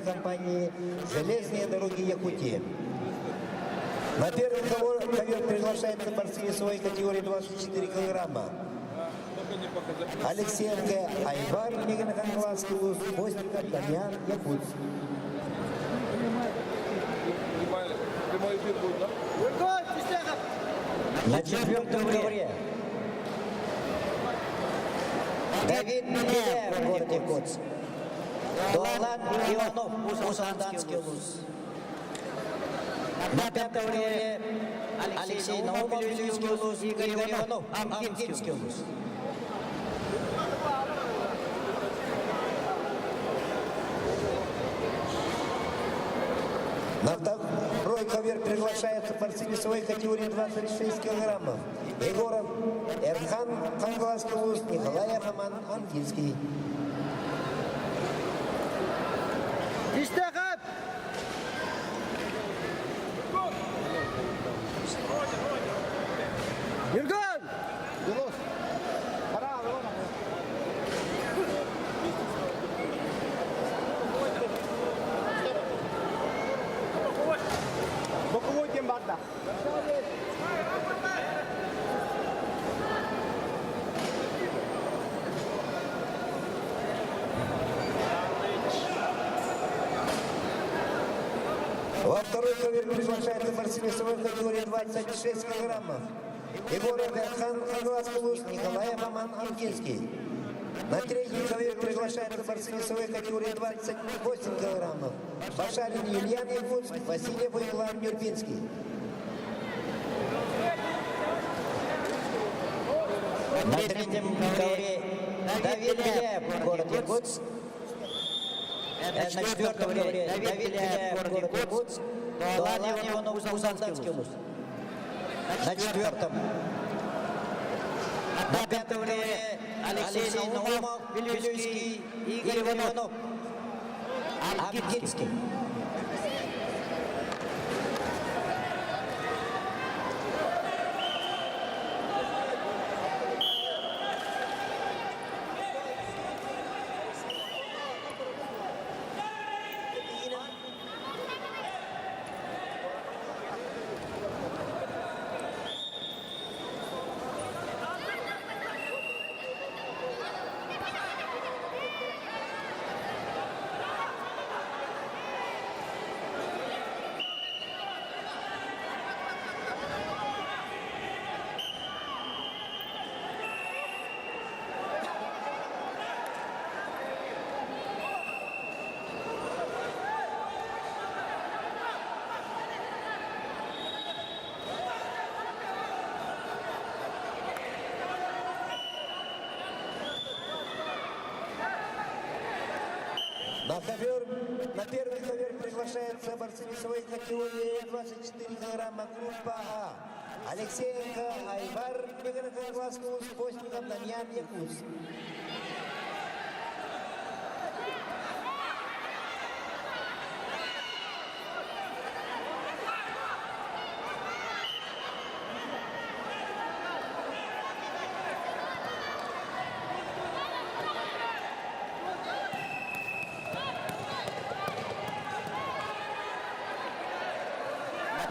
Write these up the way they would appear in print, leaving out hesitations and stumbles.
компании «Железные дороги Якутии». На первый ковер приглашается борцы весовой категории 24 килограмма. Алексеенко Айвар, Меганагангласский УЗ, Постников Дамьян, Якутск. На четвертом ковре Давид Беляев, город Якутск. Дуалан Иванов, Усанданский УЗ. На пятом ковре Алексей Наумов, Вильнюсский УЗ, Игорь Иванов, Амкинский УЗ. На второй ковер приглашается борцы весовой категории 26 килограммов. Егоров Эрхан, Кангласский УЗ, Николай Роман, Ангинский. Юрган! Боковой тембарда. Во второй ковер приглашается борцы весовой категории 26 килограммов. Егоров Эрхан, Кангласский УЗ, Николай Роман, Амкинский. На третий ковер приглашается борцы весовой категории 28 килограммов. Башарин Юлиан Якутск, Васильев Иван Нюрбинский. На третьем ковре Давид Беляев, город Якутск. На четвертом ковре Давид Беляев, город Якутск. Дуалан Иванов, Узанский УЗ. На четвертом. На пятом ковре Алексей Наумов, Вильнюсский, Игорь Иванов, Амкинский. На первый ковер приглашается борцы весовой категории 24 килограмма группа А. Алексеенко Айвар, Меганагангласский УЗ, Постников Дамьян, Якутск.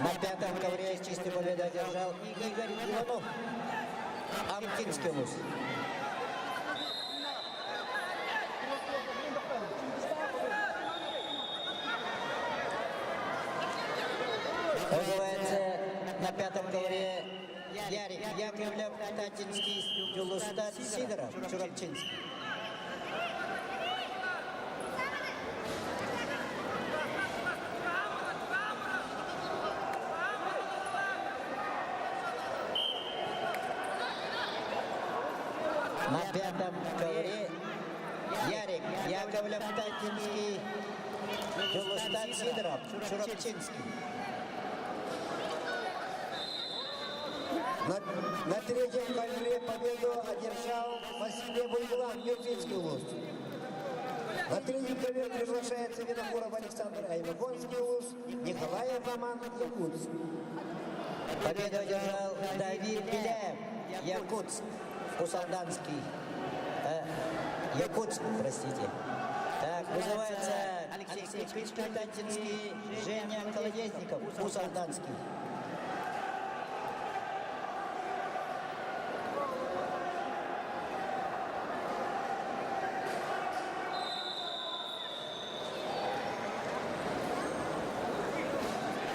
На пятом ковре с чистой победой одержал Игорь Иванов, Амкинский УЗ. Называется на пятом ковре Ярик Яковлев, Татинский, Юлустат, Сидоров, Чурапчинский. На пятом ковре Ярик Яковлев, Татинский, Юлустат, Сидоров, Чурапчинский. На третьем ковре победу одержал Василий Буйглан, Нюрбинский УЗ. На третий ковер приглашается Винокуров Александр Аймаконский УЗ, Николаев Роман, Якутск. Победу одержал Давид Беляев, Якутск, Усанданский, Якутск, простите. Так, вызывается Алексей Кычкин, Тантинский, Женя Колодезников, Усалданский.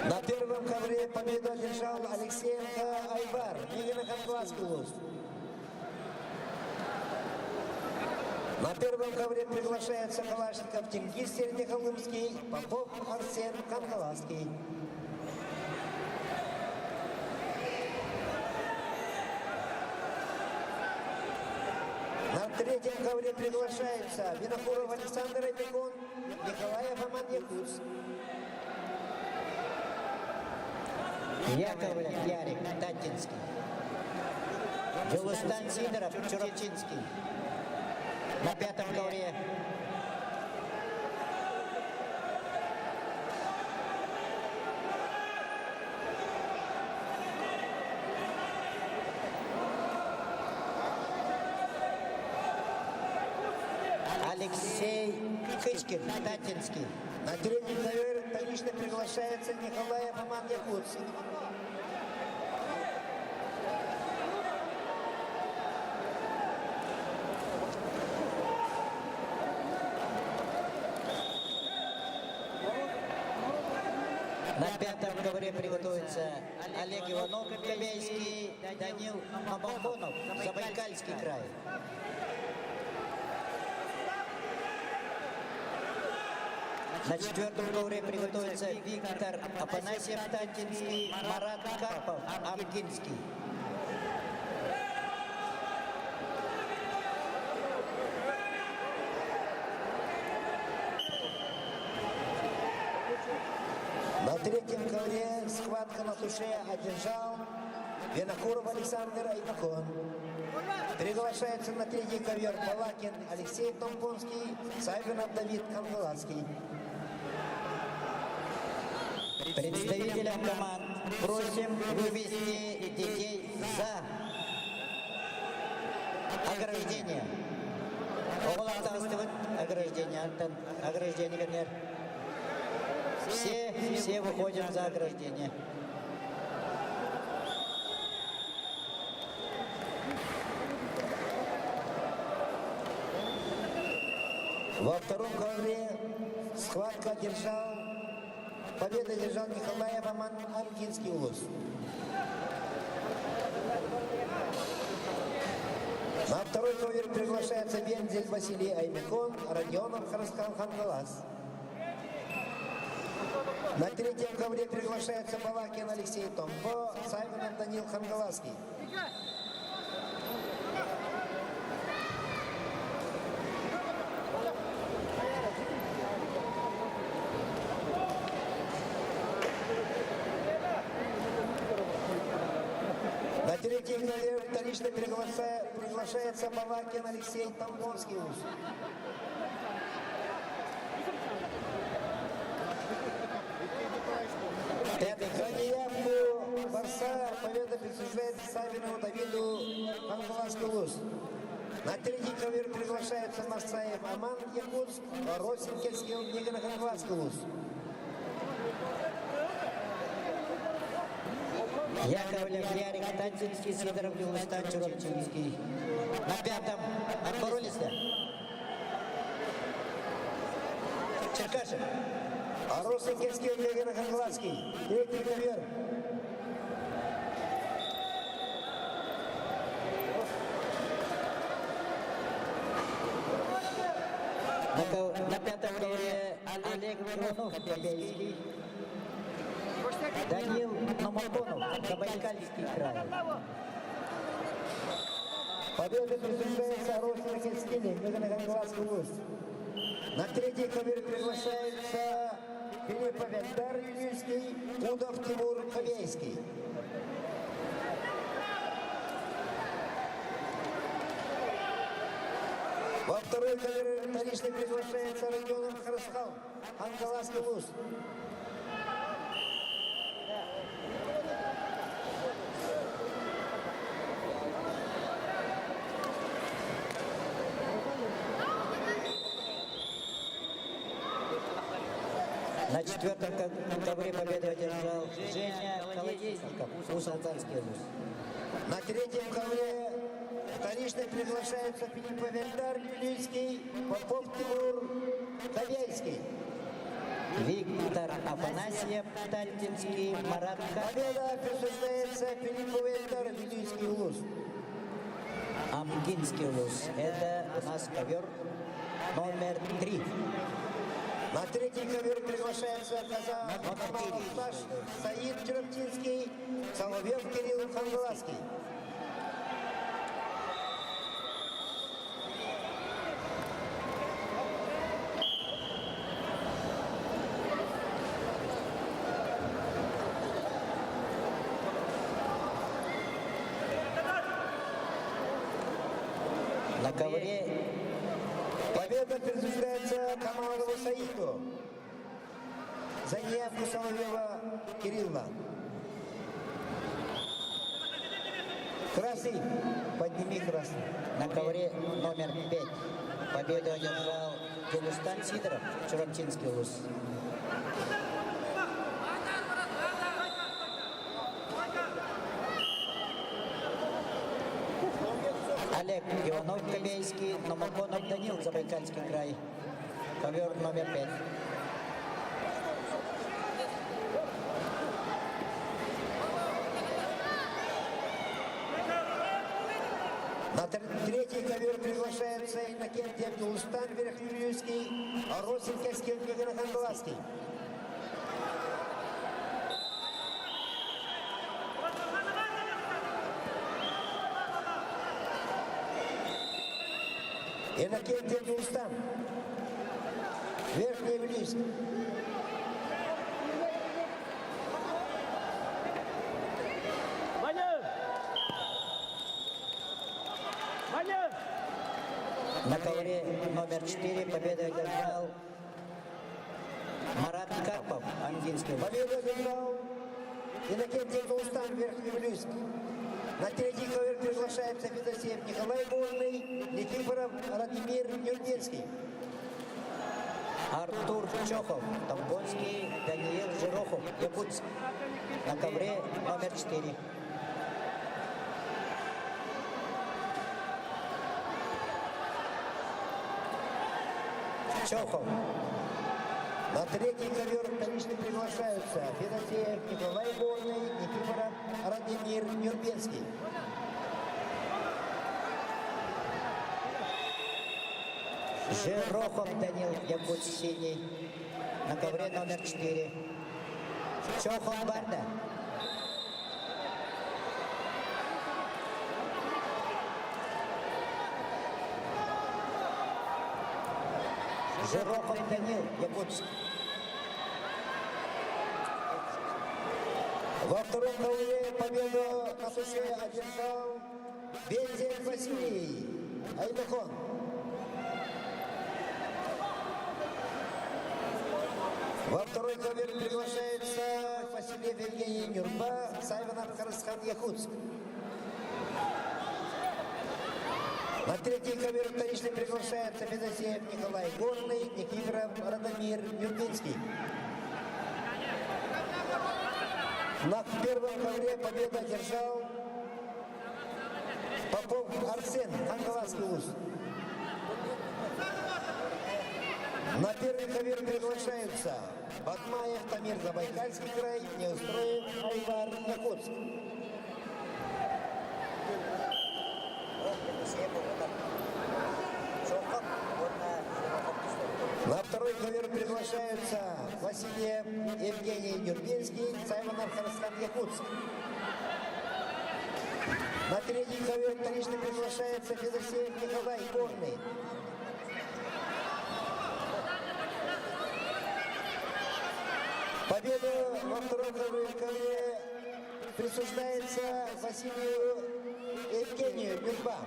На первом ковре победу одержал Алексеенко Айбар, Нижнехангласский УЗ. На первом ковре приглашается Калашников Тенгиз Середнехолымский, Попов Арсен Кангаласский. На третьем ковре приглашается Винокуров Александр Айбекон, Николаев Аман Якутс. Яковлев Ярик, Тантинский. Джулустан Сидоров, Чуровчинский. На пятом ковре Алексей Кычкин, Тантинский. На третий ковер лично приглашается Николаев Аман Якутс. На пятом ковре приготовится Олег Иванов, Кобейский, Данил Мамонтонов, Забайкальский край. На четвертом ковре приготовится Виктор Афанасьев, Тантинский, Марат Карпов, Амкинский. На третьем ковре схватка на туше одержал Винокуров Александр Айбекон. Приглашается на третий ковер Балакин Алексей Томпонский, Савинов Давид Кангаласский. Представителям команд просим вывести детей за ограждение. Ограждение, Антон, ограждение, вернее. Все выходим за ограждение. Во втором ковре схватка одержал, победу одержал Николаев Аман Амкинский УЛОС. На второй ковер приглашается Вензель Василий Аймекон, Родионов Хараскал Хангалас. На третьем ковре приглашается Балакин Алексей Томпо, Савинов Данил Хангаласский. На третьем ковре вторично приглашается Балакин Алексей Тамбовский. За неявку борца победа присуждается Савинову Давиду Хангаласский УЗ. На третий ковер приглашается Марсаев Аман Якутск, Росинкельский Нигер Хангаласский УЗ. Яковлев Ярик, Тантинский, Сидоров, Юлыстан, Чуровчинский. На пятом отборолись-то. Черкашев. А Росинкельский Нигер Хангаласский. Третий ковер. На пятом ковре Олег Иванов, Кобейский. Данил Мамонтонов, Забайкальский край. Победа присуждается Росинкельский Нигер Хангаласский УЗ. На третий ковер приглашается Филипп Авендар Юнийский, Удов Тимур Кобейский. Во второй ковер вторично приглашается Родионов Хараскал, Хангаласский УЗ. На четвертом ковре победу одержал Женя Колодейников, Усть-Алтанский УЗ. На третьем ковре вторично приглашаются Филипп Вильдар, Вилюйский, Попов Тимур, Хабяйский. Виктор Афанасьев, Тальтинский, Марат Карпов. Победа присуждается Филиппу Вильдар, Вилюйский УЛУС. Амгинский УЗ. Это у нас ковер номер 3. На третий ковер приглашается Казахманов Саш, Саид Черептинский, Соловьев Кирилл Хангаласский. На ковре Победа присуждается Камалову Саиду за неявку Соловьева Кирилла. Красный, подними красный. на ковре номер 5 победу одержал Гелустан Сидоров, Черептинский УЗ. Олег Иванов, Кобейский, Номоконов Данил, Забайкальский край. Ковер номер 5. На третий ковер приглашается Иннокентий Абдулстан, Верхневильский, Росенко Скилькин Хангаласский. Иннокентий Абдулстан, Верхневильский. Ваня! Ваня! На ковре номер 4 победу одержал Марат Карпов, Ангинский УЗ. Победу одержал Иннокентий Абдулстан, Верхневильский. На третий ковер приглашается Федосеев Николай Бурный, Никифоров Радимир Нюрбинский. Артур Чохов, Тамбонский, Даниил Жирохов, Якутск. На ковре номер 4. Чохов. На третий ковер вторично приглашаются Федосеев Николай Бурный, Никифоров Радимир Нюрбинский. Жирохов Данил, Якутск, синий. На ковре номер 4. Чохов Барда. Жирохов Данил, Якутск. Во втором ковре победу на суше одержал Бензин Василий Аймахон. Во второй ковер приглашается Василий Евгений Нюрба, Сайванов Харасхан Якутск. На третий ковер вторично приглашается Федосеев Николай Горный, Никифоров Радомир Нюрбинский. На первом ковре победу одержал Попов Арсен, Хангаласский УЗ. На первый ковер приглашаются Батмаев Тамир, Забайкальский край, Неустроев Айвар, Якутск. На второй ковер приглашаются Василий Евгений Нюрбинский, Саймонов Харасхан Якутск. На третий ковер вторично приглашается Федосеев Николай Горный. Победа во втором ковре присуждается Василию Евгению Нюрба.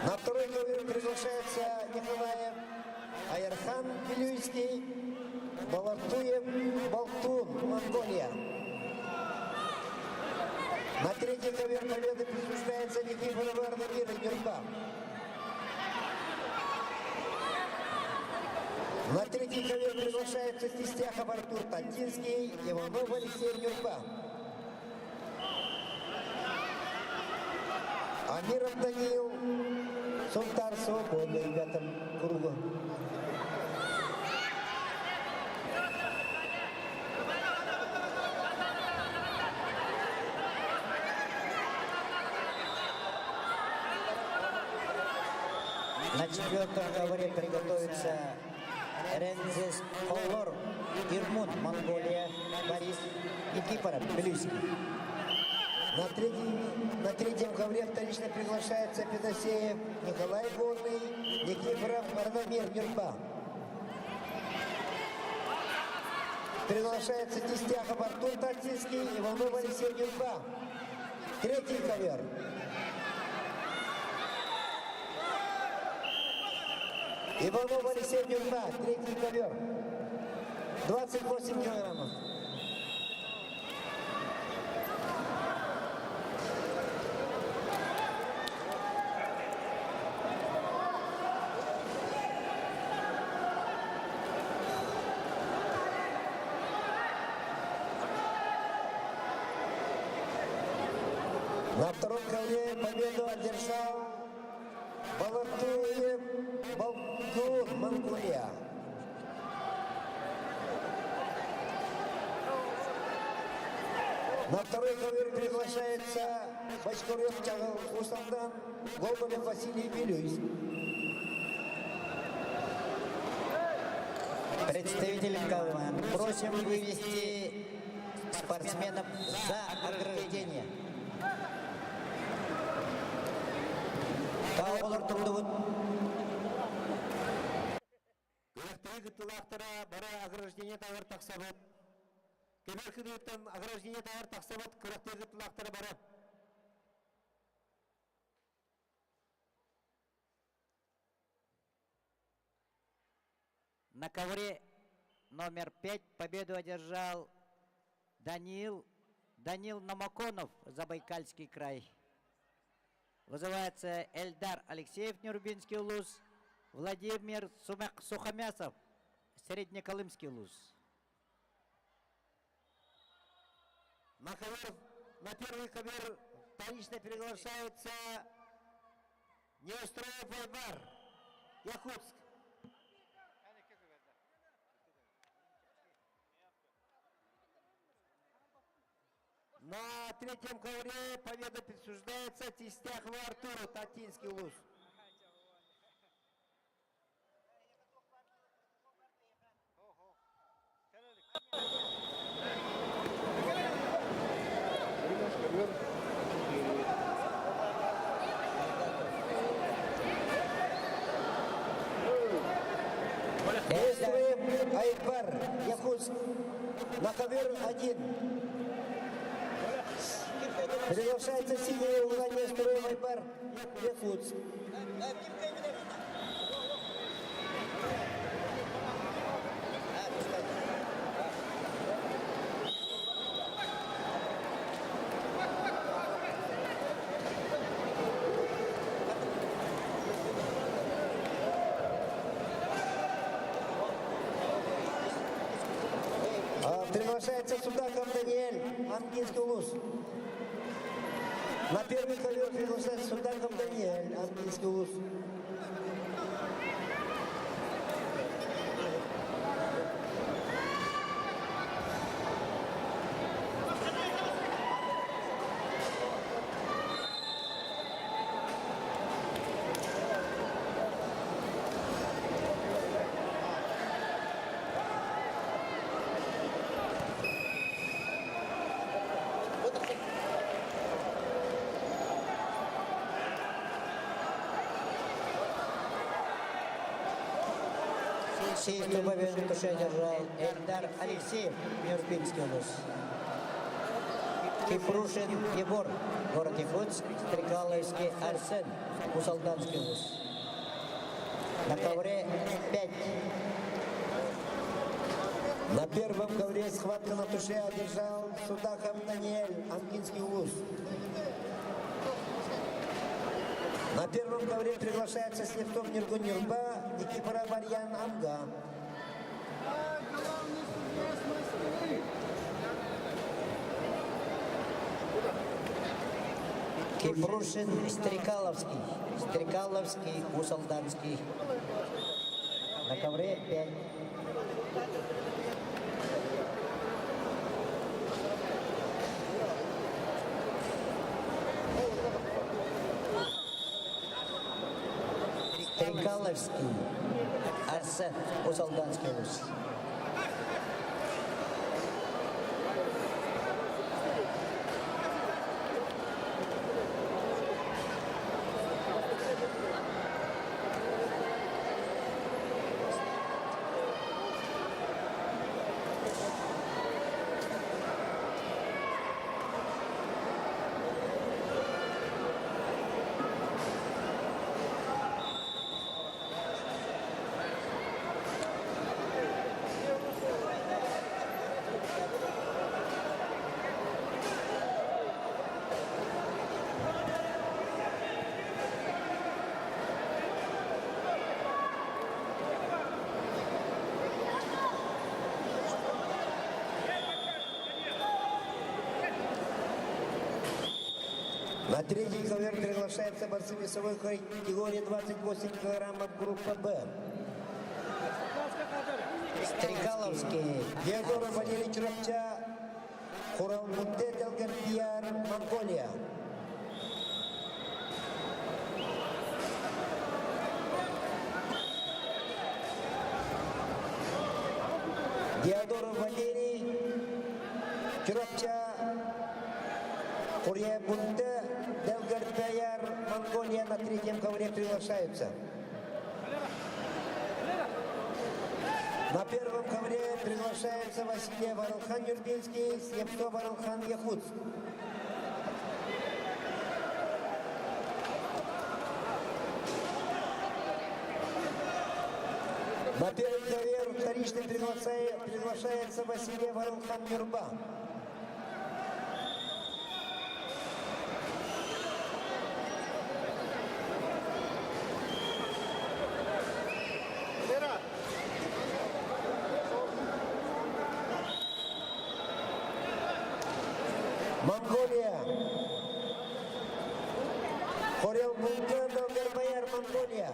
На второй ковер приглашается Николаев Айархан Вилюйский, Балартуев Балтун, Монголия. На третий ковер победы присуждается Никифоров Радомир Нюрба. На третий ковер приглашается Кистяхов Артур Тантинский, Иванов Алексей Нюрба. Амиров Даниил, Сунтар свободный в этом кругу. На четвертом ковре приготовится Рензес Коллор, Ирмун, Монголия, Борис Никифоров, Белюйский. На третьем ковре вторично приглашается Федосеев Николай Горный, Никифоров Арнамир Нюрба. Приглашается Кистяхов Артур Тартинский, Иванов Алексей Нюрба. Третий ковер. Иванов Алексей Нюрба, третий ковер. 28 килограммов. На втором ковре победу одержал Балатуев Балкур, Монголия. На второй ковер приглашается Бочкарев Чагал Усамдан, Голубев Василий Белюйс. Представителям команд просим вывести спортсменов за ограждение. Тауылар тұрдығын. Күрәктегі гытылақтара бара ограждение тағыр тақсабыт. Кемеркі дүйттен ограждение тағыр тақсабыт, күрәктегі гытылақтара бара. На ковре номер 5 победу одержал Даниил Намаконов, Забайкальский край. Вызывается Эльдар Алексеев, Нюрбинский улус, Владимир Сухомясов, Среднеколымский улус. На первый ковер вторично приглашается Неустроев Айбар, Якутск. На третьем ковре победа присуждается Тистяхову Артуру, Татинский улус. Неустроев Айбар, Якутск. На ковер 1. Приглашается синяя угла Неустроев Айбар, Якутск. Приглашается Судаков Даниэль, Ангинский улус. На первый ковер приглашается Судаков Даниэль, Ангинский улус. Шестую победу в душе одержал Эльдар Алексеев, Нюрбинский улус. Кипрушин Егор, город Якутск, Трикаловский Арсен, Мусалданский улус. На ковре 5. На первом ковре схватка на туше одержал Судаков Даниэль, Ангинский улус. На первом ковре приглашается Слевтов Ниргун Нюрба, Никифора Марьян Амга. Кипрушин, Стрекаловский. Стрекаловский, Усолданский. На ковре 5. Стрекаловский, Арсен, Усолданский ус. На третий ковер приглашается борцы весовой категории 28 килограммов группа «Б». Стрекаловский, Диадора Валерий Чурапча, Хуралмутте Далгарбияр, Монголия. Диадора Валерий Чурапча, Хуралмутте Далгарбияр, Монголия на третьем ковре приглашаются. На первом ковре приглашается Василий Варалхан Юрбинский, Слепцов Варалхан Якутск. На первый ковер вторичный приглашается Василий Варалхан Юрба. Монголия. Хорел Булган, Далгарбаяр, Монголия.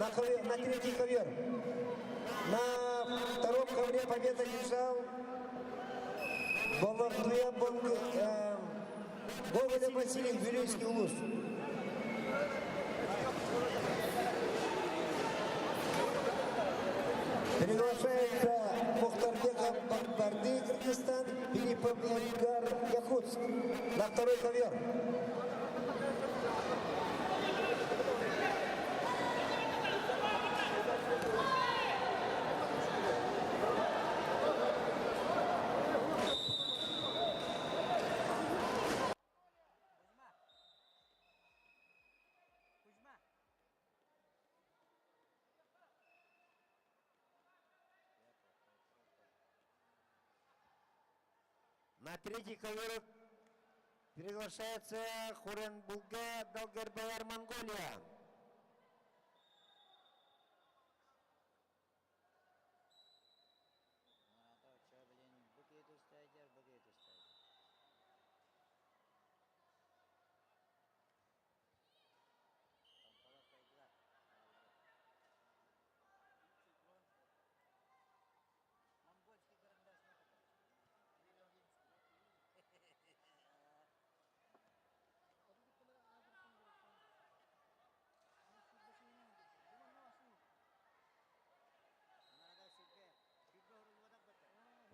На третий ковер. На втором ковре победа держал Балардуя Гоголя Василий Вилюйский улус. Приглашается Мухтарбеков Барды, Кыргызстан, Филиппов Эльгар, Якутск. На второй ковер. На третий ковер приглашается Хурен Булга, Далгарбаяр, Монголия.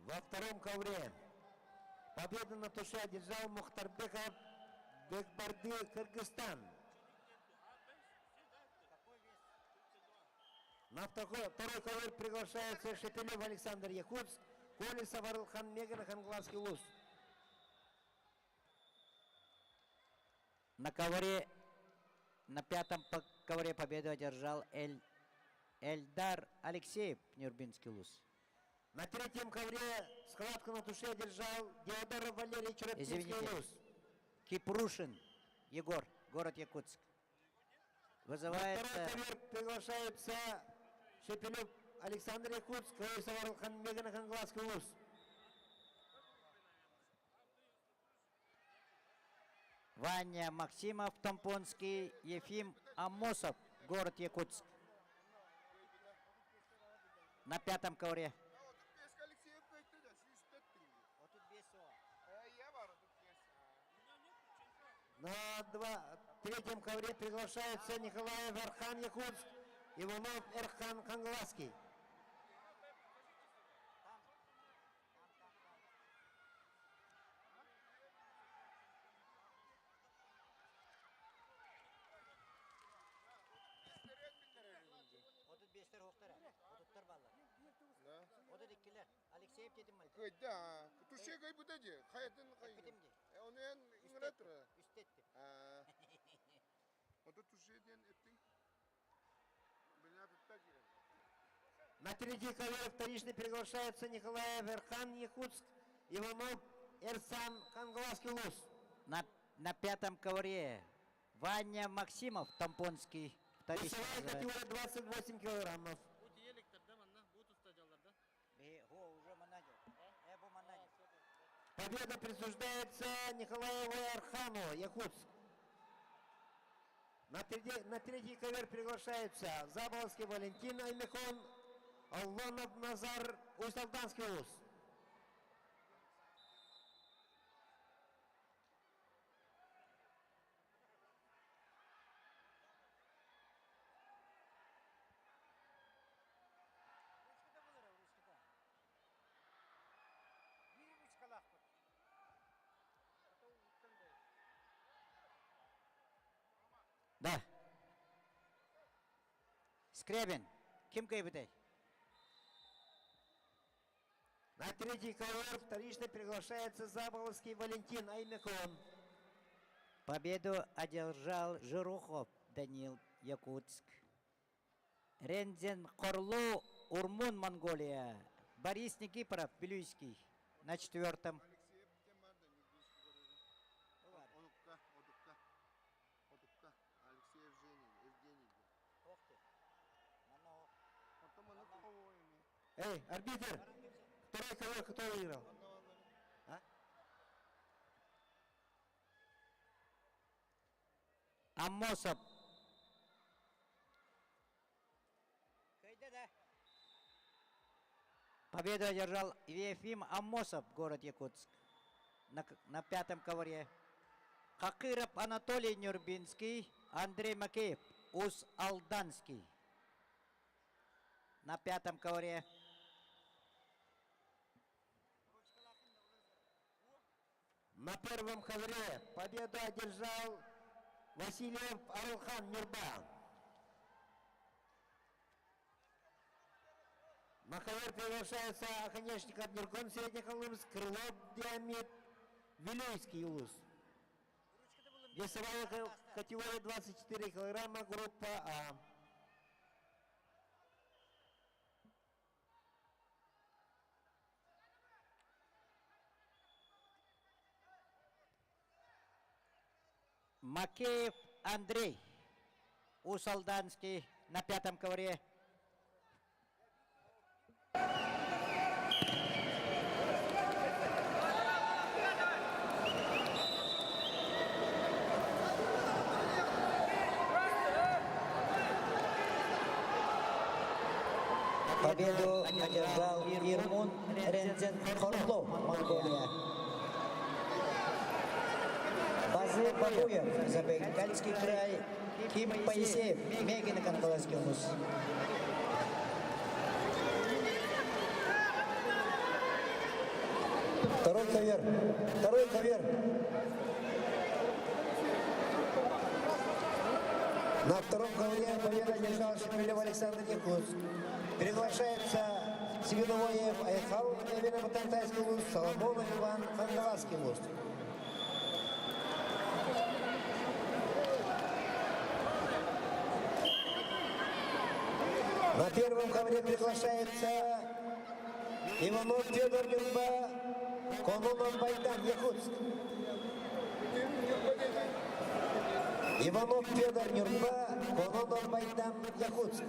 Во втором ковре победу на туше одержал Мухтарбеков Бекбарды, Кыргызстан. На второй ковер приглашается Шепелев Александр, Якутск, Колесов Варалхан Меган, Ханглавский улус. на ковре, на пятом ковре победу одержал Эльдар Алексеев, Нюрбинский улус. На третьем ковре схватку на туше одержал Диодоров Валерий Чурапчинский улус. Кипрушин Егор, город Якутск. На Вызывается второй ковер приглашаются Шепелев Александр Якутск, Каисовар Ханмегана Хангласский улус. Ваня Максимов, Тампонский, Ефим Амосов, город Якутск. На 5-м ковре. Вот тут весело. На 3-м ковре приглашается Николаев Эрхан Якутск, Иванов Эрхан Хангласский. Вот тут бештер хоқтар. Вот тут тарбалар. Вот тут иккилер. Алексеев дедім май. Да, туше кай бутади, хаятын кай. Бітімге. Онен ингратра. Үстетті. Ота тушеден эттин. Меня пиппак ирен. На 3-й ковер вторично приглашается Николаев Эрхан Якутск, Иванов Эрсан Хангласский улус. На 5-м ковре Ваня Максимов, Тампонский. Вторично Весовая называется. категория 28 килограммов. Бут еліктер да мана, бут ұстадалар да. Уже манадил. Бу манадил. Победа присуждается Николаеву Эрхану Якутск. На 3-й ковер приглашаются Заболовский Валентин Аймехон, Аллонов Назар Усть-Алданский улус. Да. Скребин. Ким кайбытай? На 3-й ковер вторично приглашается Заболовский Валентин Аймехон. Победу одержал Жирухов Данил, Якутск. Рензен Корлу, Урмун, Монголия. Борис Никипоров, Белюйский. На 4-м. Алексеев темарда нигдушки городен. Одукка. Алексеев Женин, Евгений. Потом она кого имеет? Эй, арбитр! Второй ковер, кто выиграл? А? Амосов. Победу одержал Ефим Амосов, город Якутск. На 5-м ковре. Хакыров Анатолий Нюрбинский, Андрей Макеев, Ус-Алданский. На 5-м ковре. На 1-м ковре победу одержал Васильев Арулхан Нюрба. На ковер приглашается Оконечников Нюркон, Среднеколымск, Крылов, Диамид, Вилюйский улус. Весовая категория 24 килограмма, группа А. Макеев Андрей, Ус-Алданский, на 5-м ковре. Победу одержал Ирмун Рензен Хорлов, Монголия. Базы Бабуев, Забайкальский край, Ким Паисеев, Мегина Хангласский улус. Второй ковер. На 2-м ковре победу одержал Шепелев Александр Якутск. Приглашается Сивиновоев Айхал, Невина-Батантайский улус, Соломонов Иван, Хангаласский улус. На 1-м ковре приглашается Иванов Федор Нюрба, Кононов Байдан, Якутск. Иванов Федор Нюрба, Кононов Байдан, Якутск.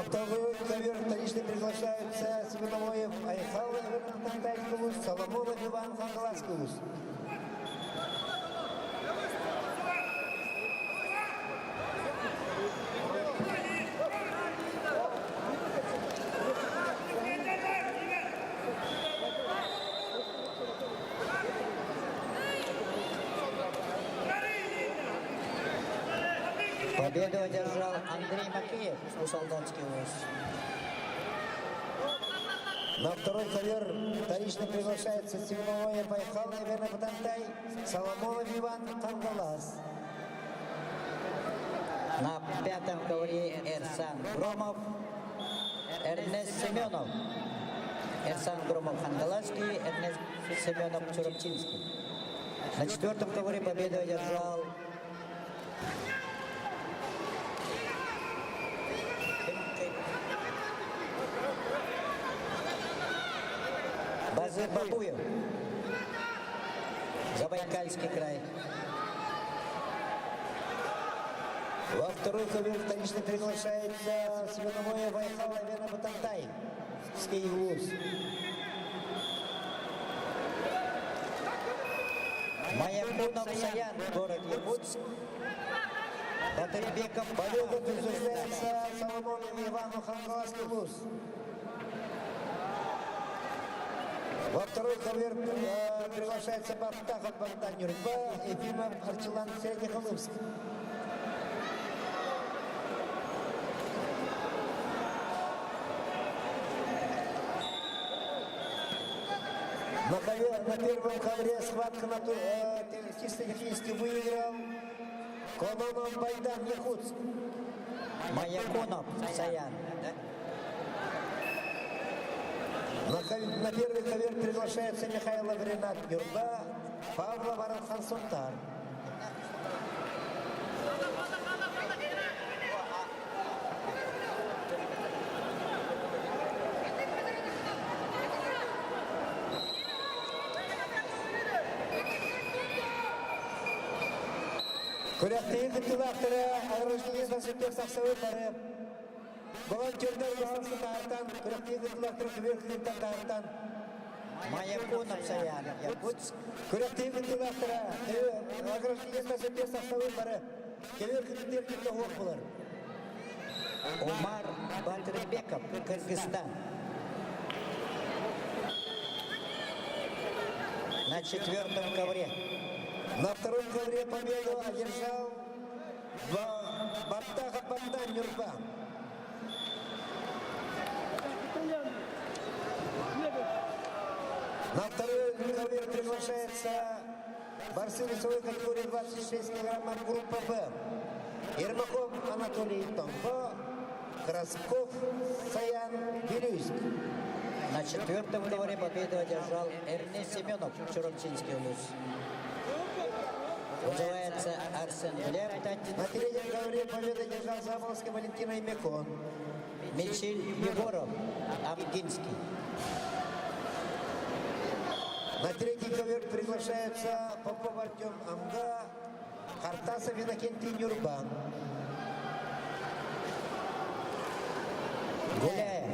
второй ковер вторичный приглашаются Семеновоев Айхал, Тантайскулус, Соломонов Иван Хангаласкулус. Победу одержал Андрей Макеев, солдатский УЗ. На второй ковер вторично приглашается Семеновоев Айхал, Верна Батантай, Соломонов Иван Хангалас. На пятом ковре Эрсан Громов, Эрнест Семенов. Эрсан Громов Хангаласский, Эрнест Семенов Чурапчинский. На четвертом ковре победу одержал Базыр Бабуев, Забайкальский край. Во второй ковер вторично приглашается Семеновоев Айхал, Верна Батантай, Скейвуз. Маякунов Саян, город Якутск. Батырбеков Победа присуждается Соломонову Ивану Хангаласкулус. Во второй ковер приглашается Бахтахов Богдан Юрба, Ефимов Арчелан Среднехолымск. На первом ковре схватка чисто технически выиграл Кононов Байдан Якутск. Маякунов Саян. Да? На первый ковер приглашается Михайлов Ренат Юрба, Павлов Аранхан Сунтар. Күрәкле егетләре, агрожный засыпек саксовой бары. Волонтердар басынсы тартан, күрәкле егетләре кебеклек тартан. Маякунов Саян, Якутск. Күрәкле егетләре, агрожный засыпек саксовой бары. Кебеклек тартан булар. Умар Батырбеков, Кыргызстан. На четвертом ковре. На втором ковре победу одержал Бахтахов Богдан Юрба. На второй ковер приглашается борцы весовой категории 26 килограммов группа Б. Ермаков Анатолий Томко, Красков Саян Вилюйск. На четвертом ковре победу одержал Эрнест Семенов, Чурапчинский УЗ. Называется Арсен Лептать. На третьем ковре победу одержал Замолский Валентина Имекон. Мичиль Егоров, Амгинский. На третий ковер приглашается Попов Артем Амга, Хартасов Иннокентий Нюрба. Гуляев.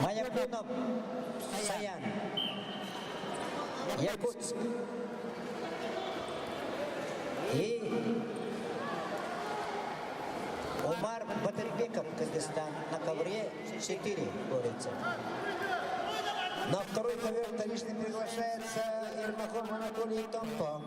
Маякунов Саян, Якутск. И Умар Батырбеков, Кыргызстан. На ковре 4 борется. На второй ковер вторичный приглашается Ермаков Анатолий Томко.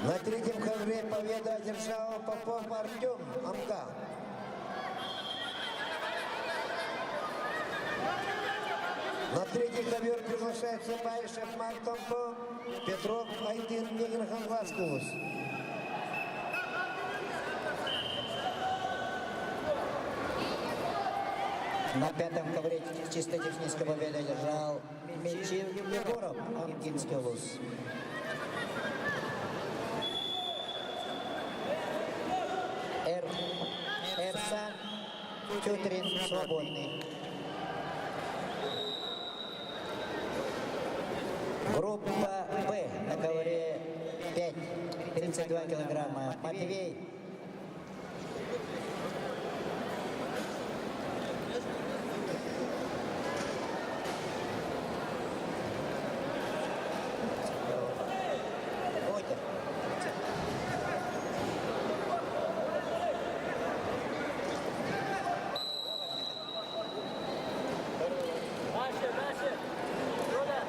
На третьем ковре победу одержал Попов Артем Амга. На третий ковер приглашается Байшев Мартомко, Петров Айдин Негрхан Васкулус. На пятом ковре чисто технической победы одержал Мичиль Егоров, Амгинский УЗ. Тютрин свободный. Группа Б на ковре 5, 32 килограмма. Матвей. Водя. Дальше, дальше. Туда.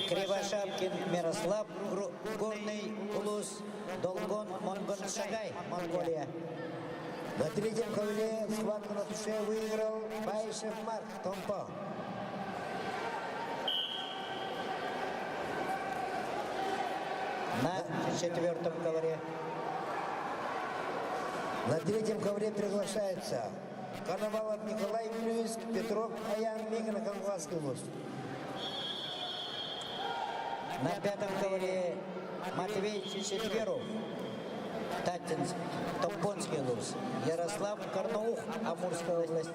Кривошапкин Мирослав, Горный Улус, Долгон Монгон Шагай, Монголия. На третьем ковре схватку на душе выиграл Байшев Марк Томпо. На четвертом ковре. На третьем ковре приглашается Коновалов Николай Вилюйск, Петров Аян Мигна Конгвасский Лус. На пятом ковре Матвей Четверов, Татинск, Томпонский Лус. Ярослав Карнаух, Амурская область.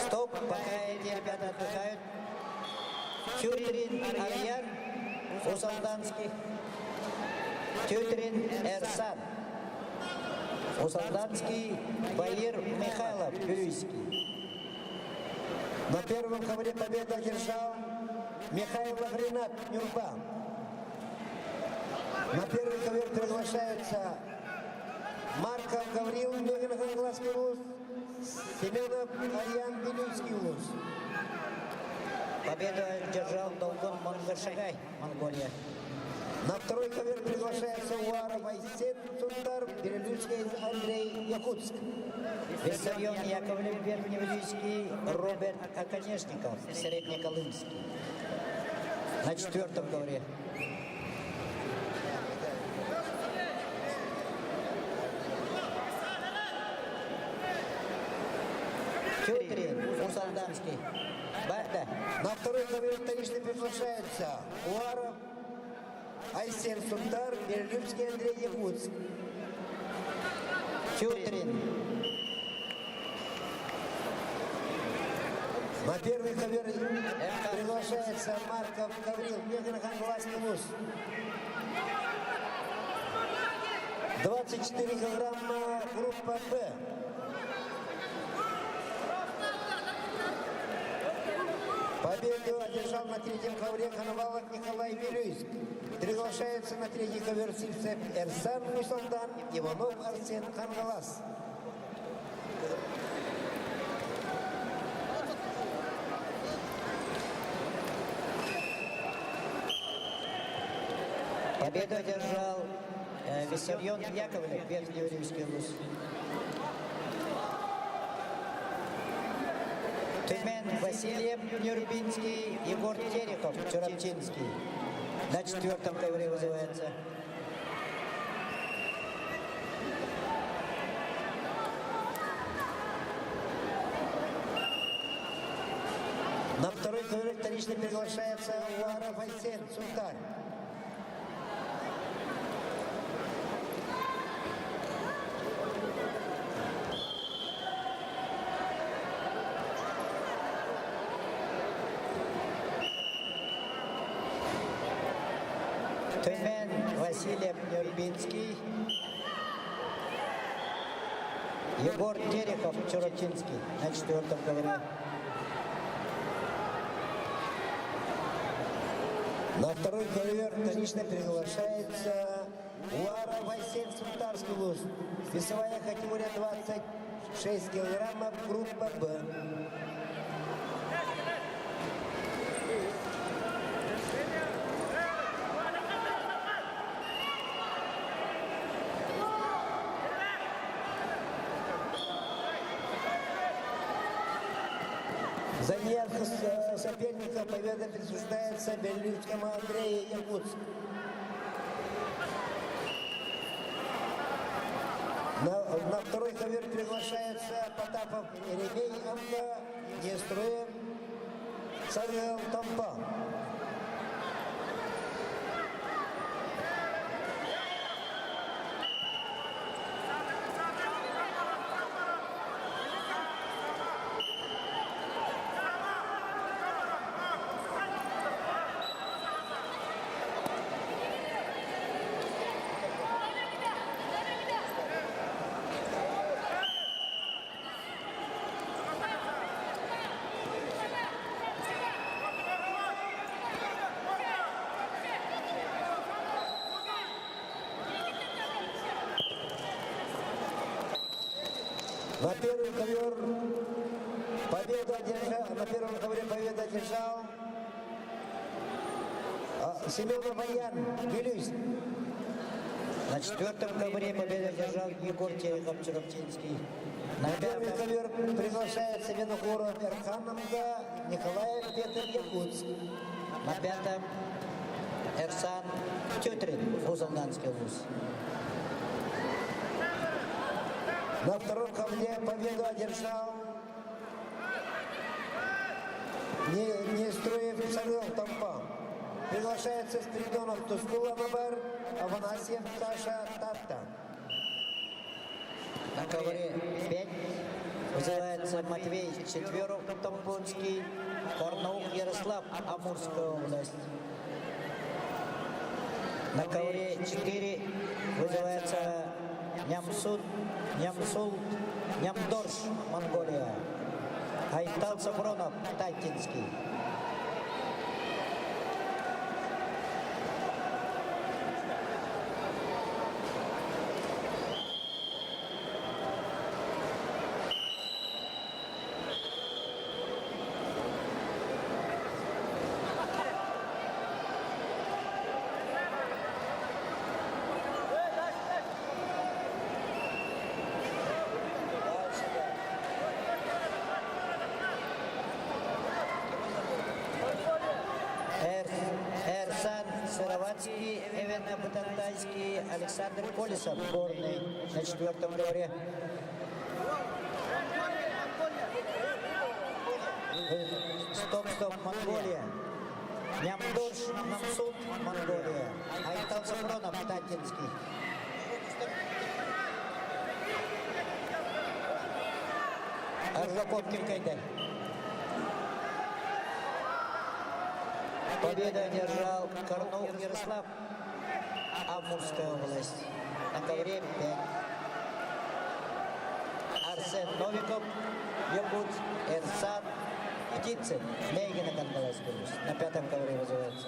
Стоп, пока эти ребята отдыхают. Тютрин Альян, Усалданский. Тютрин Эрсан. Усалданский Баир Михайлов, Бюрюйский. На первом ковре победу одержал Михайлов Ренат Нюрба. На первый ковер приглашаются Марков Гаврил Мигна Конгвасский Лус, Семенов Аян Вилюйский Лус. Победу одержал Долгон Монгошагай, Монголия. На второй ковер приглашается Уаров Айсен Сундар, Перелюцкий Андрей Якутск. Виссарион Яковлев, Верхневилюйский, Роберт Оконечников, Среднеколымский. На четвертом ковре. Тютрин, Усалданский. Бада. На второй ковер вторично приглашается Уаров Айсен Сундар, Перелюцкий Андрей Якутск. Тютрин. На первый ковер приглашается Марков Гаврил Мигна Конгвасский Лус. 24 килограмма, группа Б. Победу одержал на третьем ковре Коновалов Николай Вилюйск. Приглашается на третий ковер Сильцев Эрсан Мусалдан, Иванов Арсен Кангалас. Победу одержал Виссарион Яковлев, Верхневилюйский Лус. Тюмень Васильев, Нюрбинский, Егор Терехов, Чурапчинский. На четвертом ковре вызывается. На второй ковер вторично приглашается Уаров Айсен Сундар. Тюмень Васильев, Нюрбинский. Егор Терехов, Чурапчинский. На четвертом ковре. На второй ковер вторично приглашается Уаров Айсен Сундарский Лус. Весовая категория 26 килограммов, группа Б. За неявку соперника победа присуждается Берлинскому Андрею Якутск. На второй ковер приглашается Потапов Еремей Амга, Неструев Савел Тампа. На первый ковер победу одержал, на первом ковре победу одержал Семенов Баян, Вилюйск. На четвертом ковре победу одержал Егор Терехов-Чуровчинский. На первый ковер приглашается Винокуров Эрханамга, Николаев Петр Якутск. На пятом Эрсан Тютрин, Узалданский вуз. На втором ковре победу одержал Неструев Савел Тампа. Приглашается Спиридонов Тускула Мабар, Афанасьев Саша Татта. На ковре 5 вызывается Матвей Четверов, Тамбонский, Карнаух Ярослав, Амурская область. На ковре 4 вызывается Нямсул, Нямдорш, Монголия. Айтал Сафронов, Татинский. Эрсан Сыроватский, Эвен Батантайский, Александр Колесов, горный на четвертом ковре. Стоп, Монголия. Нямдорш, Намсут, Монголия. Айтал Сафронов, Татинский. Аржаков Киркайдай. Победу одержал Карнаух Ярослав, Амурская область. На ковре 5. Арсен Новиков, Якут, Эрсан Птицын, Мейгина Кангалайский вуз. На пятом ковре вызывается.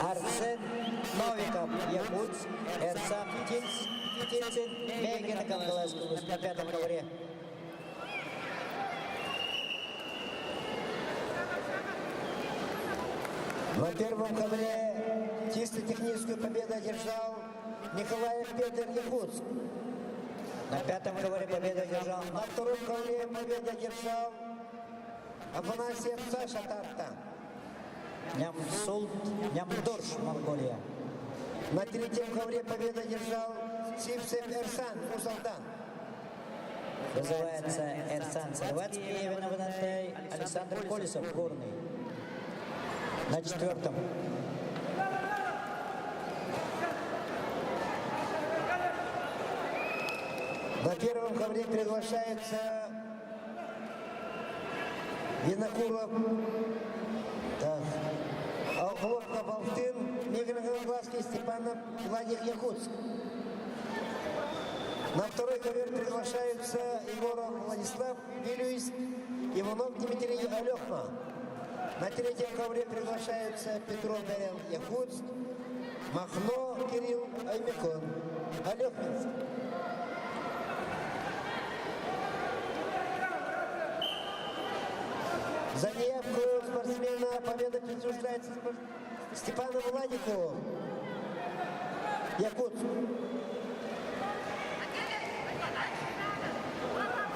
Арсен Новиков, Якутск, Эрсан Птицын, Мейгина Кангалайский вуз. На пятом ковре. На первом ковре чисто техническую победу одержал Николаев Петр Якутск. На пятом ковре победу одержал На втором ковре победу одержал Афанасьев Саша Татта. Нямдорш, Монголия. На третьем ковре победу одержал Сипсев Эрсан Узалдан. Вызывается Эрсан Сарватский, Эвен Батантай, Александр Колесов, горный. На четвертом. На первом ковре приглашается Винокуров, Хлопков Алтын, Мегрогородский Степанов, Владик Якутск. На второй ковер приглашаются Егоров Владислав, Вилюйск, Иванов Дмитрий Алехма. На третьем ковре приглашаются Петров Дарьян Якутск, Махно Кирилл Аймикон, Алехминск. За неявку спортсмена победа присуждается Степану Владику. Якутск.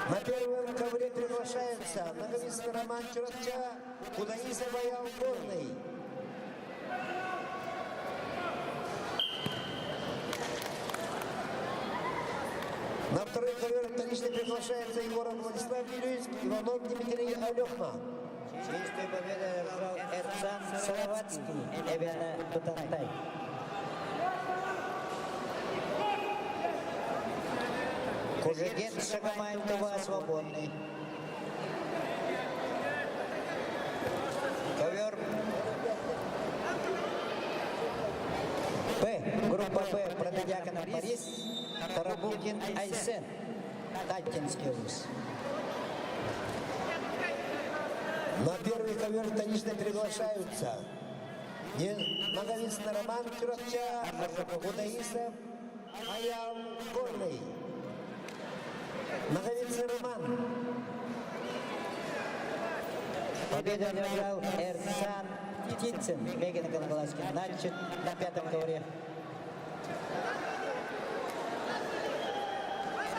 На первом ковре приглашается многовесный Роман Чуракча, Кудаиса Баял Горный. На второй ковер вторично приглашается Егоров Владислав Юрьевич, Иванов Дмитрий Алехма. Чистую победу одержал Эрцан Салаватский, Эвена Тутантай. Кужегет Шагомаев Тува свободный. Ковер Б. Группа Б. Протодиаконов Борис, Тарабулкин Айсен, Татинский вуз. На первый ковер вторично приглашаются многовесный Роман Чуракча, Кудаисов Баял Горный. Многовесный Роман. Победу одержал Эрсан Птицын, Мегина Канагаласки, на пятом ковре.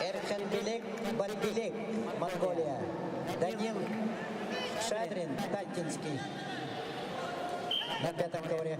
Эрханбилек Бальбилек, Монголия. Данил Шадрин, Татинский, на пятом ковре.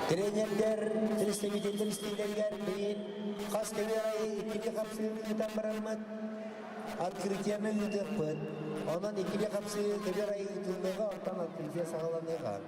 Тренерлер, представитель-тренерлер, бейін қас кәверайы екілі қапсылығынан баралмад. Открытияны үдік бұд. Онан екілі қапсылығы кәверайы үтілмеға ортан открытия сағаланыға.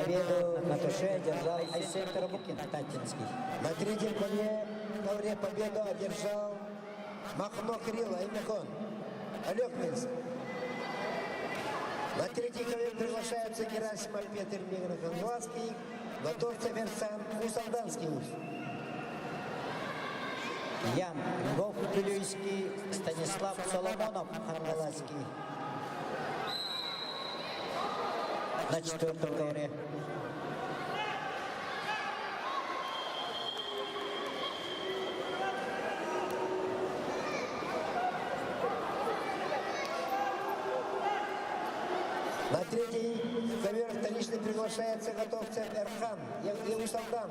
Победу на туше одержал Айсен Тарабукин, Татинский. На третьем ковре победу одержал Махно Кирилл Аймекон, Алекминск. На третий ковер приглашаются Герасимов Петр Мегроханглаский, Готовцев Эрсан Усалданский ус. Ян Львов Вилюйский, Станислав Соломонов, Хангаласский. На четвертом ковре. На третий ковер вторично приглашается Готовцев Эрхан Евусалдан.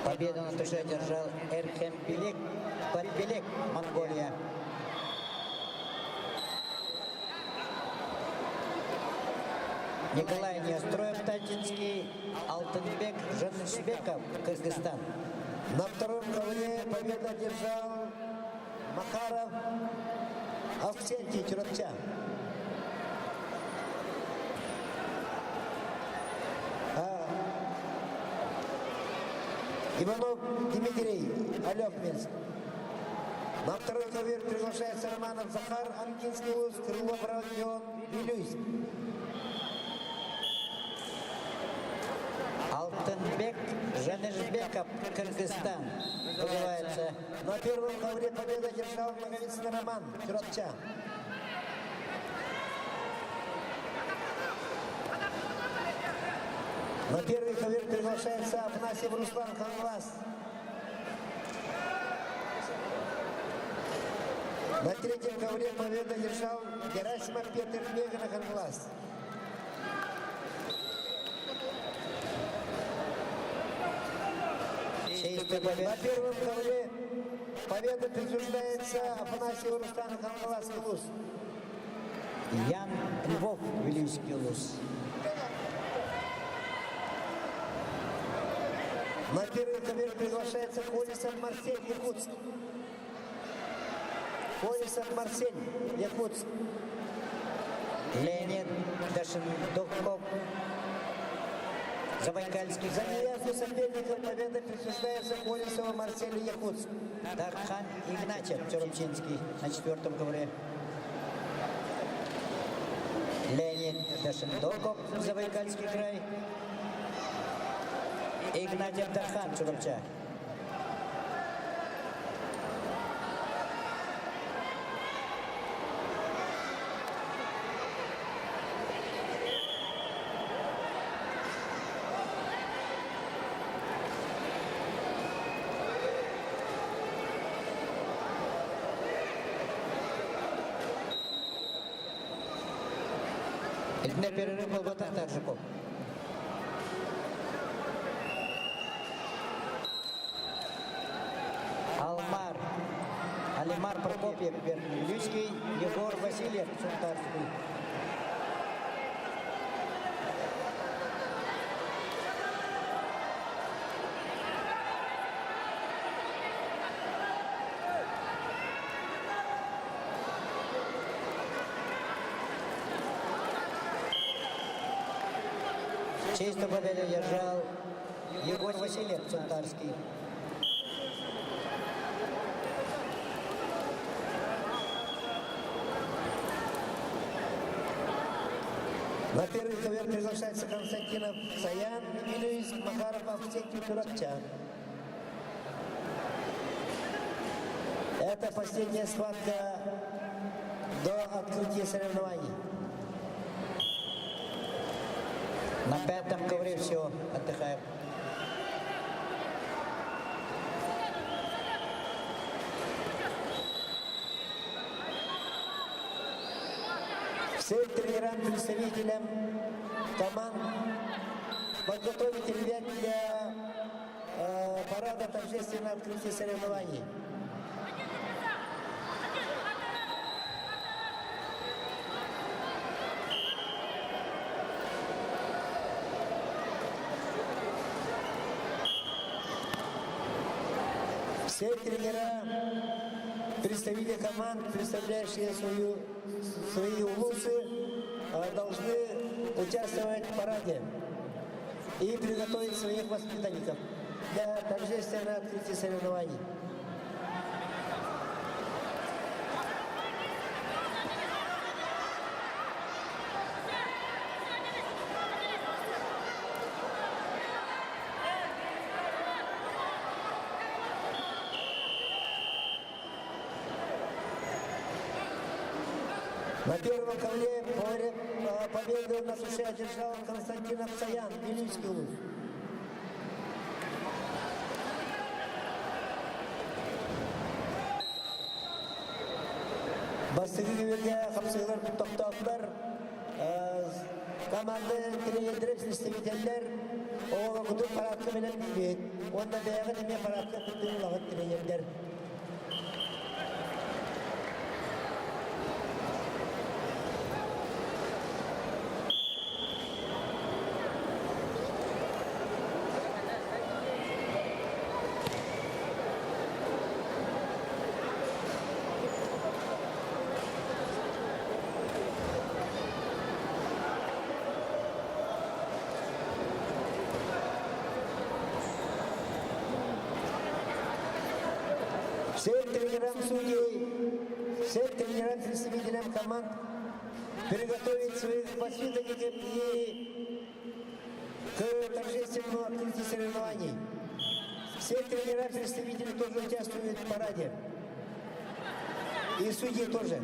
Победу на туше одержал Эрхем Подбелек, Монголия. Николай Неостроев, Татинский, Алтынбек Жанышбеков, Кыргызстан. На втором ковре победу одержал Макаров Авксентий Чурапча. Иванов Дмитрий, Алекминск. На второй ковер приглашается Романов Захар, Анкинский ус, Крылов Родион, Вилюйск. Алтынбек Жанышбеков, Кыргызстан. Вызывается. На первом ковре победу одержал Наговицын Роман, Чурапча. На первый ковер приглашается Афанасьев Руслан Ханглас. На третьем ковре победу одержал Герасимов Петр Мегана Ханглас. На первом ковре победа присуждается Афанасьеву Руслану Ханглас Лус. Ян Львов Вилюйский ус. На первый ковер приглашается Колесов Марсель, Якутск. Колесов Марсель, Якутск. Леонид Дашендоков, Забайкальский За край. неясным соперником победа присуждается Колесову Марселю, Якутск. Дархан Игнатьев, Чурапчинский, на четвертом ковре. Леонид Дашендоков, Забайкальский край. Игнатьев Дархан, Чурапча. Для перерыва Батар Таржиков. Алимар Прокопьев, Верхневилюйский, Егор Васильев, Сунтарский. Честь победы держал Егор Васильев, Сунтарский. На первый ковер приглашается Константинов Саян, Вилюйск, Макаров, Авксентий Чурапча. Это последняя схватка до открытия соревнований. На пятом ковре все, отдыхаем. Всем тренерам, представителям команд подготовить ребят для парада торжественного открытия соревнований. Все тренера представители команд, представляющие свои улусы, должны участвовать в параде и приготовить своих воспитанников для торжественного открытия соревнований. На первом ковре победу на суше одержал Константин Апсаян, Вилюйский улус. Бастығы кеверге қапсығылар тоқталдылар. Команды тренерлер, представителер оға күтіп парадқа білім бейт. Онда бәйігі деме парадқа күтіп ұлағыт тренерлер. Всем тренерам судей, всем тренерам представителям команд приготовить своих воспитанников и к торжественному открытию соревнований. Все тренера представители тоже участвуют в параде. И судьи тоже.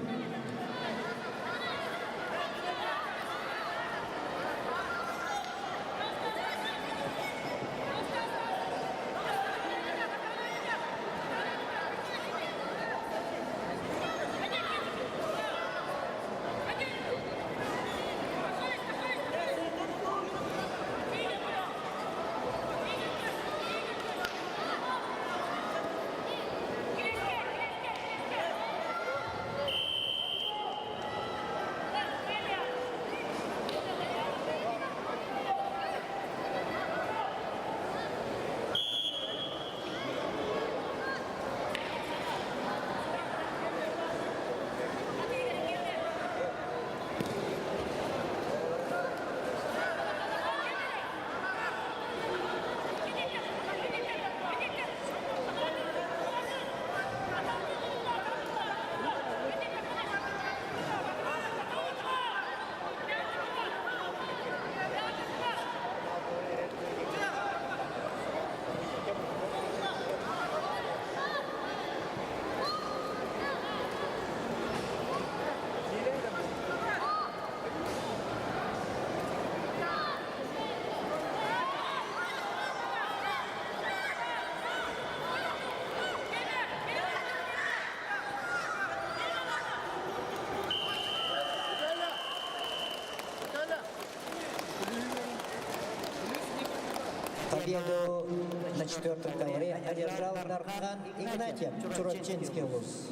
Победу на 4-м ковре одержал Нархан Игнатьев, Чурочинский улус.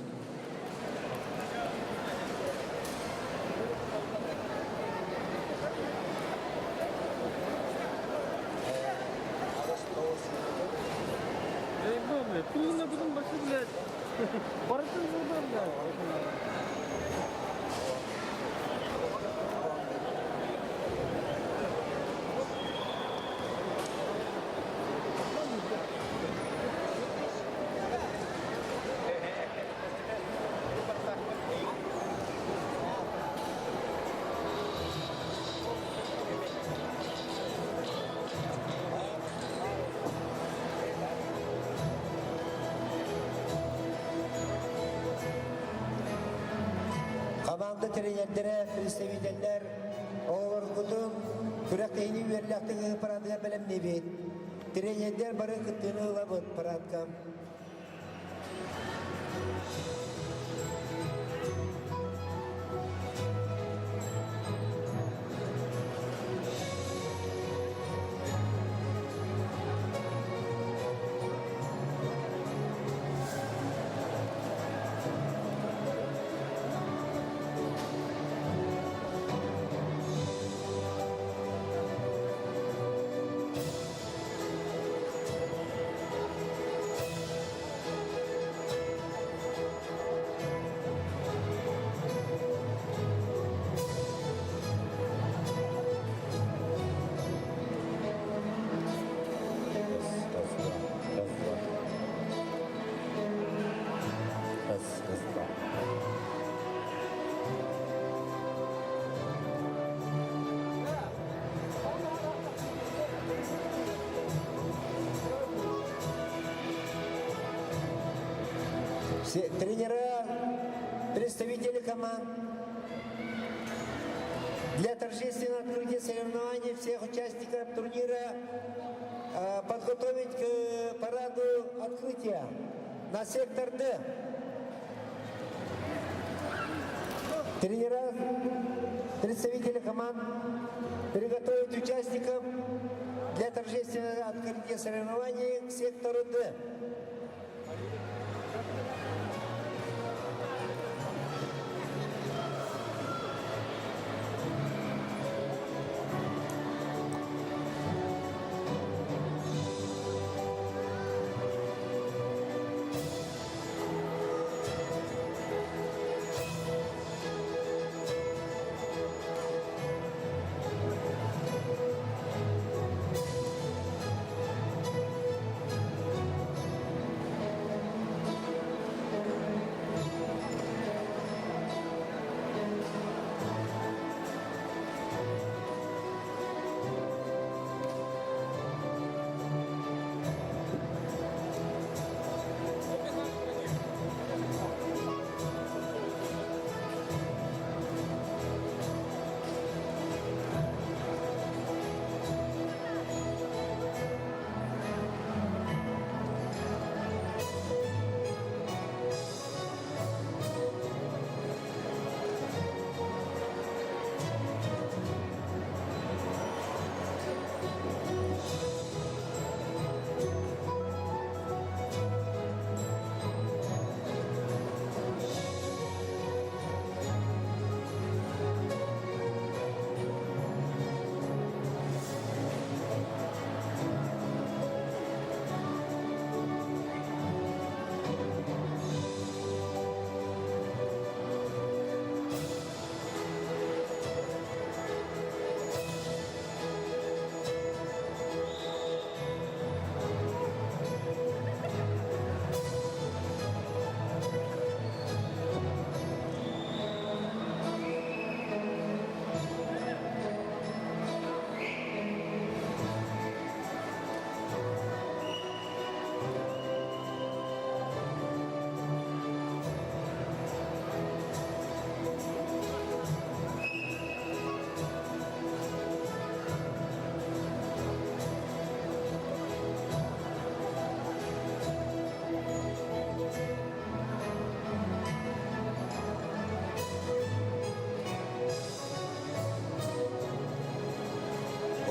Пулына будем башы, блядь. Барышын жылдар, блядь. Команда тренерлері, представителер, олар күтім күрәктейні верліқтігі парадыға білім не бейт. Тренерлер бары күттіні ұлабыт парадқа. Тренера, представители команд. Для торжественного открытия соревнований всех участников турнира подготовить к параду открытия на сектор Д. Тренера, представители команд приготовить участников для торжественного открытия соревнований к сектору Д.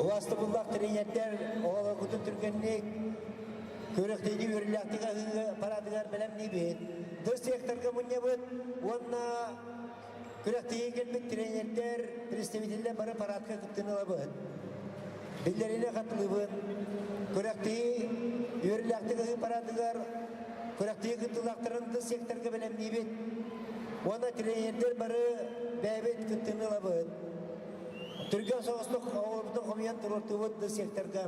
Уасты бұллақ тренеттер оғала күтін түргеннек көректейді өріліқтіға парадығар білем не бет. Ды секторға мұнне бұд, онна көректейге келмек тренеттер представителден бары парадқа күптін ұла бұд. Білдеріне қатылы бұд. Көректейге өріліқтіға парадығар көректейге күттілақтырын ды секторға білем не бет. Онна тренеттер бары бәйбет күптін ұла бұд. Түрген соғыстық ауырдың қомиян тұрырты өтті секторға.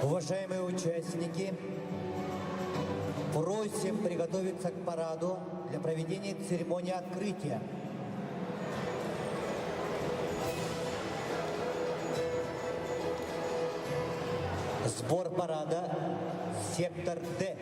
Уважаемые участники, просим приготовиться к параду для проведения церемонии открытия. Сбор парада, сектор Д.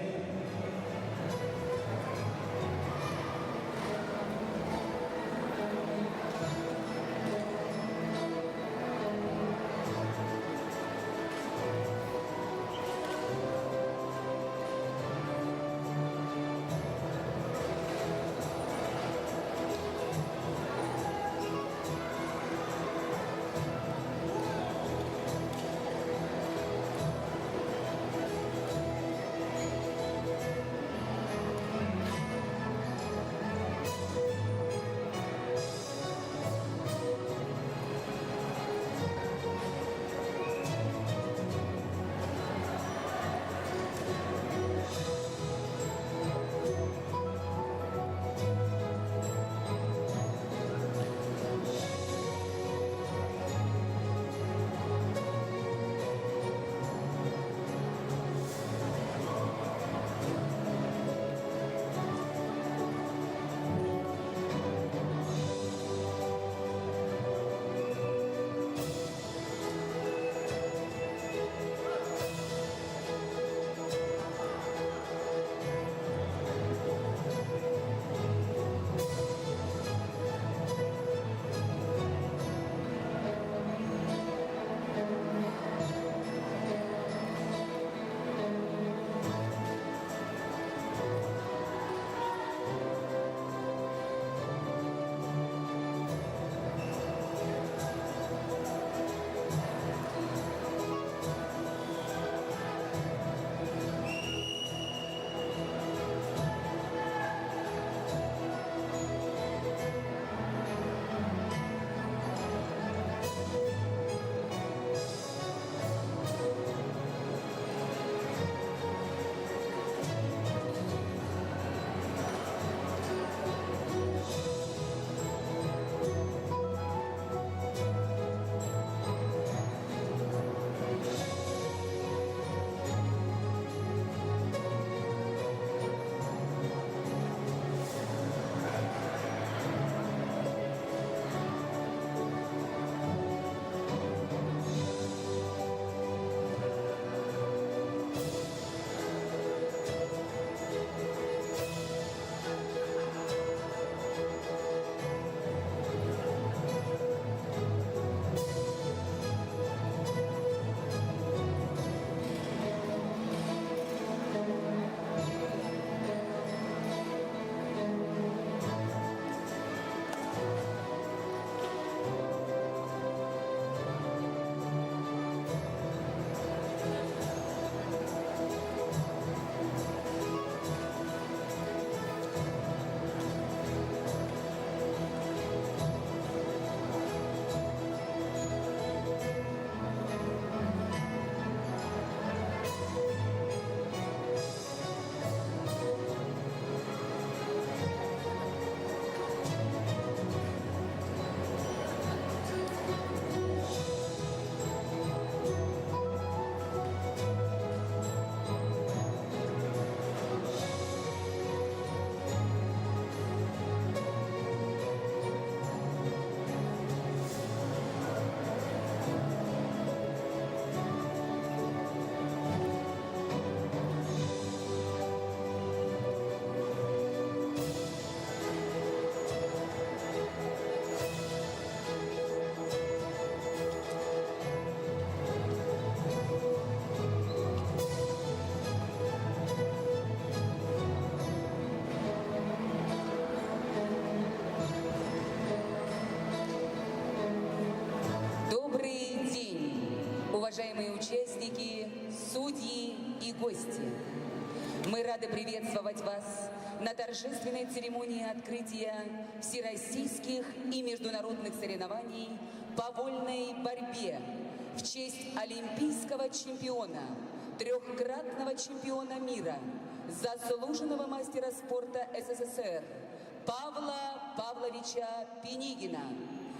уважаемые участники, судьи и гости! Мы рады приветствовать вас на торжественной церемонии открытия всероссийских и международных соревнований по вольной борьбе в честь олимпийского чемпиона, трехкратного чемпиона мира, заслуженного мастера спорта СССР Павла Павловича Пинигина,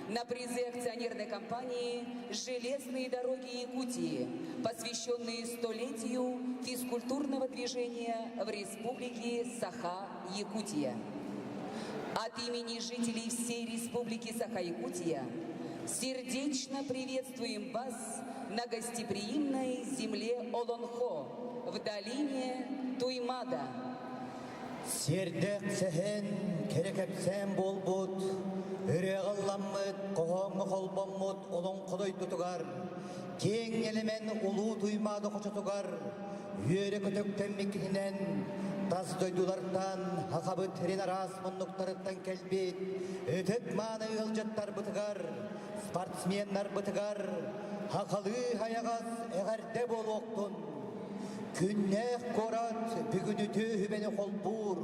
на призы акционерной компании «Железные дороги Якутии», посвященные столетию физкультурного движения в Республике Саха-Якутия. От имени жителей всей Республики Саха-Якутия сердечно приветствуем вас на гостеприимной земле Олонхо в долине Туймада. Сердек сехен керекепсен болбут, үреғалламыт, қоғамы қолбаммыт, олон құдай тұтығар, кең елемен ұлу Туймады қочатығар, үйері көтөктен мекінен, таз дойдулардан, хақабы терен арас мұннықтарыттан келбет, өтіп маны ұлжаттар бұтығар, спортсменнар бұтығар, хақалы хаяғас әғәрде бол оқтын. Күннәк корат, бүгіні түйібені қолбур,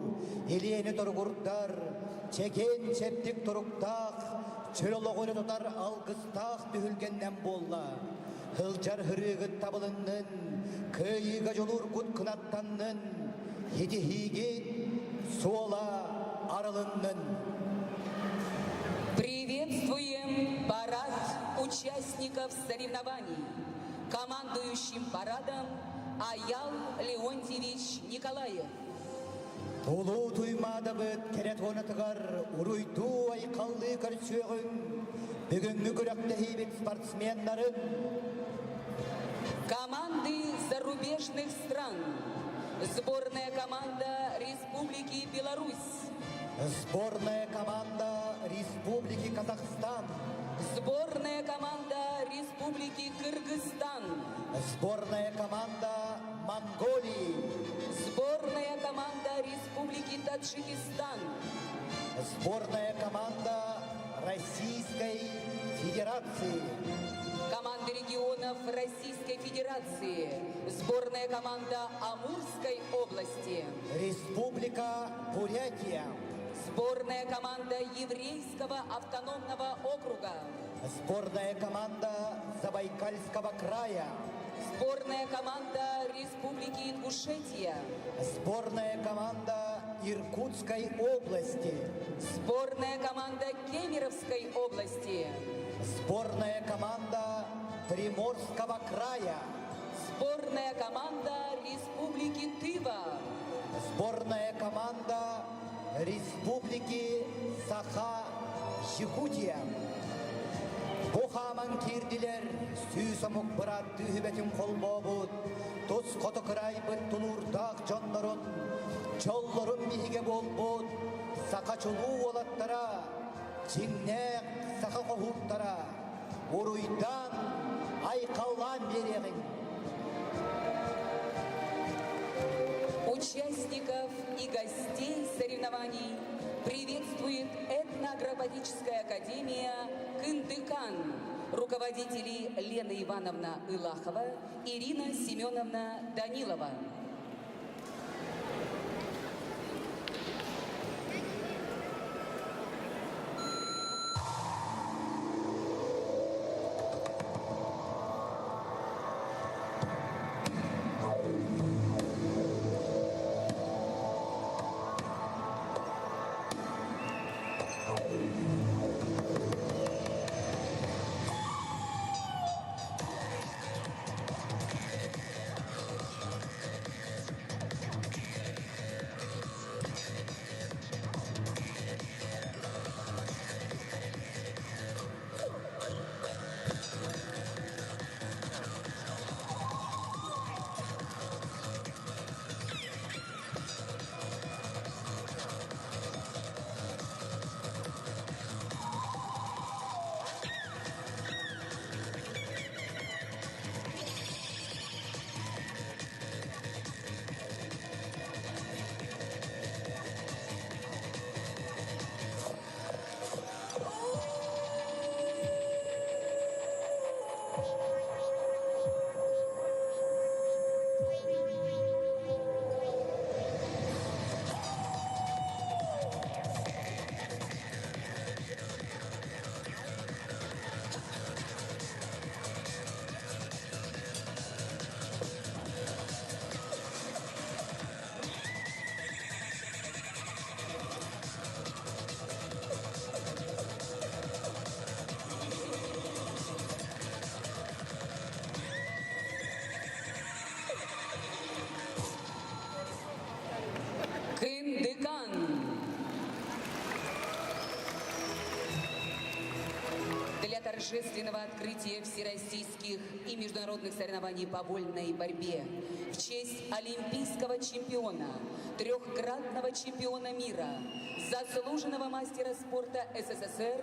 елені тұрғырдар, чекен чептік тұрықтақ, чөлолығыны тұтар алғыстақ түйілгеннен болла. Хылжар хырығыт табылынның, күйіға жолур күт кынаттанның, едігігет сола арылынның. Приветствуем парад участников соревнований. Командующим парадом Аял Леонтьевич Николаев. Улу Туймады бұд керет онатығар, ұруйду айқалды көрсөғін, бүгінгі күректі хейбет спортсменларын. Команды зарубежных стран. Сборная команда Республики Беларусь. Сборная команда Республики Казахстан. Сборная команда Республики Кыргызстан. Сборная команда Монголии. Сборная команда Республики Таджикистан. Сборная команда Российской Федерации. Команды регионов Российской Федерации. Сборная команда Амурской области. Республика Бурятия. Сборная команда Еврейского автономного округа. Сборная команда Забайкальского края. Сборная команда Республики Ингушетия. Сборная команда Иркутской области. Сборная команда Кемеровской области. Сборная команда Приморского края. Сборная команда Республики Тыва. Сборная команда Республики Саха-Якутия. Бухаман кирдилер, сүйсамук бұрат түйібетін қолба бұд, тұс қоты қырай бір тұлурдақ жонларын, чолларын миге бол бұд, сақа чолу олаттара, жеңнәк сақа қоғырттара, ұруйдан айқалан береғін. Участников и гостей соревнований приветствует этноакробатическая академия «Кындыкан». Руководители Лена Ивановна Илахова, Ирина Семеновна Данилова. торжественного открытия всероссийских и международных соревнований по вольной борьбе в честь олимпийского чемпиона, трехкратного чемпиона мира, заслуженного мастера спорта СССР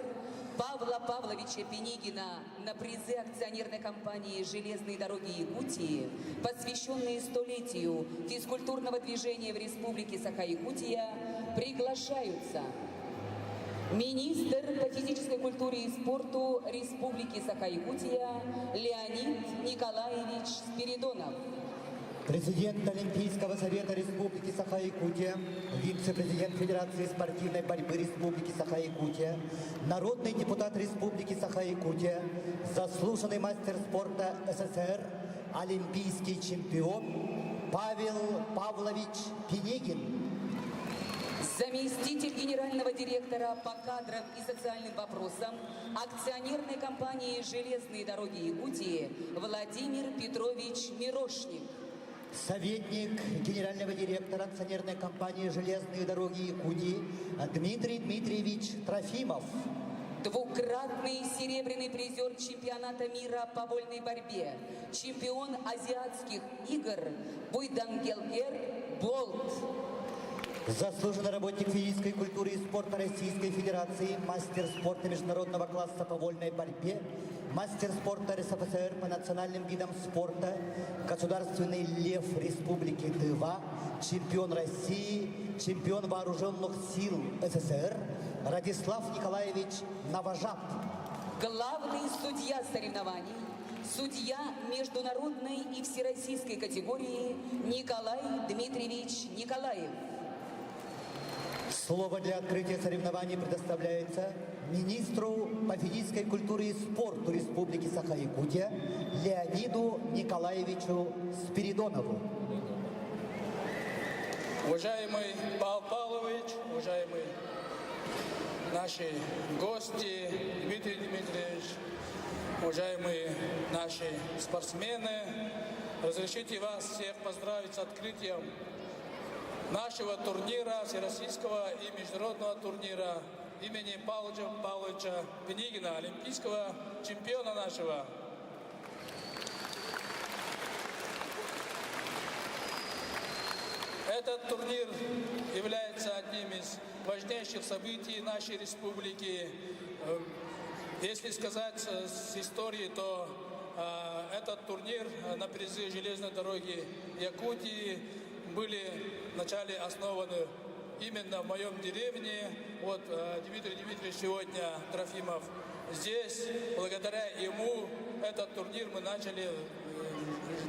Павла Павловича Пенигина на призы акционерной компании «Железные дороги Якутии», посвященные столетию физкультурного движения в Республике Саха-Якутия, приглашаются министр по физической культуре и спорту Республики Саха-Якутия Леонид Николаевич Спиридонов, Президент Олимпийского совета Республики Саха-Якутия, вице-президент Федерации спортивной борьбы Республики Саха-Якутия, народный депутат Республики Саха-Якутия, заслуженный мастер спорта СССР, олимпийский чемпион Павел Павлович Пенигин. заместитель генерального директора по кадрам и социальным вопросам акционерной компании «Железные дороги Якутии» Владимир Петрович Мирошник, Советник генерального директора акционерной компании «Железные дороги Якутии» Дмитрий Дмитриевич Трофимов. двукратный серебряный призер чемпионата мира по вольной борьбе, чемпион азиатских игр Буйдангелгер Болт, Заслуженный работник физической культуры и спорта Российской Федерации, мастер спорта международного класса по вольной борьбе, мастер спорта РСФСР по национальным видам спорта, государственный лев Республики Тыва, чемпион России, чемпион вооруженных сил СССР Радислав Николаевич Новожаб. главный судья соревнований, судья международной и всероссийской категории Николай Дмитриевич Николаев. Слово для открытия соревнований предоставляется министру по физической культуре и спорту Республики Саха-Якутия Леониду Николаевичу Спиридонову. Уважаемый Павел Павлович, уважаемые наши гости, Дмитрий Дмитриевич, уважаемые наши спортсмены, разрешите вас всех поздравить с открытием нашего турнира, всероссийского и международного турнира имени Павла Павловича Пенигина, олимпийского чемпиона нашего. Этот турнир является одним из важнейших событий нашей республики. Если сказать с истории, то этот турнир на призы железной дороги Якутии были вначале основаны именно в моем деревне. Вот Дмитрий Дмитриевич сегодня Трофимов здесь. Благодаря ему этот турнир мы начали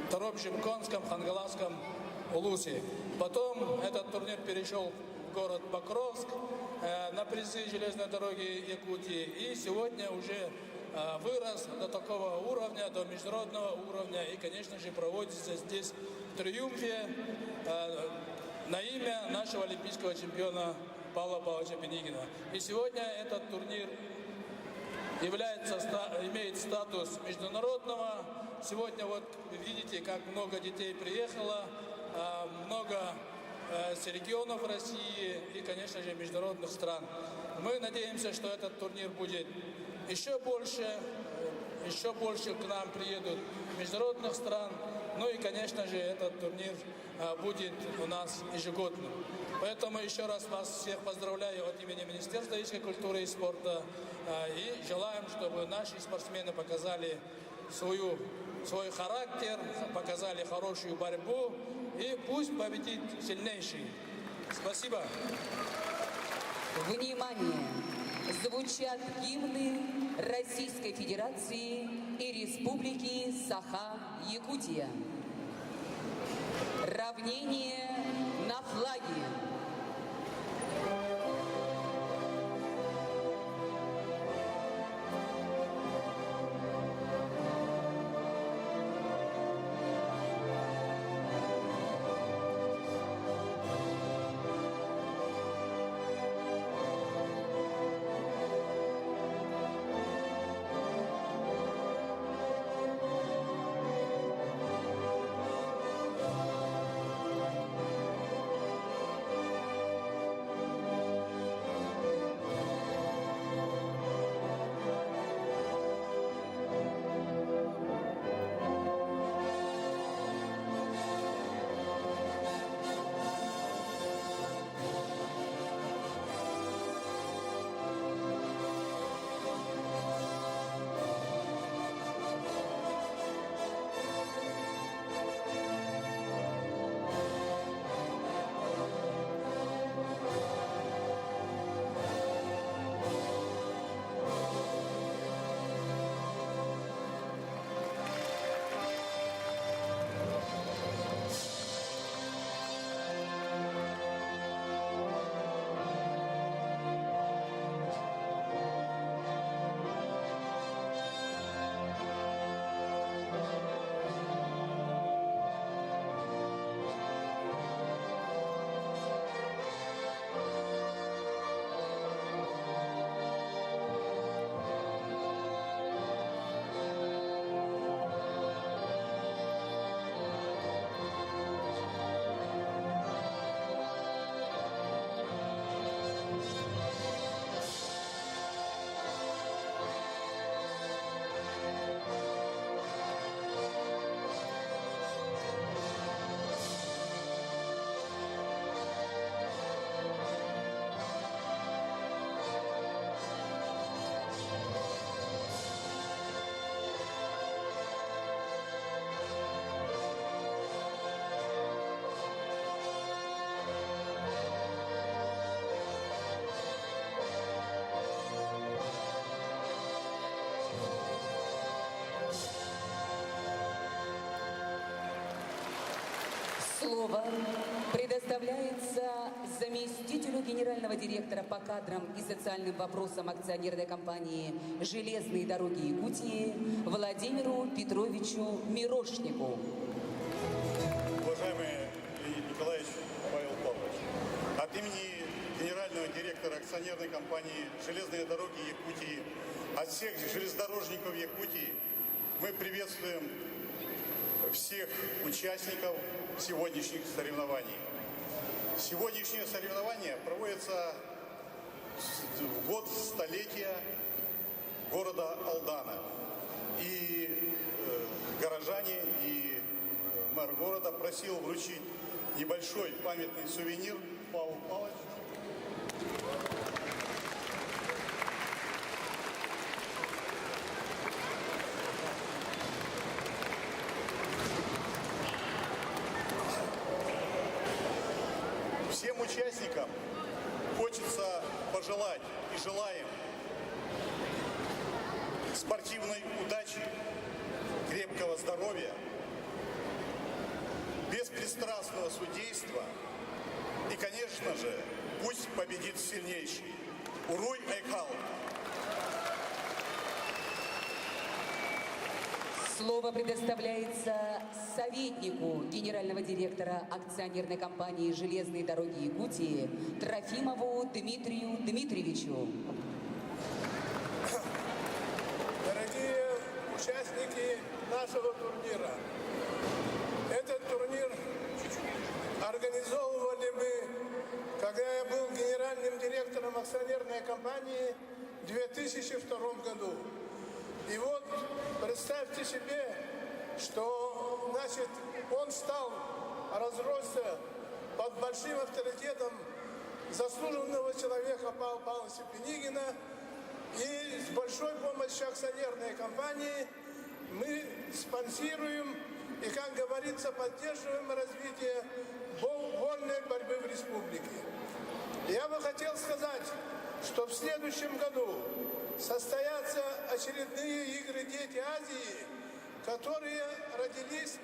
в Торопшемконском, Хангаласском Улусе. Потом этот турнир перешел в город Покровск на призы железной дороги Якутии. И сегодня уже вырос до такого уровня, до международного уровня. И, конечно же, проводится здесь в Триумфе на имя нашего олимпийского чемпиона Павла Павловича Пенигина. И сегодня этот турнир имеет статус международного. Сегодня вот видите, как много детей приехало, много с регионов России и, конечно же, международных стран. Мы надеемся, что этот турнир будет еще больше к нам приедут международных стран. Ну и, конечно же, этот турнир будет у нас ежегодным. Поэтому еще раз вас всех поздравляю от имени Министерства физической культуры и спорта. И желаем, чтобы наши спортсмены показали свой характер, показали хорошую борьбу. И пусть победит сильнейший. Спасибо. Внимание! Звучат гимны Российской Федерации и Республики Саха-Якутия. Равнение на флаге. Слово предоставляется заместителю генерального директора по кадрам и социальным вопросам акционерной компании «Железные дороги Якутии» Владимиру Петровичу Мирошнику. Уважаемый Леонид Николаевич, Павел Павлович, от имени генерального директора акционерной компании «Железные дороги Якутии», от всех железнодорожников Якутии мы приветствуем всех участников сегодняшних соревнований. Сегодняшние соревнования проводятся в год столетия города Алдана. И горожане, и мэр города просил вручить небольшой памятный сувенир. Павел Павлович. Всем участникам хочется пожелать и желаем спортивной удачи, крепкого здоровья, беспристрастного судейства и, конечно же, пусть победит сильнейший. Уруй Айкал! Слово предоставляется советнику генерального директора акционерной компании «Железные дороги Якутии» Трофимову Дмитрию Дмитриевичу. Дорогие участники нашего турнира, этот турнир организовывали мы, когда я был генеральным директором акционерной компании в 2002 году. И вот представьте себе, что, значит, он разросся под большим авторитетом заслуженного человека Павла Павловича Пенигина, и с большой помощью акционерной компании мы спонсируем и, как говорится, поддерживаем развитие вольной борьбы в республике. Я бы хотел сказать, что в следующем году состоятся очередные игры «Дети Азии», которые родились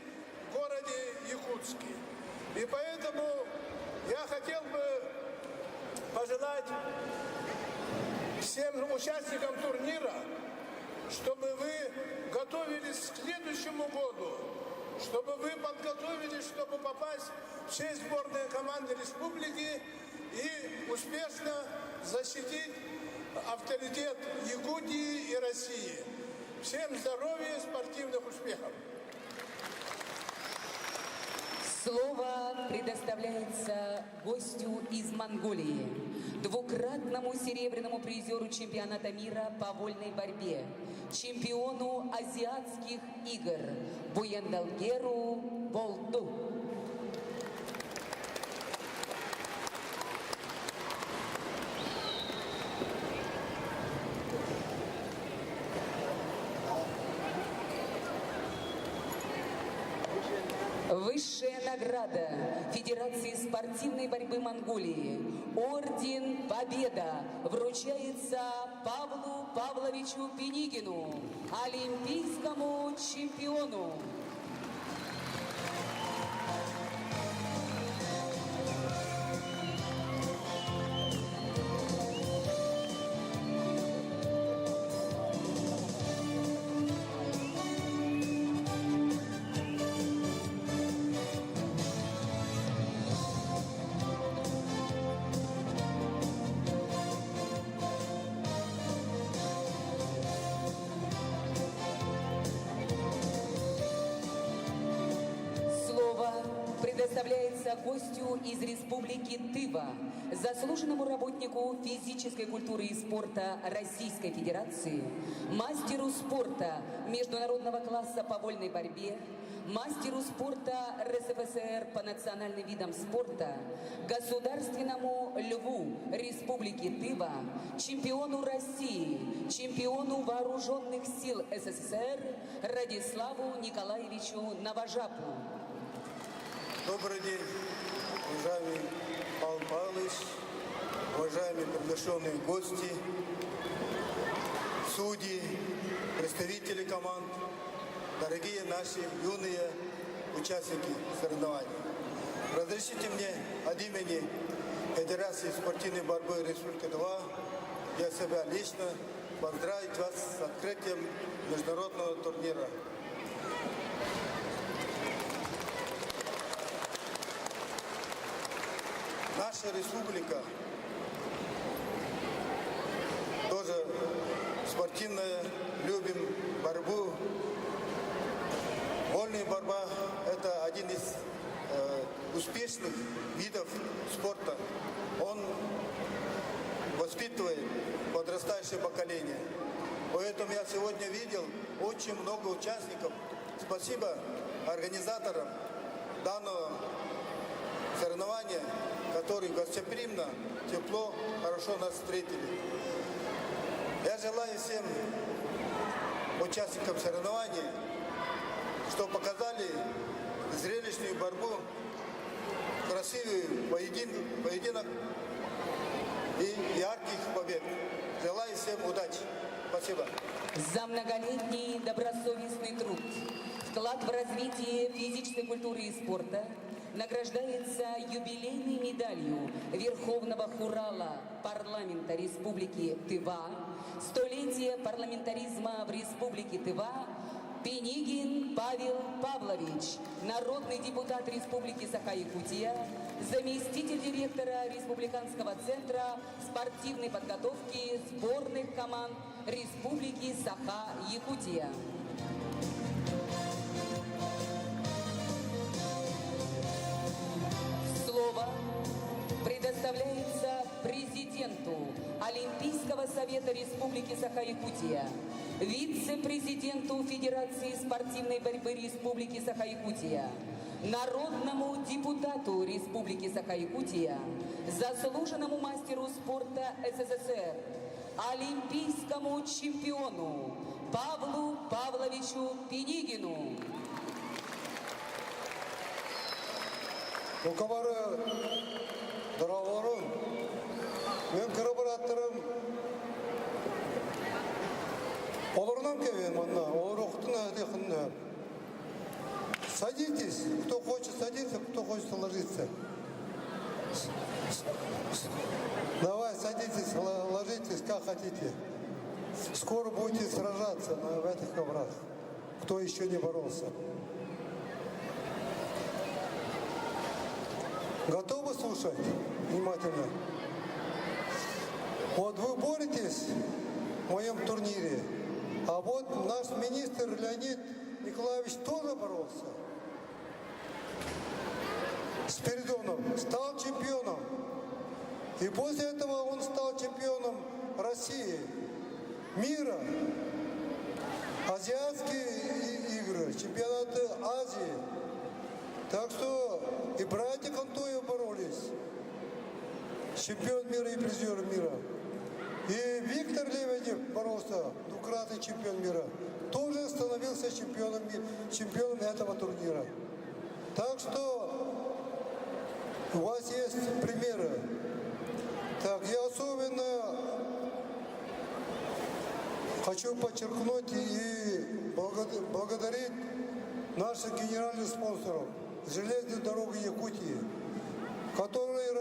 в городе Якутске. И поэтому я хотел бы пожелать всем участникам турнира, чтобы вы готовились к следующему году, чтобы вы подготовились, чтобы попасть в 6 сборные команды республики и успешно защитить авторитет Якутии и России. Всем здоровья и спортивных успехов! Слово предоставляется гостю из Монголии, двукратному серебряному призеру чемпионата мира по вольной борьбе, чемпиону азиатских игр Буяндалгеру Болду. Высшая награда Федерации спортивной борьбы Монголии Орден Победа вручается Павлу Павловичу Пенигину, олимпийскому чемпиону. Предоставляется гостю из Республики Тыва, заслуженному работнику физической культуры и спорта Российской Федерации, мастеру спорта международного класса по вольной борьбе, мастеру спорта РСФСР по национальным видам спорта, государственному льву Республики Тыва, чемпиону России, чемпиону вооруженных сил СССР Радиславу Николаевичу Новожапу. Добрый день, уважаемый Павел Павлович, уважаемые приглашенные гости, судьи, представители команд, дорогие наши юные участники соревнований. разрешите мне от имени Федерации спортивной борьбы Республики 2 я себя лично поздравить вас с открытием международного турнира. Наша республика тоже спортивная, любим борьбу. Вольная борьба – это один из успешных видов спорта. Он воспитывает подрастающее поколение. Поэтому я сегодня видел очень много участников. Спасибо организаторам данного соревнования, которые гостеприимно, тепло, хорошо нас встретили. Я желаю всем участникам соревнований, что показали зрелищную борьбу, красивый поединок и ярких побед. Желаю всем удачи. Спасибо. За многолетний добросовестный труд, вклад в развитие физической культуры и спорта награждается юбилейной медалью Верховного Хурала парламента Республики Тыва, столетие парламентаризма в Республике Тыва, Пенигин Павел Павлович, народный депутат Республики Саха-Якутия, заместитель директора Республиканского центра спортивной подготовки сборных команд Республики Саха-Якутия. Слово предоставляется президенту Олимпийского совета Республики Саха-Якутия, вице-президенту Федерации спортивной борьбы Республики Саха-Якутия, народному депутату Республики Саха-Якутия, заслуженному мастеру спорта СССР, олимпийскому чемпиону Павлу Павловичу Пенигину. Укабары договорын, мен кірібіраттырым, оларынан кевен манна, олар оқытына әдеқінна. Садитесь, кто хочет садиться, кто хочет ложиться. Давай, садитесь, ложитесь, как хотите. Скоро будете сражаться в этих коврах, кто еще не боролся. Готовы слушать внимательно? Вот вы боретесь в моем турнире, а вот наш министр Леонид Николаевич тоже боролся. Спиридонов стал чемпионом. И после этого он стал чемпионом России, мира, азиатские игры, чемпионаты Азии. Так что и братья Кантоев боролись, чемпион мира и призер мира. И Виктор Лебедев боролся, двукратный чемпион мира, тоже становился чемпионом этого турнира. Так что у вас есть примеры. Так, я особенно хочу подчеркнуть и благодарить наших генеральных спонсоров железной дороги Якутии, которые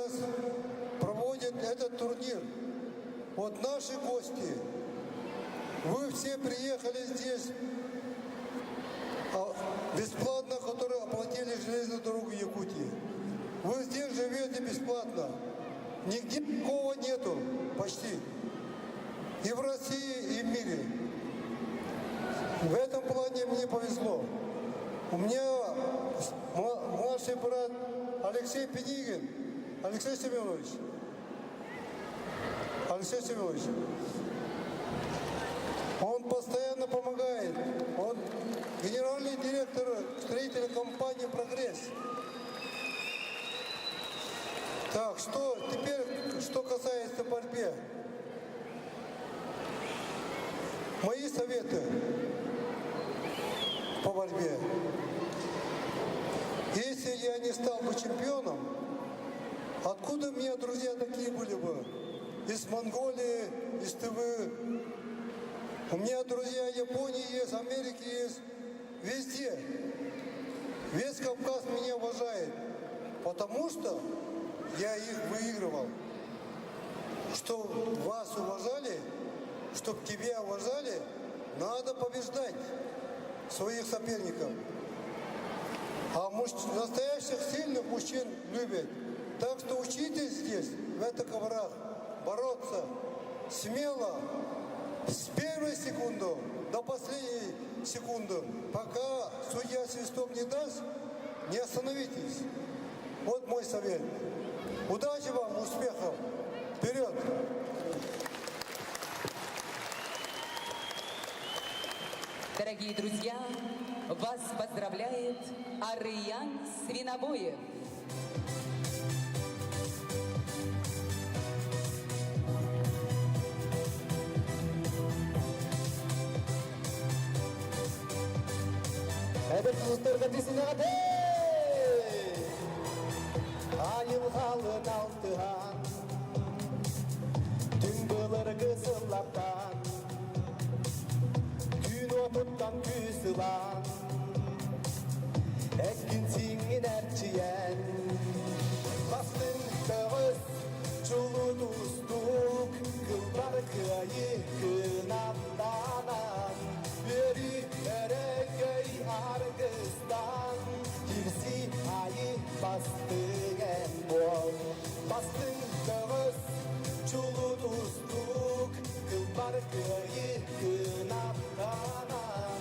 проводят этот турнир. Вот наши гости, вы все приехали здесь бесплатно, которые оплатили железную дорогу Якутии. Вы здесь живете бесплатно. Нигде такого нету почти. И в России, и в мире. В этом плане мне повезло. У меня младший брат Алексей Пенигин, Алексей Семенович, он постоянно помогает. Он генеральный директор строительной компании «Прогресс». Так, что касается борьбы. Мои советы по борьбе. Если я не стал бы чемпионом, откуда у меня друзья такие были бы? Из Монголии, из Тывы. У меня друзья в Японии есть, в Америке есть, везде. Весь Кавказ меня уважает. потому что я их выигрывал. Чтобы вас уважали, чтобы тебя уважали, надо побеждать своих соперников. А настоящих сильных мужчин любят. Так что учитесь здесь, в этих коврах, бороться смело, с первой секунды до последней секунды. Пока судья свисток не даст, не остановитесь. Вот мой совет. Удачи вам, успехов. Вперед! Дорогие друзья, вас поздравляет Арыян Свинобоев. Айылғалын алтыған түн болыр кызылаптан күн отыттан күсілан әкін сіңін әрчиян бастың тығыз жолы тұстық кылдар кайы кынамданан бері әрекей аргыстан кирси айы бастыган бол бастың тығыз жолы тұстық кылдар кайы кынамданан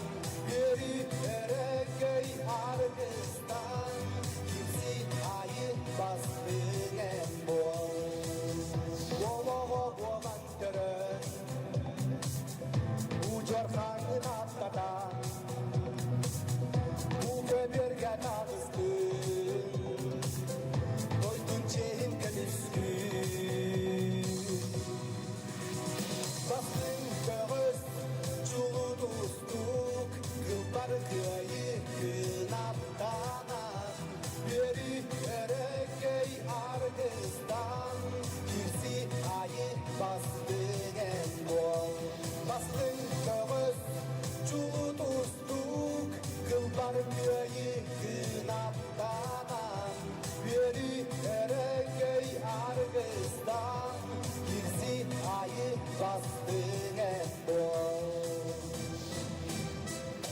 бері әрекей аргыстан кирси айы бастыган бол болған түрі Ujarkanın atladan Bu köbergen ağızgın Doydun çehin könüskün Bastın göğüs Çulu dostuk Kılbar kıyı kınaptanan Beri erekey argıstan Kirsi ayı bastığın bol Bastın göğüs, çulu dostuk, kılbar köyü kınaptanan Beri erekey argıstan, kirsi ayı bastığın bol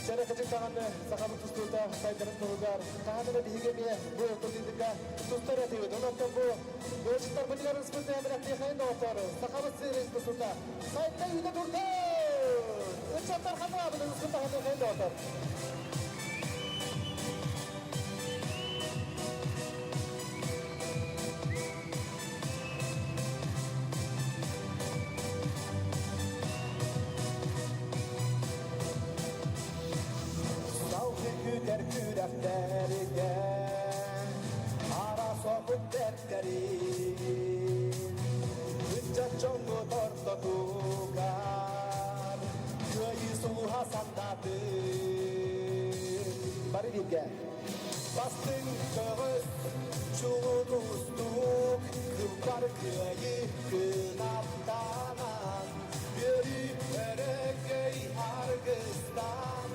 Çare kaçık tağanı, sakamı tustuğda, saydarın tuğugar Tağanını bihigemiye, bu oturdukka, tustar yatıyor Donattan bu, Doğuşuklar bıcıların sıkıntı emirat yıkayın da otarı Sakamı sığırın tustuğda, sayda yine durdu Üç atlar kanı abinin sıkıntı yıkayın da otarı Küder küreklerge Ara sokup dertlerin Hüccet çoğu torta tukar Köyü suha sandadır Bari bilge Bastın göğüs Çuğu dostuk Kılbar köyü kınaptanan Beri erekey argıstan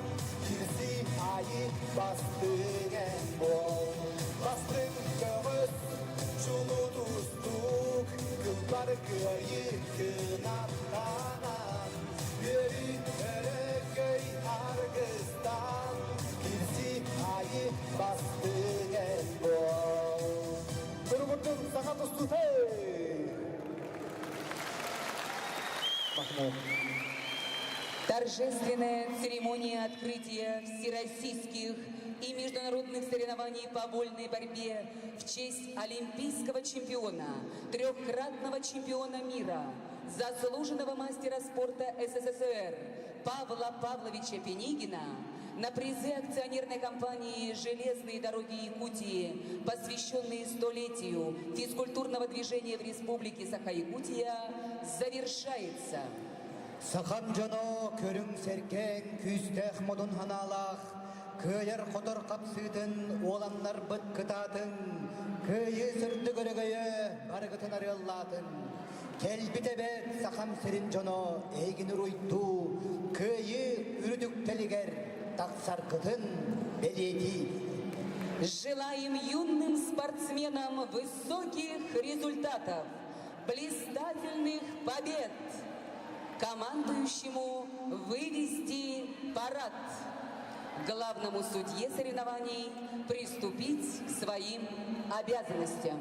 Kirsi ayı bastığın bol Bastın göğüs Çulu dostuk Kılbar köyü kınaptanan Beri erekey argıstan Kirsi ayı bastığın bol Durmurdum sana dostuk hey Mahmut Торжественная церемония открытия всероссийских и международных соревнований по вольной борьбе в честь олимпийского чемпиона, трехкратного чемпиона мира, заслуженного мастера спорта СССР Павла Павловича Пенигина на призы акционерной компании «Железные дороги Якутии», посвященные столетию физкультурного движения в Республике Саха-Якутия, завершается. Сахам жоно көрің серкен күстәх модун ханалах Көйер қотыр қапсытын оламнар бұт кытатын Көйі сүрді көрігіе барғытын арыллатын Келбіте бәт сахам серін жоно егін ұруйтту Көйі үрдік телігер тақсар қытын белеті Желаем юным спортсменам высоких результатов, блистательных побед, командующему вывести парад, главному судье соревнований приступить к своим обязанностям.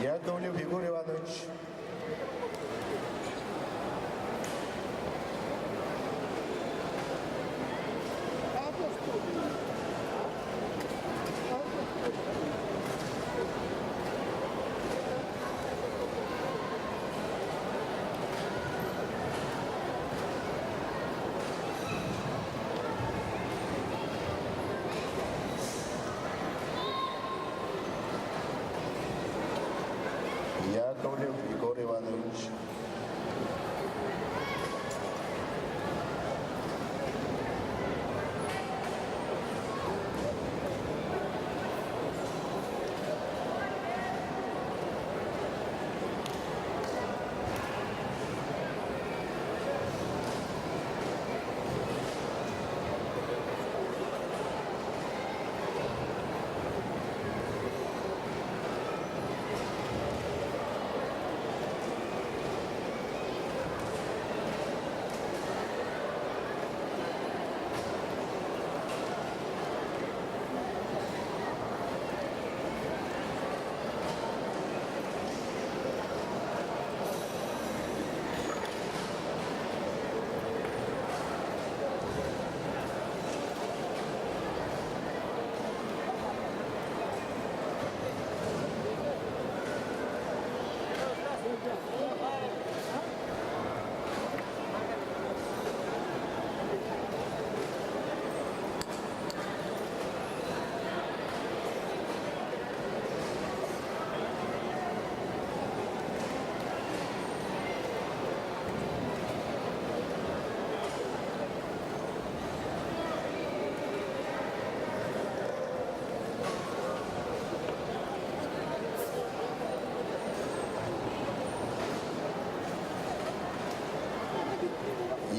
Яковлев Егор Иванович. Яковлев Егор Иванович.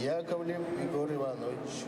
Яковлев Егор Иванович.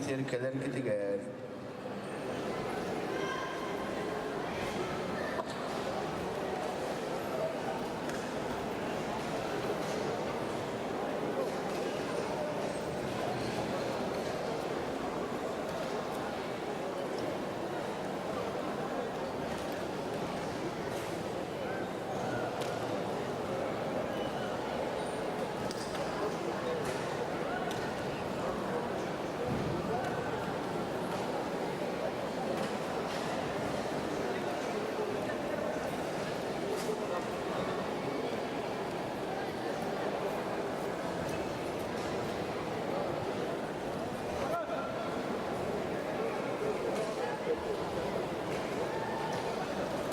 Serkeler ketiger.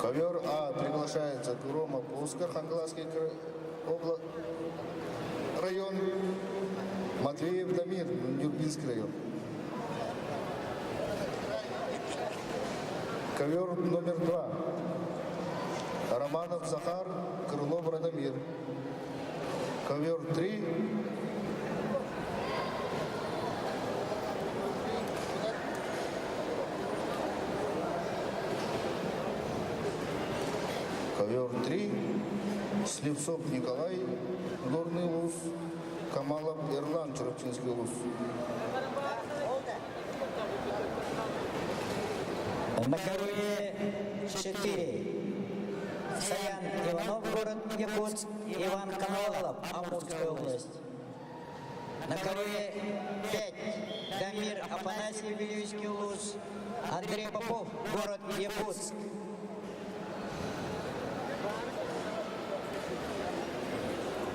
Ковер А приглашается Громов Оскар, Хангаласский район, Матвеев Дамир, Нюрбинский район. Ковер номер 2. Романов Захар, Крылов Радомир. Ковер 3. Ковер 3. Сливцов Николай, Горный Луз. Камалов Ирлан, Чурапчинский Луз. На ковре 4. Саян Иванов, город Якутск, Иван Коновалов, Амурская область. На ковре 5. Дамир Афанасьев, Вильюйский Луз, Андрей Попов, город Якутск.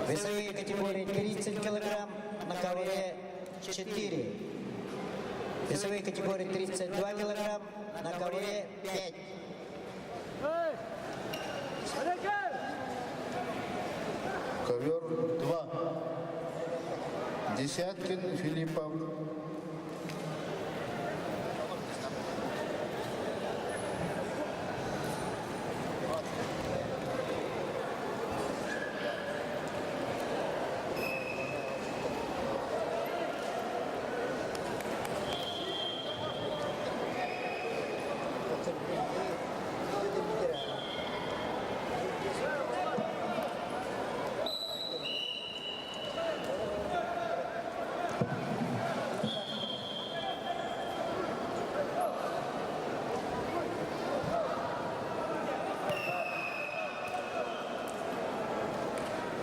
Весовые категории 30 килограмм, на ковре 4. Весовые категории 32 килограмм, на ковре 5. Ковер 2. Десяткин Филиппов.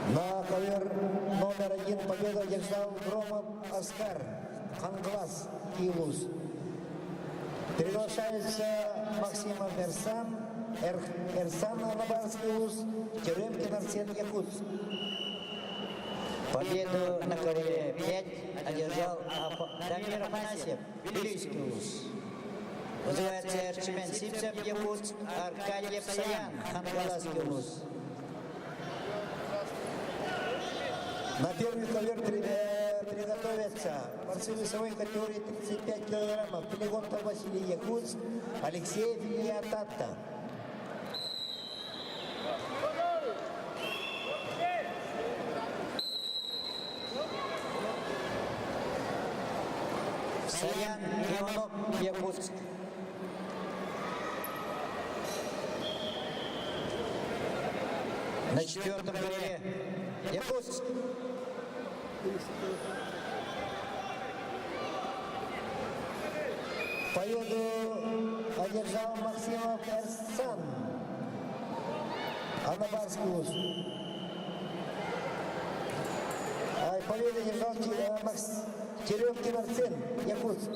На ковер номер 1 победу одержал Громов Оскар, Ханглас, Килус. Приглашается Максимов Эрсан, Алабарский Луз, Теремкин Арсен, Якутск. Победу на ковре 5 одержал Дамир Афанасьев, Вильюйский Луз. Вызывается Эрчимен Сипцев, Якутск, Аркадий Саян, Хангаласский Луз. На первый ковер приготовятся борцы весовой категории 35 килограммов. Пелегонтов Василий, Якутск, Алексей Вильятатта. Саян Иванов, Якутск. На четвертом ковре Якутск. Победу одержал Максимов Эрсан, Анабарский Луз. Победу одержал Теремкин Арсен, Якутск.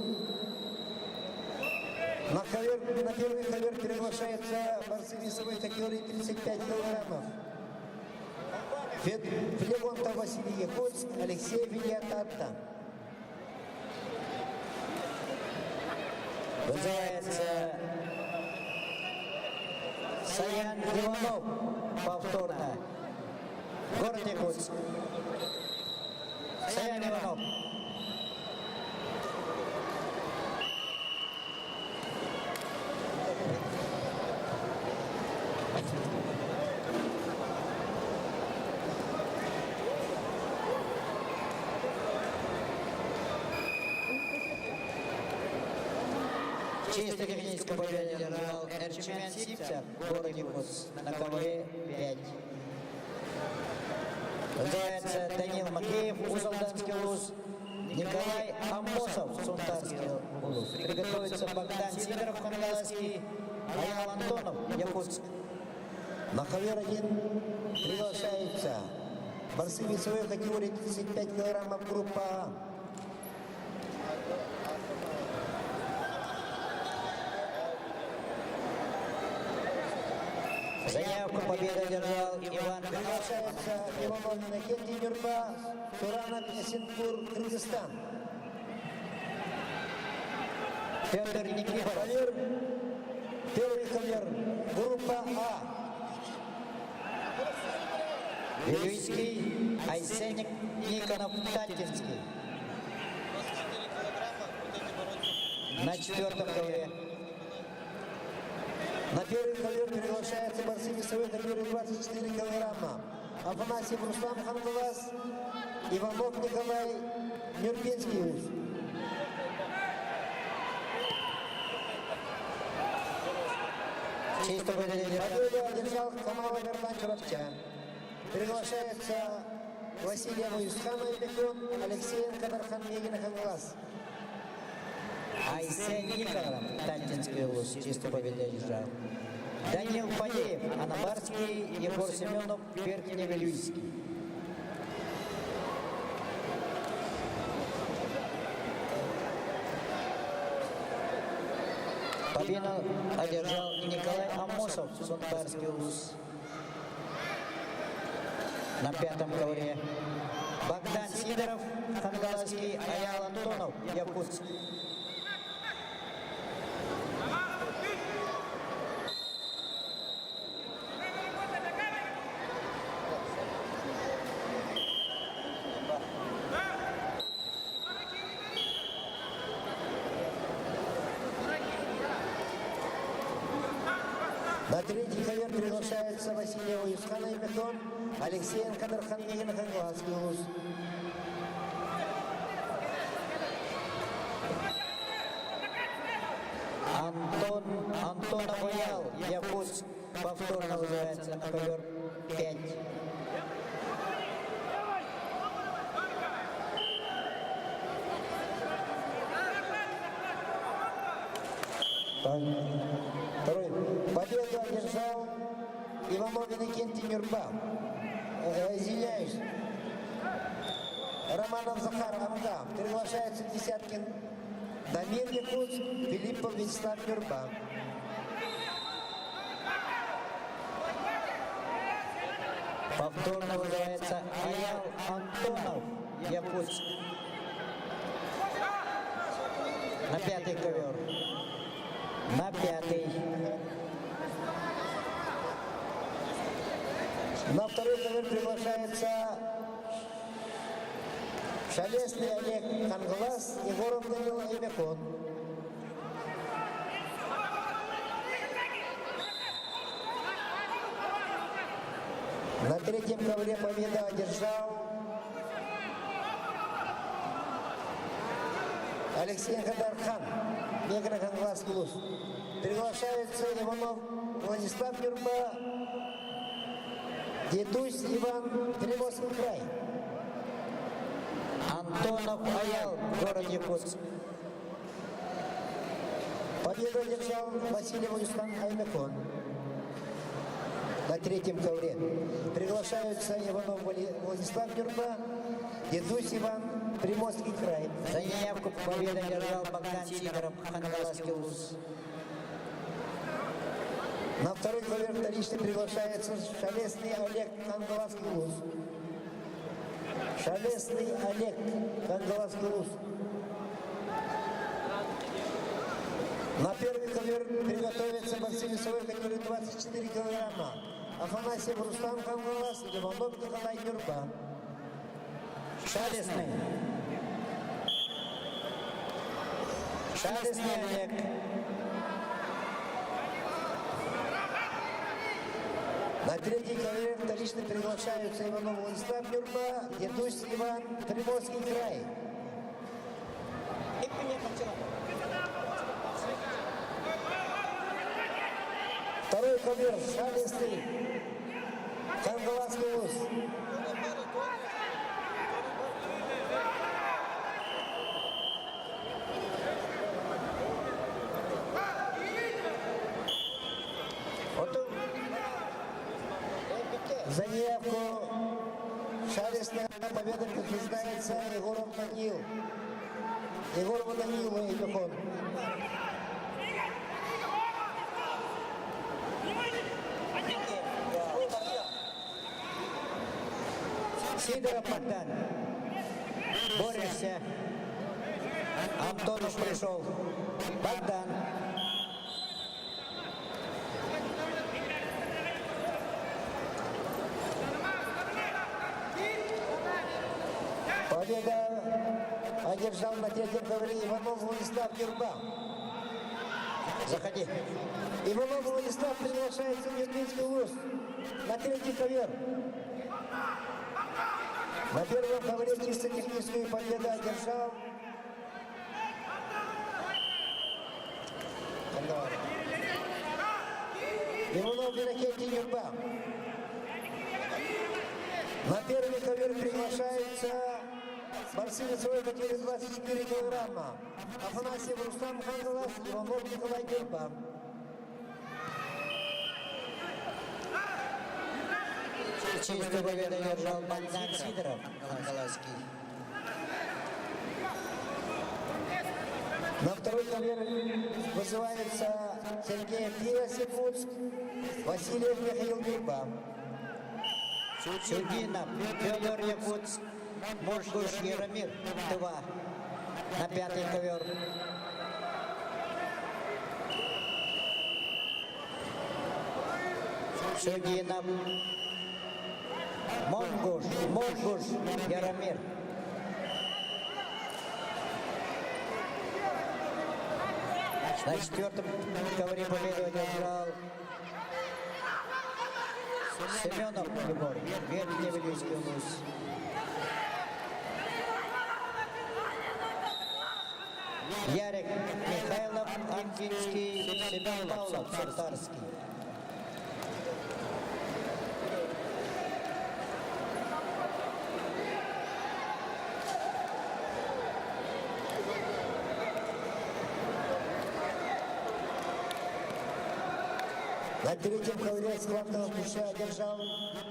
На первый ковер приглашается борцы весовой категории 35 килограммов. Флегонтов Василий, Якутск, Алексей Вильятатта. Вызывается Саян Иванов повторно. Город Якутск. Саян Иванов. Чисто техническая победа одержал Эрчимян Сипцев, город Якутск, на ковре 5. Называется Данил Макеев, Узалданский луз, Николай Амосов, Сунтарский луз. Приготовится Богдан Сидоров, Хангаласский, Аял Антонов, Якутск. На ковер 1 приглашаются борцы весовой категории 35 килограммов группа А. Заявку победы одержал Иван Петров. Приглашается Иванов Иннокентий Нюрба, Туранов Эсенпур, Кыргызстан. Петр Никифоров. Ковер, первый ковер, группа А. Вилюйский, Айсеник, Никонов, Татинский. На 4-м ковре. На первый ковер приглашаются борцы весовой категории 24 килограмма. Афанасьев Руслан Хангалас, Иванов Николай, Нюрбинский УЗ. Чисто победа Победу одержал Камал Амирхан Чурапчан. Приглашается Василий Муюсханов Бекон, Алексеенко Дархан Мегин Хангалас. Айсен Никонов, Татинский луз, чисто победа одержал. Данил Фадеев, Анабарский, Егор Семенов, Верхневилюйский. Победу одержал Николай Амосов, Сунтарский луз. На 5-м ковре. Богдан Сидоров, Хангаласский, Аял Антонов, Якутск. На третий ковер приглашается Василий Муюсханов Бекон, Алексеенко Дархан Мегин Хангаласский УЗ. Антонов Аял, Якутск, повторно вызывается на ковер 5. Второй. Победу одержал Иванов Иннокентий Нюрба. Извиняюсь. Романов Захар Амга. Приглашается Десяткин Дамир Якутск, Филиппов Вячеслав Нюрба. Повторно вызывается Аял Антонов, Якутск. На 5-й ковер. На 5-й. На второй ковер приглашается Шалесный Олег Хангалас, Егоров Данил Аймекон. На третьем ковре победа одержал Алексей Хадархан, Мегин Хангаласский УЗ. Приглашаются Иванов Владислав Нюрба, Дедусь Иван, Приморский край. Антонов Аял, город Якутск. Победу одержал Василий Владислав Аймекон. На третьем ковре приглашаются Иванов Владислав Нюрба, Дедусь Иван, Приморский край. Заявку победы одержал Богдан Сидоров, Хангаласский УЗ. На второй ковер вторично приглашается Шалесный Олег, Хангаласский УЗ. Шалесный Олег, Хангаласский УЗ. На первый ковер приготовятся борцы весовой категории 24 килограмма. Афанасьев Руслан Хангалас, Иванов Николай Нюрба. Шалесный. Шалесный Олег. На третий ковер вторично приглашаются Иванов Владислав Нюрба, Дедусь Иван, Приморский край. Второй ковер шалистый. Хангаласский вуз. Заявку шалистная победа подтверждается Егором Данил. Егор Данилу идет он. Сидоров Богдан. Борешься. Антонов пришел. Богдан. Победа одержал на третьем ковре Иванов Владислав Герба. Заходи. Иванов Владислав приглашается в Иркутский вуз на третий ковер. На первом ковре чисто техническую победу одержал Иванов Иннокентий Герба. На первый ковер приглашается борцы весовой категории 24 килограмма. Афанасьев Рустам Хангалас, Иванов Николай Герба. Чистую победу одержал Богдан Сидоров, Хангаласский. На второй ковер вызывается Сергей Якутск, Васильев Михаил Герба. Чудинов, Федор Якутск, Мошкуш Яромир, Тыва. На пятый ковер. Чудинов, Мошкуш Яромир. На четвертом ковре победу одержал Семенов Тимур, Верхний Вилюйский вуз. Ярик Михайлов, Антинский, Семен Павлов, Сартарский. На третьем ковре складного ключа одержал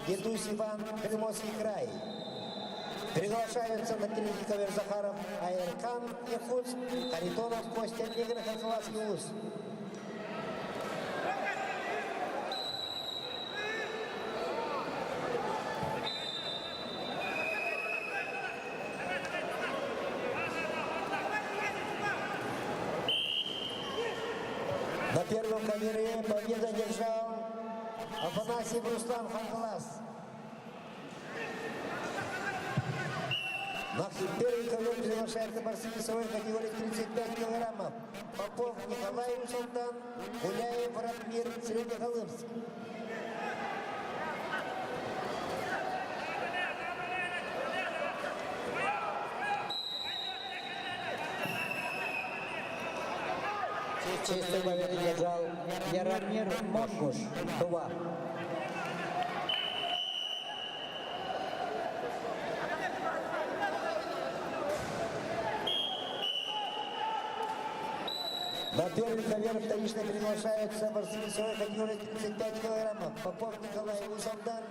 Дедусь Иван, Приморский край. Приглашаются на третий ковер Захаров Айркан, Якутск, Харитонов, Костя Негр, Хангаласский вуз. На первом ковре победу одержал Афанасьев Руслан Хангалас. На первый ковер приглашается борцы весовой категории 35 килограммов. Попов Николай Усултан, Гуляев Ратмир, Среднехолымск. Чистую победу одержал Яромир Мошкуш, Тува. На первый ковер вторично приглашаются борцы весовой категории 35 килограммов. Попов Николай Усултан,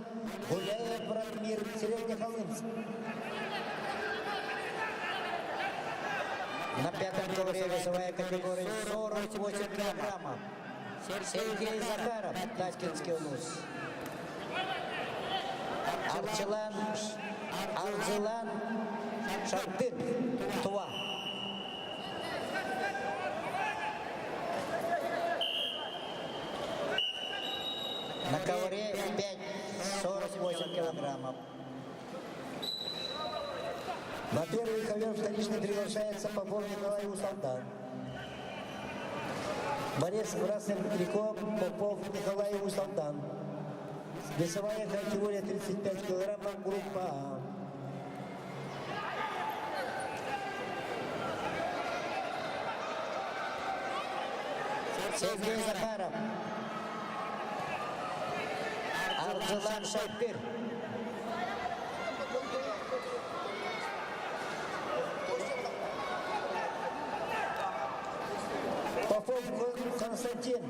Гуляев Ратмир, Среднехолымск. На пятом ковре весовая категория 48 килограммов. Сергей Захаров, Таскинский вуз. Арцелан Шартын, Тува. На ковре 48 килограммов. На первый ковер вторично приглашается Попов Николай Усултан. Борец красным триком Попов Николай Усултан. Весовая категория 35 килограммов, группа А. Сергей Захаров, Арзылан Шайпир. Попов Константин.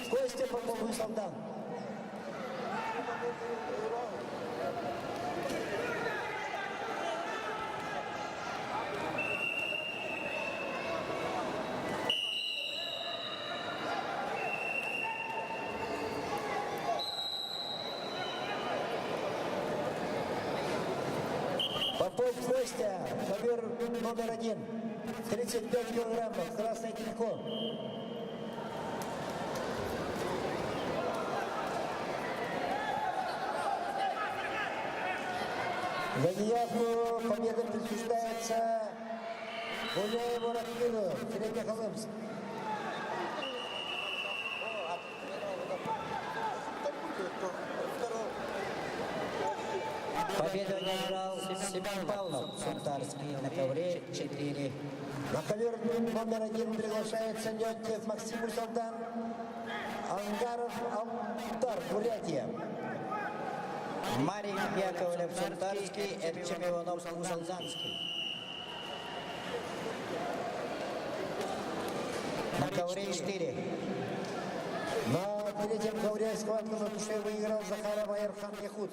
Костя Попов и Солдан. Попов Костя, ковер номер 1, 35 килограммов, красное телько. За неявную победу присуждается Гуляеву Ратмиру, Среднеколымск. Победу одержал Семен Павлов, Сунтарский, на ковре 4. На ковер номер 1 приглашается Леонтьев Максим Усалдан, Ангаров Алтар, Бурятия. Марин Яковлев, Сунтарский, Эрчим Иванов, Усалзанский. На ковре 4. На третьем ковре схватку на душе выиграл Захаров Айрхан Яхуц.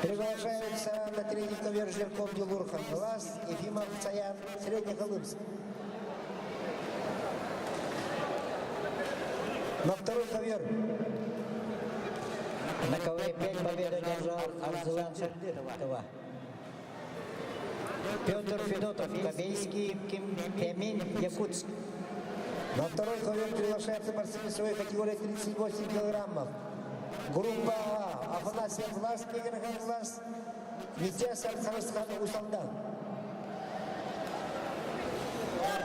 Приглашаются на третий ковер Жирков Дилурхан Глаз, Ефимов Цаян, Среднеколымск. На второй ковер. На ковре 5 победу одержал Арзылан Шайпир. Петр Федотов, Кобейский, Кемин, Якутск. На второй ковер приглашается борцы весовой категории 38 килограммов. Группа А. Афанасьев Глаз, Мегерхан Глаз, Митяс Архарастхан Усалдан.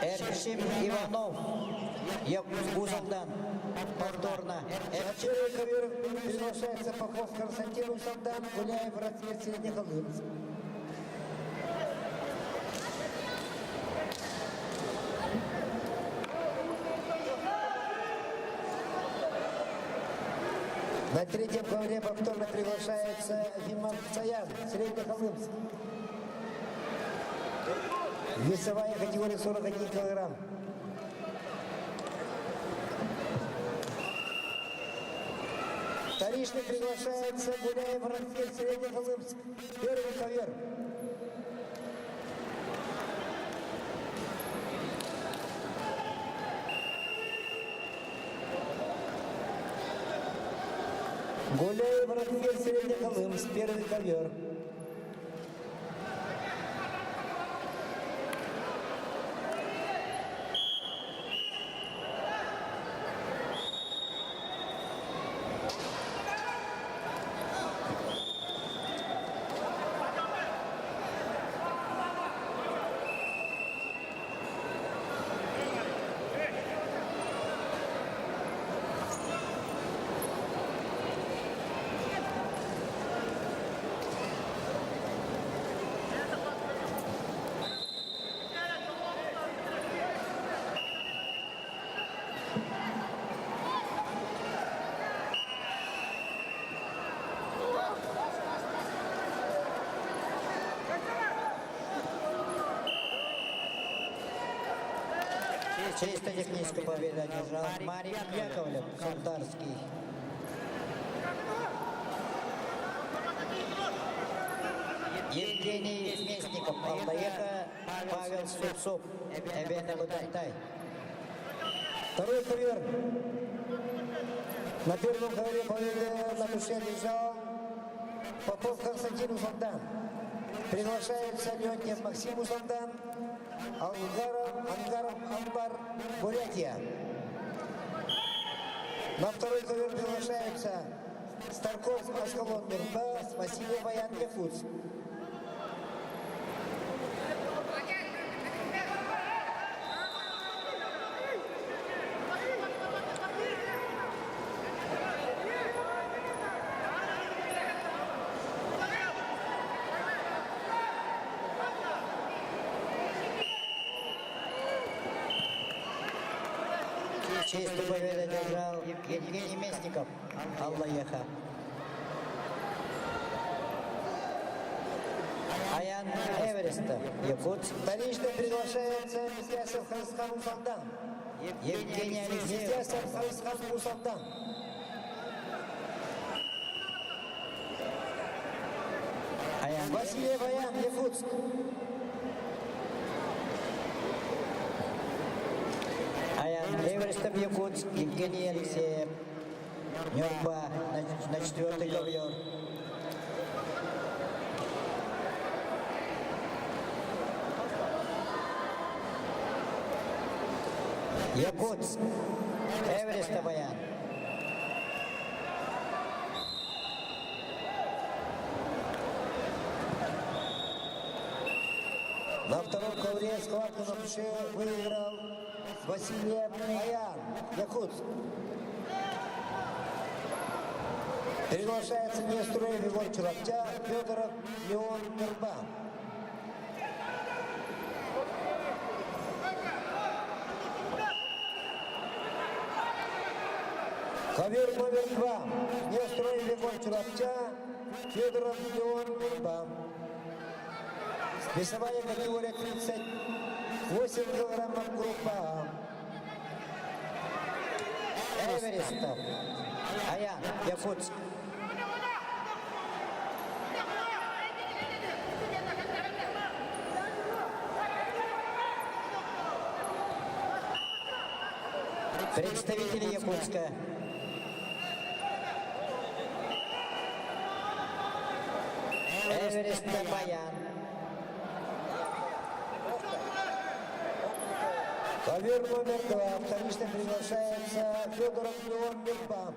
Эрчим Иванов, Усалдан. Повторно. На первый ковер приглашается Попов Константин Усалдан, Гуляев Ратмир, Среднеколымск. На третьем ковре повторно приглашается Ефимов Цаян, Среднеколымск. Весовая категория 41 килограмм. Вторичный приглашается Гуляев Ратмир, Среднеколымск. Первый ковер. Гуляев Ратмир, Среднеколымск. Первый ковер. Чисто техническая победа одержал Марин Яковлев, Сунтарский. Евгений Местников, Алдаеха, Павел Супцов, Эбена Лутантай. Второй ковер. На первом ковре победы на душе лежал Попов Константин Усалдан. Приглашается Леонтьев Максим Усалдан, Ангаров Амбар, Бурятия. На второй ковер приглашаются Старков Аскалон Мирбас, Василий Баян Якутск. Честь победы одержал Евгений Местников, Аллаеха. Аян Эвереста, Якутск. Вторично приглашается Несясов Харисхан Усалдан. Евгений Алексеев. Несясов Харисхан Усалдан. Васильев Аян, Якутск. Аян Эверестов, Якутск, Евгений Алексеев. Нюрба на 4-й ковер. Якутск, Эверестов Аян. На втором ковре схватку на душе выиграл Василий Аян, Якутск. Приглашается Неструев Егор Чурапча, Федоров Леон Нюрба. Ковер номер 2. Неструев Егор Чурапча, Федоров Леон Нюрба. Весовая категория 38 килограммов, группа А. Эверестов Аян, Якутск. Представители Якутска. Эверестов Аян. Ковер номер 2. Вторично приглашается Федоров Леон Нюрба.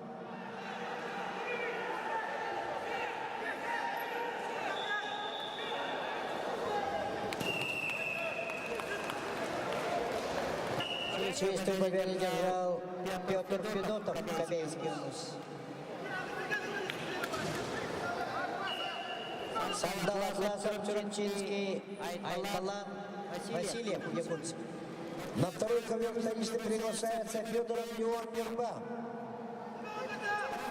Честь победы держал Петр Федотов, Кобейский УНУС. Сандал Атласов, Чуринчинский, Айталан, Васильев, Якутск. На второй ковер вторично приглашается Федоров Леон Нюрба.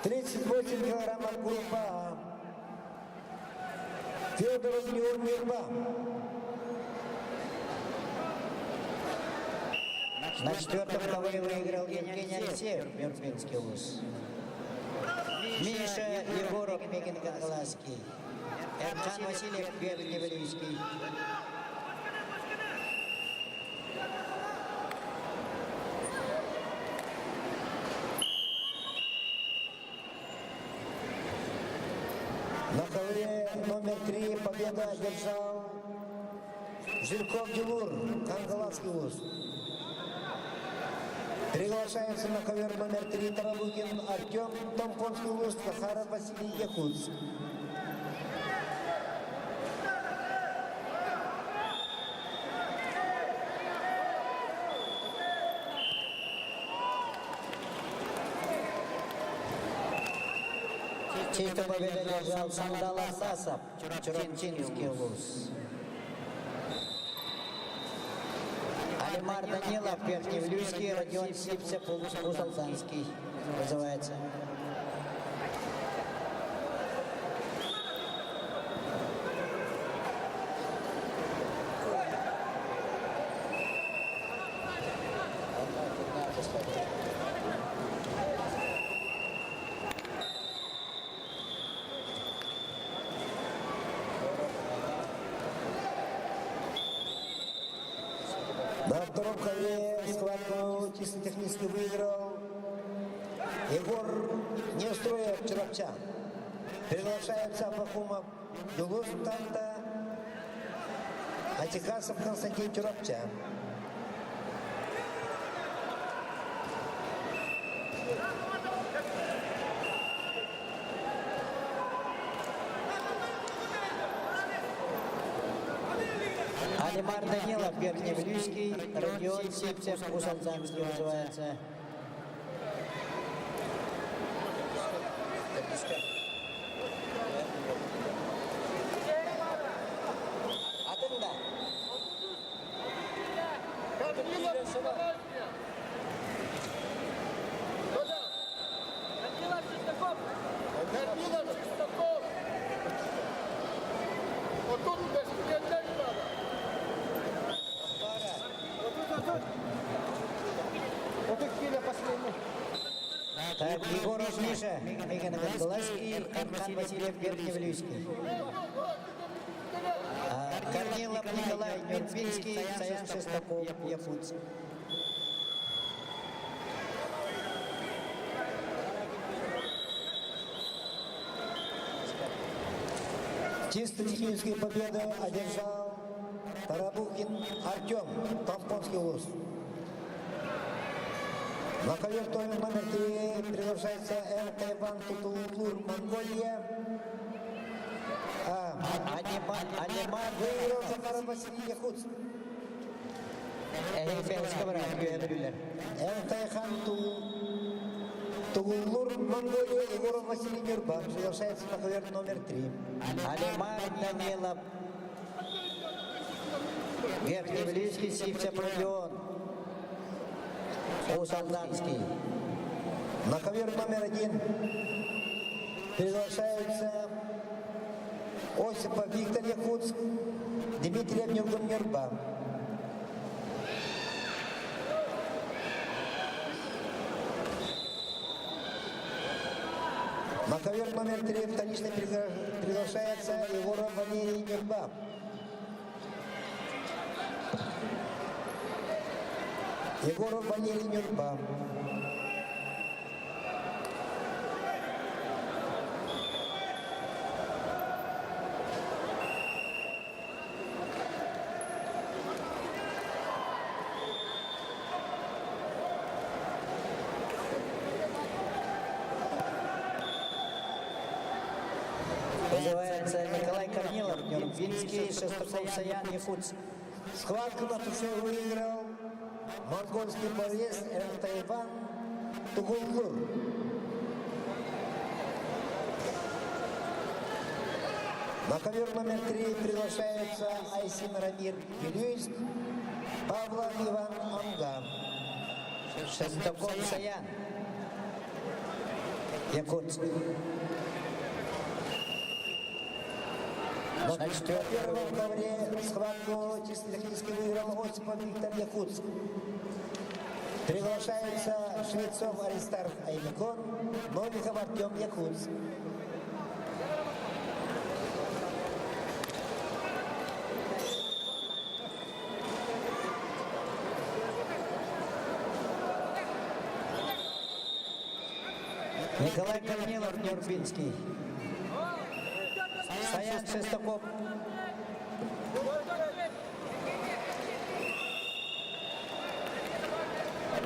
38 килограммов, группа А. Федоров Леон Нюрба. На 4-м ковре выиграл Евгений Алексеев, Мюртвинский УЗ. Миша Егоров, Мегин-Гангаласский. Эркан Васильев, Верхневилийский. На ковре номер 3 победа одержал Жирков Дилур, Кангаласский УЗ. Приглашается на ковер номер 3 Таралугин Артем, Томпонский УЗ, Захаров Василий, Якутск. Честь победы держал Сандал Асасов, Чуринчинский УЗ. Алимар Данилов, Верхневилюйский, Родион Сипцев, Узалзанский называется. На втором ковре схватку чисто технически выиграл Егор Неструев Чурапча. Приглашается Пахумов Юлус Танта, Атикасов Константин Чурапча. Алимар Данилов, Верхневилюйский, Родион Сипцев, Узалзанский называется. Атында. Это Киля последний. Так, Егоров Миша, Михан Галаский, Архан Васильев Верхневилюйский. Корнилов Николай Нюрбинский, Саян Шестаков, Якутск. Чисто техническую победу одержал Тарабухин Артем, Толстонский улус. На ковер номер 3 приглашается Тайван Тутулур, Монголия. Алиман выиграл Захаров Василий Якутск. Тайхан Тулур, Монголия, Егоров Василий Нюрба приглашается на ковер номер 3. Алиман Данилов, Верхневилюйский, Сивцев Родион, Усалданский. На ковер номер 1 приглашаются Осипов Виктор Якутск, Дмитрий Нюрба. На ковер номер 3 вторично приглашается Егоров Валерий Нюрба. Егоров Валерий Нюрба. Вызывается Николай Корнилов, Нюрбинский, Шестаков, Саян, Якутск. Схватку на туше выиграл монгольский борец Тайван Тугулгур. На ковер номер 3 приглашаются Айсин Рамир Вилюйск, Павла Иван Амга. Шестаков, Саян, Якутск. На 4-м ковре схватку чисто технически выиграл Осипов Виктор Якутск. Приглашаются Швецов Аристарх Аймикон, Новиков Артем Якутск. Николай Корнилов, Нюрбинский. Саян Шестаков.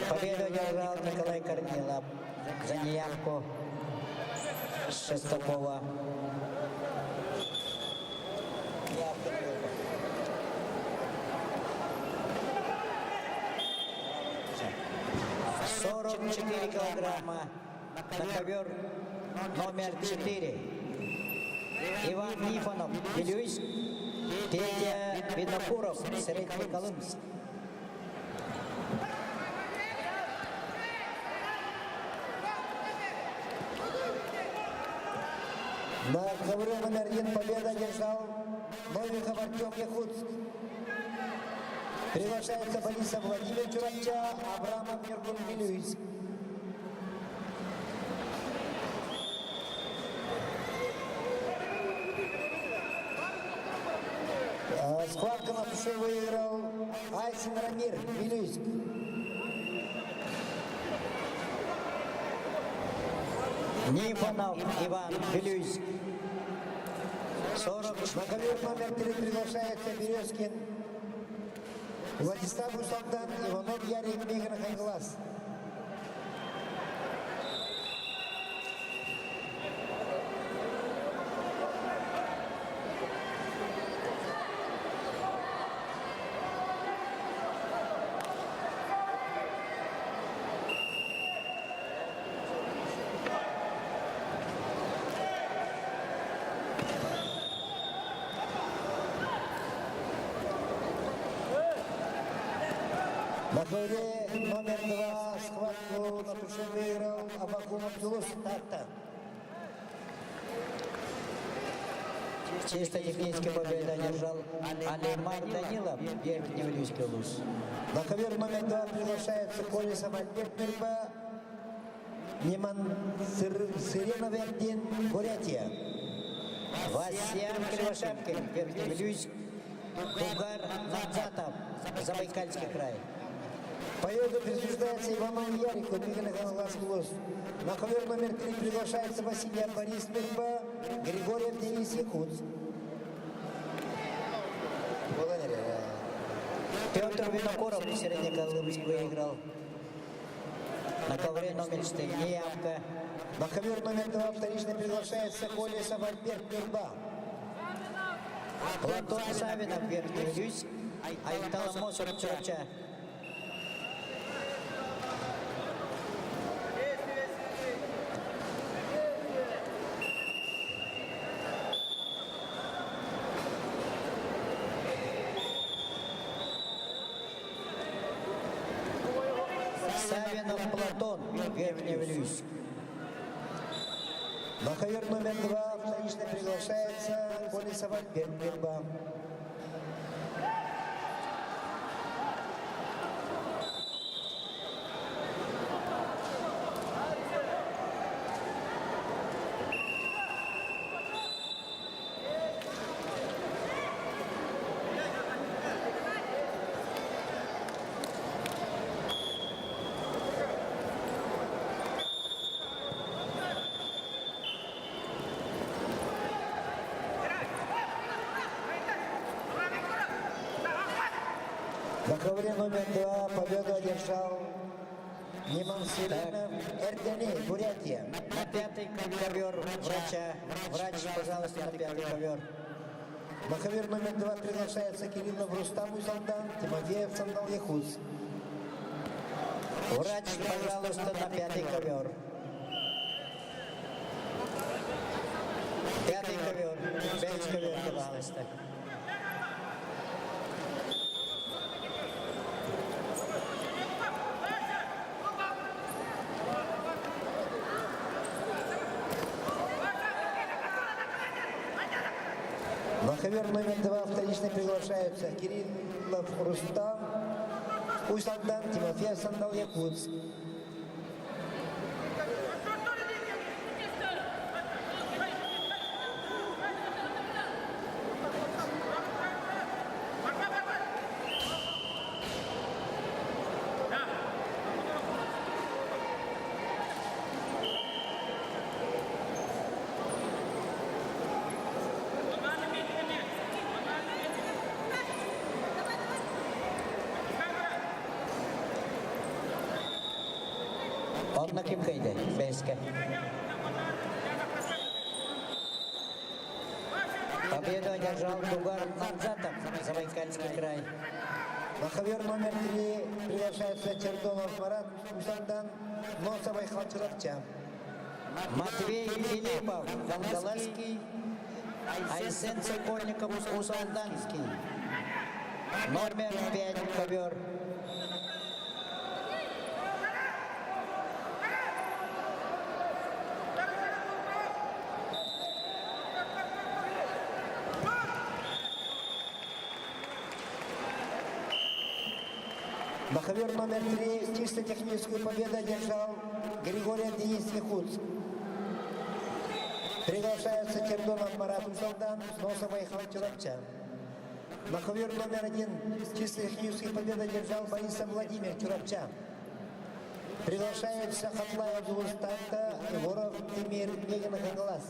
Победу одержал Николай Корнилов за неявку Шестакова. «44 килограмма» на ковер номер 4. Иван Нифонов, Вилюйск, Петя Винокуров, Среднеколымск. На ковре номер 1 победа одержал Новиков Артем Якутск. Приглашается Борисов Владимир Чурача, Абрамов Миргун Вилюйск. Схватку на туше выиграл Айсин Рамир Вилюйск. Нифонов Иван Вилюйск. 40. На ковер номер 3 приглашается Березкин Владислав Усалдан, Иванов Ярик, Мигран Хайглас. На ковре номер 2 схватку на туше выиграл Абакумов Тулус Тарта. Чисто технически победу одержал Алимар Данилов, Верхневилюйский луз. На ковер номер 2 приглашается Колесов Альберт Мирба, Неман Сиреновердин, Бурятия. Васян Кривошапкин, Верхневилюйск, Тугар Надзатов, Забайкальский край. Победу присуждается Иванову Ярику, Миганаганласский луз. На ковер номер 3 приглашается Василий Борис Мирба, Григорьев Денис Якутск. Благодарю. Петр Винокуров, Середняколымск выиграл. На ковре номер 4 неявка. На ковер номер 2 вторично приглашается Колесов Альберт Мирба. Платон Савинов, Верхневилюйск, Айтала Мосор, Чурча. Савинов Платон, Верхневилюйск. На ковер номер 2 вторично приглашается Колесов Альберт Мирба. На ковре номер 2 победу одержал Неман Сиренов, Эрдени, Бурятия. На пятый ковер врача. Врач, пожалуйста, на пятый ковер. На ковер номер 2 приглашается Кириллов Рустам Узалдан, Тимофеев Сандал Якутск. Врач, пожалуйста, на пятый ковер. Пятый ковер. Пять ковер, пожалуйста. На ковер номер 2 вторично приглашаются Кириллов Рустам Узалдан, Тимофеев Сандал Якутск. Он на кем кайде? Беска. Победу одержал Тугар Надзатов, Забайкальский край. На ковер номер 3 приглашается Чердонов Марат Узалдан, Носовой Хачуровча. Матвей Филиппов, Гангаласский, Айсен Сокольников, Усалданский. Номер 5 ковер. На ковер номер 3 чисто техническую победу одержал Григорий Денис Якутск. Приглашается Чердонов Марат Узалдан, Носовой Хачуровча. На ковер номер 1 чисто техническую победу одержал Борисов Владимир Чуровча. Приглашается Хатлаев Зулустанта, Егоров Тимир Меганаганглас.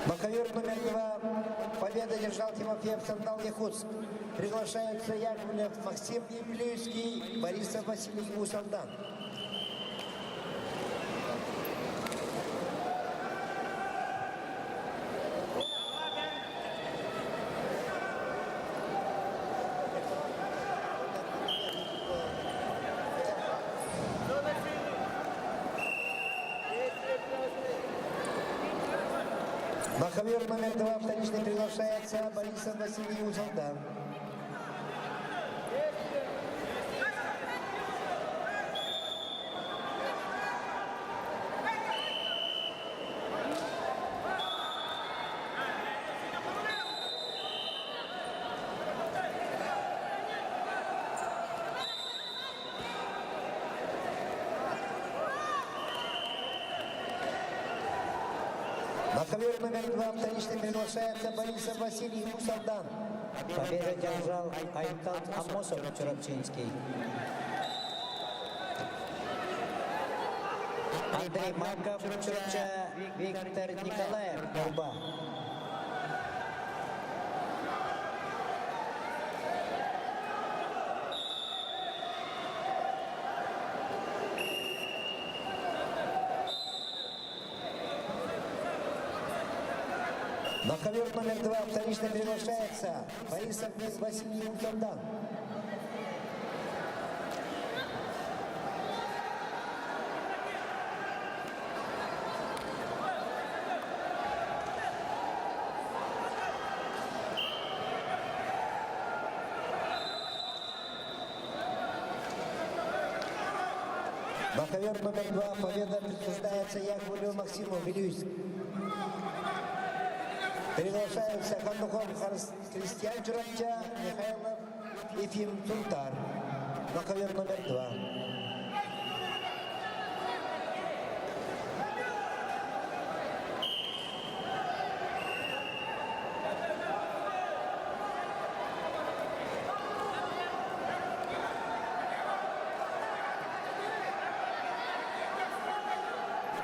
На ковер номер 2 победу одержал Тимофеев Сандал Якутск. Приглашаются Яковлев Максим Плюйский, Борисов Василий Узалдан. На ковер номер 2 вторично приглашается Борисов Василий Узалдан. ковер номер 2 вторично приглашается Борисов Василий Мусалдан. Победу одержал Айтал Амосов Чурапчинский. Андрей Марков Чурапча, Виктор Николаев Нурба. На ковер номер 2 вторично приглашается Борисов Василий Мусалдан. На ковер номер 2 победа присуждается Яковлеву Максиму Вилюйск. Приглашаются Кондухов Кристиан Чурапча, Михайлов Ефим Тунтар. На ковер номер 2.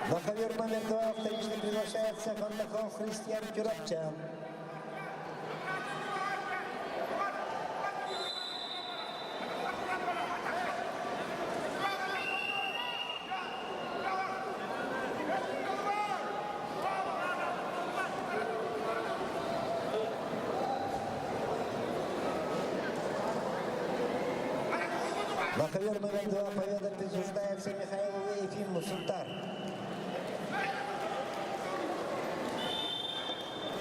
На ковер номер 2 вторично приглашается Кондухов Кристиан Чурапча. На ковер номер 2 победа присуждается Михаилу Ефиму Сунтар.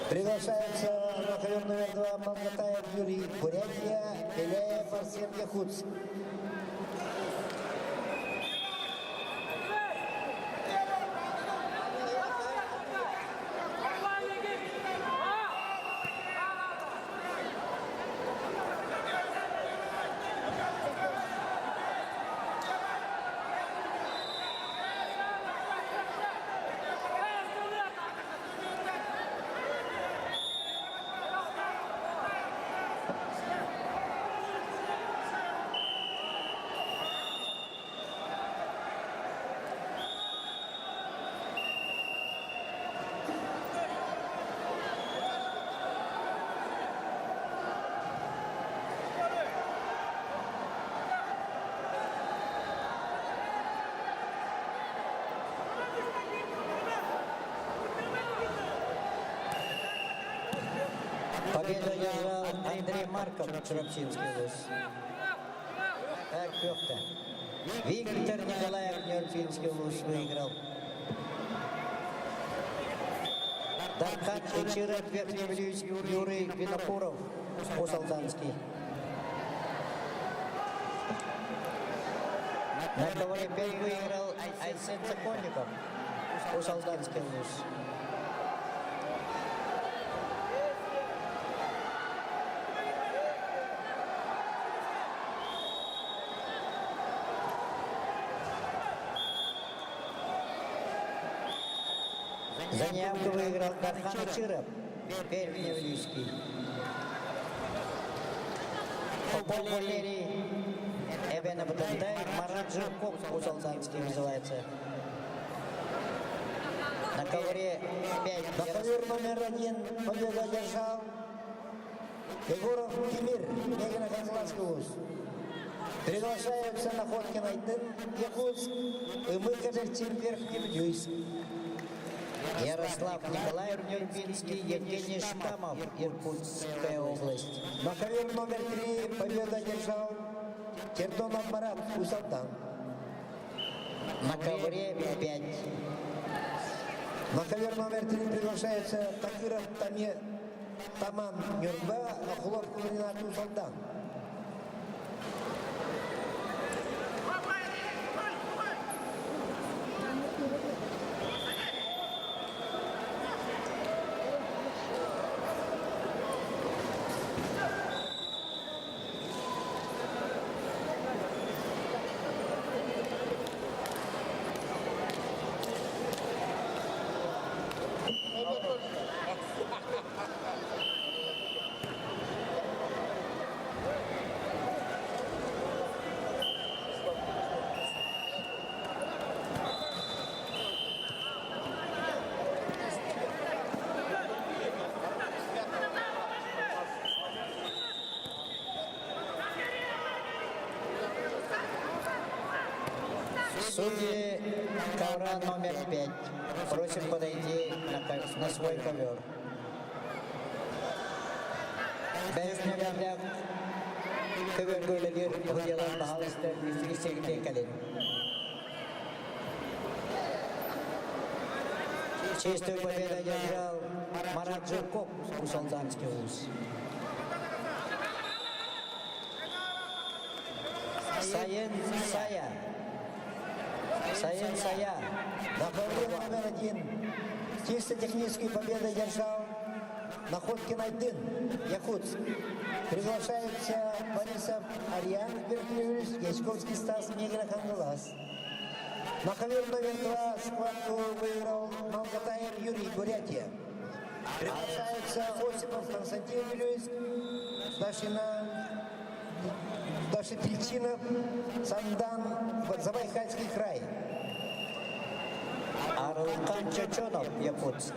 Приглашается на ковер номер 2 Мамгатаев Юрий, Бурятия, Беляев Арсен Яхутск. Победу одержал Андрей Марков Чурапчинский вуз. Так, Пёхта. Виктор Николаев Нюрпинский вуз выиграл. Дархан Ичиров Верхневилюйск Юрий Винопуров Усалданский. На ковре 5 выиграл Айсен Законников Усалданский вуз. Заявку выиграл Дархан Ичиров, Верхневилюйский. По полерии Эвена Батандай, Марат Жирков, Усалданский называется. На ковре 5. На ковер номер 1 победу одержал Егоров Тимир, Егорно-Казанский вуз. Приглашаются Находкин Айдын, Якутск, и Мыкажевчин, Верхневилюйск. Ярослав Николаев Нюрбинский, Евгений Штамов, Иркутская область. На ковер номер 3 победу одержал Чердонов Марат, Усалдан. На ковре 5. На ковер номер 3 приглашается Такиров Таман Нюрба, Ахулов Ренат Усалдан. Судьи ковра номер 5. Просим подойти на свой ковер. Бәйішнелерді ковер көйлелер бұделар бағалысты есегінде кәлен. Честную победу одержал Марат Жирков, Усалданский вуз. Саен Сая. На ковре номер 1 чисто техническую победу одержал Находкин Айдын, Якутск. Приглашается Борисов Арьян, Ячковский Стас, Негра Хангалас. На ковер номер 2 схватку выиграл Малгатаев Юрий, Бурятия. Приглашается Осипов Константин Юрьевич, Даши Пельчинов, Сандан, Забайкальский край. Арылқан Чечонов, Якутск.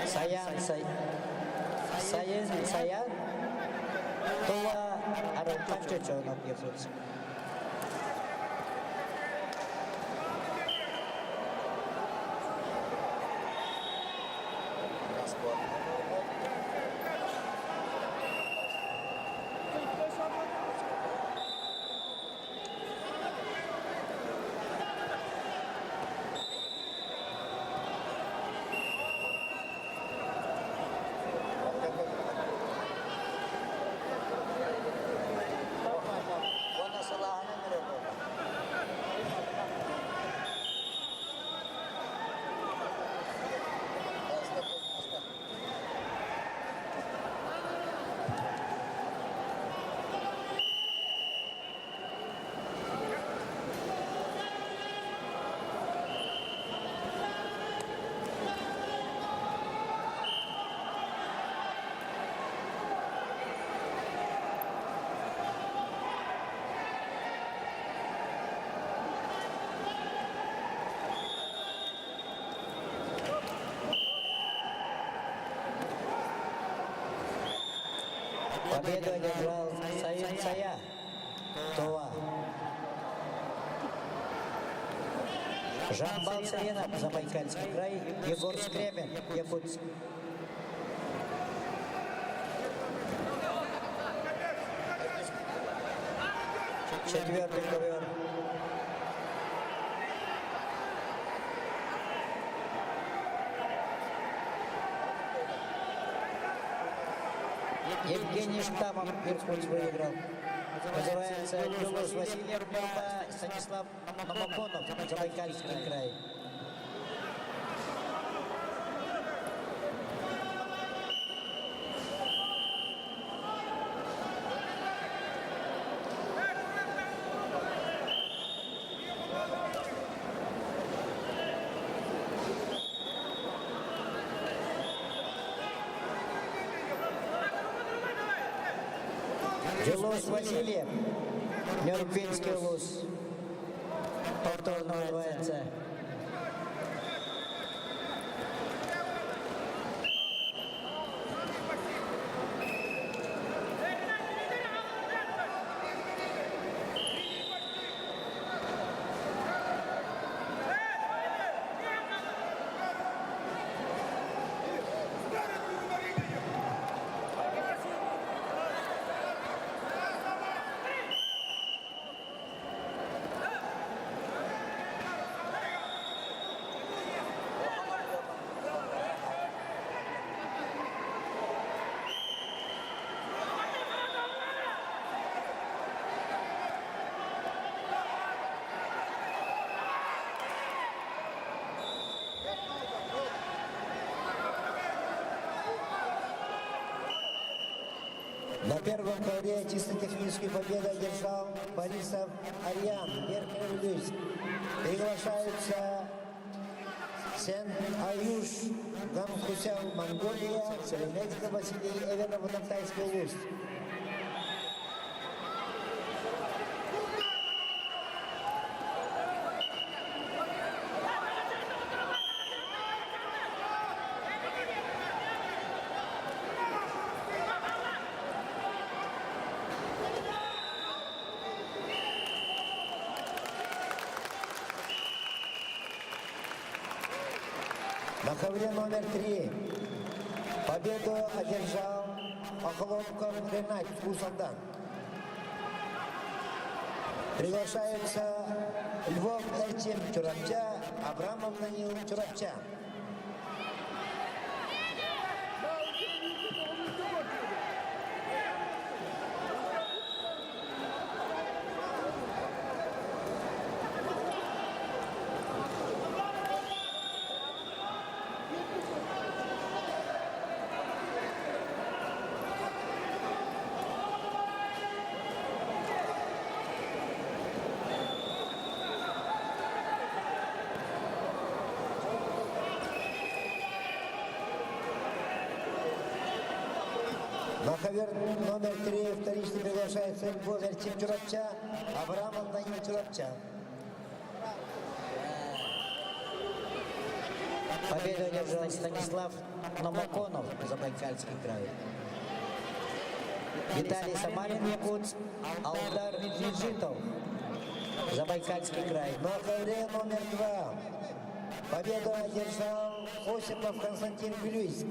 Саян, Тула Арылқан Чечонов, Якутск. Победу одержал Саен Сая, Тула. Жамбал Саенов, Забайкальский край, Егор Скрябин, Якутск. Четвертый ковер. Евгений Штамов, Иркутск выиграл. Называется Юлус Васильев, Мелба, Станислав Номоконов, Забайкальский край. Юлус Васильев, Нюрбинский вуз. Повторно называется. На первом ковре чисто техническую победу одержал Борисов Арьян, Верхний Люсь. Приглашаются Сен-Аюш, Гамхусян, Монголия, Шереметьево, Василий Эверов, Тантайский Луз. На ковре номер 3 победу одержал Охлопков Ренат Кусалдан. Приглашаются Львов Эртем Чурапча, Абрамов Данил Чурапча. На ковер номер 3 вторично приглашается Львов Эртем Чурапча, Абрамов Данил Чурапча. Победу одержал Станислав Номоконов, Забайкальский край. Виталий Самарин, Якутск, Алдар Виджитов, Забайкальский край. На ковре номер 2 победу одержал Осипов Константин Вилюйск.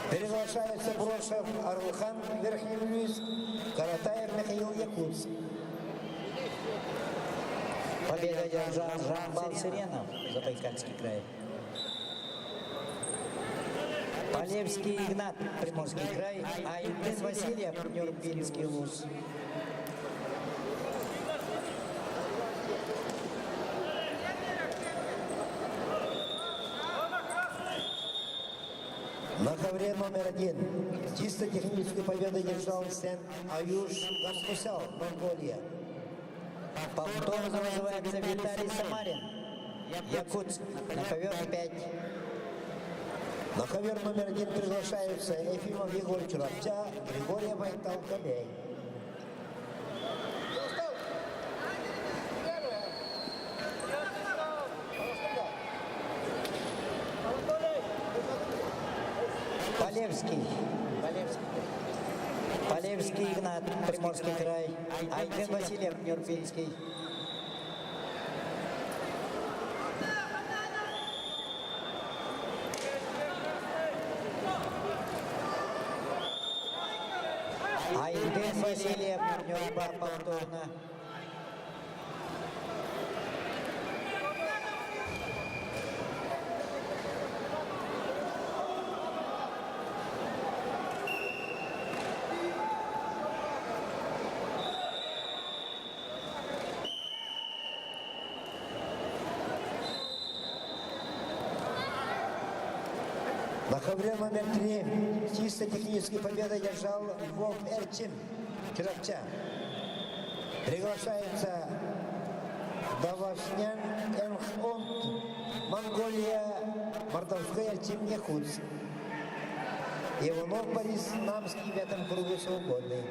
Приглашаются Брошев Орлхан, Верхний Вилюйск, Каратаев Михаил, Якутск. Победу одержал Жамбал Сиренов, Забайкальский край. Полевский Игнат, Приморский край, а Ильдин Васильев, Нюрбинский вуз. На ковре номер 1 чисто техническую победу держал Сен Аюш Гаскусял, Монголия. Повторно называется Виталий Самарин, Якутск, на ковер 5. На ковер номер 1 приглашаются Ефимов Егор Чурапча, Григорий Байтал Калей. Полевский Игнат, Приморский край, Айдин Васильев, Нюрбинский. Айдин Васильев, Нюрба повторно. На ковре номер 3 чисто технической победой держал Львов Эртем Чурапча. Приглашается Давашнян Энхонт, Монголия, Мордовской Эртем Якутск. Иванов Борис Намский в этом круге свободный.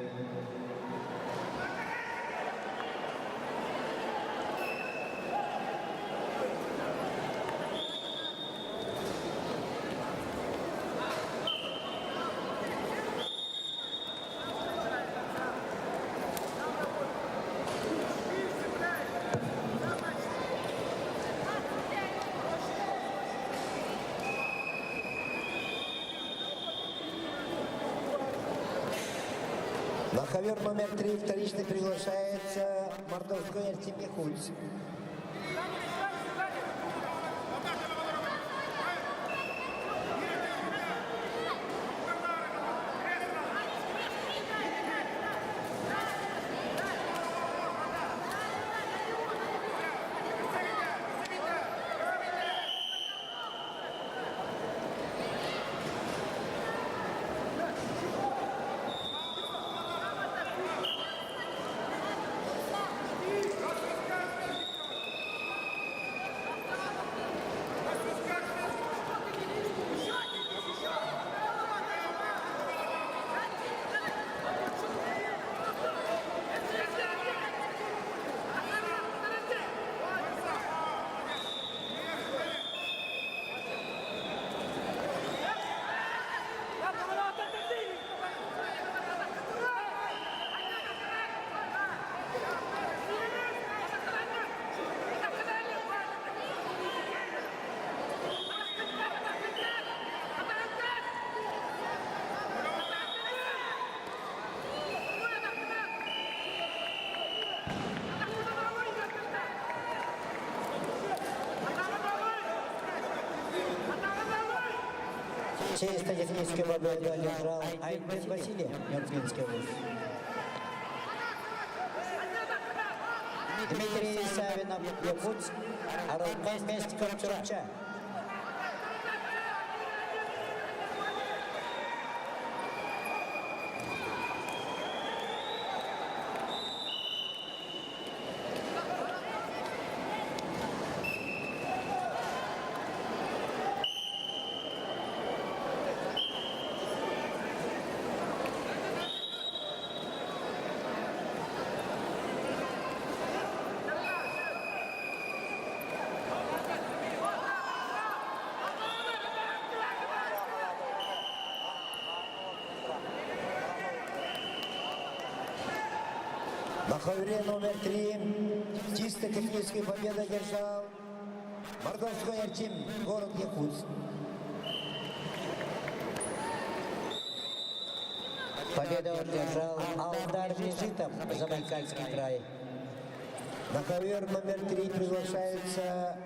На ковер номер 3 вторично приглашается Мордовской Эртем Якутск. Чисто техническую победу одержал Айтбек Василий, Мертвинский вуз. Дмитрий Савинов, Якутск, Аралкан Местиков, Чурапча. На ковре номер 3 чисто техническую победу одержал Мордовской Артем, город Якутск. Победу одержал Алдар Межитов, Забайкальский край. На ковер номер 3 приглашается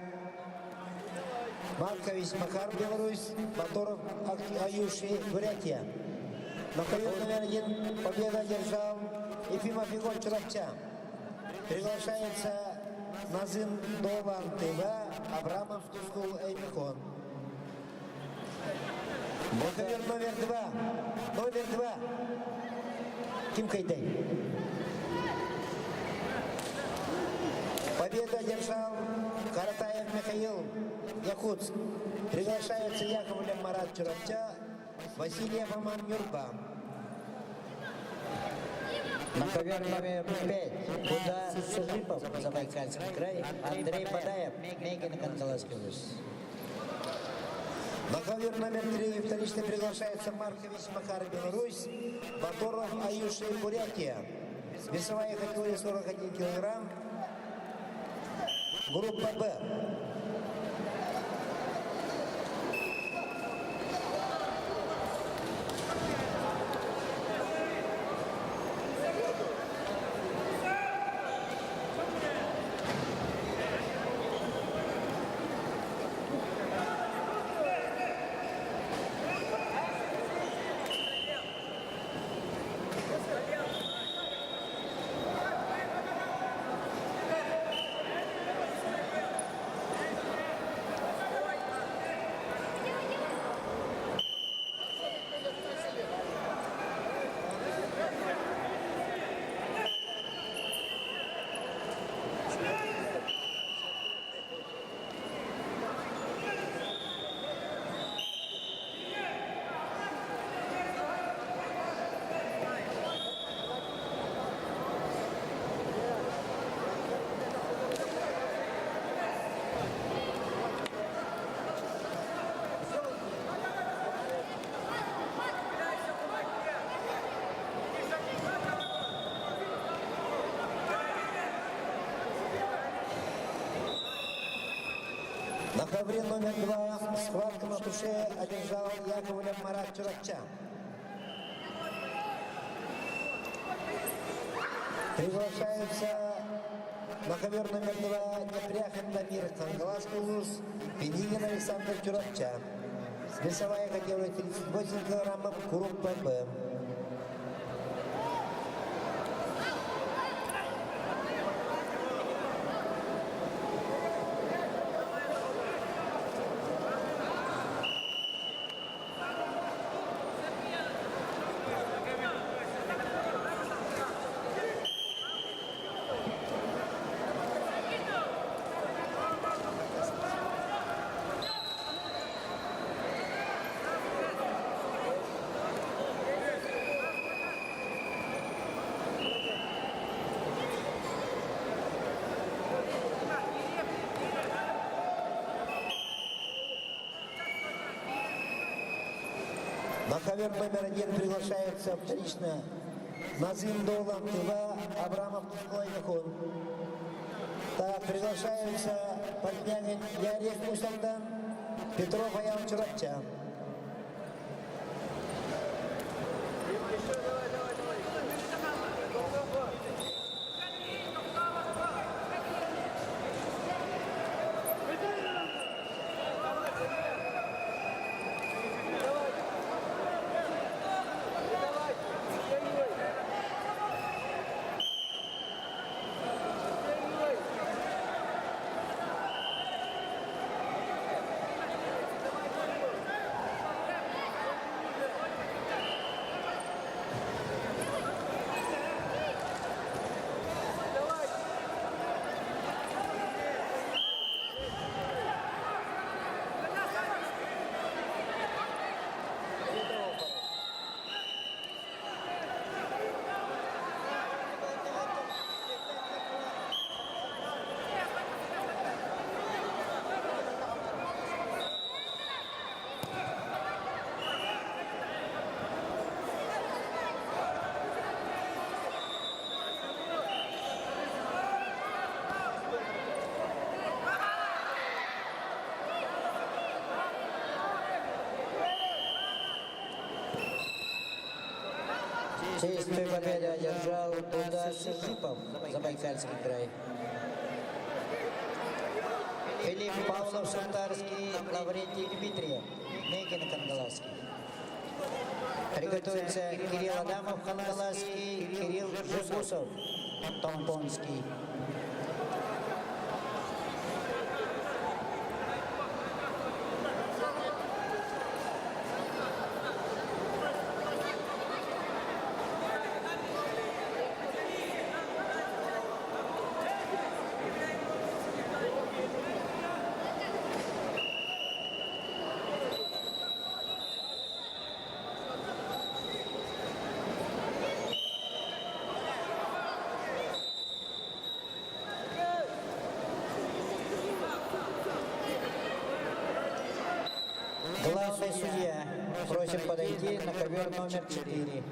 Маркович Макар, Беларусь, Моторов Аюши, Бурятия. На ковер номер 1 победу одержал Ефимов Егор, Чурапча. Приглашается Назым Долан Тыва, Абрамов Тускул Эймихон. На ковер номер 2 Ким Кайдей. Победу одержал Каратаев Михаил, Якутск. Приглашается Яковлев Марат, Чурапча, Василий Роман, Юрба. На ковер номер 5 Куда Сыжипов, Забайкальский край, Андрей Бадаев, Мегин, Канкаласский вуз. На ковер номер 3 вторично приглашается Маркович Макар, Беларусь, Моторов Аюши, Бурятия. Весовая категория 41 килограмм. Группа Б. На ковре номер 2 схватка на туше одержал Яковлев Марат, Чурапча. Приглашаются на ковер номер 2 Непряхин Дамир, Кангаласский вуз, Пенигин Александр, Чурапча. Весовая категория 38 килограммов, группа Б. На ковер номер 1 приглашается вторично Назым Долан Тыва, Абрамов Тускул. Так, приглашаются Портнягин Ярик Мусалдан, Петров Аян, Чурапча. Давай, Честь той победы одержал Дуда Сержипов, Забайкальский край. Филипп Павлов, Шахтарский, Лаврентий Дмитриев, Мегин, Хангаласский. Приготовится Кирилл Адамов, Хангаласский, Кирилл Жигусов, Томпонский. Главный судья, просим подойти на ковер номер 4.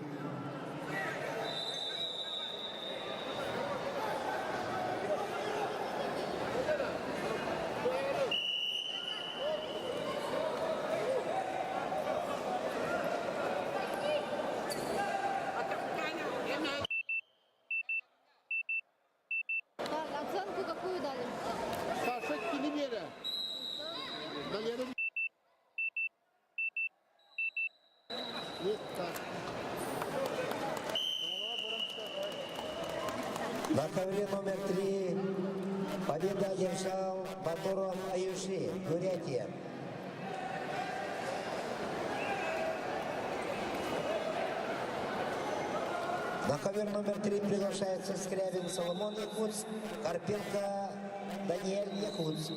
Оценку какую дали? Саша Килимеля. Наверное, есть так. На ковре номер 3 победа одержал Батуров Аюши, Бурятия. На ковер номер 3 приглашается Скрябин Соломон Якутск, Карпенко Даниэль Якутск.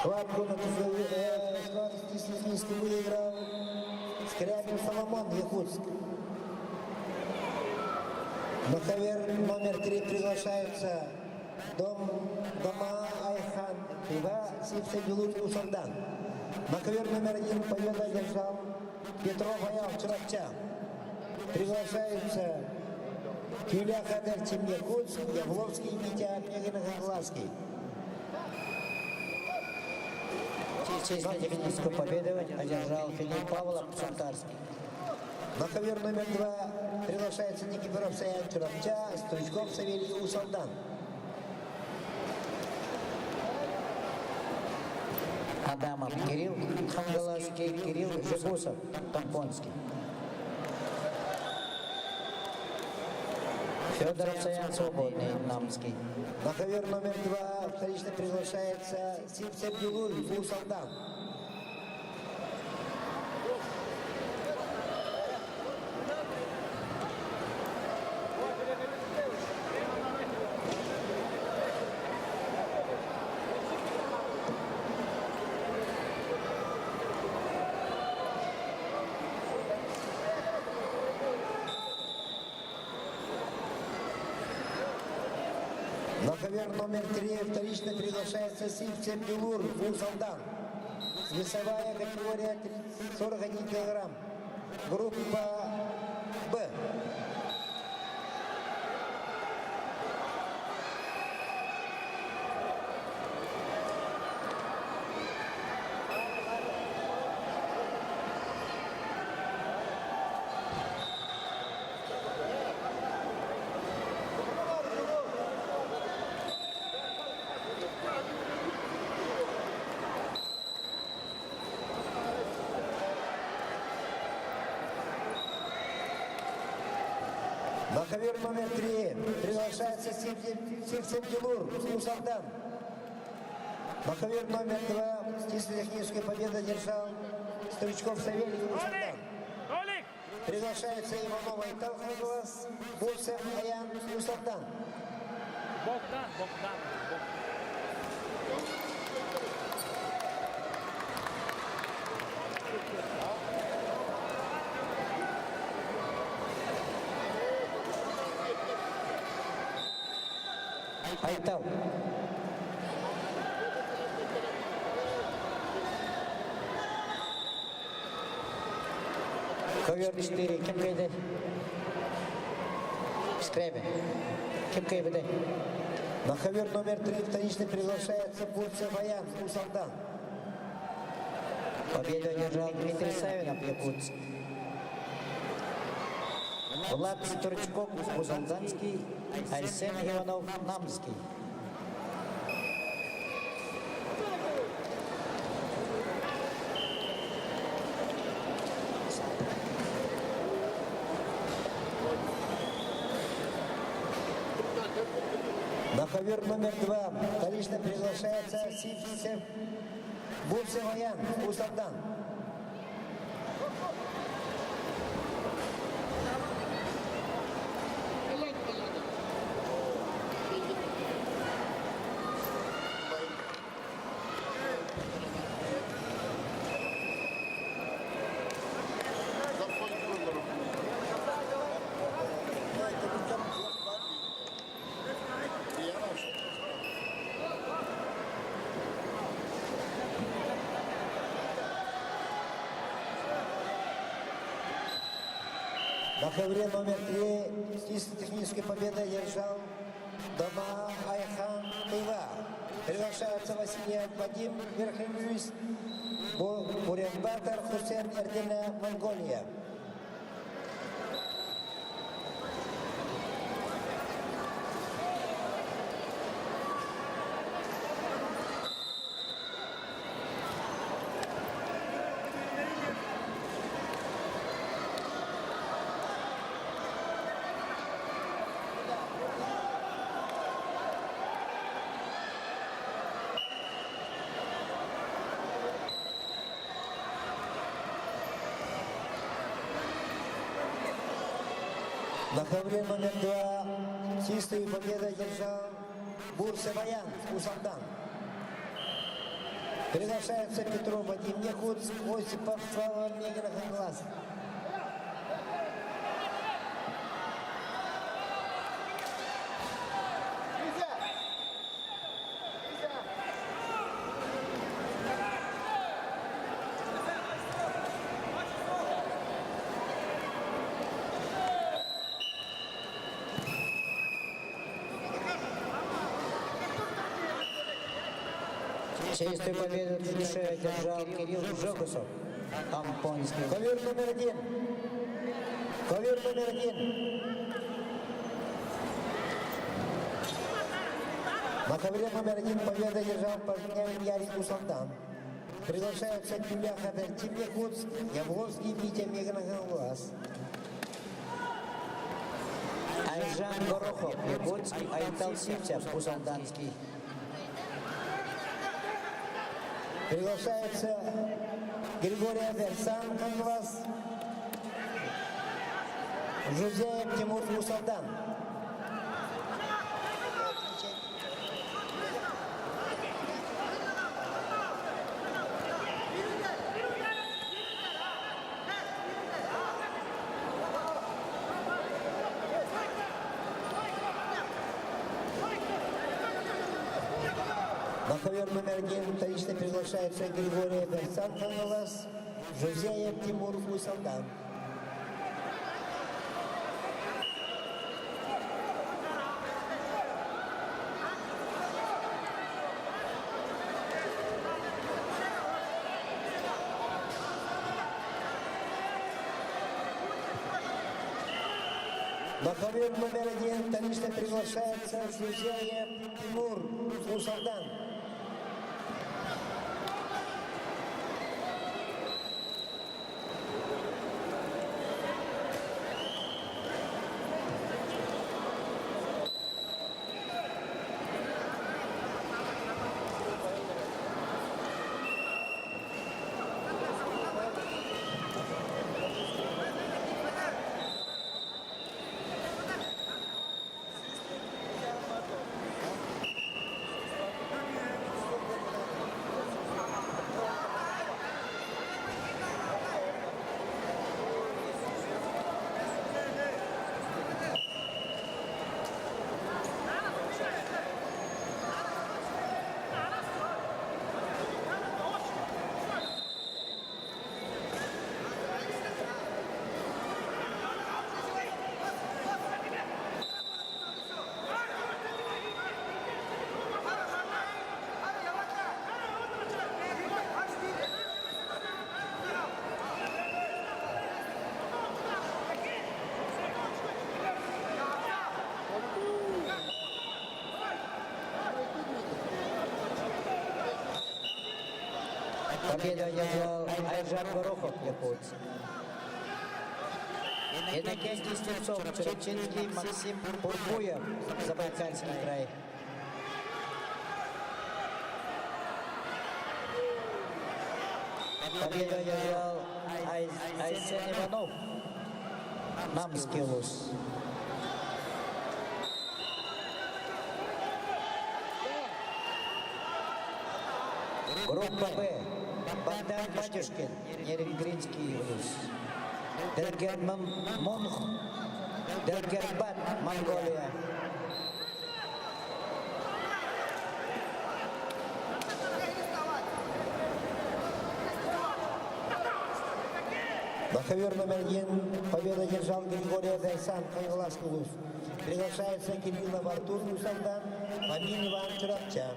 Схватку на Тисленинске выиграл Скрябин Соломон Якутск. На ковер номер 3 приглашается Дома Айхан Пива Сипсабилур Усардан. На ковер номер 1 победа одержал Петров Аял Чуракча. Приглашаются Кюля Хадер Тим Якутск, Явловский Митя Мегин Хангаласский. Честь категорическую победу одержал Филипп Павлов, Шахтарский. На ковер номер 2 приглашается Никифоров Саян Чуракча, Стручков Савелий Усалдан. Адамов Кирилл, Хангаласский, Кирилл Жигусов, Томпонский. Федоров Саян Свободный, Намский. На ковер номер 2 вторично приглашается Сипсабилур Усалдан. На ковер номер 3 вторично приглашается Сипсабилур Усалдан. Весовая категория 41 килограмм. Группа Б. На ковер номер 3 приглашается Сивцев Тимур, Усалдан. На ковер номер 2 чисто-техническую победу одержал Стручков Савелий, Усалдан. Приглашается Иванова Айтал Ханглас, Бурсев Аян, Усалдан. Богдан. Айтал. Ковер 4. Кем кайда? Скребе. Кем кайда? На ковер номер 3 вторично приглашается Бурцев Аян, Усалдан. Победу одержал Дмитрий Савинов, Якутск. Влад Стручков, Усалданский, Арсен Иванов, Намский. На ковер номер 2 вторично приглашается Сивцев Бурцев Аян, Усалдан. На ковре номер 3 с чисто технической победой одержал Дома Айхан Тыва. Приглашается Василий Вадим Верховюсь, Буренбатор Хусен Эрдена, Монголия. На ковре номер 2 чистую победу одержал Бурсев Аян, Усалдан. Приглашается Петров Вадим Якутск, Осипов Слава Мегра Ханглас. Чистую победу в душе одержал Кирилл Жогусов, Ампонский. Ковер номер 1. Ковер номер 1. На ковре номер 1 победу одержал Пожнявин Ярик Усалдан. Приглашаются Тюля Хадер Тим Якутск, Яблонский Витя Мегранглас. Айжан Горохов, Якутск, Айтал Сивцев, Усалданский. Приглашается Григорий Аверсан Ханглас, Жузеев Тимур Усалдан. На ковер номер 1 вторично приглашается Григорий Аверсан Ханглас, Жузеев Тимур Усалдан. На ковер номер 1 вторично приглашается Жузеев Тимур Усалдан. Победу одержал Айжан Горохов, якутск. Иннокентий Степцов, Черепчинский, Максим Бурбуев, Забайкальский край. Победу одержал Айсен Иванов, Намский вуз. Группа Б. Богдан Батюшкин, Нерегринский вуз. Дергерман Мунх, Дергербат, Монголия. На ковер номер 1 победу одержал Григорий Гайсан, Хангаласский вуз. Приглашается Кириллов Артур Мусалдан, Амин Иван Чурапча.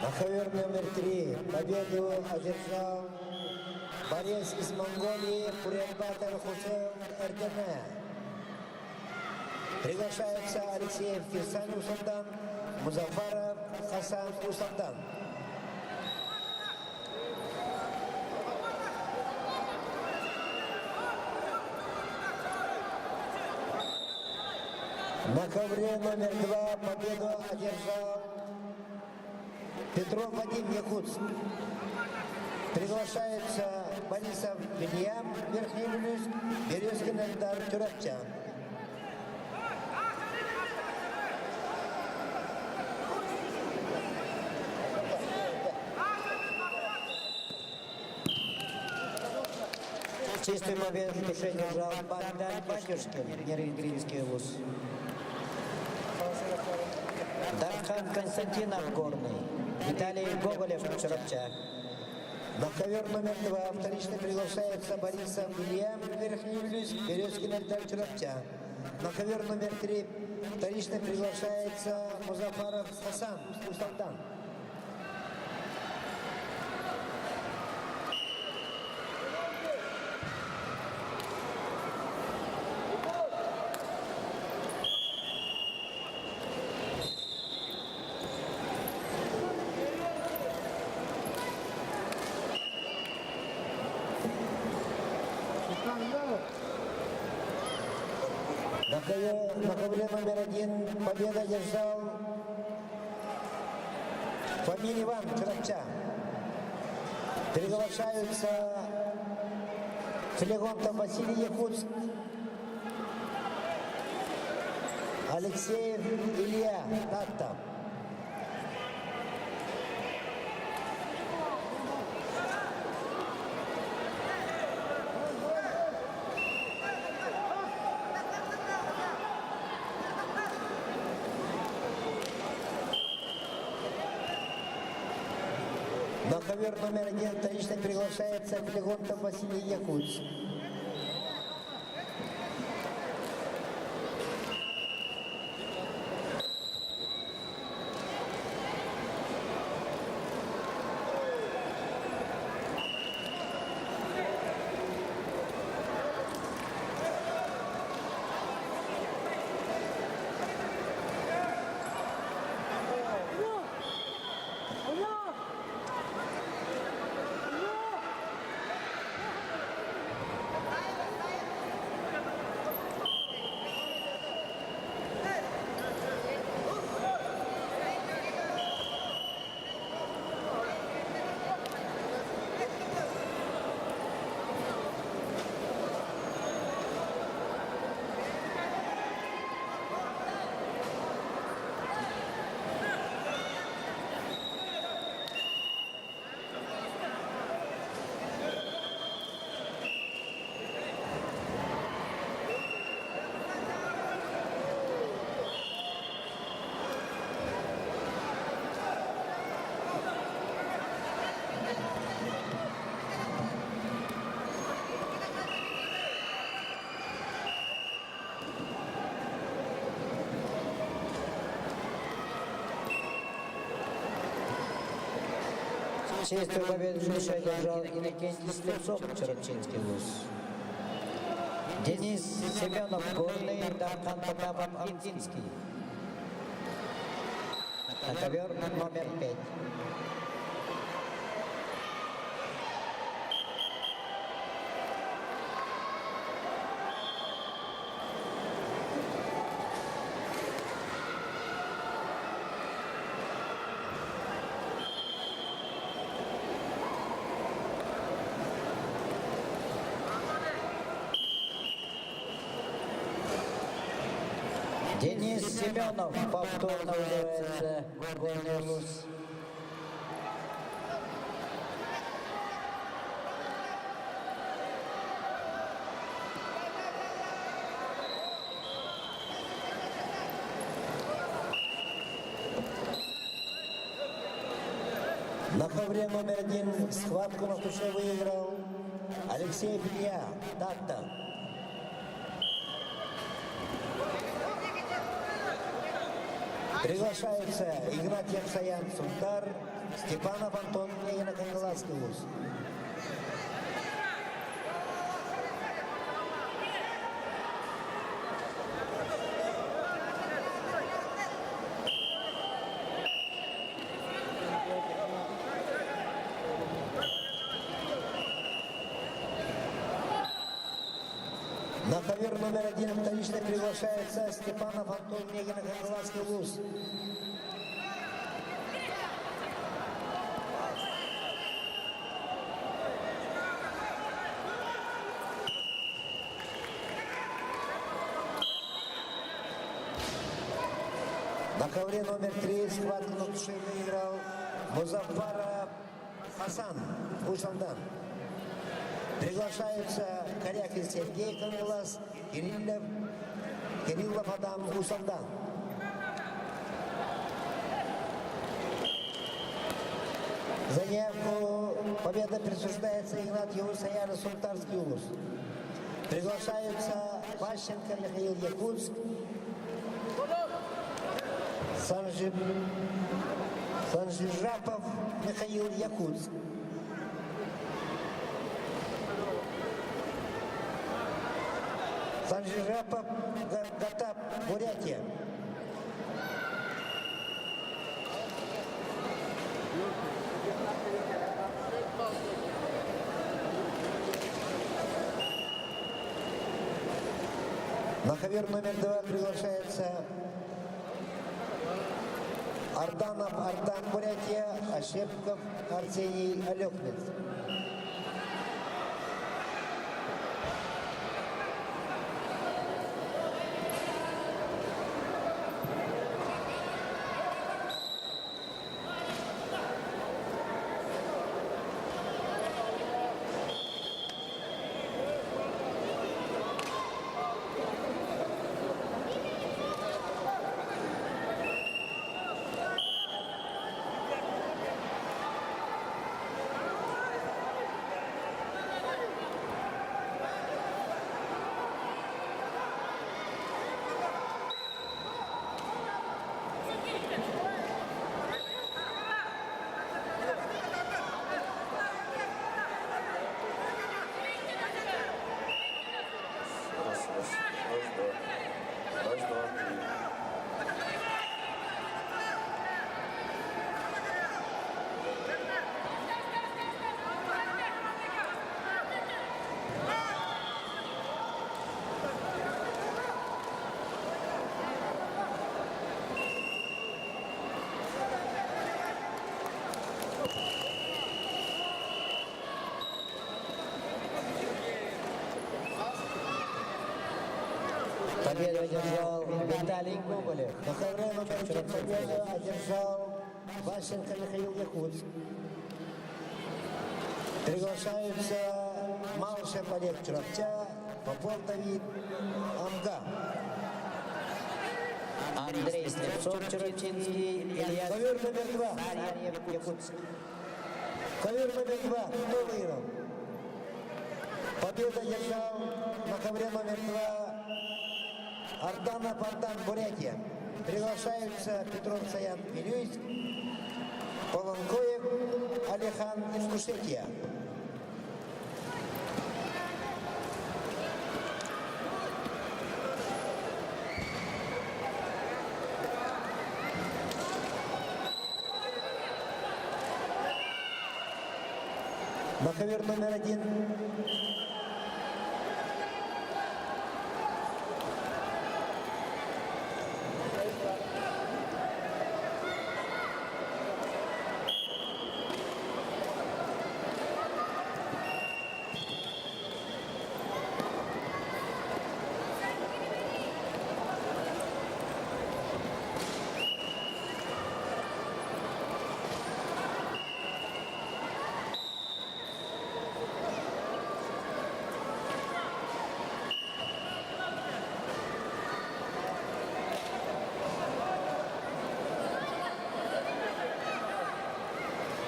На ковер номер 3 победу одержал борец из Монголии Пуренбатар Хусейн Эрдене. Приглашается Алексеев Кирсан Усалдан, Музафаров Хасан Усалдан. На ковре номер 2 победу одержал Петров Вадим, якутск. Приглашается Борисов Вильям, Верхний Вилюйск, Березкин Эльдар, Чурапча. Чистый момент решения жал Богдан Батюшкин, Нерегринский вуз. Дархан Константинов, Горный. Виталий Гоголев, Чурапча. На ковер номер 2 вторично приглашается Борисов Илья, Верхний Вилюйск, Березкин Эльдар, Чурапча. На ковер номер 3 вторично приглашается Музафаров Хасан, Усалдан. На ковре номер 1 победа одержал Фомин Иван, Чурапча. Приглашаются Филигонтов Василий, Якутск, Алексеев Илья, Татта. На ковер номер 1 вторично приглашается Филигонтов Василий, Якутск. Честную победу Миша одержал Иннокентий Слепцов, Черепчинский вуз. Денис Семенов, Горный, Дархан Потапов, Антинский. На ковер номер 5. Денис Семенов повторно вызывается горный луз. На ковре номер 1 схватку на туше выиграл Алексей Белья, Датта. Приглашаются Игнатьев Саян Султар, Степанов Антон Ленина Кангаласский вуз. На ковер номер 1 вторично приглашается Степанов Антон Негина Кангаласский вуз. На ковре номер 3 схватку на туше выиграл Музафаров Хасан, Усандан. Приглашаются Корякин Сергей Кангалас, Кириллов Адам Усандан. За неявку победа присуждается Игнатьеву Саяну Султарский вуз. Приглашаются Пащенко Михаил Якутск, Санжижапов Михаил Якутск. Санжижапов Гатап, Бурятия. На ковер номер 2 приглашается Арданов Ардан, Бурятия, Ощепков Арсений Алекнец. Победу одержал Виталий Гоголев. На ковре номер 1 победу одержал Ващенко Михаил Якутск. Приглашаются Малышев Олег Чуравча, Попов Давид, Амга. Андрей Слепцов, Черепчинский, Илья. Ковер номер 2, Якутск. Ковер номер 2, кто выиграл? Победу одержал на ковре номер 2 Арданов Ардан, Бурятия. Приглашаются Петров Саян, Вилюйск, Полонкоев Алихан, Ингушетия. На ковер номер 1.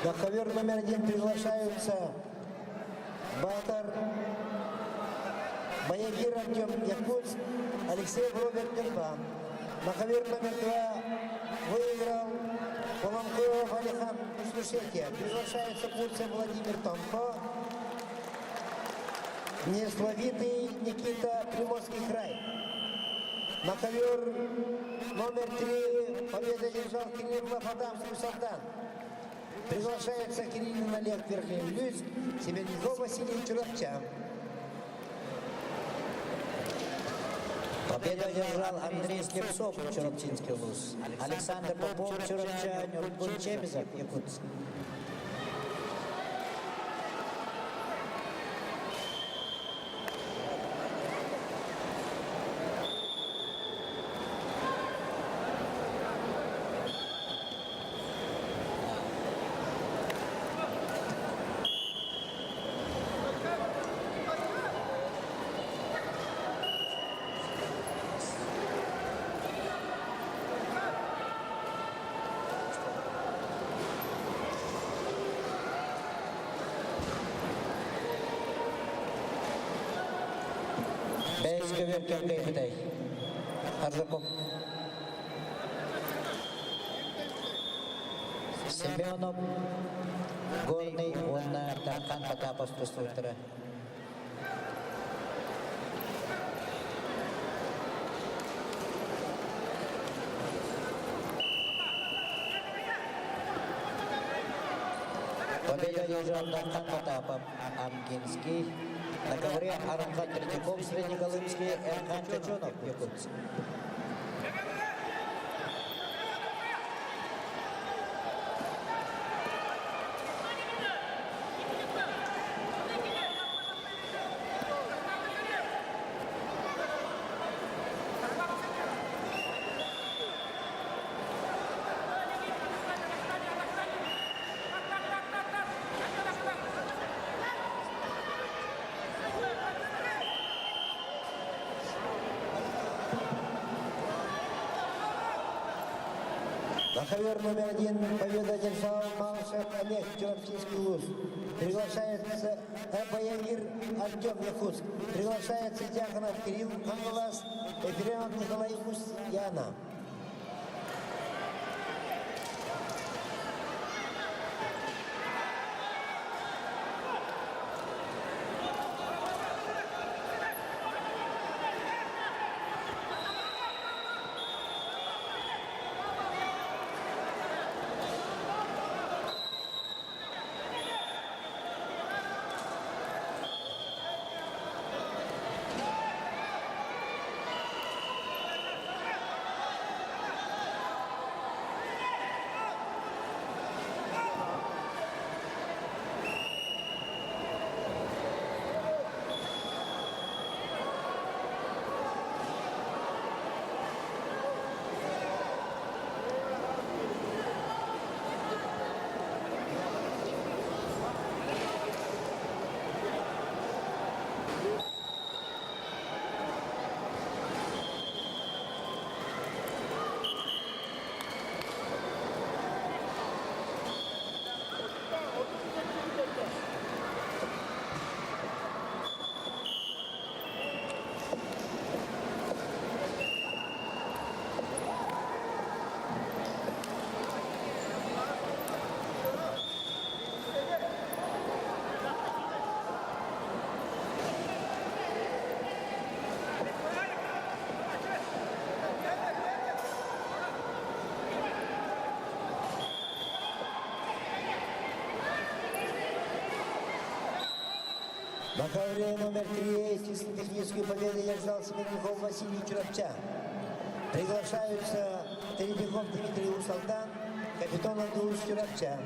На ковер номер 1 приглашаются Боягир Артем Якутск, Алексей Роберт Демба. На ковер номер 2 выиграл Полонкоев Алихан Ингушетия. Приглашается Турция Владимир Томко, Несловитый Никита Приморский край. На ковер номер 3 победу держал Кирилл Лападамский Салтан. Приглашается Кириллин Олег Верхнеюльск, Семенников Василий Чурапча. Победу одержал Андрей Слепцов, Чурапчинский луз. Александр Попов, Чурапча, Нюртгун Чемизов, Якутск. Ковер Киргизтай. Аржаков. Семенов. Горный. Волна. Тархан Потапов. Структура. Победа одержал Тархан Потапов. Амгинский. На ковре Арамхан Третьяков, Среднеголымский, Эрхан Чачонов, Якутск. На ковер номер 1 победа одержал Малышев Олег, Чурапчинский луз. Приглашается Боягир Артем Якутск. Приглашается Дьяконов Кирилл Англас, Ефремов Николай Мустьяна. На ковре номер 3 с технической победой одержал Смирников Василий Чурапча. Приглашаются Теребеков Дмитрий Усалдан, капитан Андулус Чурапча.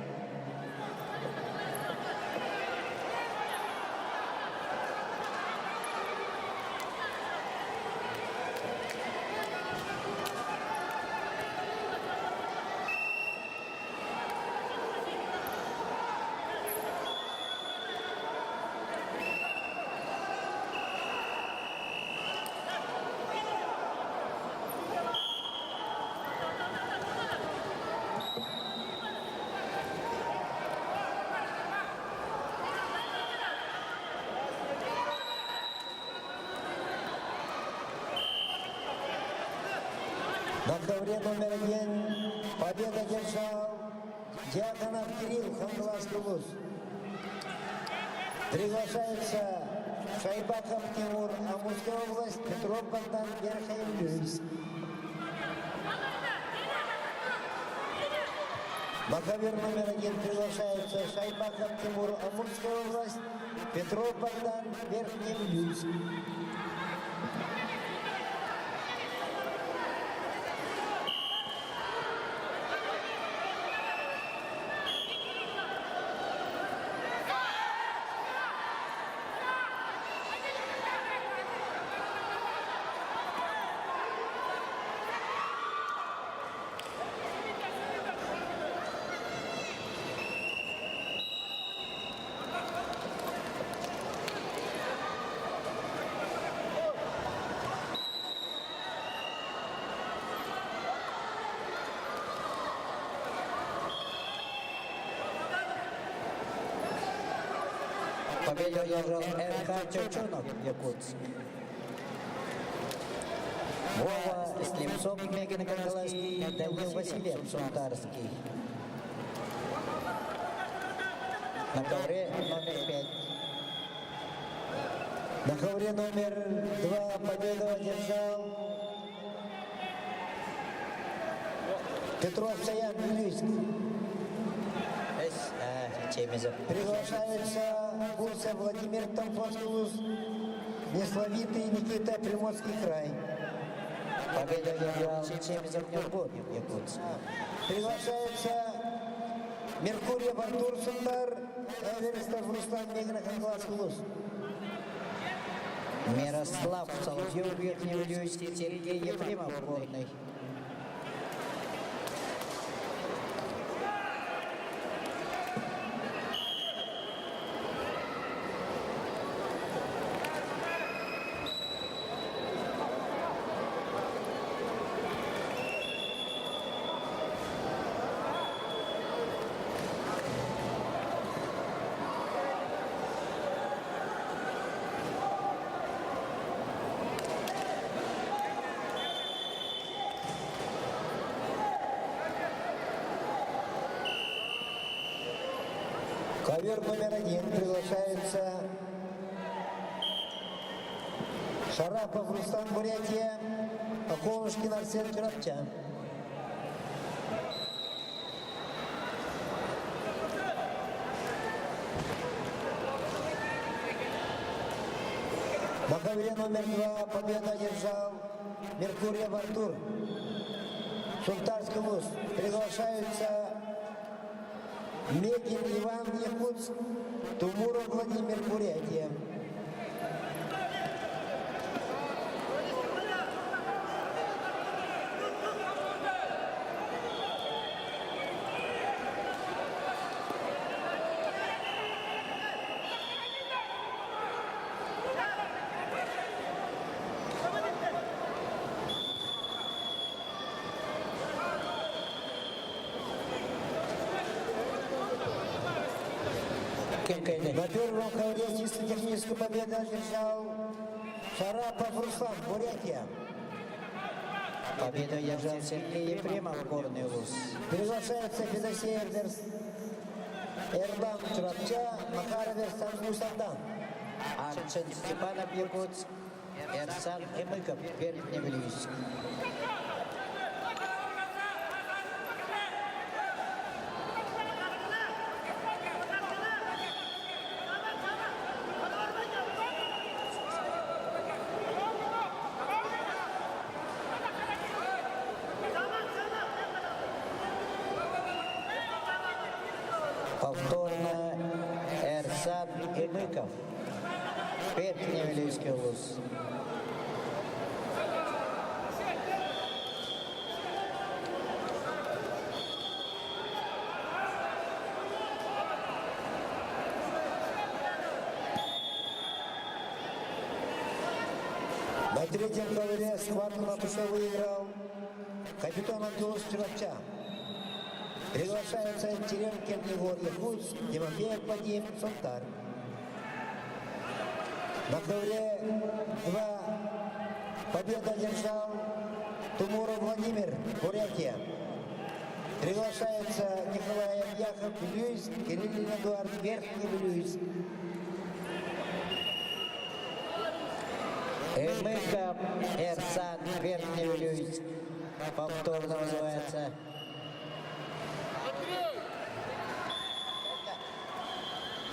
На ковре номер 1 победа держал Дьяконов Кирилл, Хангаласский вуз. Приглашается Шайбаков Тимур, Амурская область, Петров Богдан, Верхоев. На ковер номер 1 приглашается Шайбаков Тимур, Амурская область, Петров Богдан, Верхневлюйск. Победу одержал РК Чечунов, Якутск. Вова Слепцов, Мегин Кангаласский, Данил Васильев, Сунтарский. На ковре номер 5. На ковре номер 2 победу одержал Петров Саян, Вилюйск. Приглашается Гурса Владимир Тамфонский, Несловитый Никита, Приморский край. Победа одержал Чемизов Нюргот, Якутск. Приглашается Меркурьев Артур Сундар, Эверестов Руслан Мегина, Хангаласский вуз. Мирослав Соловьев, Верхневлюйск, Сергей Ефремов, Горный. Ковер номер 1 приглашается Шарапов Рустам, Бурятия, Околушкин Арсен, Чурапча. На ковре номер 2 победу одержал Меркурьев Артур, Сунтарский вуз. Приглашаются Мегин Иван, Якутск, Тумуров Владимир, Бурятия. На первом ковре чисто техническую победу одержал Шарапов Руслан, Бурятия. Победу одержал Сергей Ефремов, Горный вуз. Приглашается Федосей Эрбан, Чурапча, Макаров Эрсан Мусардан. Арчен Степанов, Якутск. Эрсан Эмыков, Верхневлюйск. Повторно Эрсан Илыков. Верхний Вилюйский улус. На третьем ковре схватку на душе выиграл капитан Антилус Чурапча. Приглашаются Теремкин Егор Якутск, Тимофеев Вадим Сонтар. На ковре 2 победа одержал Тумуров Владимир, Бурятия. Приглашается Николай Яхов, Вилюйск, Кириллин Эдуард, Верхний Вилюйск. Элмыков Эрсан, Верхний Вилюйск. Повторно называется.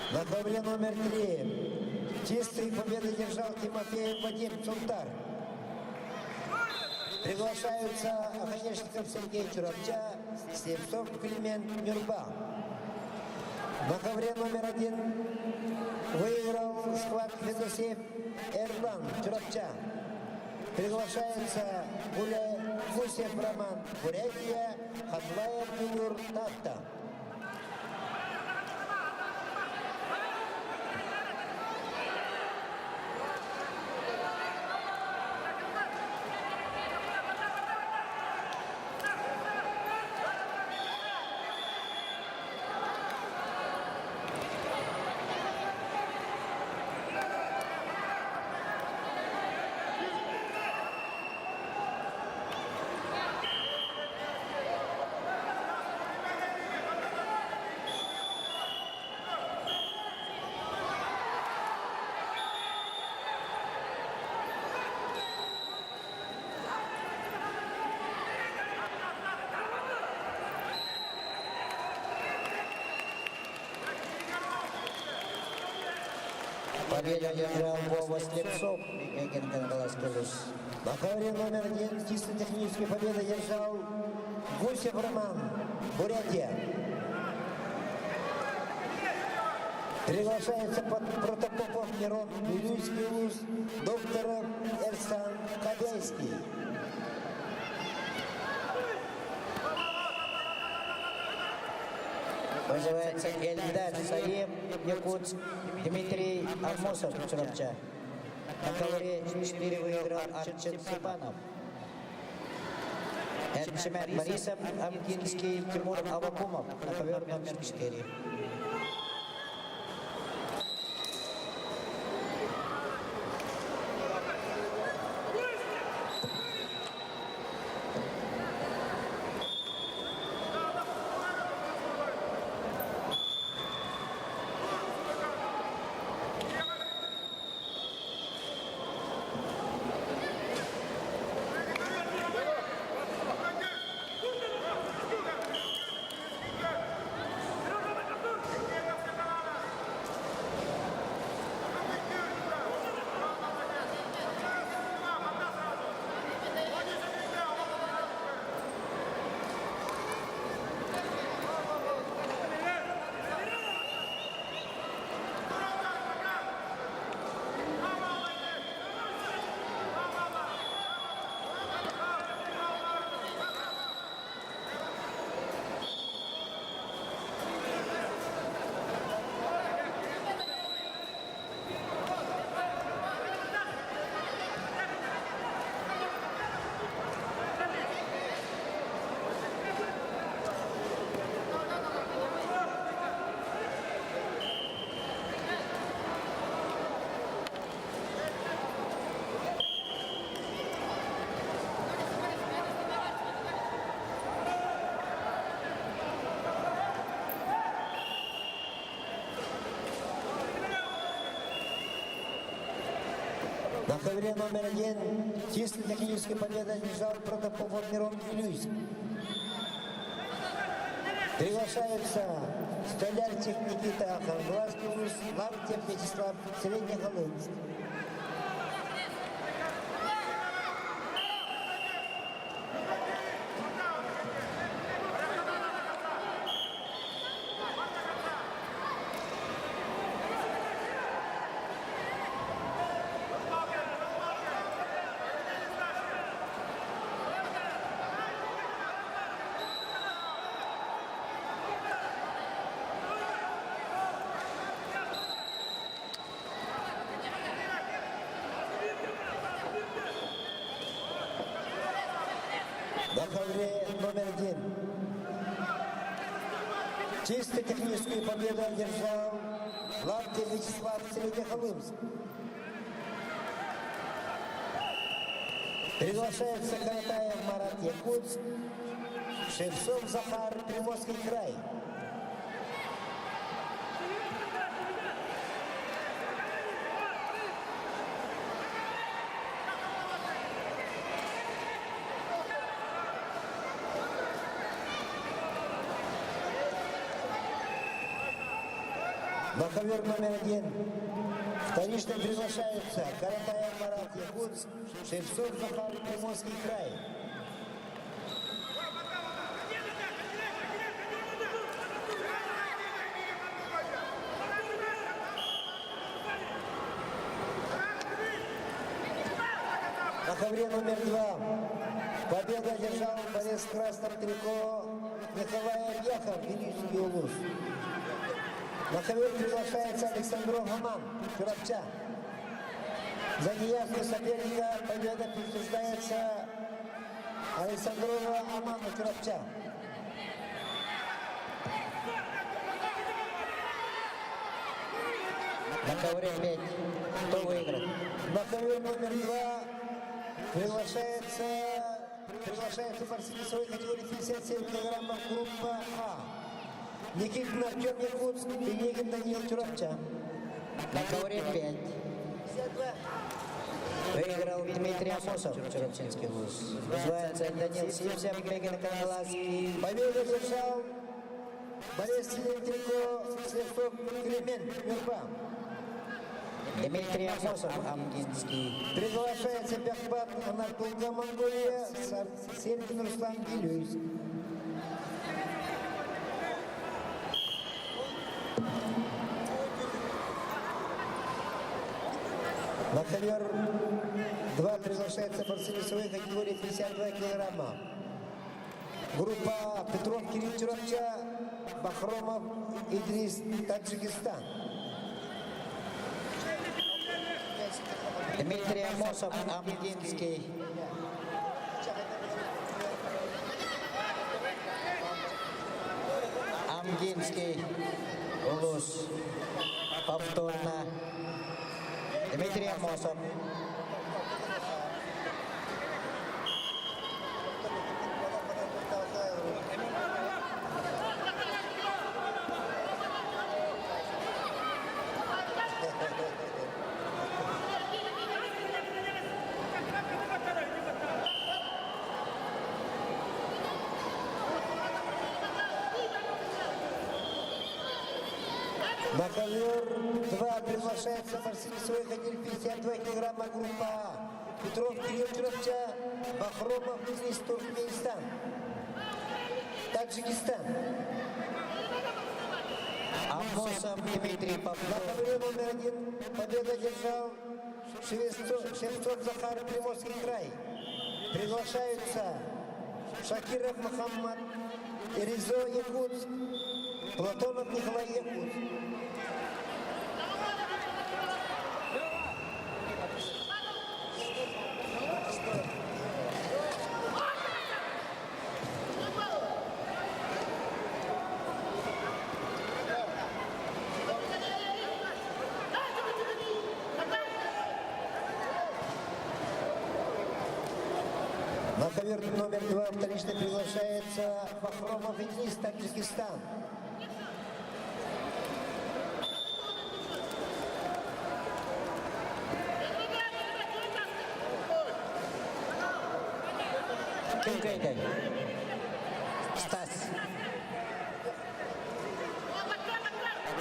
На ковре номер 3 чистые победы держал Тимофеев Вадим Цунтар. Приглашаются Охотничников Сергей Чурапча, Слепцов Климент Нюрба. На ковре номер 1 выиграл схват Федосеев Эрдан Чурапча. Приглашается Гусев Роман, Бурятия, Хатлаев Юнур Татта. Победу одержал Вова Слепцов, Егин Кангаласский улус. На ковре номер 1 чисто технической победы держал Гусев Роман, Бурятия. Приглашается Протопопов Мирон, Вилюйский улус, доктор Эрсан Кадейский. Называется Эльдар Саев, Якутск, Дмитрий Армосов, Чурапча. На ковре 4 выиграл Арчен Степанов. Эрчемет Борисов, Амкинский, Тимур Авакумов. На ковер номер 4. На ковре номер 1 чисто технической победы одержал Протопопов Мирон, Вилюйск. Приглашаются Столярчик Никита, Хангласский улус, Лавтев Вячеслав, Среднехолынск. ковре номер 1. Чисто техническую победу одержал Лаптев Вячеслав Среднехолымск. Приглашается Каратаев Марат Якутск, Шевцов Захар Приморский край. На ковер номер 1 вторично приглашаются Каратаев Марат Якутск, Шевцов Захар Приморский край. На ковре номер 2 победу одержал борец в красном трико Николай Арьяхов, Великий Улус. На ковер приглашается Александров Аман, Чурапча. За неясного соперника победа присуждается Александрова Аману, Чурапча. На ковре 5. Кто выиграет? На ковер номер 2 приглашается борцы весовой категории 57 килограммов группа А. Никитин Артем Якутск, Пенегин Даниил Чурапча. На ковре 5. Выиграл Дмитрий Амосов, Чурапчинский вуз. Называется Данил Сився, Пенегин Кангаласский. Победу одержал борец трико Слепцов Климент, Мирпа. Дмитрий Амосов, Амгинский. Приглашается Бяхбат Анатолка, Монголия, Сергин Руслан Гилюйск. На ковер 2 приглашается борцы весовой категории 52 килограмма. Группа А. Петров Кирилл Чурапча, Бахромов Идрис, Таджикистан. Дмитрий Амосов, Амгинский. Амгинский, Улус. Повторно. Дмитрий Амосов. На ковер 2 приглашается борцы весовой категории 52 килограмма группа А. Петров Кирилл Чурапча, Бахромов Идрис, Туркменистан. Таджикистан. Амосов Дмитрий На Павлов. ковре номер 1 победу одержал Шевцов Захар Приморский край. Приглашаются Шакиров Мухаммад, Иризо Якутск, Платонов Николай Якутск. На ковер номер 2 вторично приглашается Бахромов Идрис, Таджикистан. Кюнкайдай. Стас.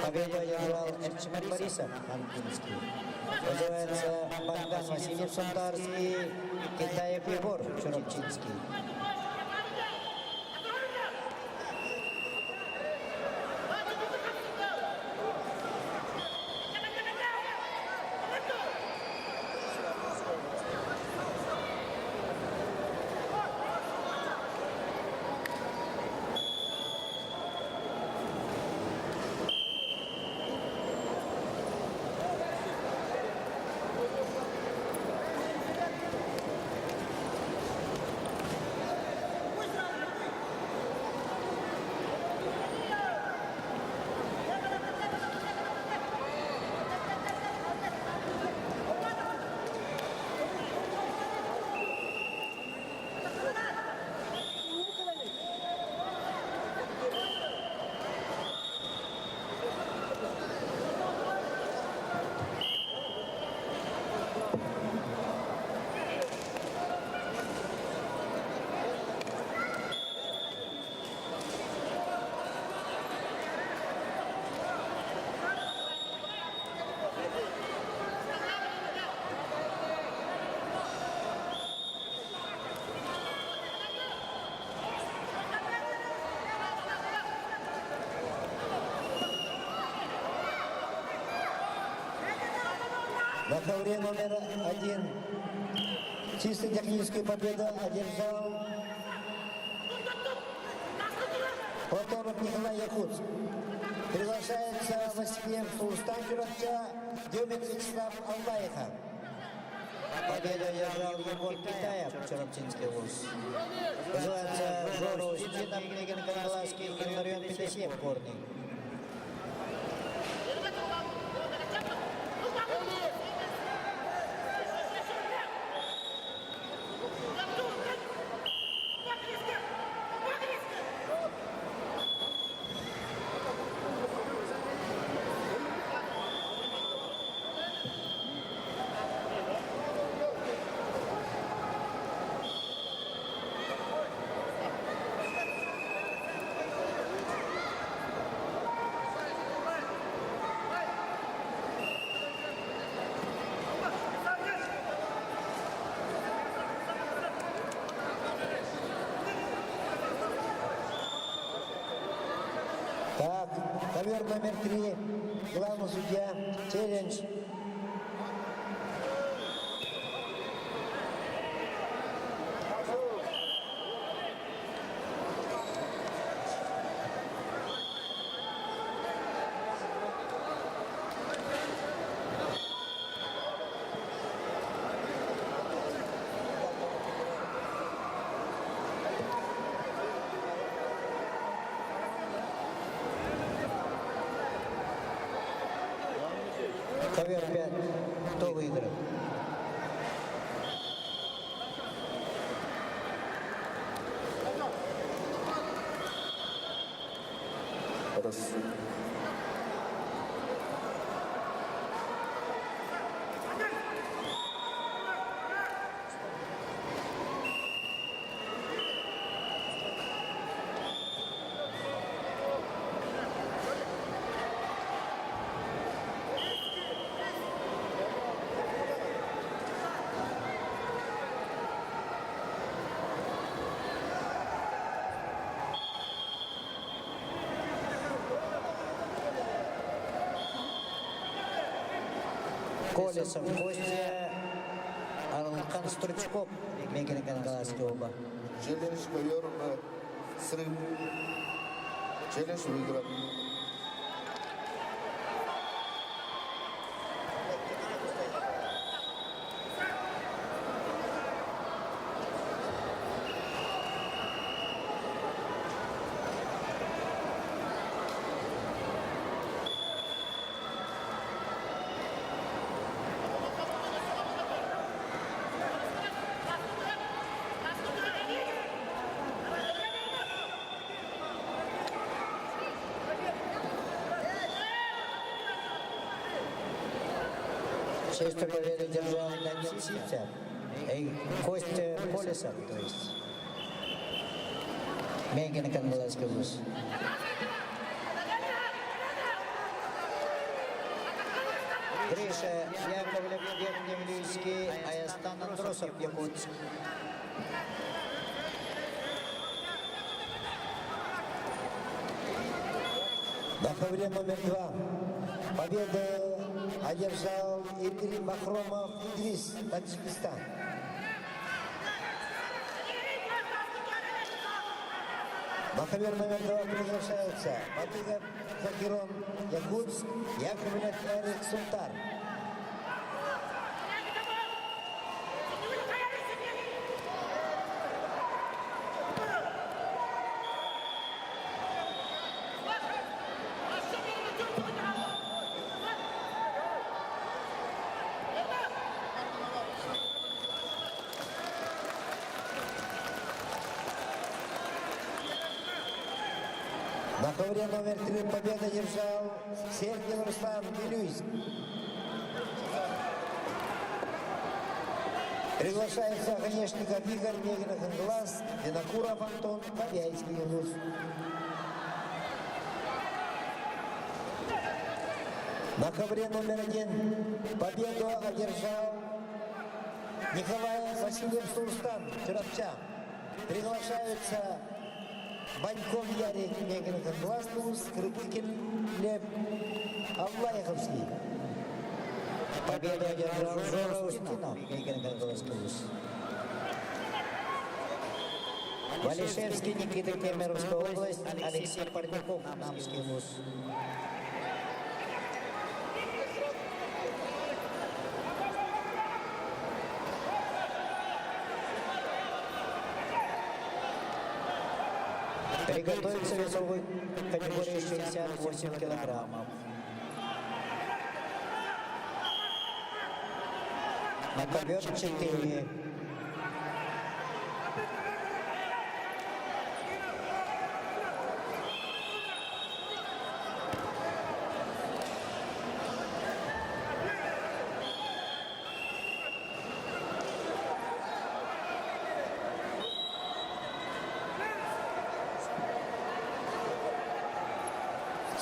Победу одержал Эрчимат Борисов, Амгинский. Называется Богдан Васильев, Сундарский. Китаев Егор, Чурапчинский. На ковре номер 1 чисто техническую победу одержал Платонов Николай Якутс. Приглашается Василием Сулстан Чурапча, Демин Вячеслав Аллаеха. Победу одержал Егор Китаев, Чурапчинский вуз. Называется Жора Устинов, Мегин Кангаласский, Илларион Петесьев, Горный. Так, ковер номер 3, главный судья, челлендж. Ковер 5. Кто выиграл? Раз. Колесов, Костя, Алхан Стручков, Мегин Кангаласский оба. Челлендж ковер срыв. Челлендж выиграл. Шестую победу держал Данил Сивцев и Костя Колесов, то есть Мегин Кангаласский вуз. Гриша Яковлев, Евгений, Аястан Андросов, Якутск. На ковре номер 2 победу одержал Игорь Махромов Идрис, Таджикистан. На ковер номер 2 приглашается Батыгов Закирон Якутск, Яковлев Эрик Сунтар. На ковре номер 3 победу держал Сергей Руслан Белюйск. Приглашается Огонешников Игорь, Мегин Кангалас, Винокуров Антон, Побяйский вуз. На ковре номер 1 победу одержал Николай Васильев Сулстан, Чурапча. Приглашаются Баньков Ярик, Мегин Кангалас, Крыпыкин Лев, Аллаеховский. Победу одержал Жора Устинов, Егородовский вуз. Валишевский Никита, Кемеровская область, Алексей Парников, Намский вуз. Приготовиться к весовой категории 68 килограммов. На ковер 4.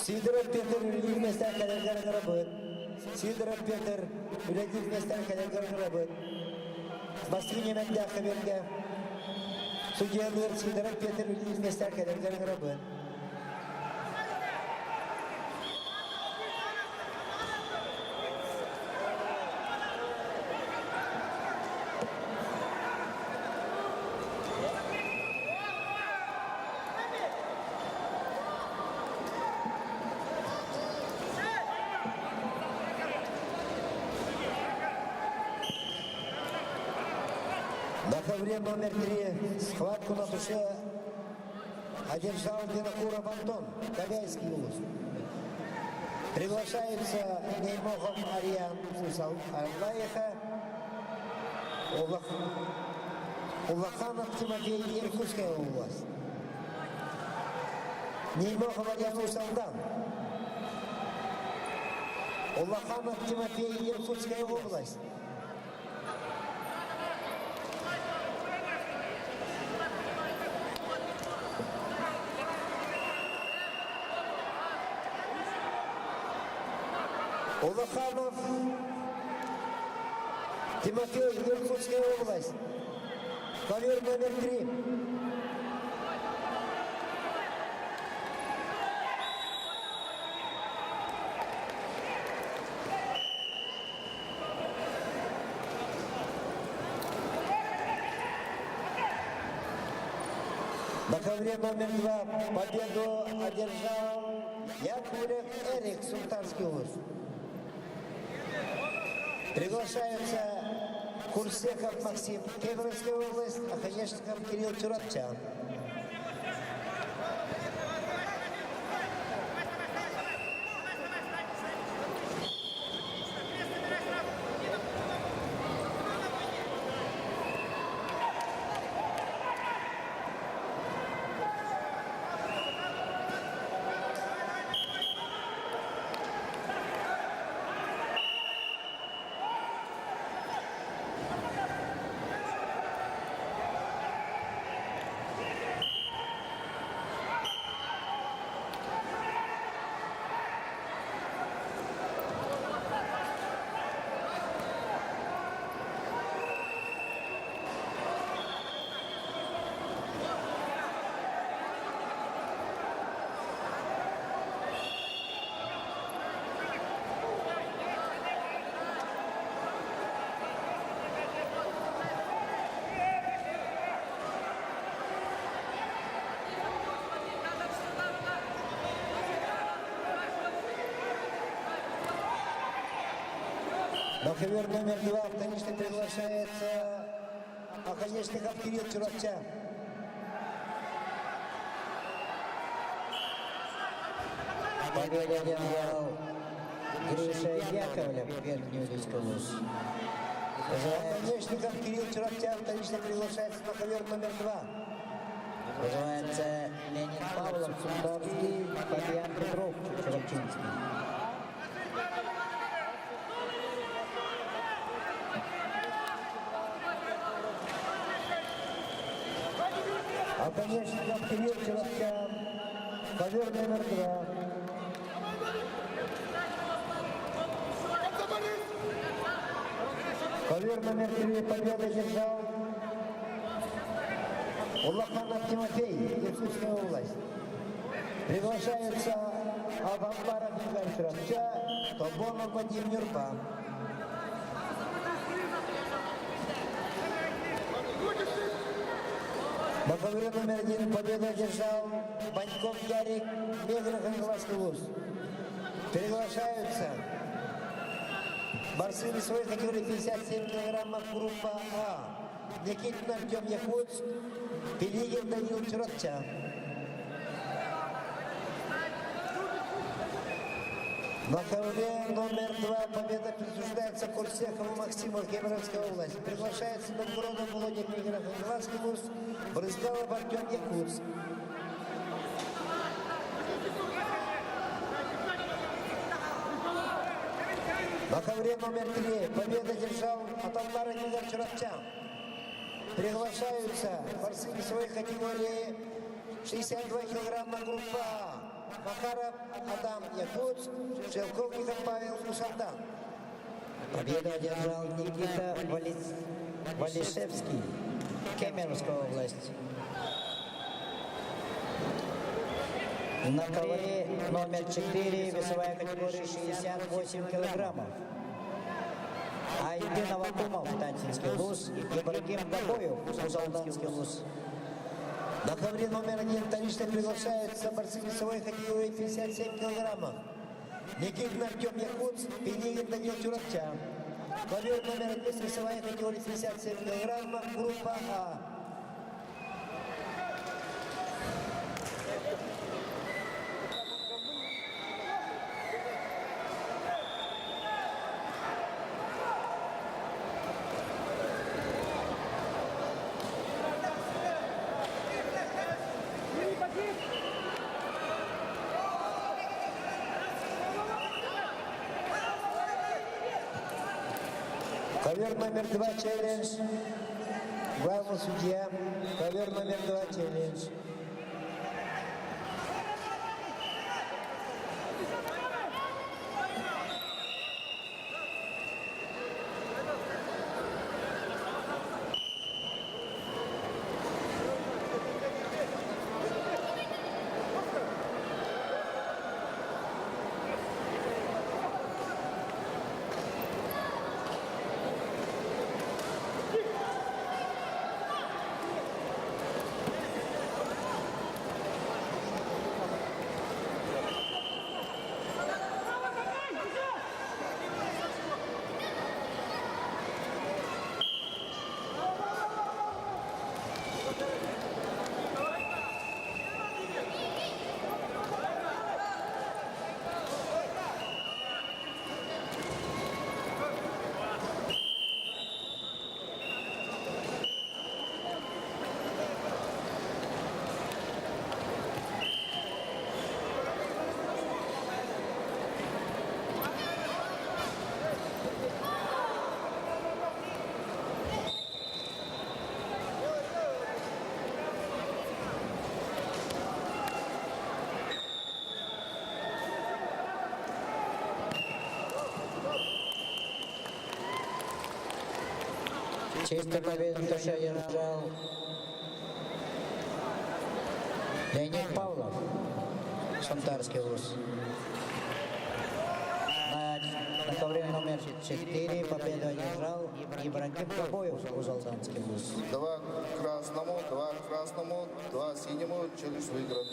Сидоров Петр, Юрий Местер, Калергар Гарабыт. Сидоров Петр, Юрий Местер, Калергар Гарабыт. Москвине Мендяха Верга. Судья Лыр, Сидоров Петр, Юрий Местер, Калергар Гарабыт. На ковре номер 3 схватку на душе одержал Винокуров Антон, Ковяйский вуз. Приглашается Неймохов Ариан Аллаеха, Улаханов Тимофей, Иркутская область. Неймохов Ариан Усалдан. Улаханов Тимофей, Иркутская область. Улаханов Тимофей, Иркутская область. Ковер номер 3. На ковре номер 2 победу одержал Яковлев Эрик, Султанский вуз. Приглашаются Курсехов Максим, Кемеровская область, Аханешников Кирилл Чурапчан. На ковер номер 2 конечно приглашается Аханешников Кирилл Чурапчан. Победу одержал Гриша Яковлев, Верхнеудинский вуз. Аханешников Кирилл Чурапчан конечно приглашается на ковер номер 2. Называется Леонид Павлов, Сундарский, Фабиан Петров, Чурапчинский. А, конечно, Кирилл Чурапчан, ковер номер 2. Ковер номер 3 победу держал Улаханов Тимофей, Иркутская область. Приглашается Абамбаров Игорь Чурапчан, Тобонов Вадим Нюрба. На ковре номер 1 победу одержал Баньков Ярик, Мегра Хангаласский вуз. Приглашаются борцы весовой категории 57 килограммов группа А. Никитин Артем Якутск, Пелигин Данил Чурапча. На ковре номер 2 победа присуждается Курсехову Максиму, Кемеровская область. Приглашается Новгородов Володя Мегра Хангаласский вуз, Брызгалов Артем Якутск. На ковре номер 3 победа держал Аталмар Игорь Чурапчан. Приглашаются борцы весовой категории 62 килограмма группа А. Макаров Адам Якутск, Шелковников Павел Мусалдан. Победу одержал Никита Валишевский, Кемеровская область. На ковре номер 4, весовая категория 68 килограммов. Айдин Авакумов, Тантинский вуз, Ибрагим Габоев, Узалданский вуз. На ковре номер 1 вторично приглашаются борцы весовой категории 57 килограммов. Никитин Артем Якутск, Пенигин Данил Чурапчан. Ковер номер 1 весовая категория 57 килограммов, группа А. Ковер номер 2 челлендж. Главный судья. Ковер номер 2 челлендж. Честь победы тоже одержал Леонид Павлов, Шантарский вуз. На ковре номер 4 победу одержал Ибрагим Габоев, Узалданский вуз. 2 красному, 2 красному, 2 синему, челлендж выигран.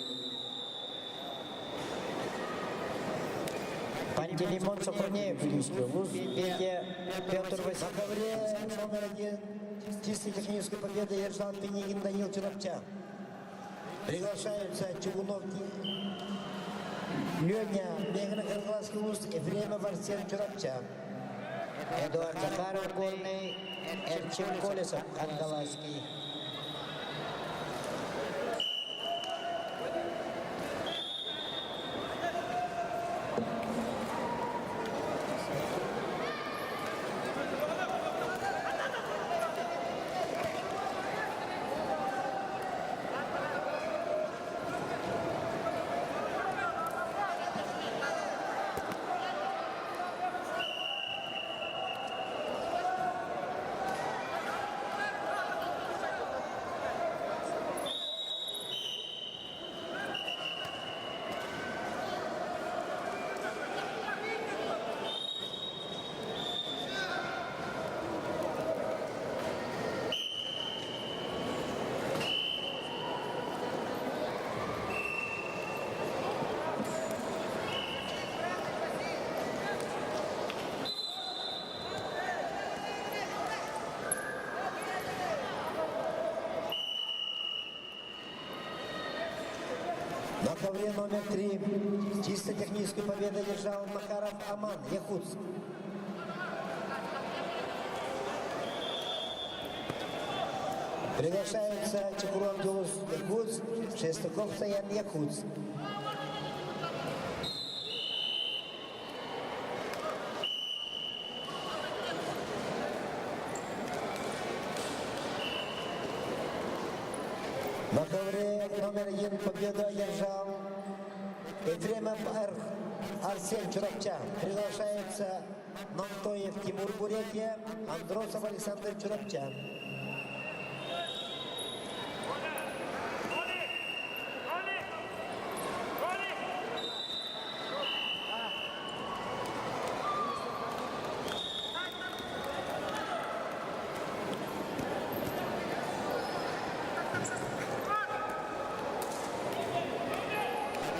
Пантелеймон Сафронеев, Киевский вуз, Петя Петр На Васильев. ковре номер 1 чистой технической победы одержал Пенигин Данил Чурапчан. Приглашаются Чугунов Леня, Мегра Хангаласский вуз, Ефремов Арсен Чурапчан. Эдуард Захаров, Горный, Эрчим Колесов, Хангаласский. ковре номер 3 чисто техническую победу одержал Макаров Аман, Якутск. Приглашаются Чекуров Гелус, Якутск, Шестаков Саян, Якутск. На ковре номер 1 победу одержал Ефремов Арсен Чурапчан. Приглашается Нонтоев Тимур Бурятия, Андросов Александр Чурапчан.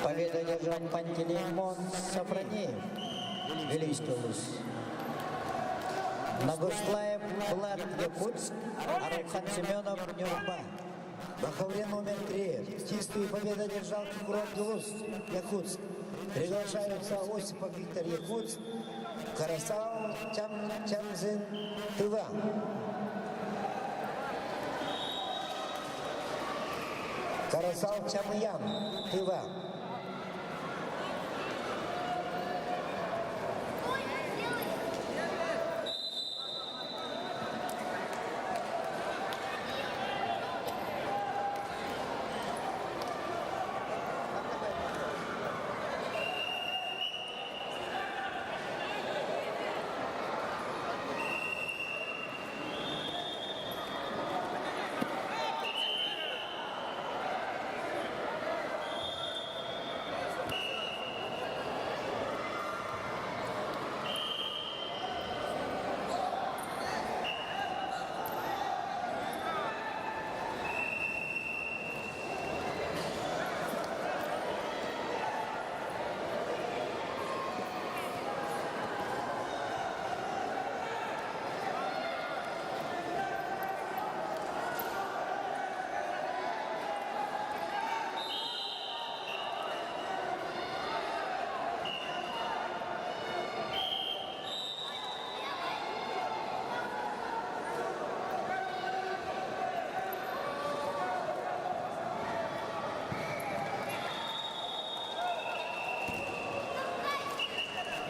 Победу одержал Пантелеймон Сафронеев, Вилийская область. Нагуслаев Влад, Якутск, Аралхан Семенов, Нюрба. На ковре номер 3 чистую победу одержал Чекуров Гелус, Якутск. Приглашаются Осипов Виктор, Якутск, Карасал Чамзин, Тыва. Карасал Чамыян, Тыва.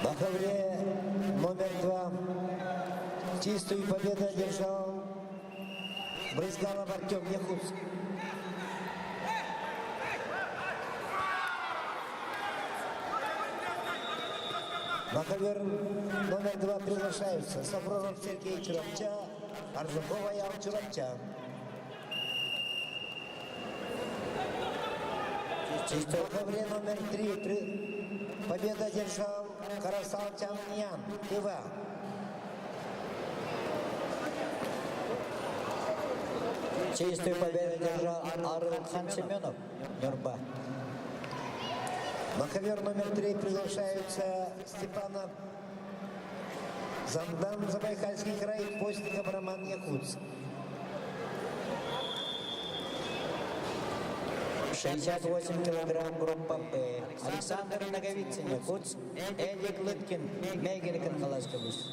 На ковре номер 2 чистую победу одержал Брызгалов Артем, Якутск. На ковер номер 2 приглашаются Сафронов Сергей Чурапча, Аржукова Ял Чурапча. На ковре номер 3 победу одержал Карасал Чамьян, Тыва. Чистую победу одержал Аралхан Семенов, Нюрба. На ковер номер 3 приглашаются Степанов Замдан, Забайкальский край, Постников Роман, Якутск. 68 килограмм, группа Б. Александр Наговицын, Якутск. Эдик Лыткин, Мегель, Кангаласская область.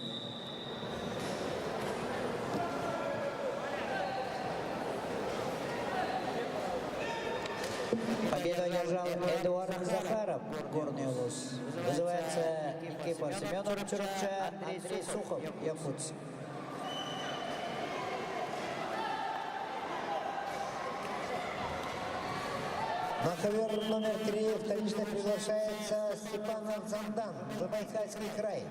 Победу одержал Эдуард Захаров, Горная область. Вызывается экипа Семенов Чурапча, Андрей Сухов, Якутск. На ковер номер 3 вторично приглашается Степанов Замдан, Забайкальский край.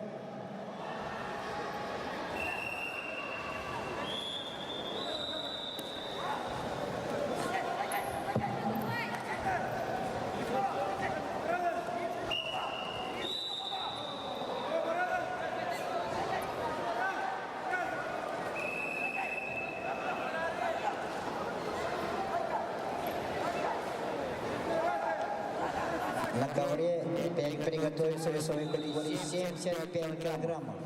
На ковре теперь приготовится весовой категории 75 килограммов.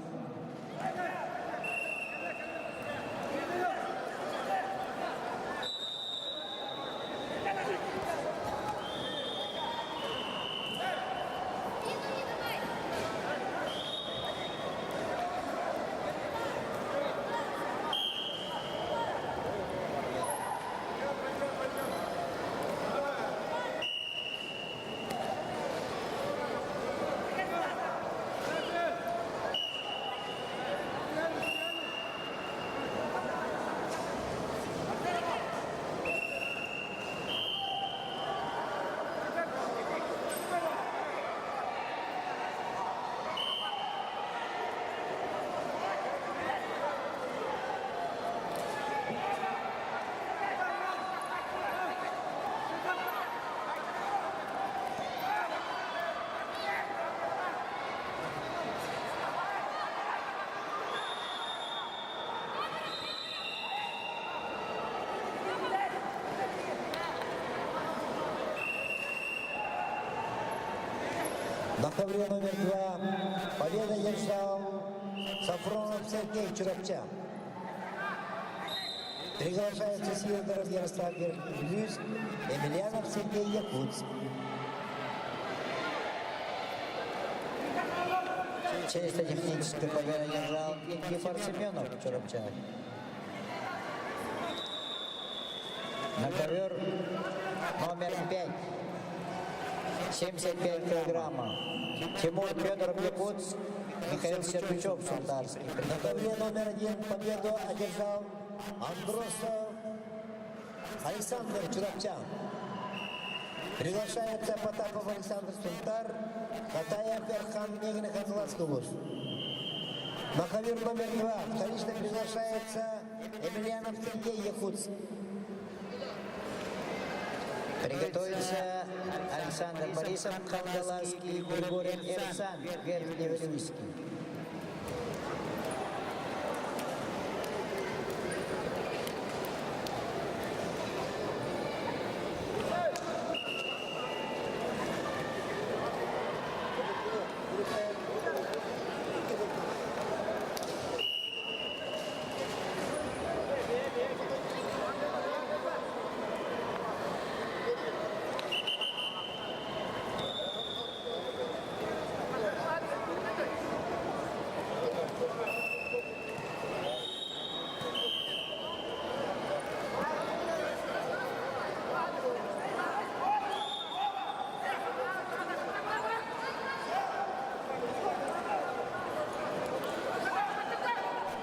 На ковре номер 2 победа держал Сафронов Сергей Чурапчан. Приглашается Сидоров Ярослав Верхлюс, Емельянов Сергей Якутск. Чисто техническую победу держал Никифор Семенов Чурапчан. На ковер номер 5. 75 килограммов. Тимур Федоров Якутск, Михаил Сердючев Сундарский. На ковре номер 1 победу одержал Андросов Александр Чурапчан. Приглашается Потапов Александр Сунтар, Катаев Эрхан Мегин Ханзлатский вуз. На ковер номер 2 вторично приглашается Емельянов Сергей Якутск. Приготовится Александр Борисов Хангаласский, Григорий Эрсан Верхневильский.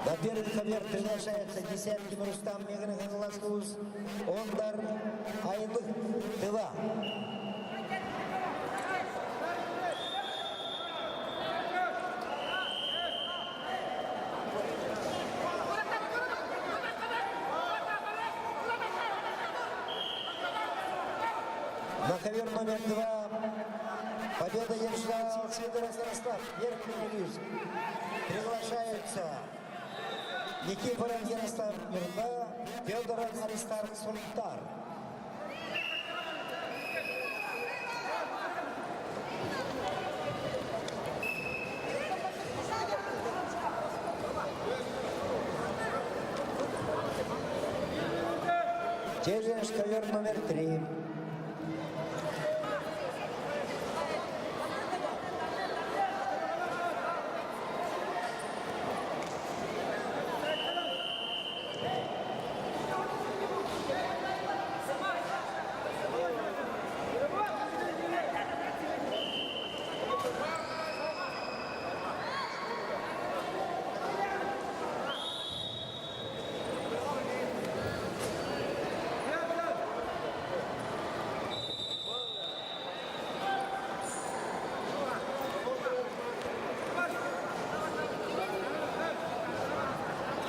На первый ковер приглашается десятки Рустам Мегин Ханзлатский вуз, Ондар Айлык Тыва. На ковер номер 2 победа держал Сидоров Ярослав Верхневильский. Приглашаются Никифоров Ярослав Мирда, Федоров Аристарх Сунтар. Тежеш ковер номер 3.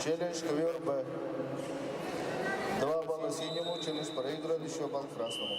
Челлендж ковер Б. 2 балла синему, челлендж проигран, еще балл красному.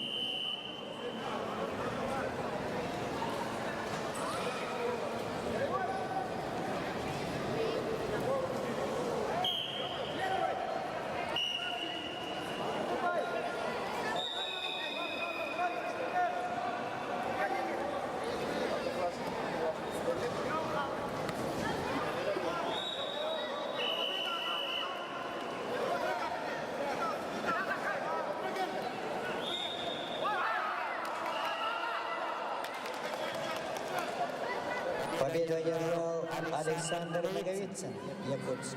Победу одержал Александр Наговицын, Якутск.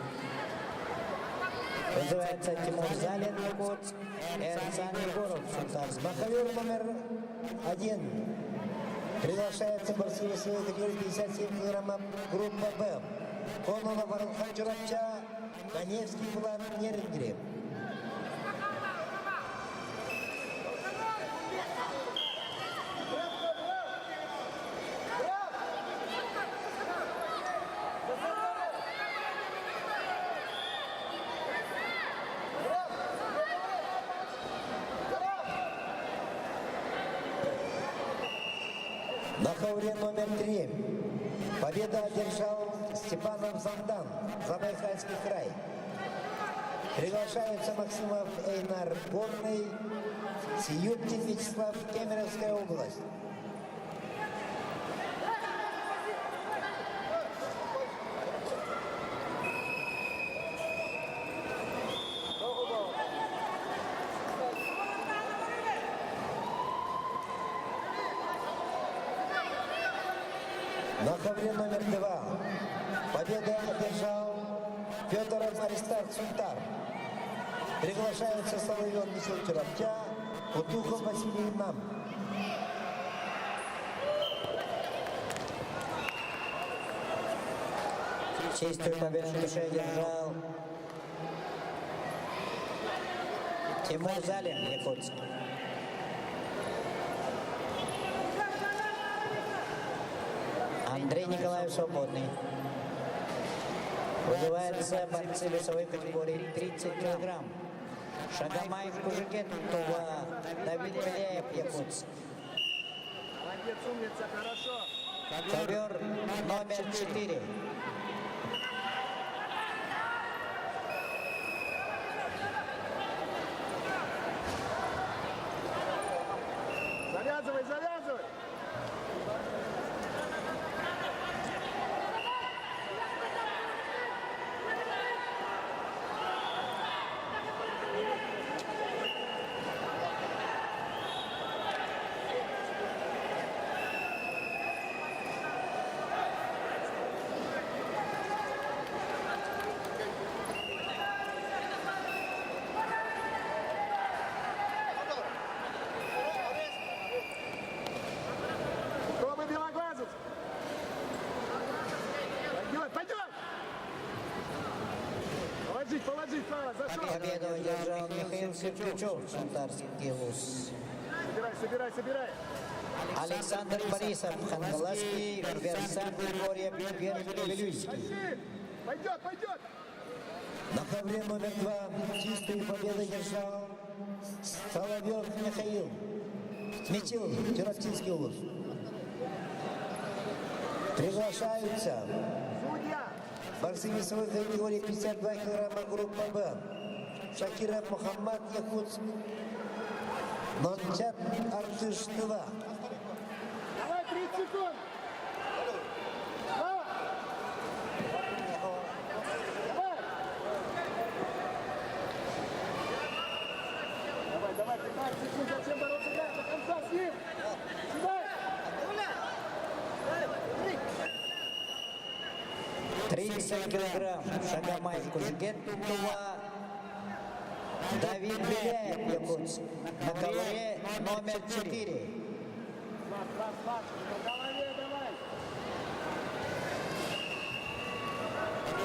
Называется Тимур Залин, Якутск, Эрсан Егоров, Сунтарск. На ковер номер 1 приглашается борцы весовой категории 57 килограммов группа Б. Кононов Аралхан Чурапча, Каневский Булат Нерингрев. На ковре номер 3 победа одержал Степанов Зандан, Забайкальский край. Приглашаются Максимов Эйнар Горный, Сиюткин Вячеслав, Кемеровская область. На ковре номер 2 победу одержал Федоров Аристарх Сунтар. Приглашаются Соловьев Михаил Чероптя, Утухов Василий Нам. Чистую победу на душе одержал Тимур Залин, Якутск. Андрей Николаев свободный. Вызывается борцы весовой категории 30 килограмм. Шагомай Кужикет, Тува, Давид Беляев, Якутск. Молодец, умница, хорошо. Ковер номер 4. Завязывай, завязывай. Пробуй белоглазый. Пойдет, пойдет. Положить, положить, право, зашел. Победу одержал Михаил Сердючев, Шантарский вуз. Собирай, собирай, собирай. Александр Борисов, Хангаласский, Версан Григория Вилюйский. Пойдет, пойдет. На ковре номер 2 чистую победу держал Соловьев Михаил. Сметил Чероптинский вуз. Приглашаются Судья. борцы весовой категории 52 килограмма группа Б. Шакиров Мухаммад, Якутск. Нончат Артыш, Тыва. Давай, 30 секунд. Давай. Давай. Давай, 15 секунд. Зачем бороться? До конца с ним. Сюда. 30 килограмм. Шагомай Кужикет, Тува. Давид Беляев, Якутск. На ковре номер 4. Слав. По голове давай.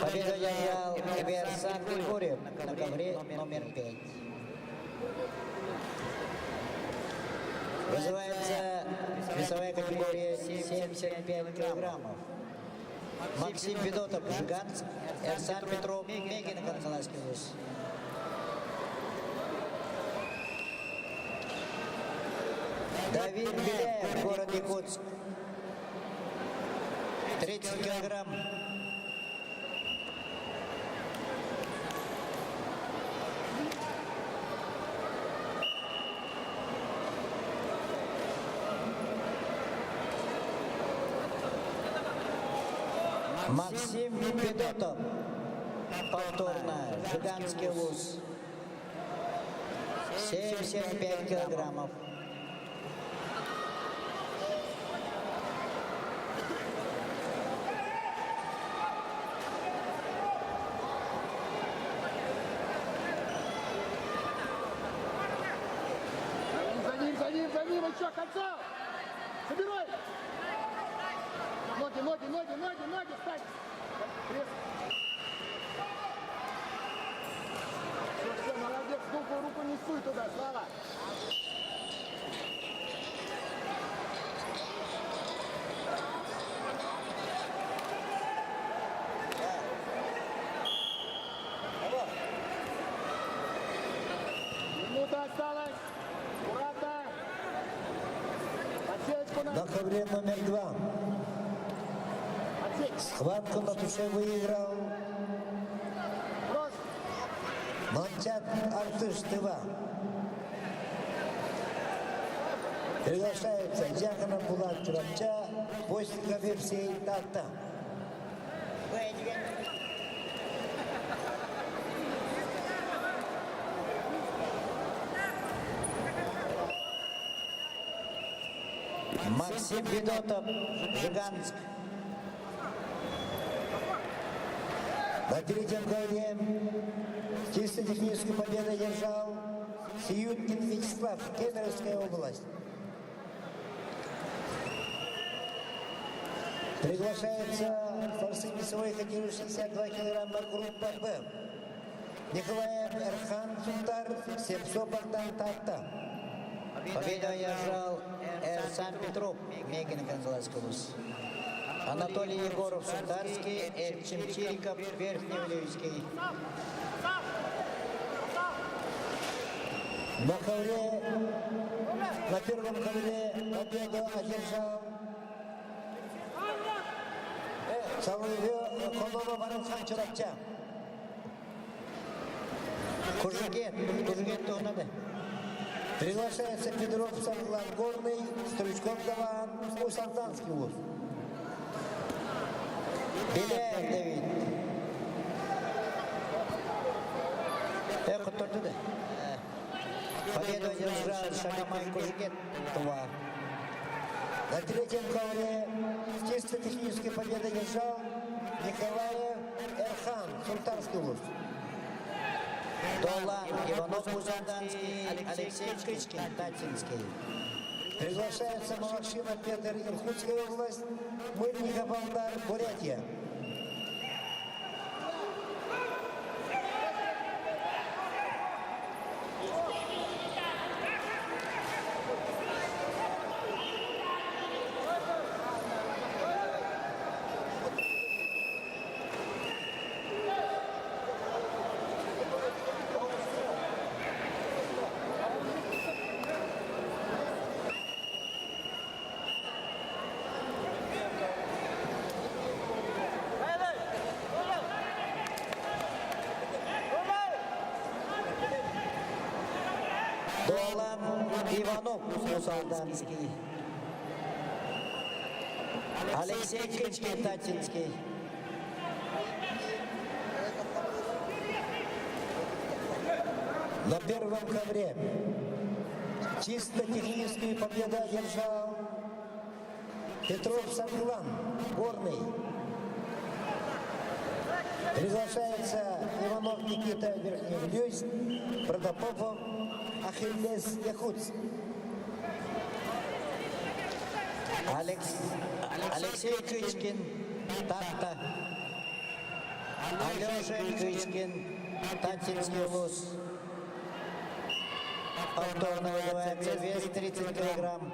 Победу одержал Версан Григорьев на ковре номер 5. Вызывается весовая категория 75 килограммов. Максим Федотов, Жиганск, Эрсан Петров, Мегин, Канцелярский вуз. Давид Беляев, город Якутск. 30 килограмм. Максим Федотов. Повторно. Жиганский вуз. 75 килограммов. За ним, еще, конца! Собирай! Ноги, встань! Все, молодец, руку не суй туда, Слава! Минута осталась! Аккуратно! Подсечку На ковре номер 2. Схватку на душе выиграл Нончат Артыш, Тыва. Приглашаются Дьяконов Булат Чероптя, Постников Евсей Тарта. Максим Федотов, Жиганск. На третьем ковре чисто техническую победу держал Сиюткин Вячеслав, Кемеровская область. Приглашается форсы весовой категории 62 килограмма группа Б. Николаев Эрхан Сунтар, Сепсо Богдан Татта. Победу одержал Эрсан Петров, Мегин Канзаласкулус. Анатолий Егоров, Сундарский, Эльчим Чириков, Верхневлюйский. На ковре, на первом ковре победу одержал Салыве Колова Баранхан Чуракча. Кужугет Тонады. Приглашается Петров Санглан Горный, Стручков Даван, Салтанский вуз. Беляев Давид. Эхо Тортуда. Победу одержал Шагамай Кужугет 2. На третьем ковре чисто технической победы держал Николаев Эрхан, Султанский вуз. Долан, Иванов Музанданский, Алексей Кычкин, Татинский. Приглашается Малашина Петр, Иркутская область, Мыльников Алдар, Бурятия. Долан, Иванов Музанданский. Алексей Кычкин, Татинский. На первом ковре чисто техническую победу одержал Петров Санглан, Горный. Приглашается Иванов Никита, Верхневлюйск, Протопопов, Ахиллес Якутск. Алексей Кычкин, Татта. Алеша Кычкин, Татинский вуз. Повторно выдаваемся, вес 30 килограмм.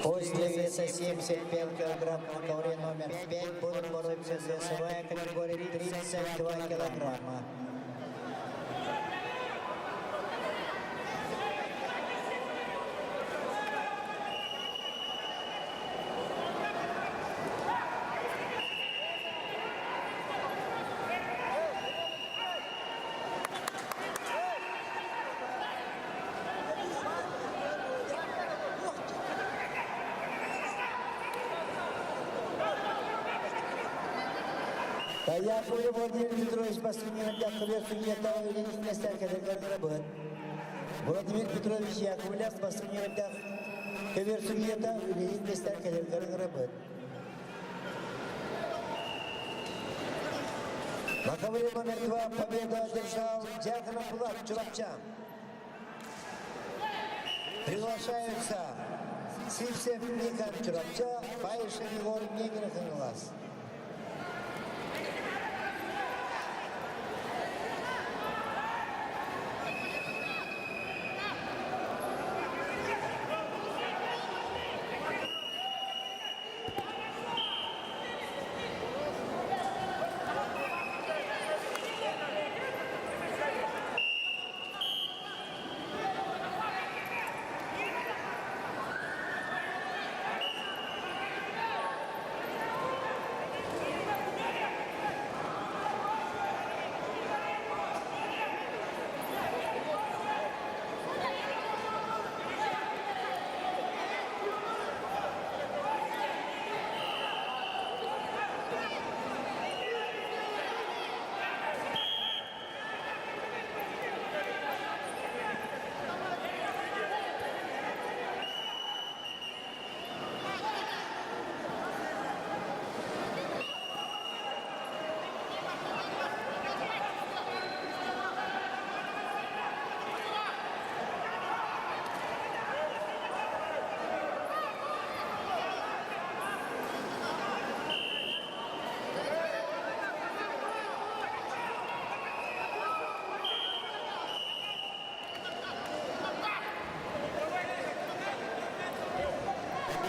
После веса 75 килограмм на ковре номер 5 будут бороться за весовая категория 32 килограмма. Яковлев Владимир Петрович, последний рядах, ковер судья Леонид Местянка, Дагар Владимир Петрович Яковлев, последний рядах, ковер судья Леонид Местянка, Дагар На ковре номер 2 победу одержал Дьяконов Влад Чуракча. Приглашаются Сивсев Никан Чуракча, Паишев Егор Мегин Хангалас.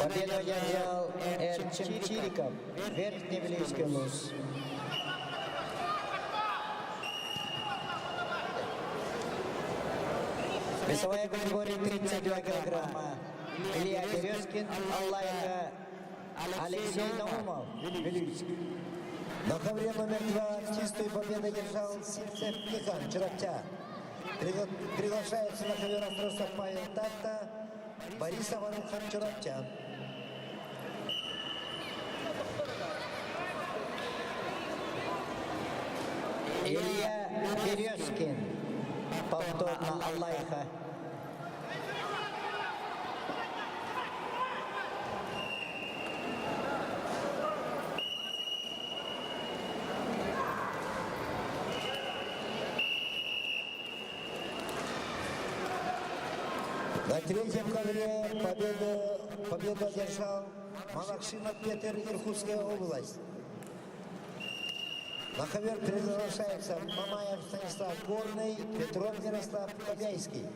Победу одержал Эрчин Чириков, Верхневилийский луз. Весовая категория 32 килограмма. Илья Березкин, Аллайха, Алексей Наумов, Вилюйск. На ковре номер 2 чистую победу держал Сильцев Тихон, Чурапча. Приглашается на ковер Остросов Павел Такта, Борисов Анухан, Чурапча. Илья Березкин, повторно Аллайха. На третьем ковре победу одержал Малакшинов Петр, Иркутская область. На ковер приглашается Мамаев Станислав Горный, Петров Ярослав Кобяйский.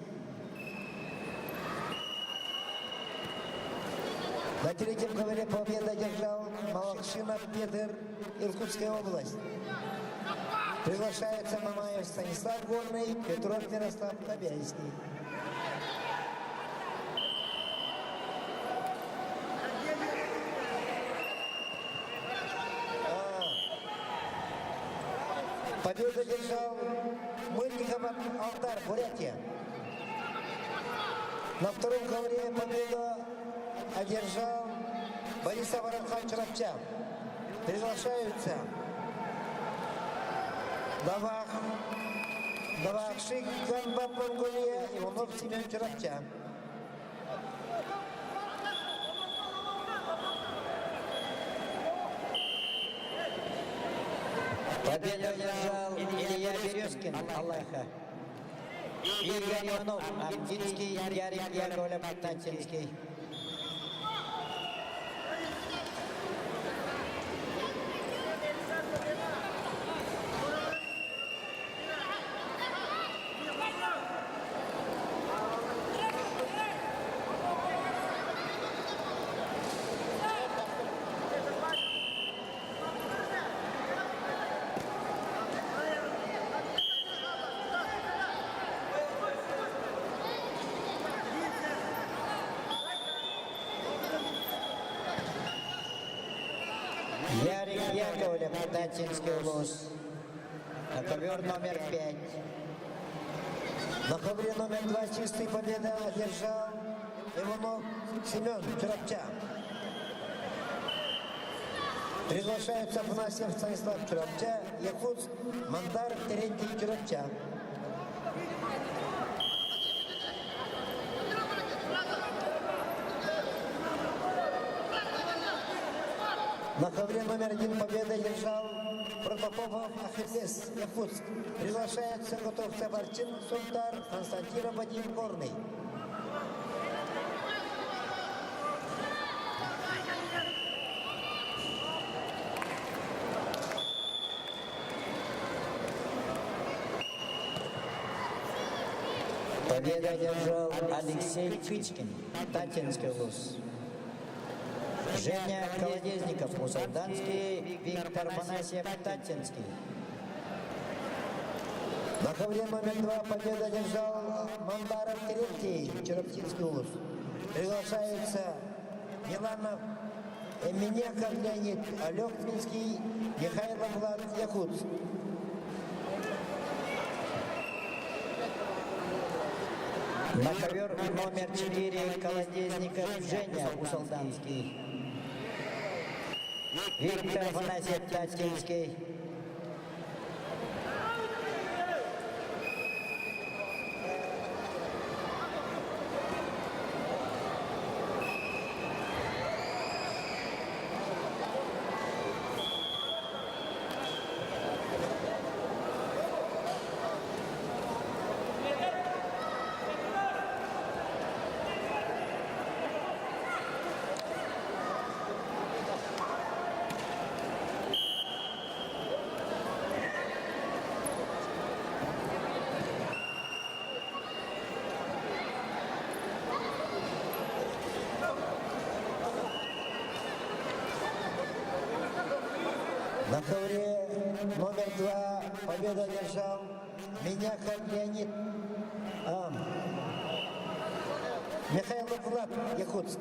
На третьем ковре победу одержал Малакшинов Петр, Иркутская область. Приглашается Мамаев Станислав Горный, Петров Ярослав Кобяйский. Победу одержал Мыльников Алтар, Бурятия. На втором ковре победу одержал Борисов Аранхан, Чурапча. Приглашаются Давах Шик, Ганбаб, Монголия, Иванов Семен, Чурапча. Победу одержал Илья Березкин, Аллайха. Игорь Иванов, Амтинский, Ярик Яковлев, Татинский. Ярик Яковлев, Татинский луз. На ковер номер 5. На ковре номер 2 чистый победа одержал Иванов Семен, Чурапча. Приглашается Афанасьев Станислав, Чурапча, Якутск, Мандар, Терентий, Чурапча. На ковре номер 1 победа держал Протопопов Ахиллес, Якутск. Приглашается Готовцев Арчин, Сунтар, Константинов Вадим, Горный. Победу одержал Алексей Кычкин, Татинский луз. Женя Колодезников, Мусалданский, Виктор Панасьев, Татинский. На ковре номер 2 победа одержал Мандаров Терентий, Чурапчинский луз. Приглашаются Миланов, Миняков Леонид, Олег Минский, Михайлов Влад, Якутск. На ковер номер 4 Колодезников Женя Усалданский. Виктор Афанасьев Татинский. На ковре номер 2 победу одержал Миняхов Леонид. Михайлов Влад, Якутск.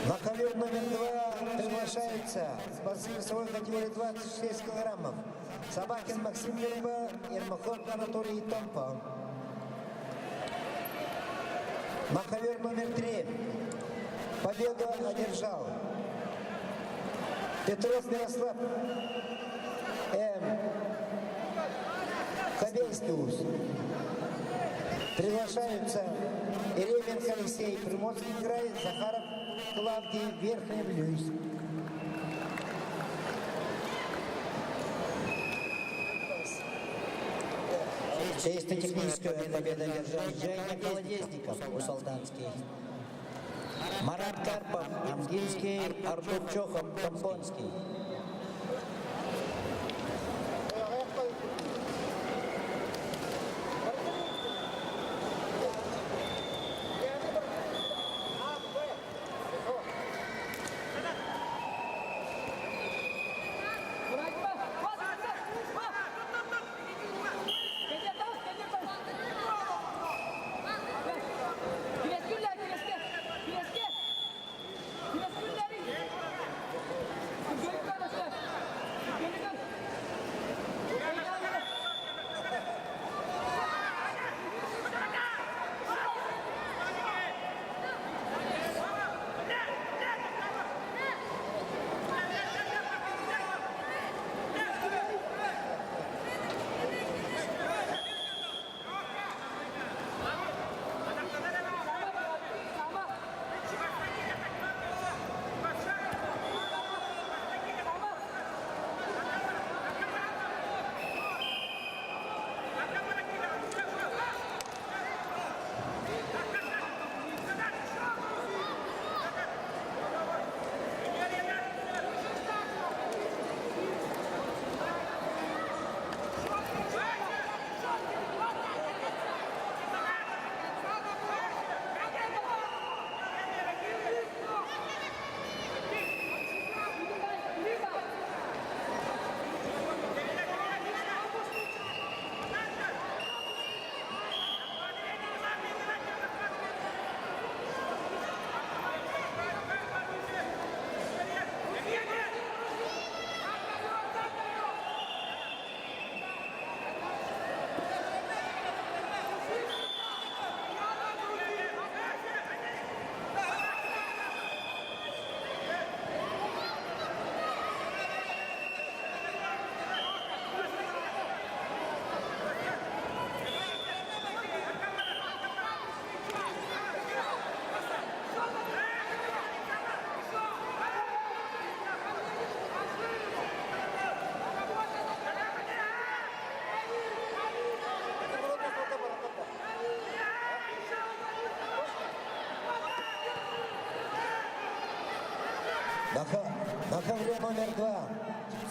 На ковер номер 2 приглашается спортсмен весовой категории 26 килограммов Собакин Максим Юрба, Ермаков Анатолий Томпа. На ковер номер 3 победу одержал Петров Мирослав, Кобейский УЗ. Приглашаются Еременко Алексей, Приморский край, Захаров Клавдий, Верхний Блюз. Чисто техническую победу одержал Женя Колодезников, Усалданский. Марат Карпов, Амгинский, Артур Чохов, Тампонский. На ковре номер 2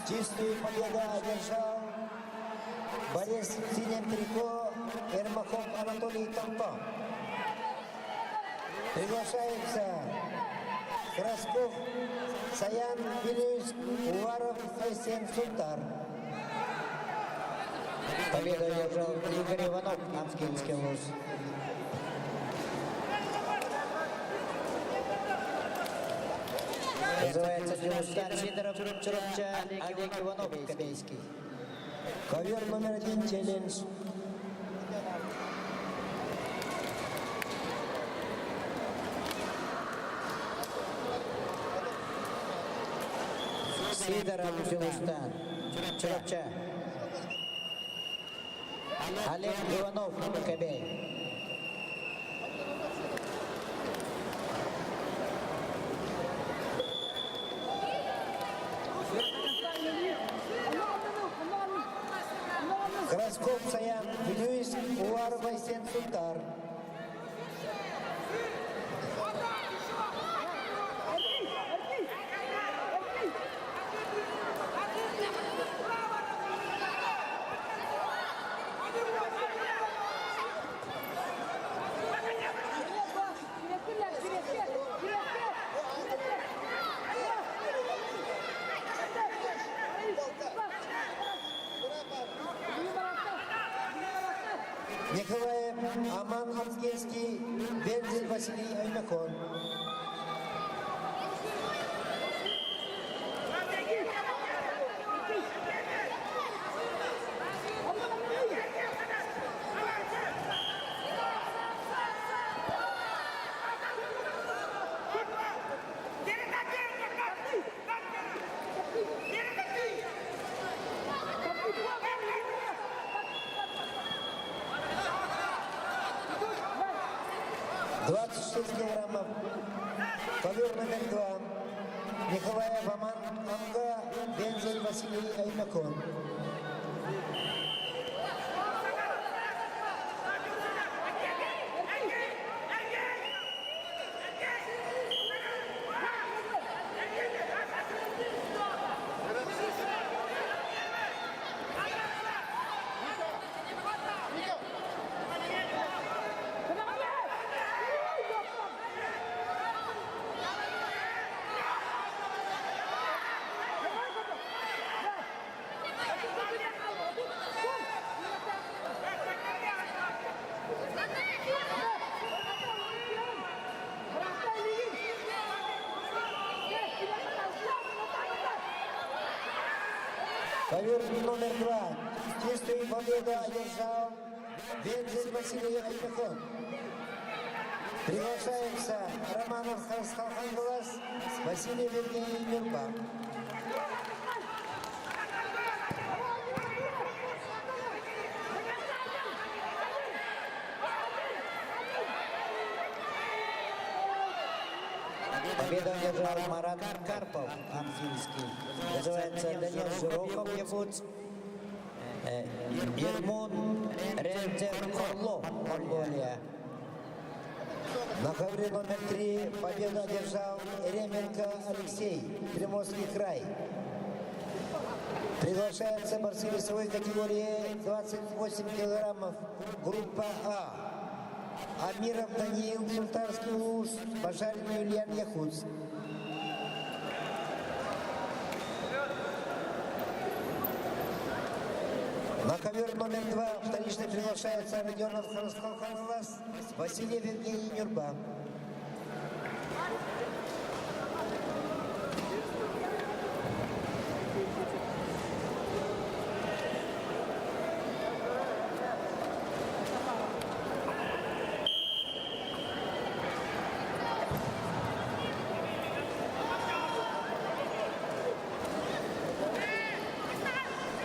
чистую победу одержал борец в синем трико Ермаков Анатолий Томпа. Приглашается Красков Саян Вилюс, Уваров Айсен Султар. Победу одержал Игорь Иванов, Амгинский УЗ. Называется Дилустан Сидоров, Чурупча, Олег Иванов, Кобейский. Ковер номер 1 челлендж. Сидоров, Дилустан, Чурупча, Олег Иванов, Кобей. Красков Саян Вилюс, Уваров Айсен Султар. Николаев Аман Амскельский, Бензель Василий Аймакон. Килограммов. Ковер номер 2. Николаев Аман Амга, Бензель Василий Аймакон. Ковер номер 2. Чистую победу одержал Бензель Василий Аймакон. Приглашается Романов Халханглас, Василий Евгений Нюрба. Победу одержал Марат Карпов, Амзинский. Называется Данил Жироков, Якутск. Ермун Рентен Хорло, Монголия. На ковре номер 3 победу одержал Еременко Алексей, Приморский край. Приглашается борцы весовой категории 28 килограммов, группа А. Амиров Даниил, Султанский Улус, Пожарин Юлиан, Якутск. На ковер номер 2 вторично приглашается Родионов Халханглас, Василий Евгений Нюрба.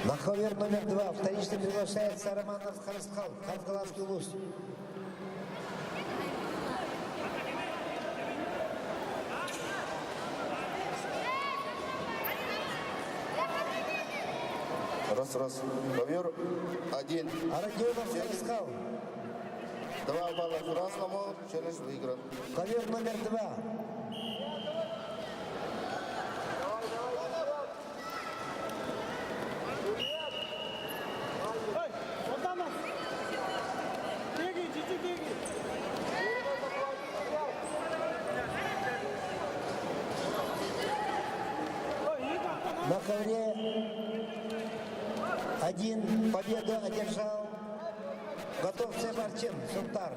На ковер номер 2 вторично приглашается Романов Хангаласский Луз. Раз. Ковер 1. А Родионов Хангаласский. 2 балла красному, челлендж выигран. Ковер номер 2. На ковре 1 победу одержал Готовцев Арчен, Султар.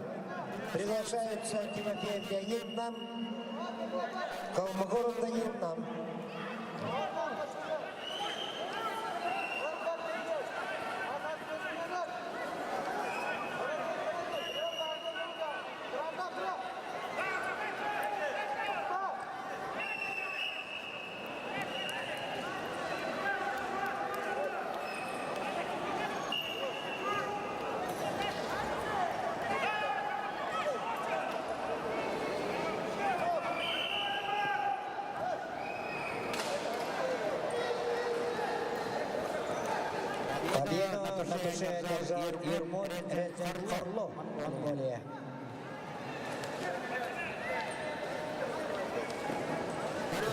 Приглашаются Тимофеев Леонид нам, Калмогоров Данил нам. Победу на душе одержал Ермун Рентен Хорло, Монголия.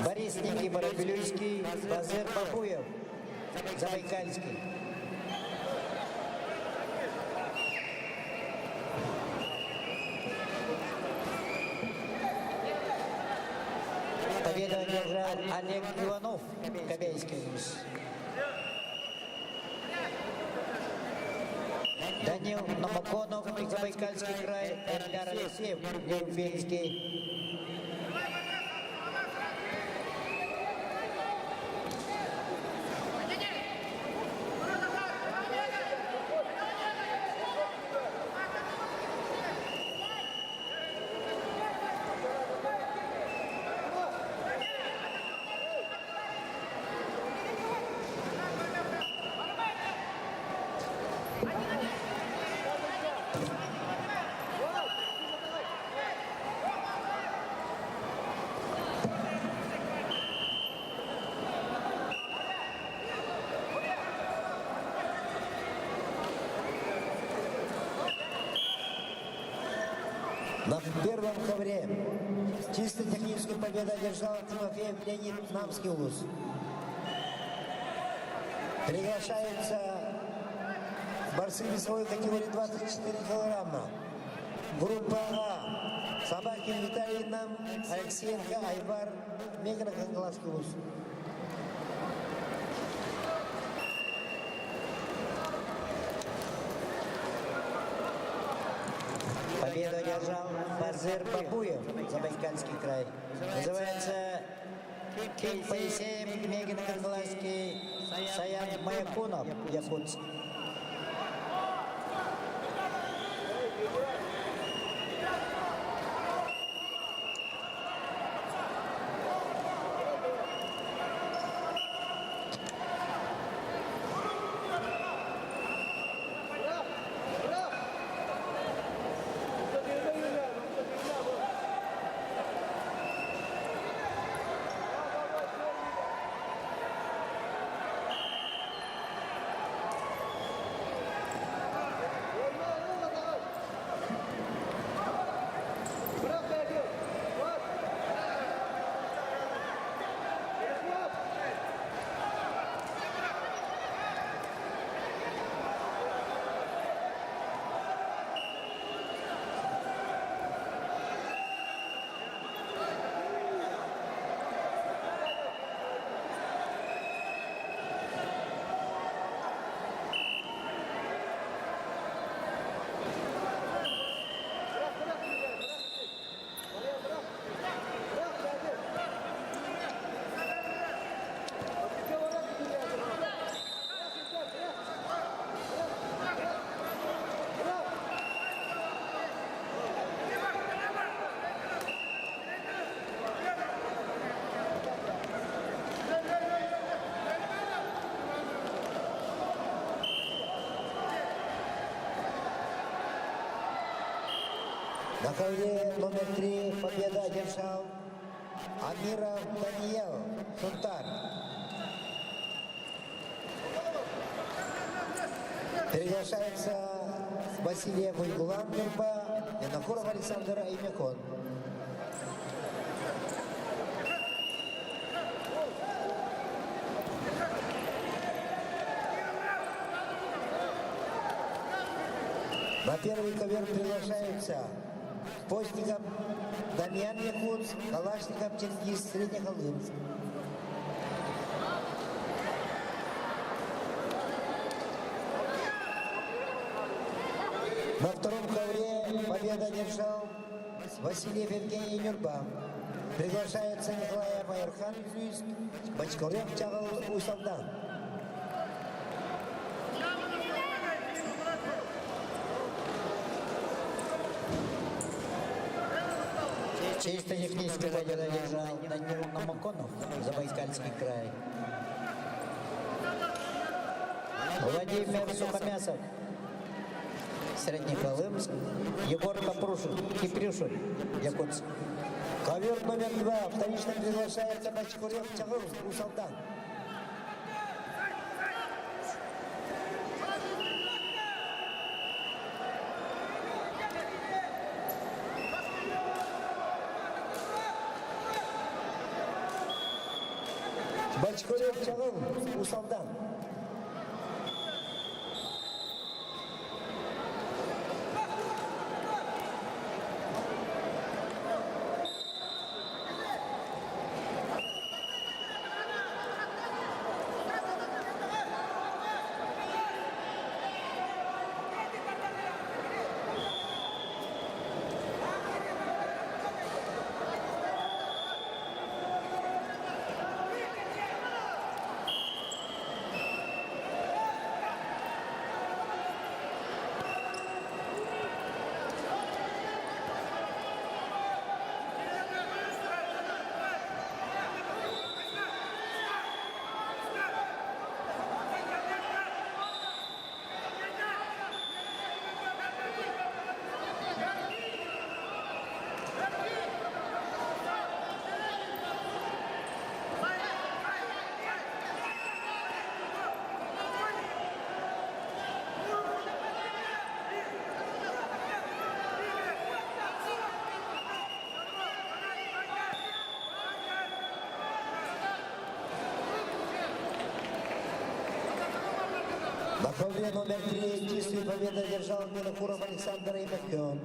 Борис Никифоров Вилюйский, Базер Бабуев, Забайкальский. Победу одержал Олег Иванов, Кобейский. Данил Номоконов, Забайкальский край, Эльдар Алексеев, Нюрнбергский. На первом ковре чисто техническую победу одержал Тимофеев Леонид Намскиус. Приглашаются борцы весовой категории 24 килограмма. Группа А. Собакин Виталий Нам, Алексеенко Айвар, Мегрокангласкиус. Победу одержал Базыр Бабуев, Забайкальский край. Называется Кинг Поисеев, Мегин Канглаский, Саян Маякунов, Якутск. На ковре номер 3 победу одержал Амиров Даниил Сунтар. Приглашается Василия Вуйгулан Нурба, Винокуров Александр Аймекон. На первый ковер приглашаются Постников Дамьян Якутск, Калашников Чингис Среднехолынск. На втором ковре победу одержал Василий Евгений Нюрба. Приглашается Николай Майорхан Зюйск, Бачкорев Чагал Усалдан. Чисто техническую победу одержал Данил Номоконов, Забайкальский край. Владимир Сухомясов, Среднеколымск. Егор Кипрюшин, Якутск. Ковер номер 2. Вторично приглашается Бачкурев Чагал Усалдан. Бачкурев Чагал Усалдан. ковре номер 3 чистую победу одержал Минокуров Александр Имахтен.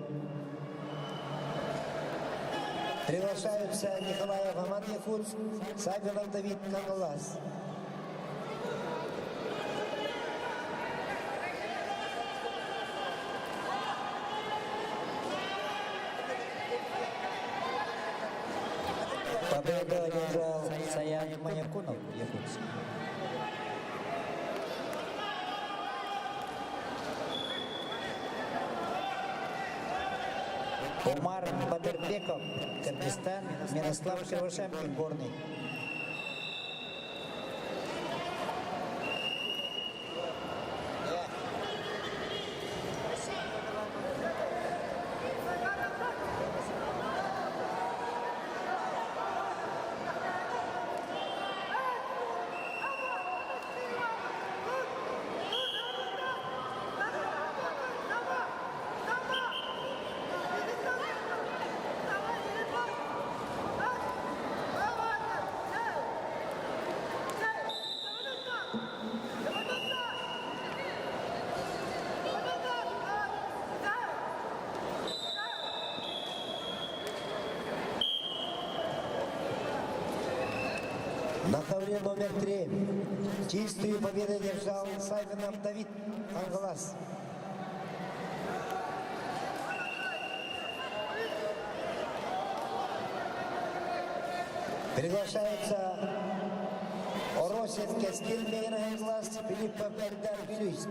Приглашаются Николаев Аман Якутс, Савинов Давид Кангалас. Победу одержал Саян Маякунов, Якутск. Умар Бадырбеков, Кыргызстан, Мирослав Кривошемкин, Горный. На ковре номер 3 чистую победу одержал Савинов Давид Кангалас. Приглашается Оросев Кескин Мейнагенглас Филиппа Эльдар Вилюйс.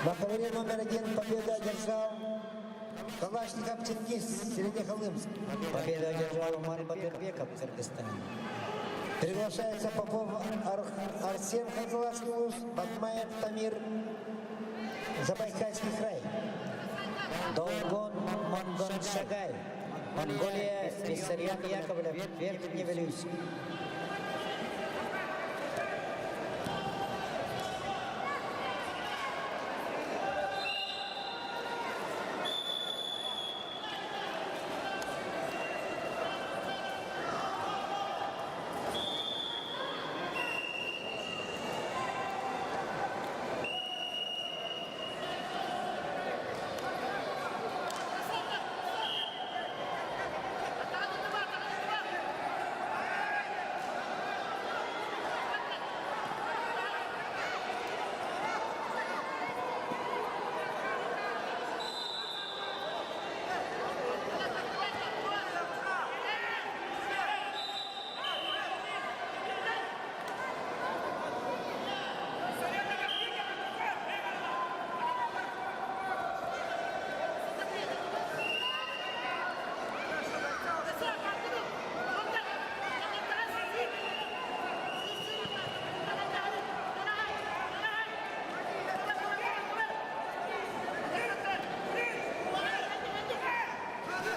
На ковре номер 1 победу одержал Калашников Чингис, Среднехолымск. Победу одержал Умар Бадырбеков, Кыргызстан. Приглашается Попов Арсен Хазаласский Луз, Батмаев Тамир, Забайкальский край. Долгон Монгон Шагай, Монголия, Виссарьян Яковлев, Верхний Вилюйск.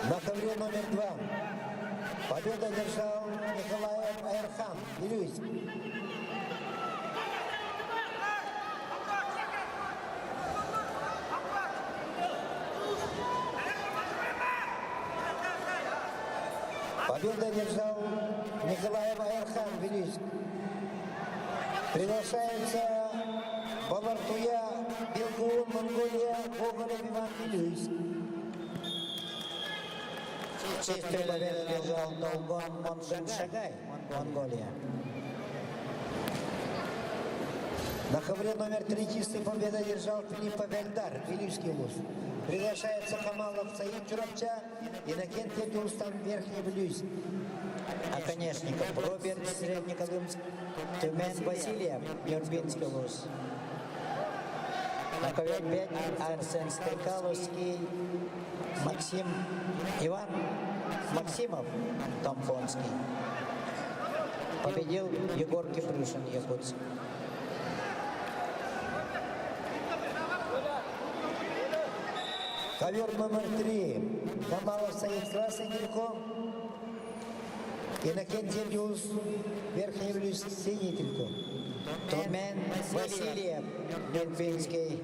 На ковре номер 2 победу одержал Николаев Айрхан, Вилюйск. Победу одержал Николаев Айрхан, Вилюйск. Приглашается Бабартуя, Белгун, Монголия, Гоголев Иван, Вилюйск. Чистую победу одержал Долгон Монгон Шагай, Монголия. На ковре номер 3 чистую победу одержал Филиппа Эльдар, Вилюйский Луз. Приглашается Камалов Саид Чурапча, Иннокентий Дюстан, Верхний Вилюйск. Оконечников Роберт, Среднеколымск, Тюмень Васильев, Юрбинский Луз. На ковре 5 Арсен Стрекаловский, Максим Иван Максимов, Тампонский. Победил Егор Кипрюшин, Якутск. Ковер номер 3 Камалов Саид, Красный Телько. Иннокентий Дюс, Верхний Вилюйск, Синий Телько. Тюмень Васильев, Юрбинский.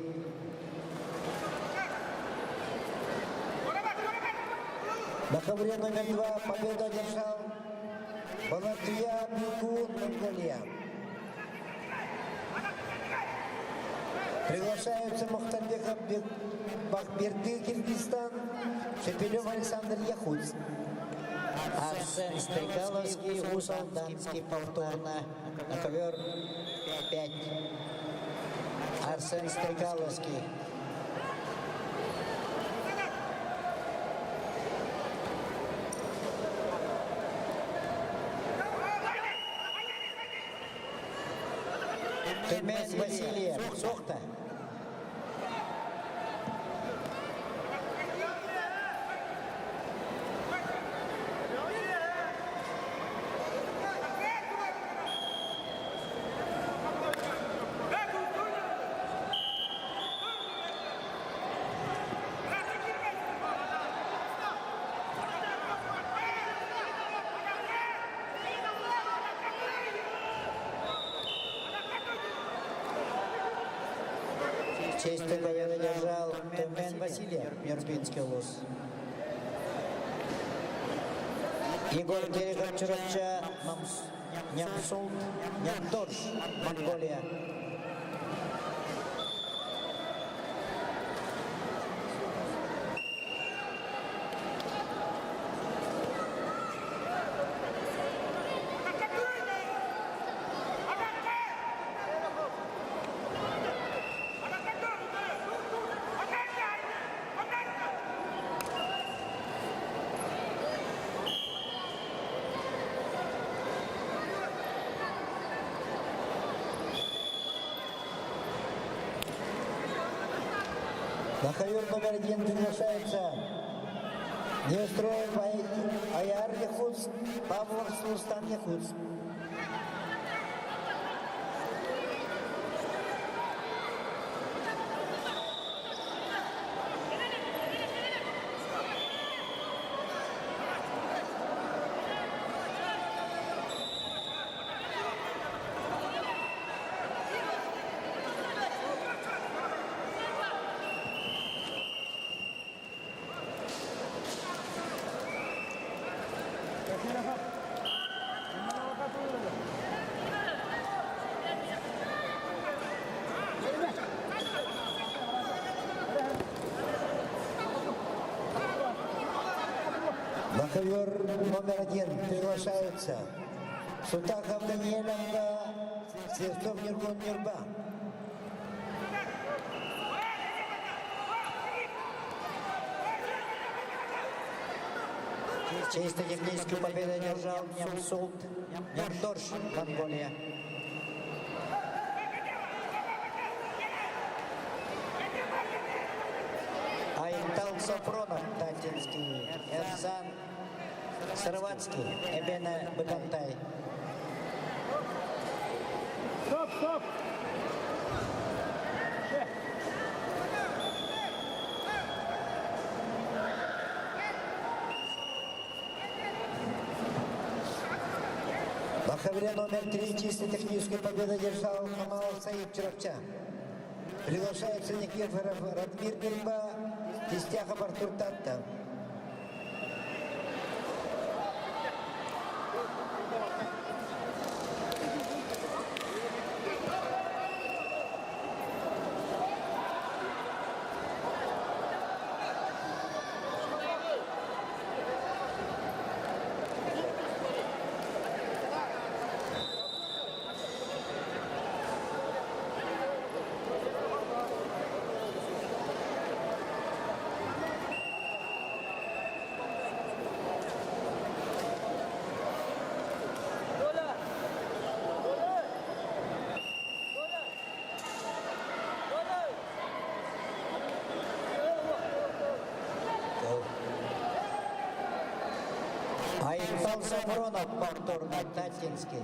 На ковре номер 2 победу одержал Балатия Бюкун, Монголия. Приглашаются Мухтарбеков Бахберды, Киргизстан, Шепелев Александр Яхуц. Арсен Стрекаловский, Усал Данский повторно. На ковер 5. Арсен Стрекаловский. Тюмень Васильев, Сохта. Честь победы держал Тюмень Васильев, Мирпинский луз. Егор Терехов Чурача, Нямсулт, Нямдорж, Монголия. На ковер номер 1 приглашается Неустроев Аяр Яхуц, Павлов Сулстан Яхуц. На ковер номер 1 приглашаются Сутахов Даниэленко, Сверстов Ниргун Нирба. Чисто техническую победу одержал Нямсулт, Нямдорж, Монголия. Айтал Сафронов, Татинский, Эрсан Сарватский, Эбена Бакантай. Стоп, стоп! На ковре номер 3 чисто техническую победу одержал Хамалов Саид Чуракча. Приглашается Никифоров Радмир Нирба, Тестяхов Артур Татта. Айтал Сафронов, повторно, Татинский.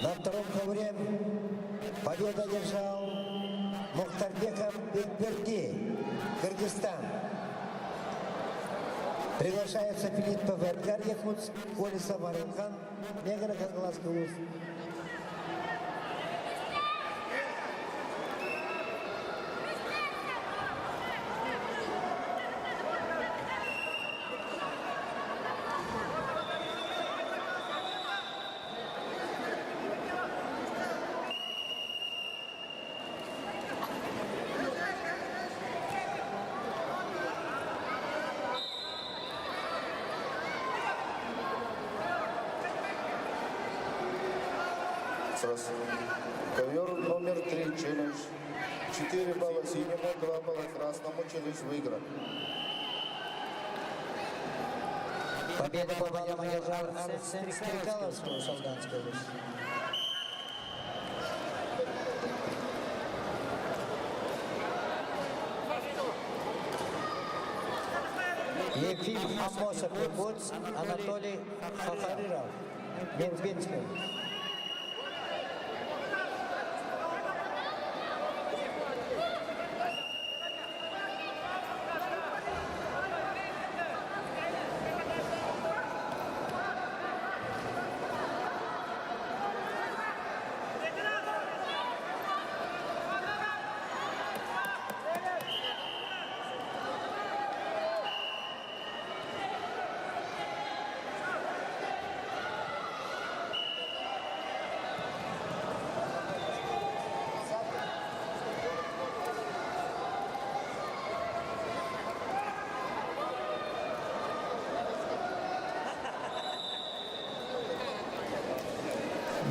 На втором ковре победу одержал Мухтарбеков Бекберди, Кыргызстан. Приглашается Филипп Павергар, Якутск, Колесов Арынхан, Негра, Казгаласский улус. Ковер номер 3, челлендж. 4 балла синему, 2 балла красному, челлендж выигран. Победа по баллам одержал Арсен Стрекаловского, Солданской области. Ефим Амосов, Якутск, Анатолий Хахариров, Минск.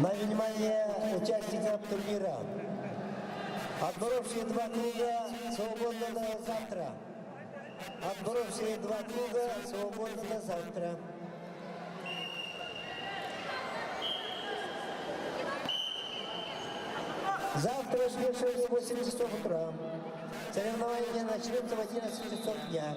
На внимание участников турнира. Отборовшие 2 круга свободно до завтра. Отборовшие 2 круга свободно до завтра. Завтра в 8 часов утра. Соревнования начнутся в 11 часов дня.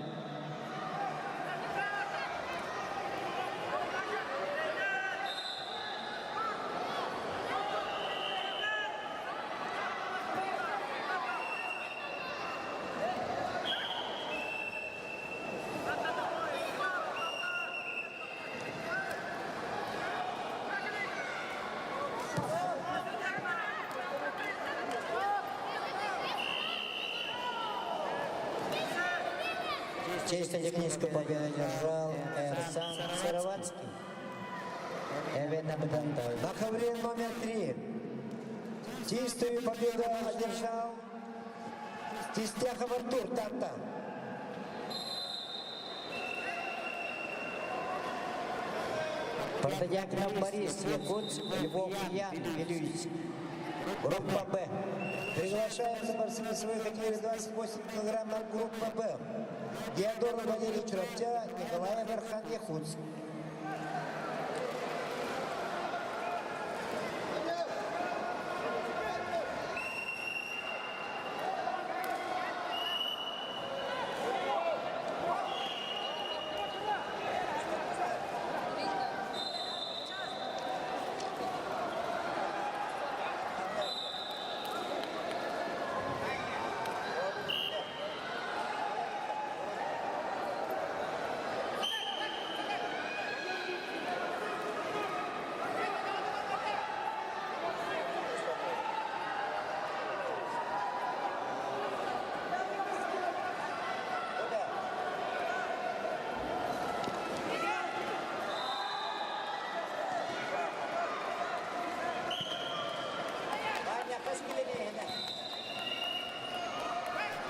Честно техническую победу одержал Эрсан Сыроватский. На ковре номер 3 чистую победу одержал Тистяхов Артур, Тарта. Протодиаконов Борис, Якутск, Львов Ян, Вилюйск. Группа Б. Приглашается борцы весовой категории 28 килограммов группа Б. Диадор Валерий Чуровтя, Николай Верхан, Якутск.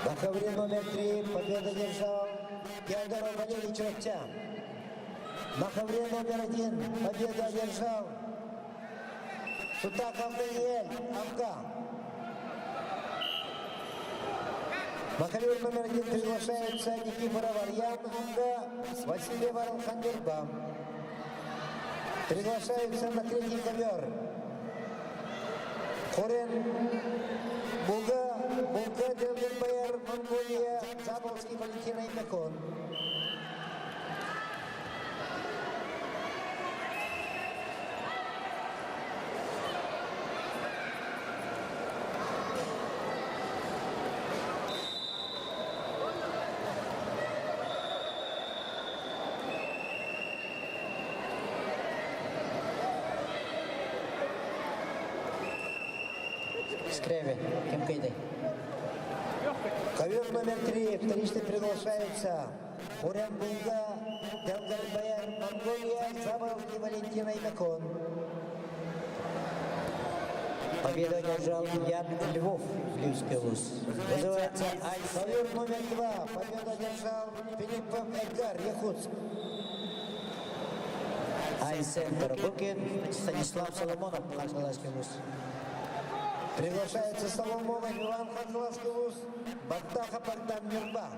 На ковре номер 3 победу держал Диадор Валерий Чуровтя. На ковре номер 1 победу одержал Сутаков Даниэль, Афган. На ковер номер 1 приглашаются Никифоров Арьян, Унга, Василий Варалхан, Дербам. Приглашаются на 3-й ковер Хорен Буга, Делденбайер, Монголия, Заболский, Валентина и Мекон. Скреве, Кемкейде. Ковер номер 3 вторично приглашается Урянбулга, Делгарбаяр, Монголия, Заболки, Валентина и Мекон. Победу одержал Ян Львов, Львовский вуз. Называется ковер номер 2. Победу одержал Филиппов Эдгар, Якутск. Айсентер Букин, Станислав Соломонов, Хангаласский вуз. Приглашается Соломонов Иван, Хангаласский вуз, Бактаха Богдан Мирба.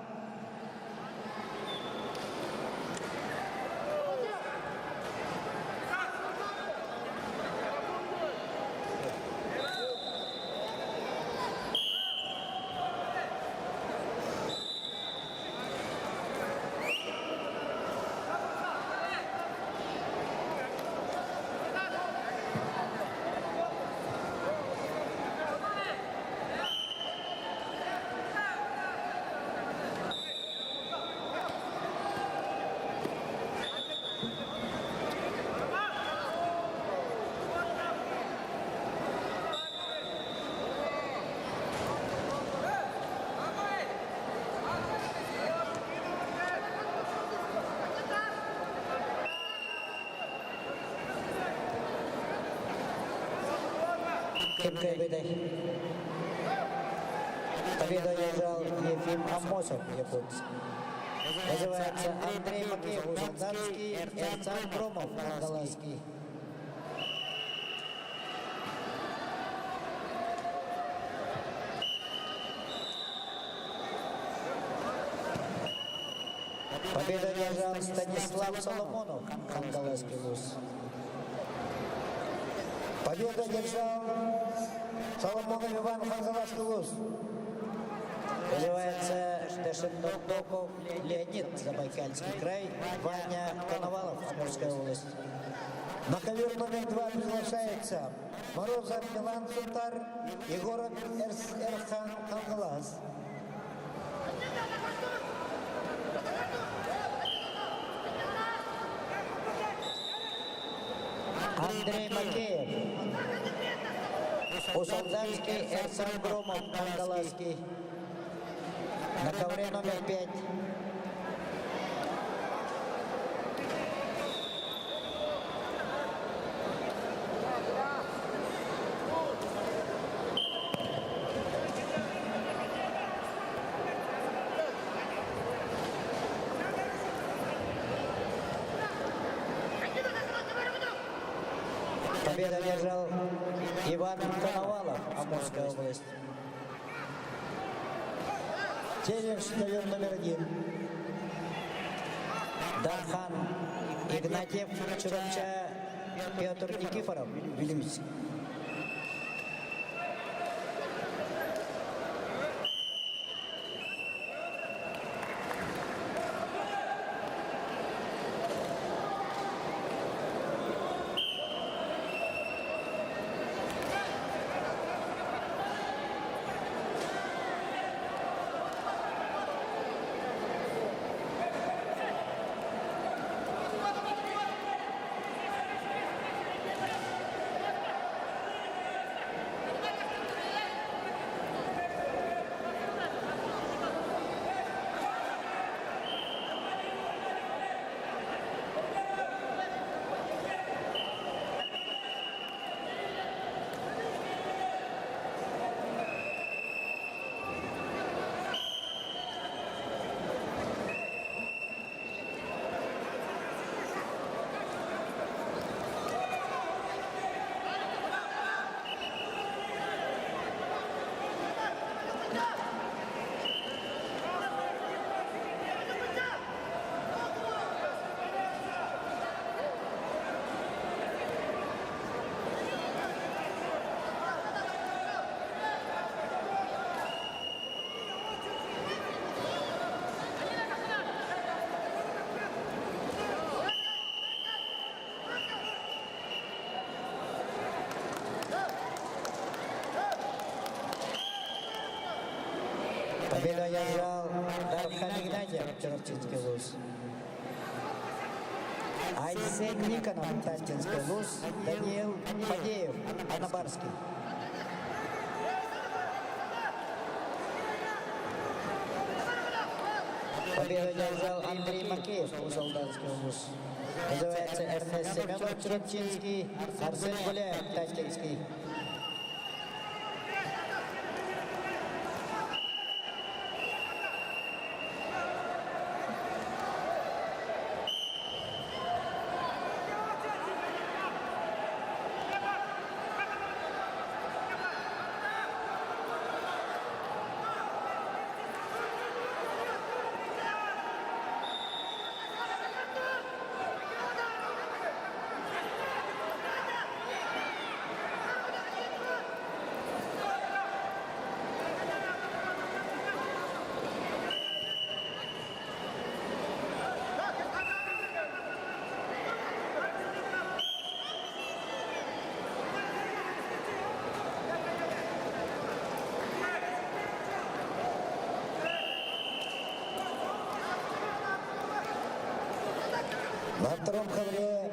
Кемкейде. Победу одержал Ефим Амосов, Якутск. Называется Андрей Макеев, Узанский, Эрцан Громов, Хангаласский. Победу одержал Станислав Соломонов, Хангаласский вуз. Победу одержал Соломонов Иван, Хангаласский вуз. Называется Штешендоков Леонид, Забайкальский край, Ваня Коновалов, Амурская область. На ковер номер 2 приглашается Морозов Милан Сунтар, Егоров Эрхан Хангалас. Андрей Макеев, Усалзанский, Эрсан Громов, Хангаласский. На ковре номер 5. Победу одержал Иван Коновалов, Амурская область. Челлендж ковер номер 1. Дархан Игнатьев, Чурумча, Петр Никифоров, Вильнюс. Победу одержал Дархан Игнатьев, Черчинский вуз. Айсен Никонов, Тастинский вуз. Даниил Фадеев, Анабарский. Победу одержал Андрей Макеев, Узалданский область. Называется Эрнест Семенов, Черепчинский, Арсен Гуляев, Татинский. На втором ковре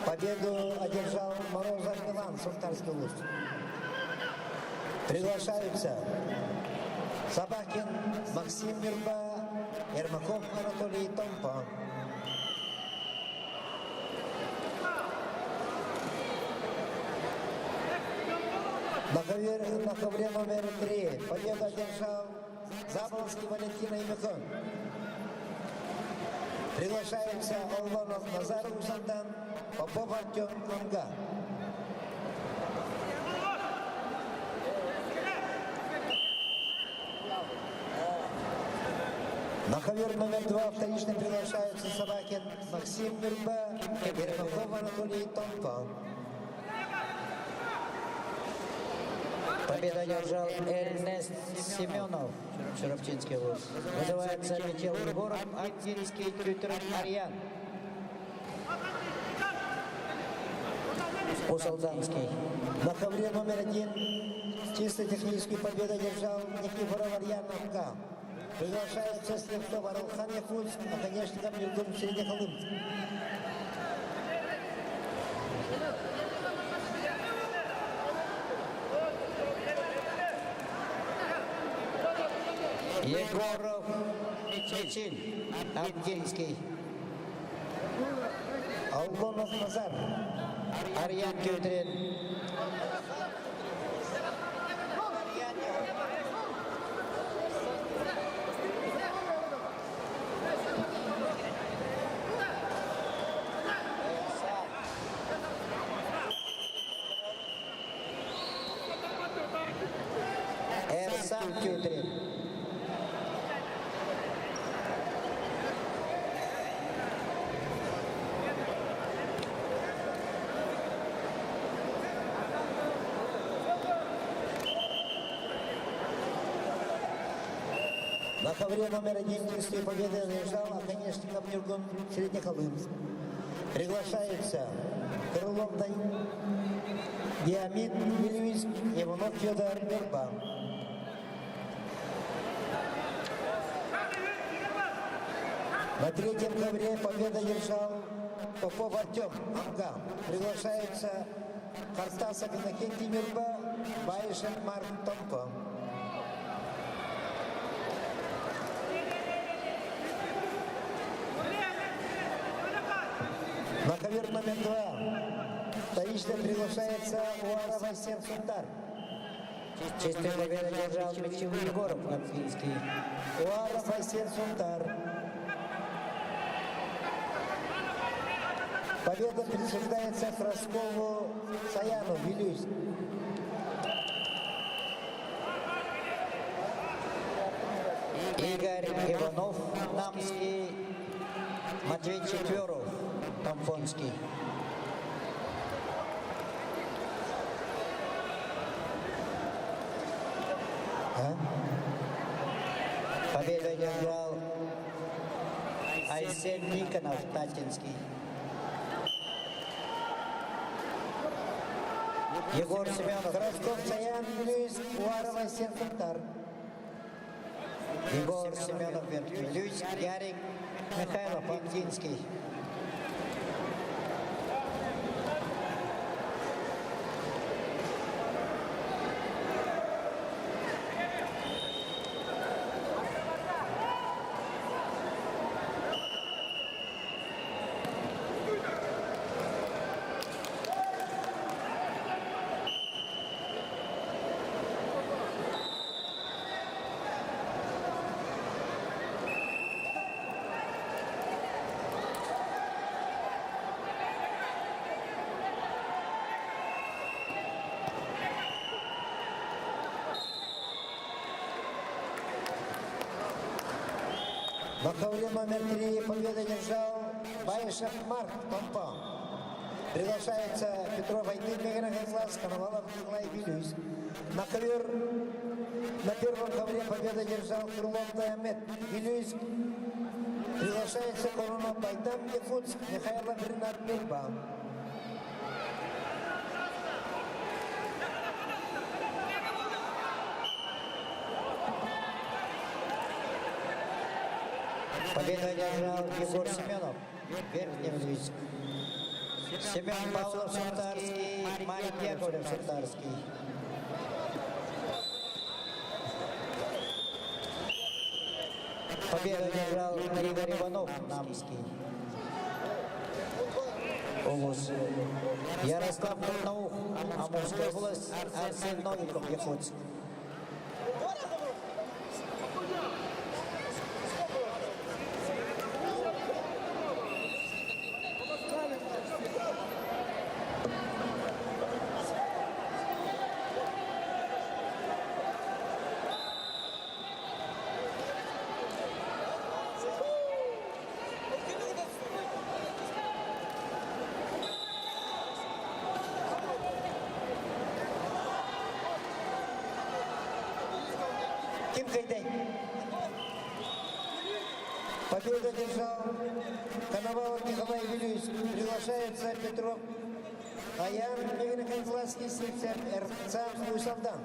победу одержал Морозов Милан, Шахтарский область. Приглашаются Собакин, Максим Мирба, Ермаков Анатолий Томпа. На ковре номер 3 победу одержал Заболонский Валентин Имихон. Приглашается Олванов Назар Усандан, Попов Артем Конга. На ковер номер 2 вторично приглашаются Собакин, Максим Мирба, Ермаков Анатолий Томпа. Победу одержал Эрнест Семенов, Черепчинский область. Называется Михаил Егоров, Антинский, Тютер Марьян. Усалданский. На ковре номер 1 чисто техническую победу одержал Никифоров Арьян МК. Приглашается Слепцов Аралхан Яфуц, а конечно там Юргун Среднехолым. Егоров, Мичин, Ангельский. Алгонов Назар. Арьян Кютрин. Эрсан Кютрин. На ковре номер 1 чистой победы одержал Аконечников Юргун Среднехолым. Приглашается Крылов Диамид Вильвич, Иванов Федор Мирба. На третьем ковре победа держал Попов Артем Амга. Приглашается Картасов Иннокентий Мирба, Байшин Марк Томко. На ковер номер 2 вторично приглашается Уара Вайсен Сунтар. Чистую победу держал Михаил Егоров, Антинский. Уара Вайсен Сунтар. Победа присуждается Краскову Саяну, Вилюсь. Игорь Иванов, Намский, Матвей Четверов, Тамфонский. Победу одержал Айсен Никонов, Татинский. Егор Семенов. Красков Саян, Вилюсь, Уара Вайсен Сунтар. Егор Семенов, Вилюсь, Ярик Михайлов, Антинский. ковре номер 3 победу одержал Баишев Марк Томпо. Приглашается Петров Айтын Мегенахенслав, Коновалов Николай Вилюйск. На ковер на первом ковре победу одержал Крылов Таямет Вилюйск. Приглашается Коронов Байдам Якутск, Михайлов Ренат Мирбам. Победу одержал Егор Семенов, Верхневильск. Семен Павлов Шахтарский, Марик Яковлев Шахтарский. Победу одержал Игорь Иванов, Намский. Область. Ярослав Турнаух, Амурская область, Арсен Новиков, Якутск. Ким Кайдень. Победу одержал Коновалов Николай Вилюйск. Приглашается Петров Аян Мегенахенславский, Сильцев Эрцам Уйсалдан.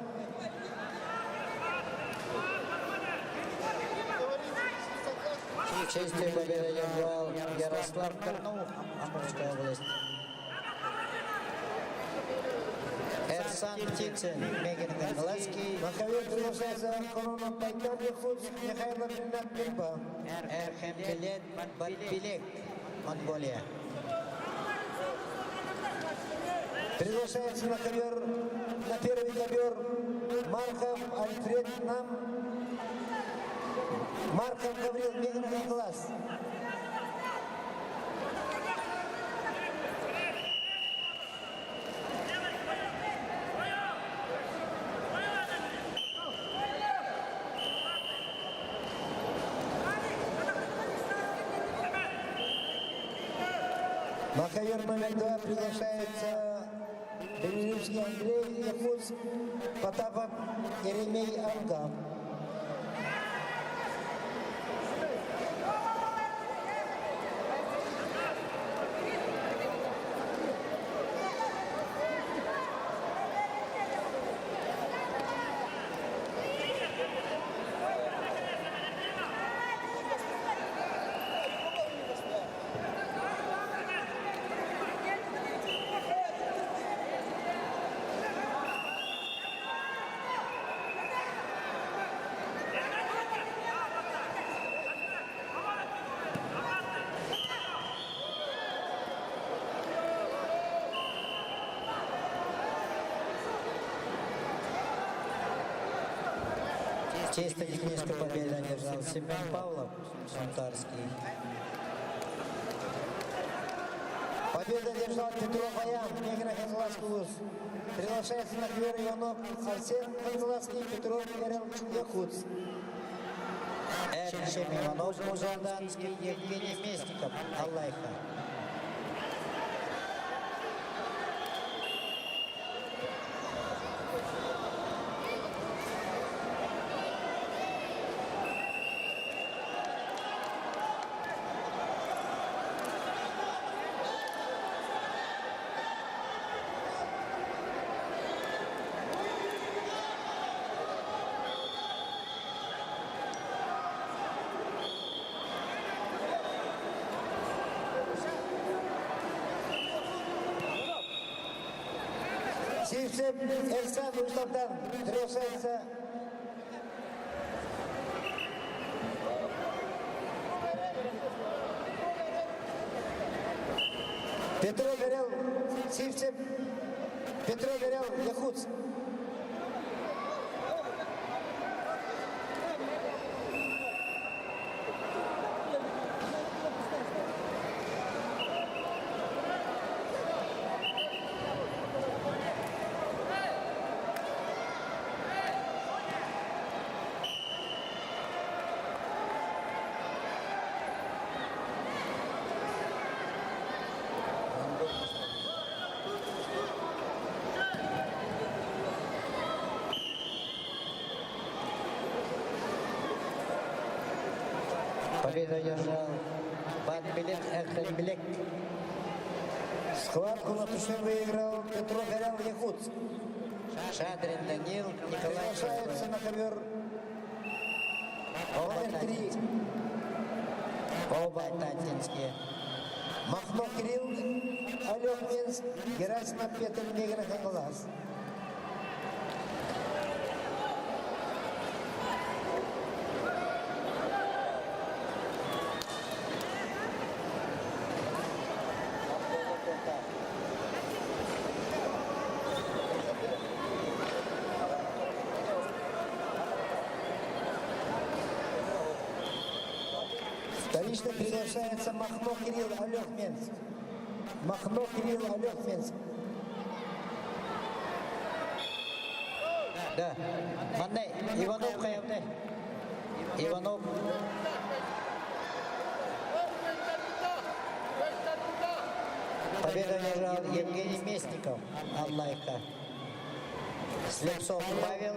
В честь победы одержал Ярослав Корнух, Амурская область. Эрсан Птицын, Мегенахенславский. На ковер приглашается Коронов Байдам Якутск, Михайлов Ренат Мирбам. Эрхембилет Батбилек, Монголия. Приглашается на ковер, на первый ковер Марков Альфред Нам. Марков Гаврил Мегенахенслав. На ковер номер 2 приглашается Белорусский Андрей Якутск, Потапов Еремей Анга. Чисто техническую победу одержал Семен Павлов, Шахтарский. Победу одержал Петров Аян, Мегенахенславский. Приглашается на ковер Иванов Арсен Хенславский, Петров Эрел Якутск. Эрчем Иванов, Мужарданский, Евгений Местников, Аллайха. Сильцев Эрсан Уйсалдан. Приглашается Петров Эрел Сильцев. Петров Эрел Якутск. Победу одержал Батбилек Эхельбилек. Схватку на туше выиграл Петров Горял Якутск. Шадрин Данил, Николай Приглашается на ковер номер 3. Оба татинские. Махно Кирилл, Олег Минск, Герасимов Петр Мегра Хангалас. Вторично приглашается Махно Кирилл, Олег Минск. Махно Кирилл, Олег Минск. Да. Манне, Иванов Хаявне. Иванов. Победу одержал Евгений Местников, Аллайка. Слепцов Павел,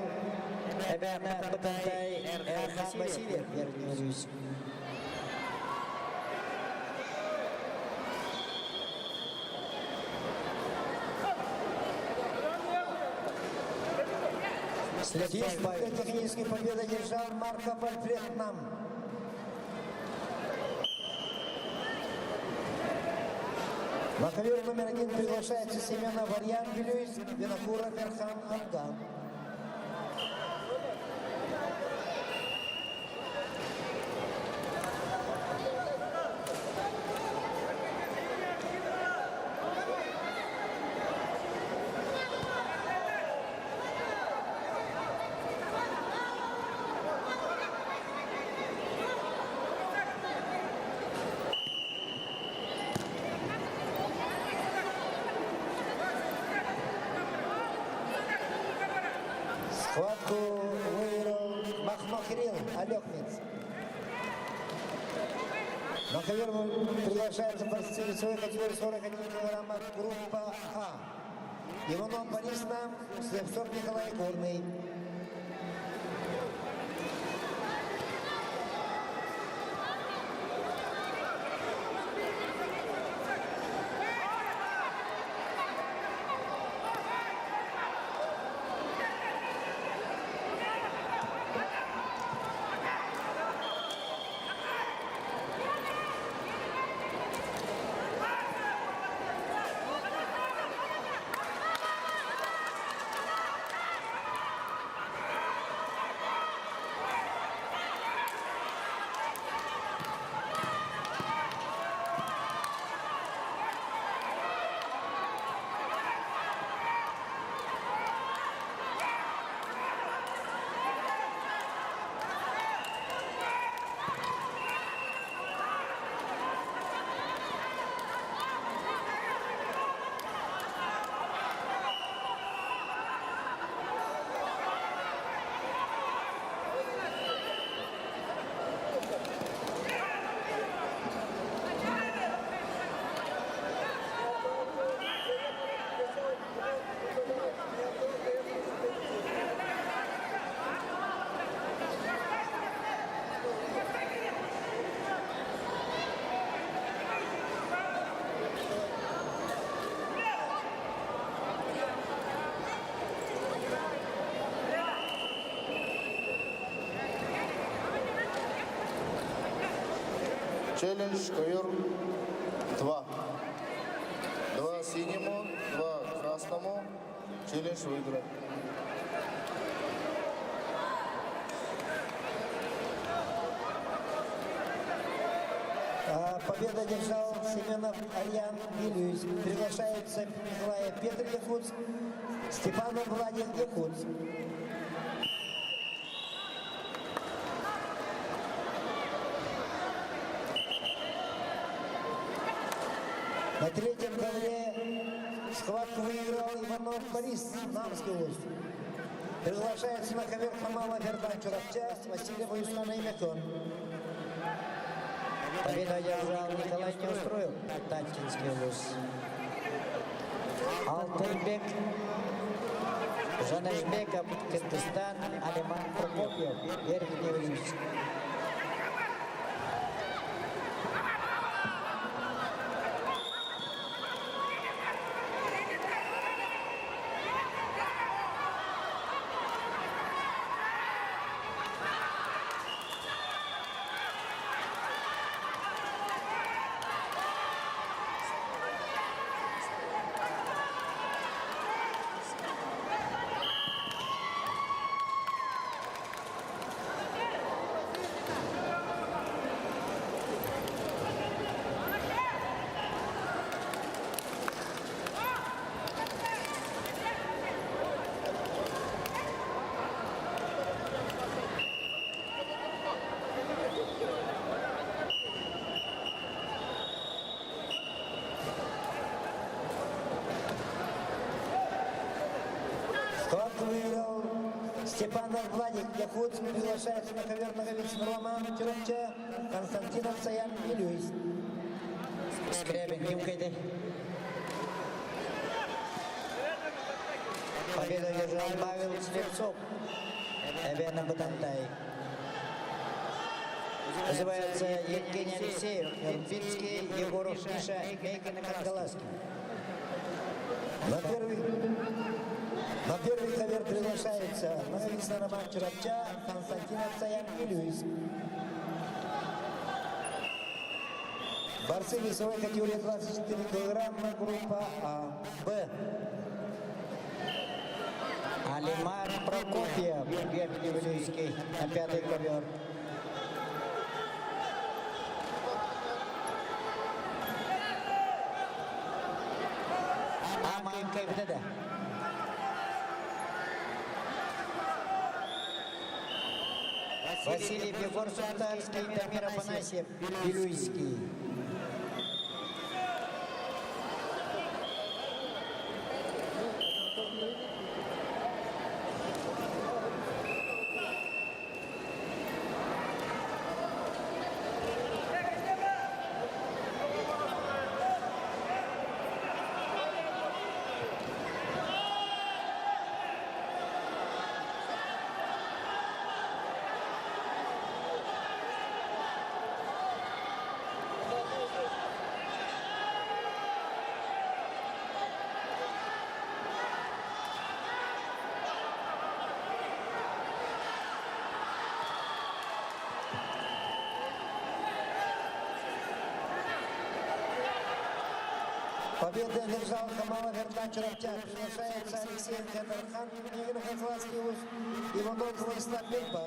Эберна Батантай, Эрхан Васильев, Вернюсь. Здесь технической победы держал Марко Альфред Нам. На ковер номер 1 приглашается Семена Варьян Вилюис, Винокура Верхан Анган. Схватку выиграл Махно Кирилл, Олег Минск. На ковер приглашается борцы весовой категории 41 килограмма группа А. Иванов Борис Нам, Слепцов Николай Горный. Челлендж ковер 2. 2 синему, 2 красному. Челлендж выигран. Победа одержал Семенов Арьян Вилюис. Приглашается Николай Петр Якутск, Степанов Владимир Якутск. На третьем ковре схватку выиграл Иванов Борис, Намский область. Приглашается на ковер Хамала Вердан Чурапча, Василий Воюсана и Мякон. Победу одержал Николай Неустроев, Татинский область. Алтынбек, Жанашбеков, Кыргызстан, Алиман Прокопьев, Верхний Узенск. Схватку выиграл Степанов Владик Якутск. Приглашается на ковер ноговиц Роман Тюркча, Константинов Саян и Люис. Скрябин, Кимкайды. Победу одержал Павел Слепцов. Эбена Батантай. Называется Евгений Алексеев, Ирпинский, Егоров Миша, Мейкин и Кангаласки. На первый ковер приглашается ноговиц Роман Тюркча, Константинов Саян и Люис. Борцы весовой категории 24 килограмма, группа А, Б. Алимар Прокопьев, Георгий Вилюйский, на пятый ковер. Аман Кайбдеда. Василий Егор Султанский, Дамир Афанасьев, Вилюйский. Победу одержал Камала Вердан-Чурапча. Приглашается Алексей Кадархан, Игорь Хазловский, Иванов Владислав Бельба.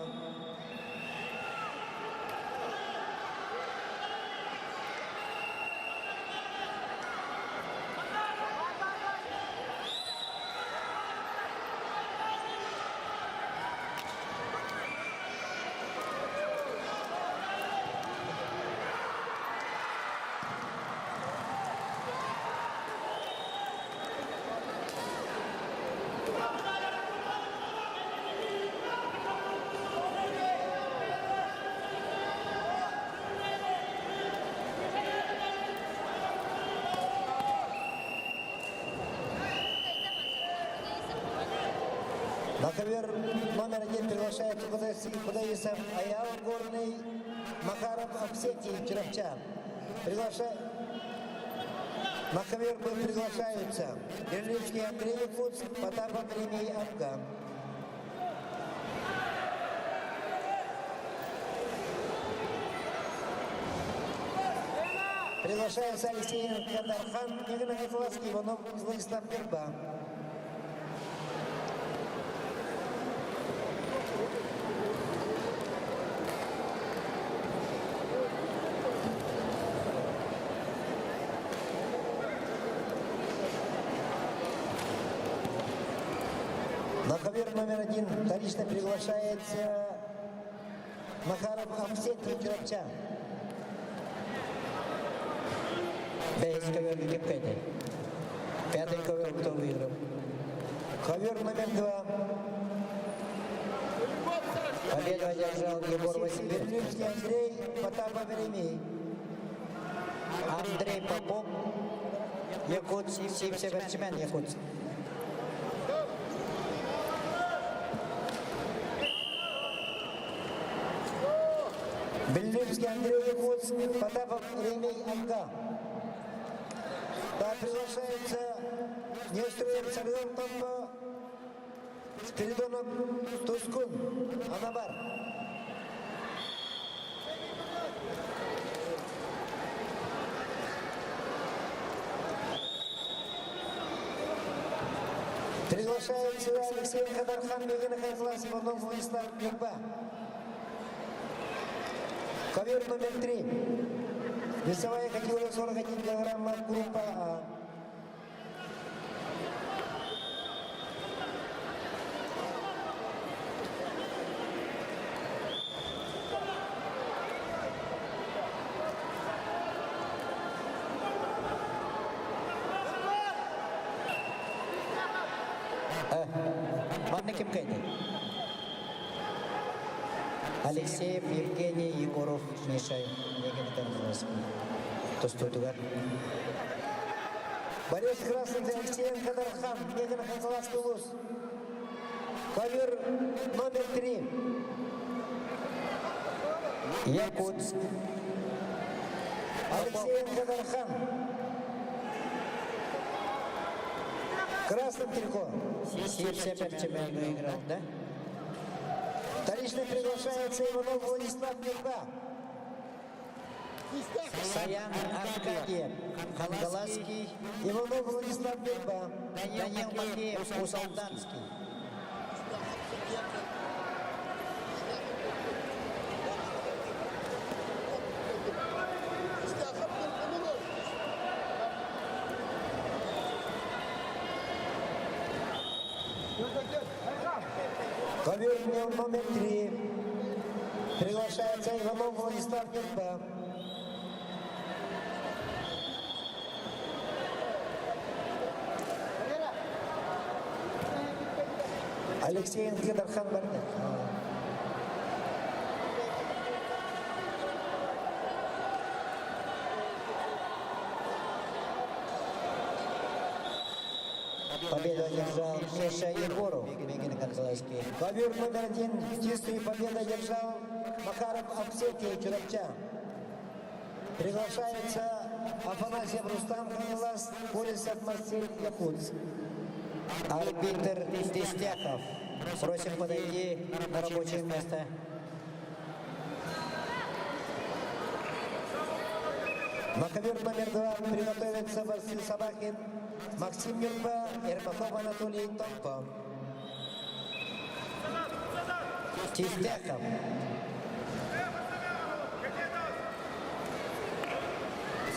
На ковер номер 1 приглашается Кудаисов Аял, Горный, Макаров, Аксентий, Чурапча. На ковер приглашаются Берлинский Андрей Якутск, Потапов Ремей Афган. Приглашается Алексей Кадархан, Игорь Хазловский, Иванов Владислав Бельба. На ковер номер 1 вторично приглашается Макаров Аксентий Чурапча. Весь ковер Кипкайды. Пятый ковер кто выиграл? Ковер номер 2. Победу одержал Егор Васильев. Берлинский Андрей, Потапов Ремей. Андрей Попов, Якутск, Северчмен, Якутск. Берлинский Андрей Якутск, Потапов Ремей Афган. Так приглашается Нестроев Саргантов, Спиридонов Тускун, Анабар. Приглашается Алексей Кадархан, Игорь Хазловский, Иванов Владислав Бельба. Ковер номер 3. Весовая категория 41 килограмма, группа А. Главный Кимкейты. Алексеев, Евгений, Егоров, Миша, Егин Карнавский. То, что Тугар. Борис Красный, Алексеенко, Дархан, Егор Хангаласский улус. Ковер номер 3. Якутск. Алексеенко, Дархан. Красным трико. Сепсепер чемпионат играл, да? Вторично приглашается Иванов Владислав Мирба. Саян Аркадьев, Хангаласский, Иванов Владислав Мирба. Данил Макеев, Усалданский. Ковер номер 3. Приглашается Иванов Владислав Мирба. Алексеенко, Дархан Барнет. Победу одержал Миша Егоров, Егин Карнавский. Ковер номер 1. Чистую победу одержал Макаров Аксетий Чурапча. Приглашается Афанасьев Рустам Хангалас, Борисов Марсель Якутск. Арбитр Тестяков. Просим подойти на рабочее место. На ковер номер 2 приготовится Василий Собакин, Максим Мирба, Ермаков Анатолий Томпо. Тестяков.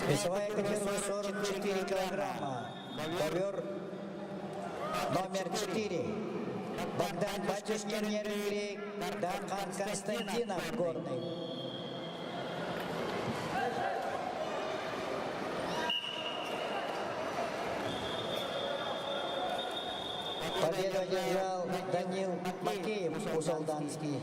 Весовая категория 44 килограмма. Ковер номер 4. Богдан Батюшкин, Нервик, Дархан Константинов, Горный. Победу одержал Данил Макеев, Усалданский.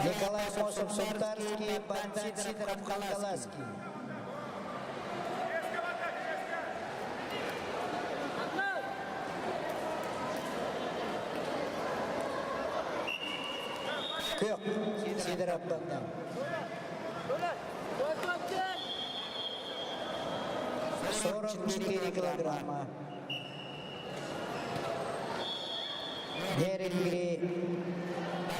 Николай Мосов, Сунтарский, Богдан Сидоров, Хангаласский. Кök, Сидоров, Богдан. 44 килограмма. Нерингри,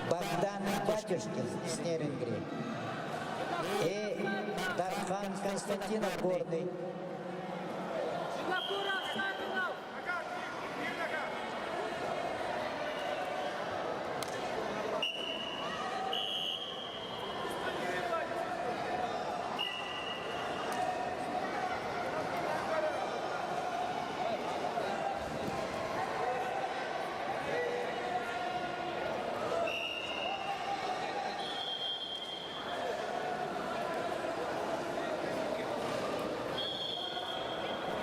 Богдан Батюшкин с Нерингри. И Дархан Константинов, Горный.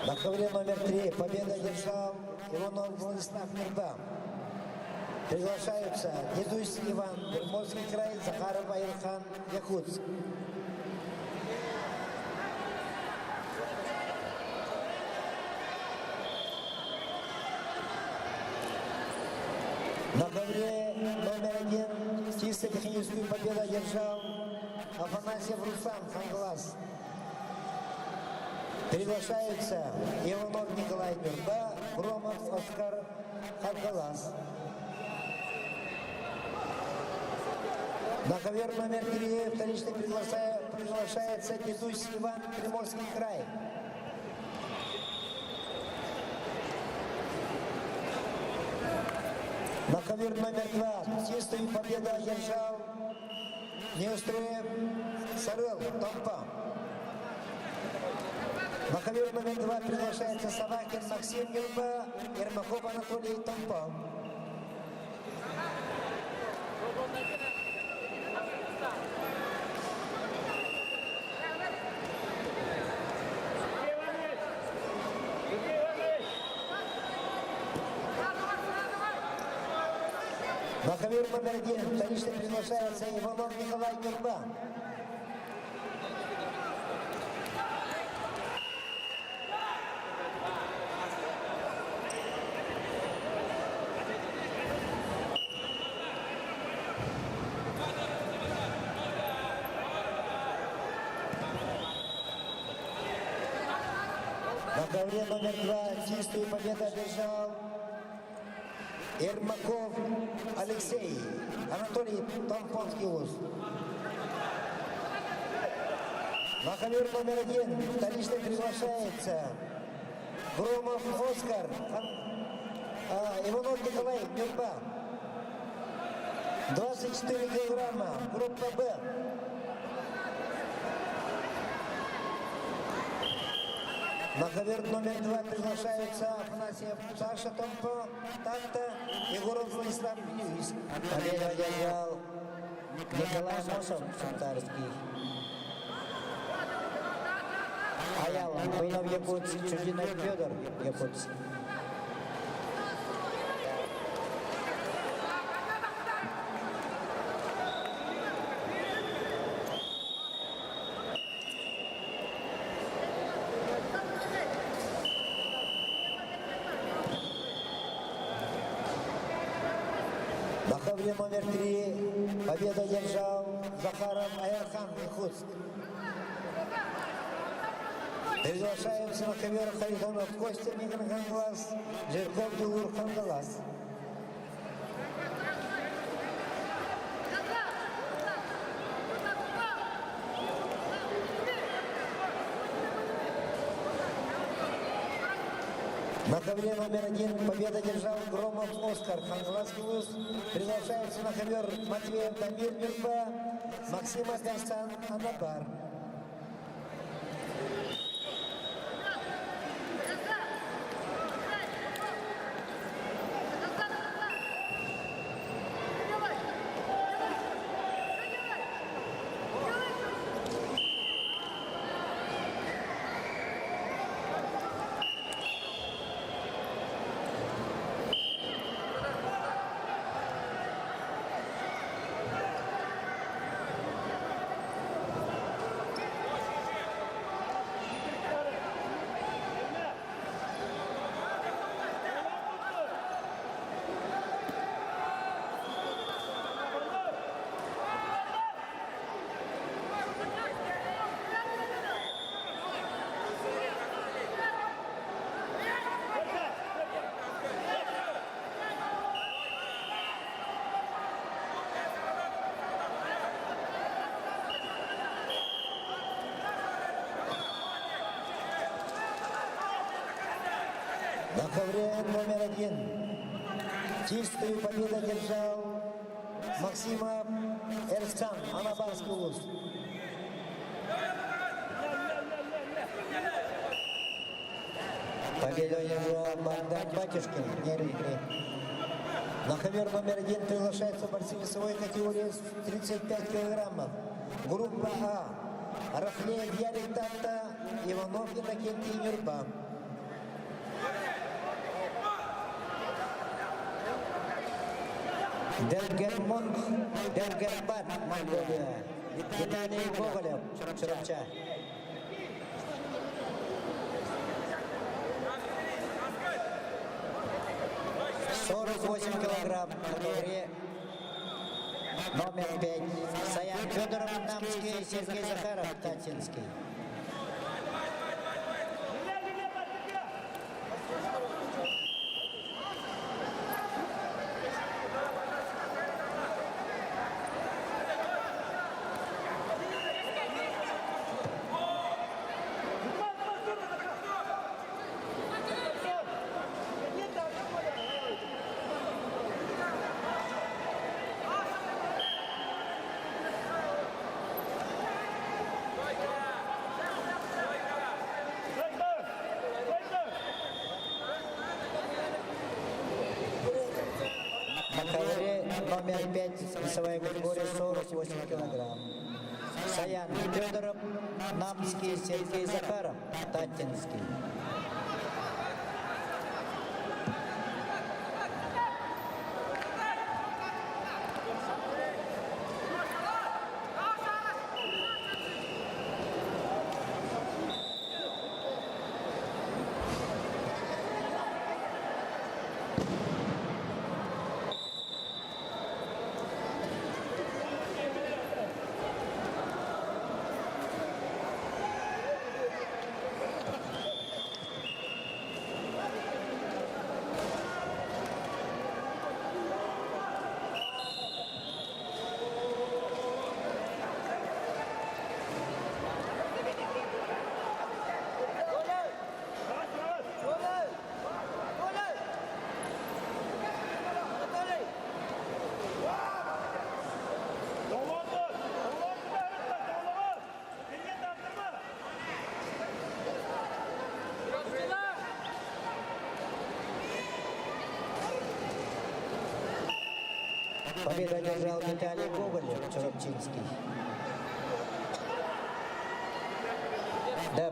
На ковре номер 3 победу одержал Иванов Владислав Мирба. Приглашаются Дедусь Иван, Приморский край, Захаров Айрхан, Якутск. На ковре номер 1 чисто техническую победу одержал Афанасьев Рустам, Хангалас. Приглашаются Иванов Николай Мирба, Громов Оскар, Хангалас. На ковер номер 3 вторично приглашается Дедусь Иван, Приморский край. На ковер номер 2 чистую победу одержал Неустроев Сарел, Томпа. На ковер номер 2 приглашается Собакин Максим Мирба, Ермаков Анатолий Томпо. На ковер номер 1 вторично приглашается Иванов Николай Нюрба. На ковре номер 2 чистую победу одержал Ермаков Алексей, Анатолий Тампонский УЗ. На ковер номер 1 вторично приглашается Громов Оскар, Иванов Николай Нюрба. 24 килограмма, группа Б. На ковер номер 2 приглашаются Афанасьев Саша Томпо, Танта, Егоров Владислав Юрьевич. Победу одержал Николай Мосов, Шантарский. Аяла, Пылов Якутск, Чудинов Федор, Якутск. На ковре номер 3 победу одержал Захаров Аярхан, Якутск. Приглашаются на ковер Харитонов Костя Микроганглас, Жирков Дулур Хангалас. На ковре номер 1 победу одержал Громов Оскар, Хангаласский УЗ. Приглашаются на ковер Матвеев Дамир Нюрба, Максим Агарсан Анабар. На ковре номер 1 чистую победу одержал Максима Эрскан, Анабарский УЗ. Победу одержал Богдан Батюшкин, Нервикри. На ковер номер 1 приглашается борцы весовой категории 35 килограммов. Группа А. Рафлеев Ярик Танта, Иванов Иннокентий Нюрба. Дергермонт, Дергербат, Монголия. Виталий Гоголев, Чурча. килограмм на ковре номер 5. Саян Федоров, Намский, Сергей Захаров, Татинский. На ковре номер 5, весовая категория 48 килограмм. Саян Федоров, Намский, Сергей Захаров, Татинский. Победу одержал Виталий Гоголев, Чурапчинский. Да,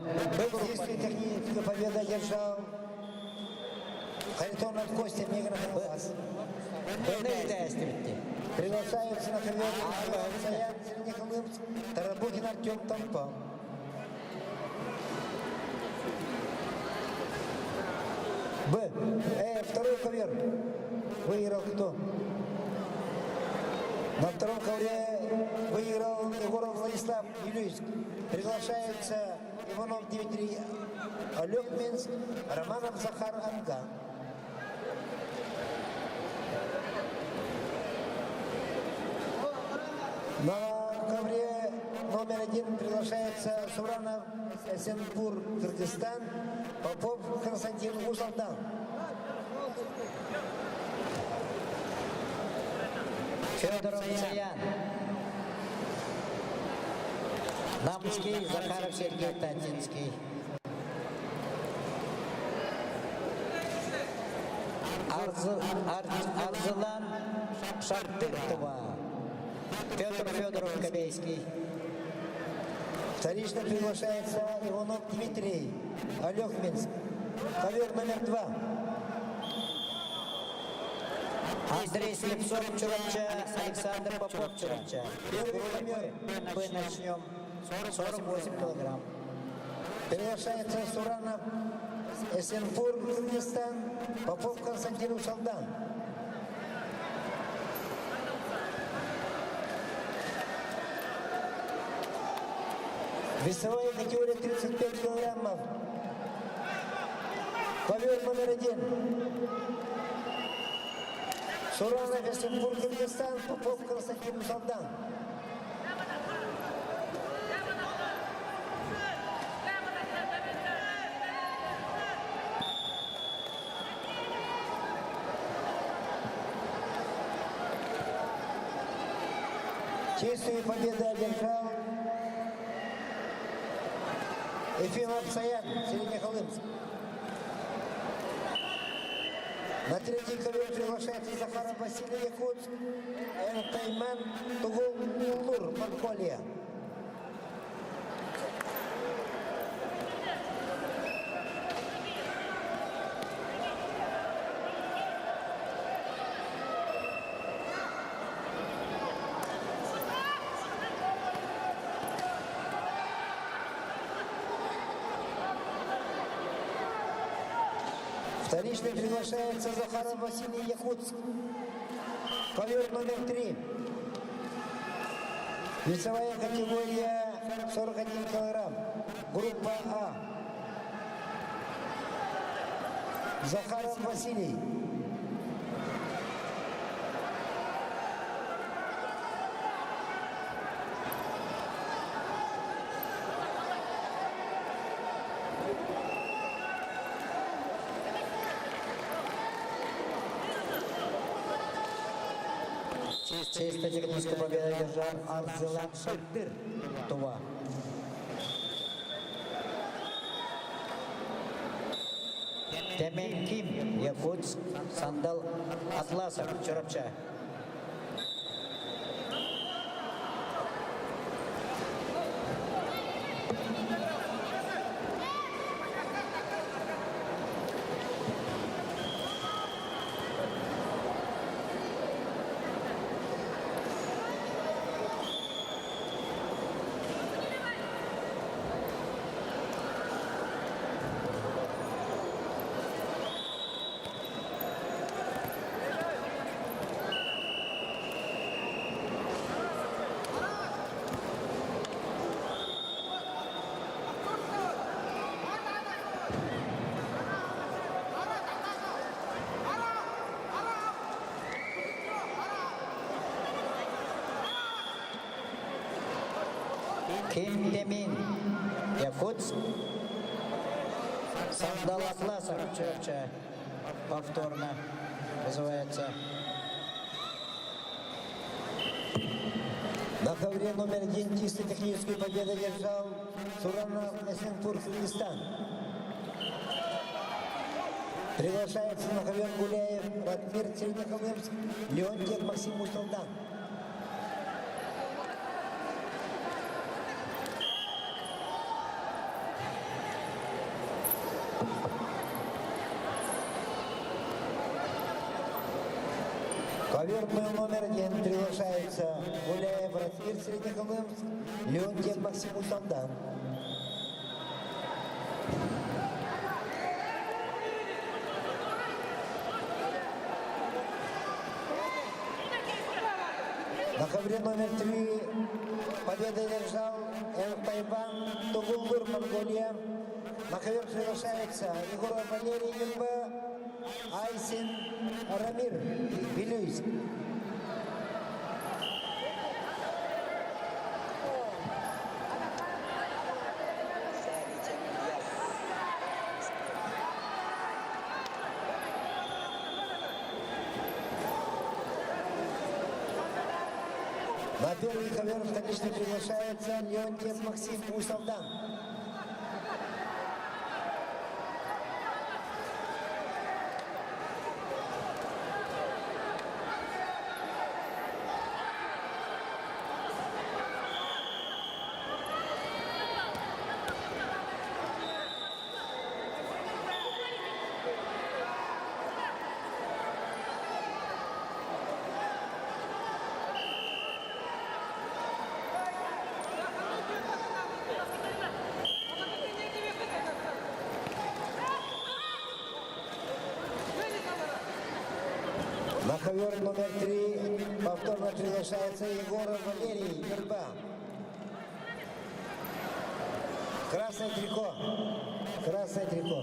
Действие технической победы одержал Харитон от Костя Меграхас. Приглашаются на ковер Саян Среднеколымск, Тарабухин Артем Тампа. Второй ковер выиграл кто? На втором ковре выиграл Егоров Владислав Юльевич. Приглашается Иванов Дмитрий Олег Минск, Романов Захар Анга. На ковре номер 1 приглашается Суранов Эсенпур, Кыргызстан, Попов Константин Узалдан. Федоров Саян. Намский, Захаров Сергей Татинский. Арзылан Шартыртова. Петр Федоров Кобейский. Вторично приглашается Иванов Дмитрий, Олег Минск. Ковер номер 2. Андрей Слепцов, Чурапча, Александр Попов, Чурапча. Первый ковер. Мы начнем 48 килограмм. Приглашается Суранов Эсенпур, Кыргызстан, Попов Константин Усалдан. Весовая категория 35 килограммов. Ковер номер 1. Суранов Эсенпур, Кыргызстан, Попов Константин Усалдан. Чистую победу одержал Ефимов Саян, Среднеколымск. На третий ковер приглашается Захаров Василий Якутск, Энтайман Тугул Улур, Монголия. Вторично приглашается Захаров Василий Якутск. Ковер номер 3. Весовая категория 41 килограмм. Группа А. Захаров Василий. Чисто техническая победа одержал Арзылан Шартыртова. Темен Ким, Якутск, Сандал Атласов, Чурапча. Ким Темин, Якутск, Сандал Атласов, Чурапча. Повторно вызывается. На ковре номер 1 чисто техническую победу одержал Суранов Эсенпур, Кыргызстан. Приглашается на ковер Гуляев, Ратмир Среднеколымск, Леонтьев Максим Мусалдан. Ковер номер 1 приглашается Гуляев, Ратмир Среднеколымск, Леонтьев Максим Мусалдан. На ковре номер 3 победа одержал Элтайбан Тугулур, Монголия. На ковер приглашается Егор Валерий Юрба, Айсин Рамир, Вилюйск. На первый ковер, конечно, приглашается Леонтьев Максим Мусалдан. На ковер номер 3 повторно приглашается Егор Валерий Юрба. Красное трико. Красное трико.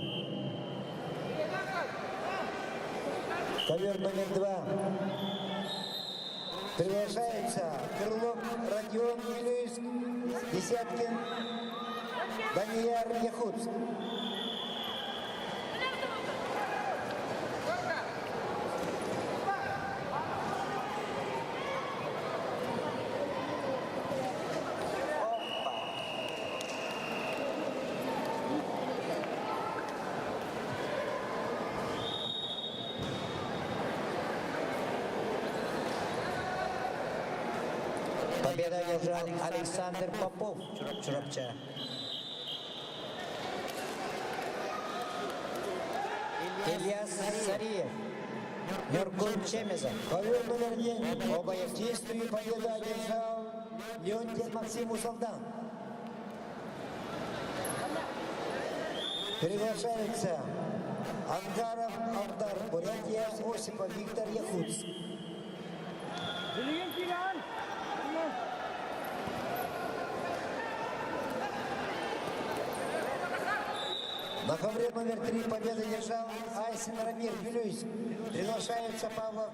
Ковер номер 2. Приглашается Крылов Родион Вилюйск, Десяткин Данияр Яхутск. Победа одержал Александр Попов, Чурапча. Ильяс Сариев, Нуркун Чемезов. Ковер номер 1. Оба в действии победу одержал Леонтьев Максим Мусалдан. Приглашается Ангаров Алдар, Бурятия, Осипов Виктор, Яхутск. На ковре номер 3 победу держал Айсин Рамир, Вилюйск. Приглашаются Павлов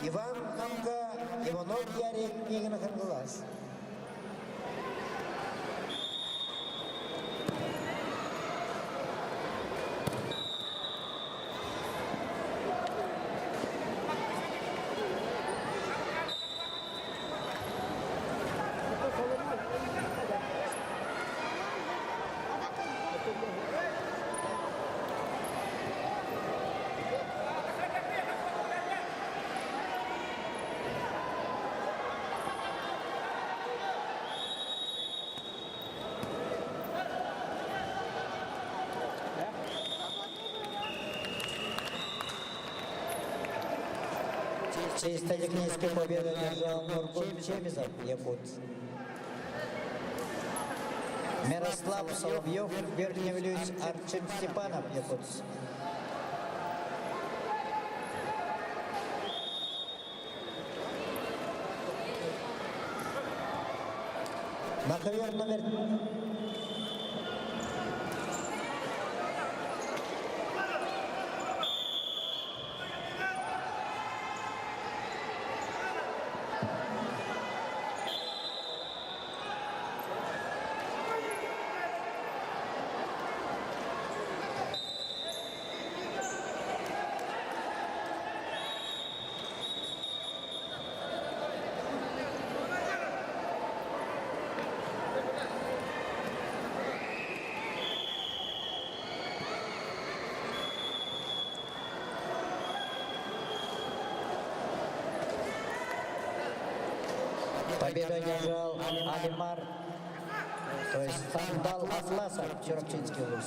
Иван Хамка, Иванов Ярик, Княгина Хангалас. Чисто техническую победу одержал Нуркун Чемезов, Якутск. Мирослав Соловьев, Верхневилюйск, Арчим Степанов, Якутск. На ковер номер Победу одержал Алимар, то есть Сандал Атласов, Черопчинский ВУЗ.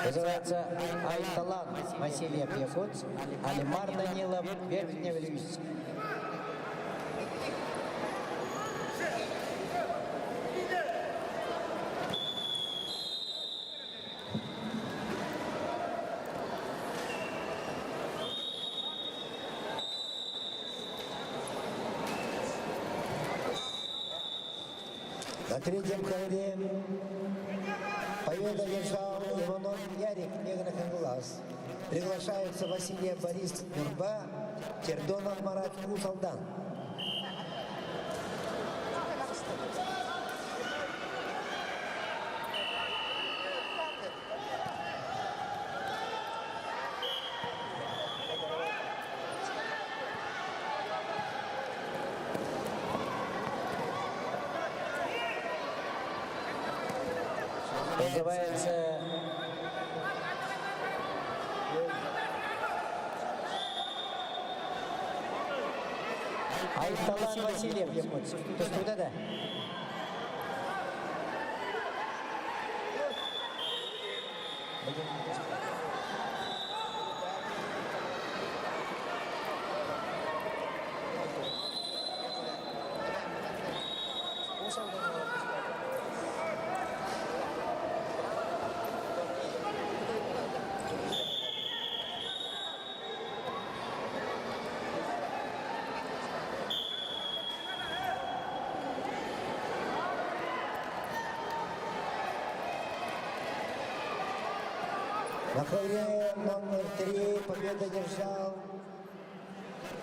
Называется Айталан Василий Якутск, Алимар Данилов, Верхневилюйск. На третьем ковре победу одержал Иванов Ярик, Негрых глаз. Приглашаются Василия Борис Нурба, Тердонов Марат Кусалдан. Называется Айталан Васильев Якутск. То есть вот это? На ковре номер 3 победу одержал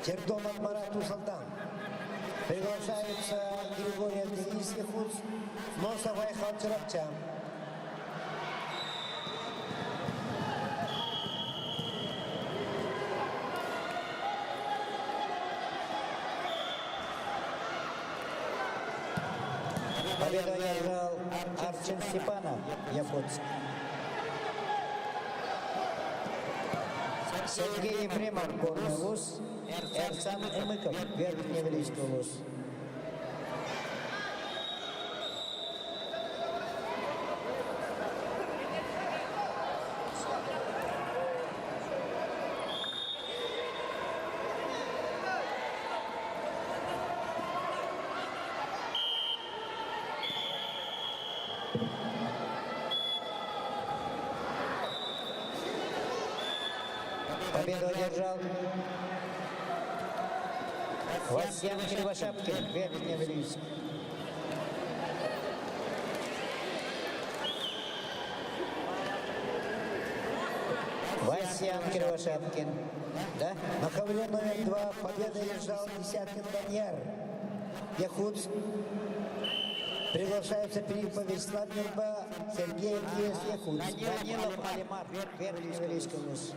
Тердонов Марат Кусалдан. Приглашаются Григорий Андреевский ФУЗ, Носов Айхан Черопчан. Победу одержал Арчен Степанов, Якутск. Сергей Ефремов, Горный ВУЗ, Эрсан Эмыков, Верхневилюйский ВУЗ. Победу одержал Васян Кривошапкин, Верхневилюйск. Васян Кривошапкин. Да? На ковре номер 2 победу одержал Десяткин Даньяр, Якутск. Приглашаются Филиппов Вячеслав Нурба, Сергей Киес, Якутск. Данилов Алимар, Верхневилюйский ВУЗ.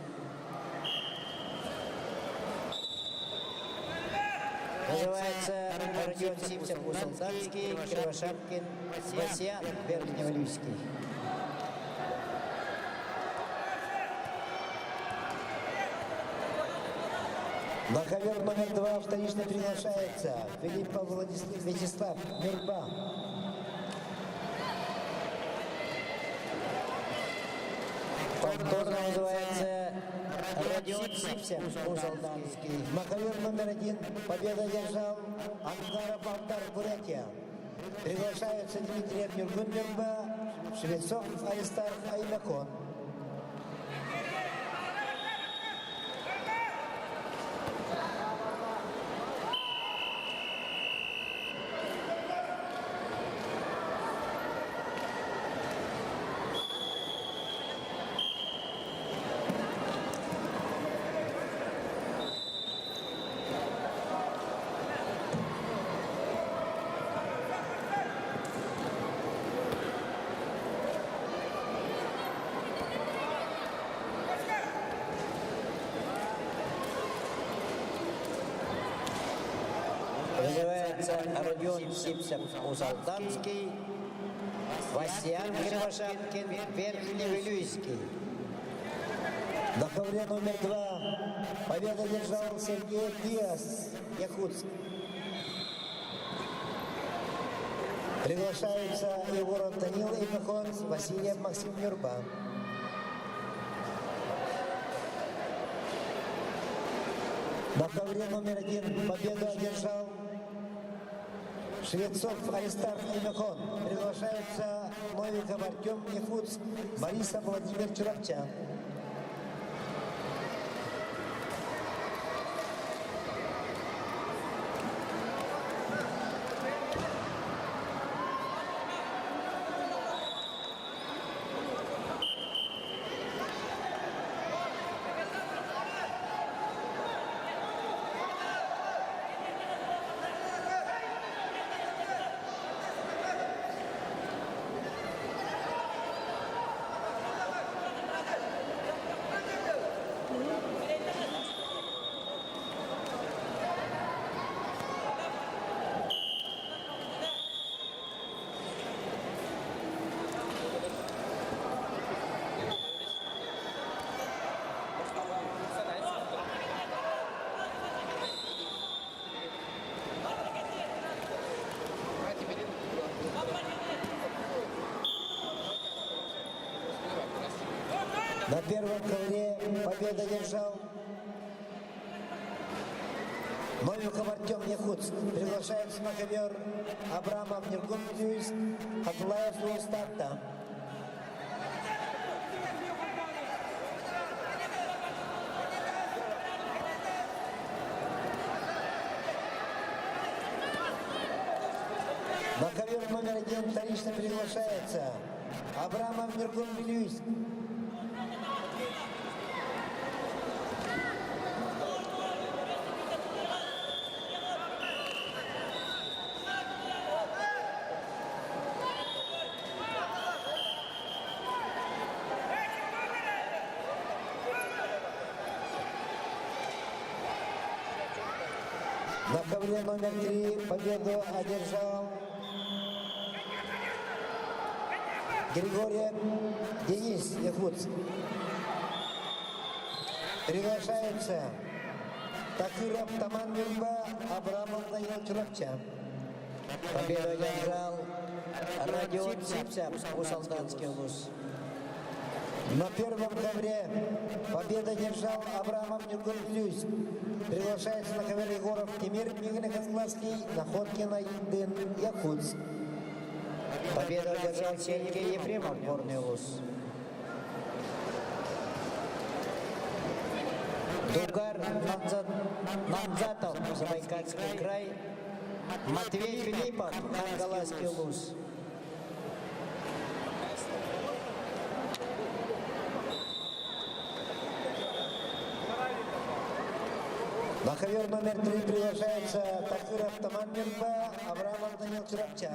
Называется Родион Симцев, Усалданский, Кривошапкин, Васян, Верхневилюйский. На ковер номер 2 вторично приглашается Филиппов Вячеслав Нурба. Повторно называется Родион Симцев, Усалданский. На ковер номер 1 победу одержал Ангаров Алдар, Бурятия. Приглашаются Дмитриев Нюргун Нюрба, Швецов Аристарх Аймакон. Называется Родион Симцев, Усалданский, Васян Кривошапкин, Верхневилюйский. На ковре номер 2 победу одержал Сергей Киес, Якутск. Приглашаются Егоров Данил Имахон, Васильев Максим Нюрба. На ковре номер 1 победу одержал Швецов Аристарх Имахон. Приглашаются Новиков Артем Нефуц, Борисов Владимир Чуравча. На первом ковре победу одержал Новиков Артем Нефуц. Приглашается на ковер Абрамов Нергун Плюс, Абдулаев до старта. На ковер номер 1 вторично приглашается Абрамов Нергун Плюс. На ковре номер 3 победу одержал Григорий Денис Яхуц. Приглашается Такыров Таман Мирба, Абрамов Данил Чуравча. Победу одержал Родион Сипцев, Усалданский вуз. На первом ковре победу одержал Абрамов Нергун Плюс. Приглашается на ковер Егоров Тимир Мигнехославский, Находкина Индын Якутс. Победу одержал Сергей Ефремов, Горный вуз. Дугар Намзатов, Забайкальский край. Матвей Филиппов, Хангаласский вуз. На ковер номер 3 приглашается Такыров Таман Мирба, Абрамов Данил Чуравча.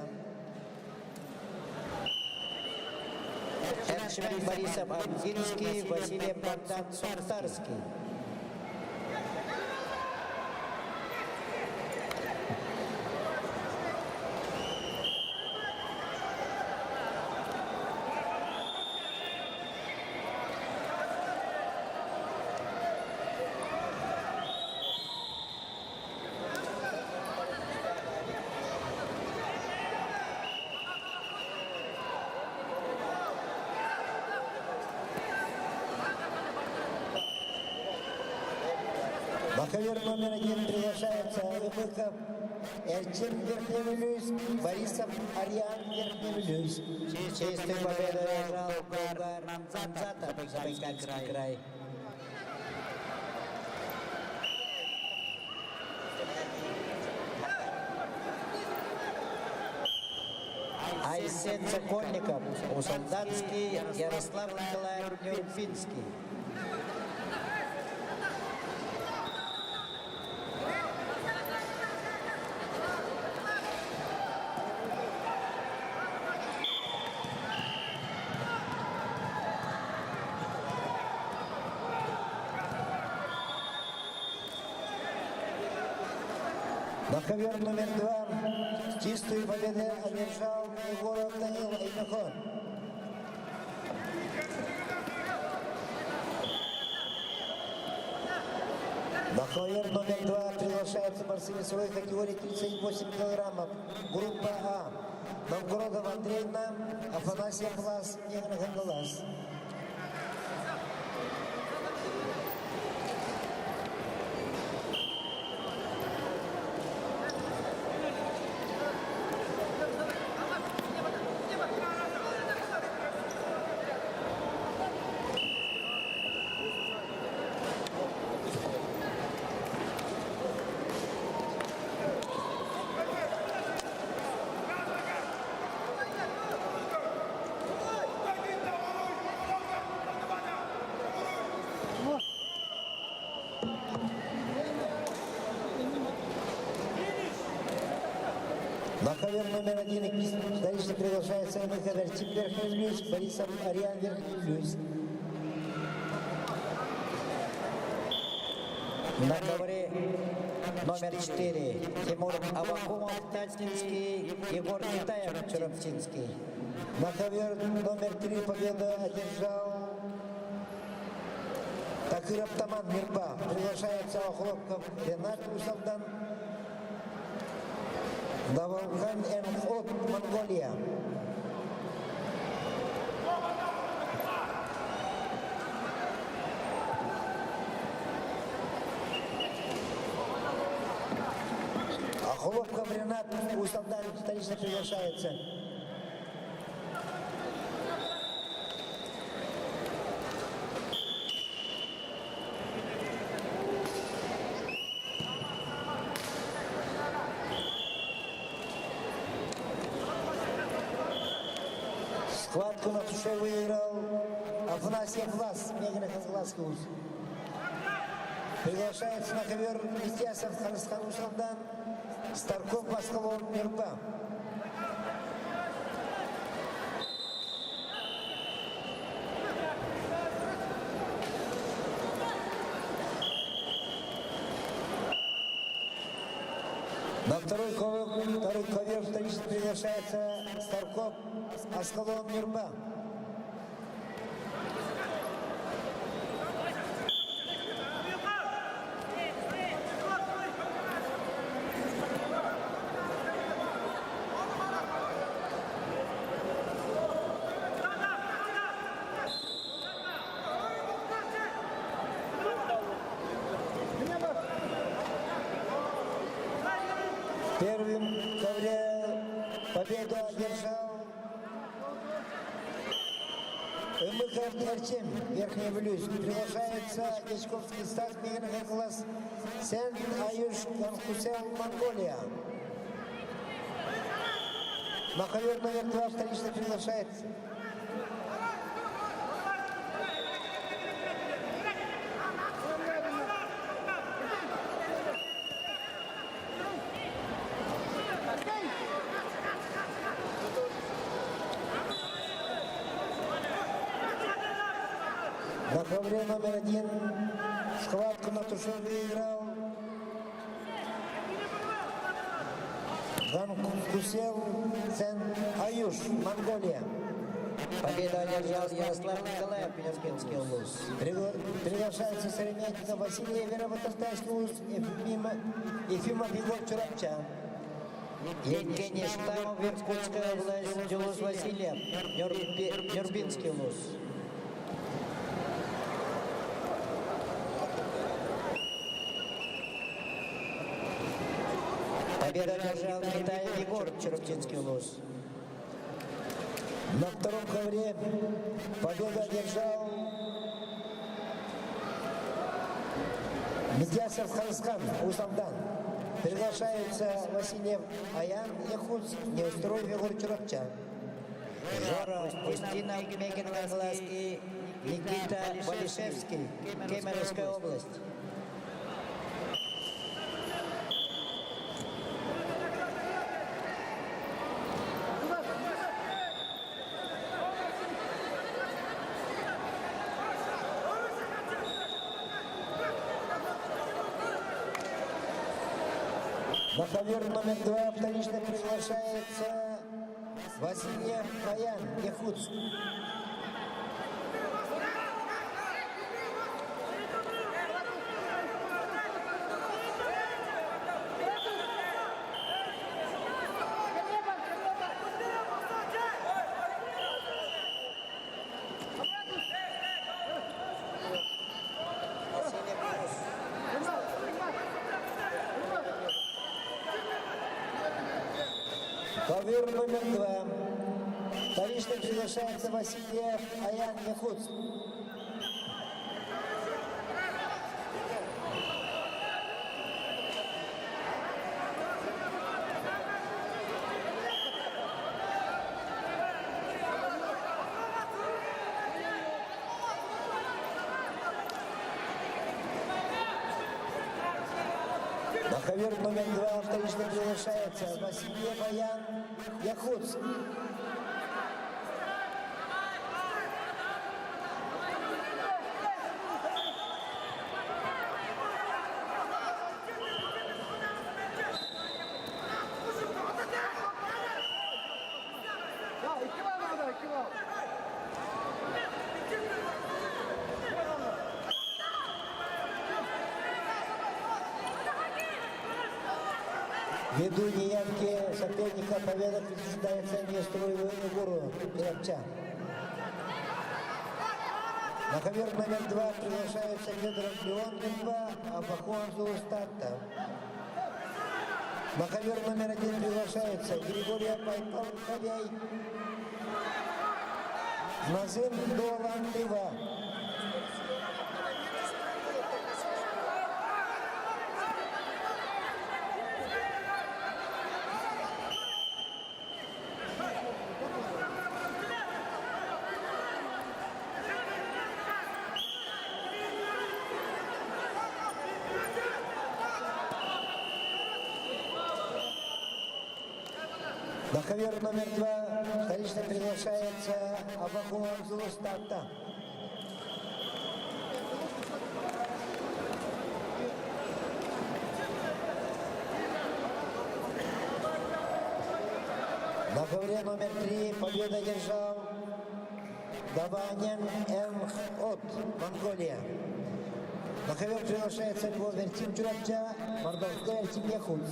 Эншмин Борисов Абдинский, Василий Богдан Сунтарский. На ковер номер 1 приглашается Выбыков Эльчин Верхневилюйск, Борисов Ариан Верхневилюйск. Чистую победу одержал Дугар Намзатов, Забайкальский край. Айсен Сокольников, Усалданский, Ярослав Николаев Нюрфинский. На ковер номер 2 чистую победу одержал Егоров Данил Имахон. На ковер номер 2 приглашаются борцы весовой категории 38 килограммов. Группа А. Новгородова Андреевна, Афанасьев Влас, Негров Глаз. На ковер номер 1 вторично приглашается МХ Вертип Верхний Блюз, Борисов Ариан Верхний Блюз. На ковре номер 4 Тимур Авакумов, Татинский, Егор Нитаев, Чероптинский. На ковер номер 3 победу одержал Такыров Таман Мирба. Приглашается Охлопков Ренат Усалдан. Давалхан Эмхот, Монголия. Охлопков Ренат Усалдан вторично приглашается. Схватку на туше выиграл Афанасьев Влас, Негров Глаз. Приглашается на ковер Мистясов Харсхан Усалдан, Старков Москалов Мирба. На второй ковер вторично приглашается Старков Москалов Мирба. Первым ковре победу одержал МХ Артем, Верхний Блюз. Приглашается Дечковский Стас, Негров Глаз, Сен Аюш Канкусел, Монголия. На ковер номер 2 вторично приглашается на ковре номер 1 схватку на туше выиграл Ганкусел Сен Аюш, Монголия. Победу одержал Ярослав Николаев, Пенергинский улус. Приглашается Соремятников Василий Вероботовтайский улус, Ефимов Егор Чурапча. Евгений Штамов, Иркутская область, Дюлус Васильев, Нюрбинский улус. Победу одержал Нитаев Егор, Чероптинский улус. На втором ковре победу одержал Медясов Харсхан Усалдан. Приглашаются Васильев Аян Яхуц, Неустроев Егор Чурапча. Жора Устинов, Мегенглазский, Никита Болишевский, Кемеровская область. На ковер номер 2 вторично приглашается Васильев Аян Яхуц. ковер номер 2. Вторично приглашается Васильев Аян Яхуц. На ковер номер 2 вторично приглашается Васильев Аян Яхуц. Ввиду неявки соперника победа присуждается Нестору Егору Кирапча. На ковер номер 2 приглашается Федор Леонтьев, Абахуанзу Старта. На ковер номер 1 приглашается Григорий Пайпал-Хавяй, Назым Долантыва. На ковер номер 2 вторично приглашается Абахуанзу Старта. На ковре номер 3 победа держал Даванян Эмхот, Монголия. На ковер приглашается Львов Вертим Чурапча, Мордовской Артем Яхуц.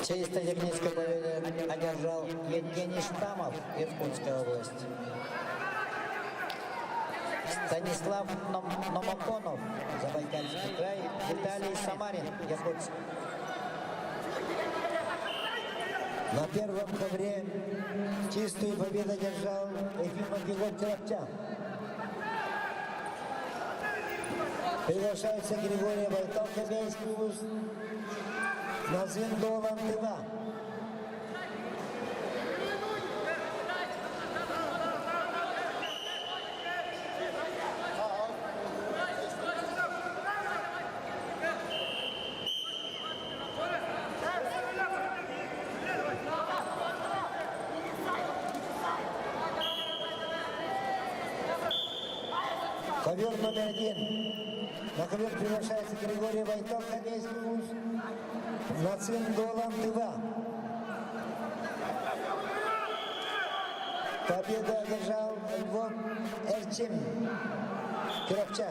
Чисто технической победы одержал Евгений Штамов, Иркутская область. Станислав Номоконов, Забайкальский край, Виталий Самарин, Якутск. На первом ковре чистую победу одержал Ефимов Егор Кирапча. Приглашается Григорий Байтал-Хабейский, Назым Долантыва. Ковер номер 1. На ковер приглашается Григорий Байтал-Хабейский, Назым Долантыва. Победу одержал Львов Эрчим Кирапча.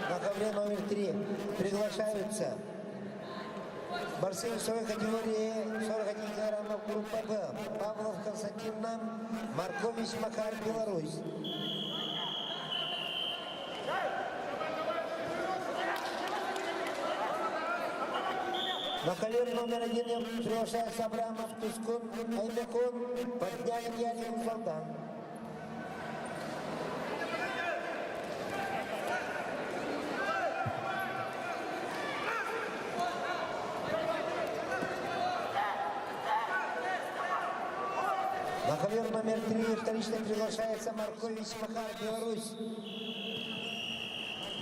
На ковре номер 3 приглашаются борцы весовой категории 41 килограммов группа Б. Павлов Константин, Маркович Макар, Беларусь. На ковер номер 1 приглашается Абрамов Тускун Аймекун, Подняли Ялин Солдан. На ковер номер 3 вторично приглашается Маркович Макар, Беларусь.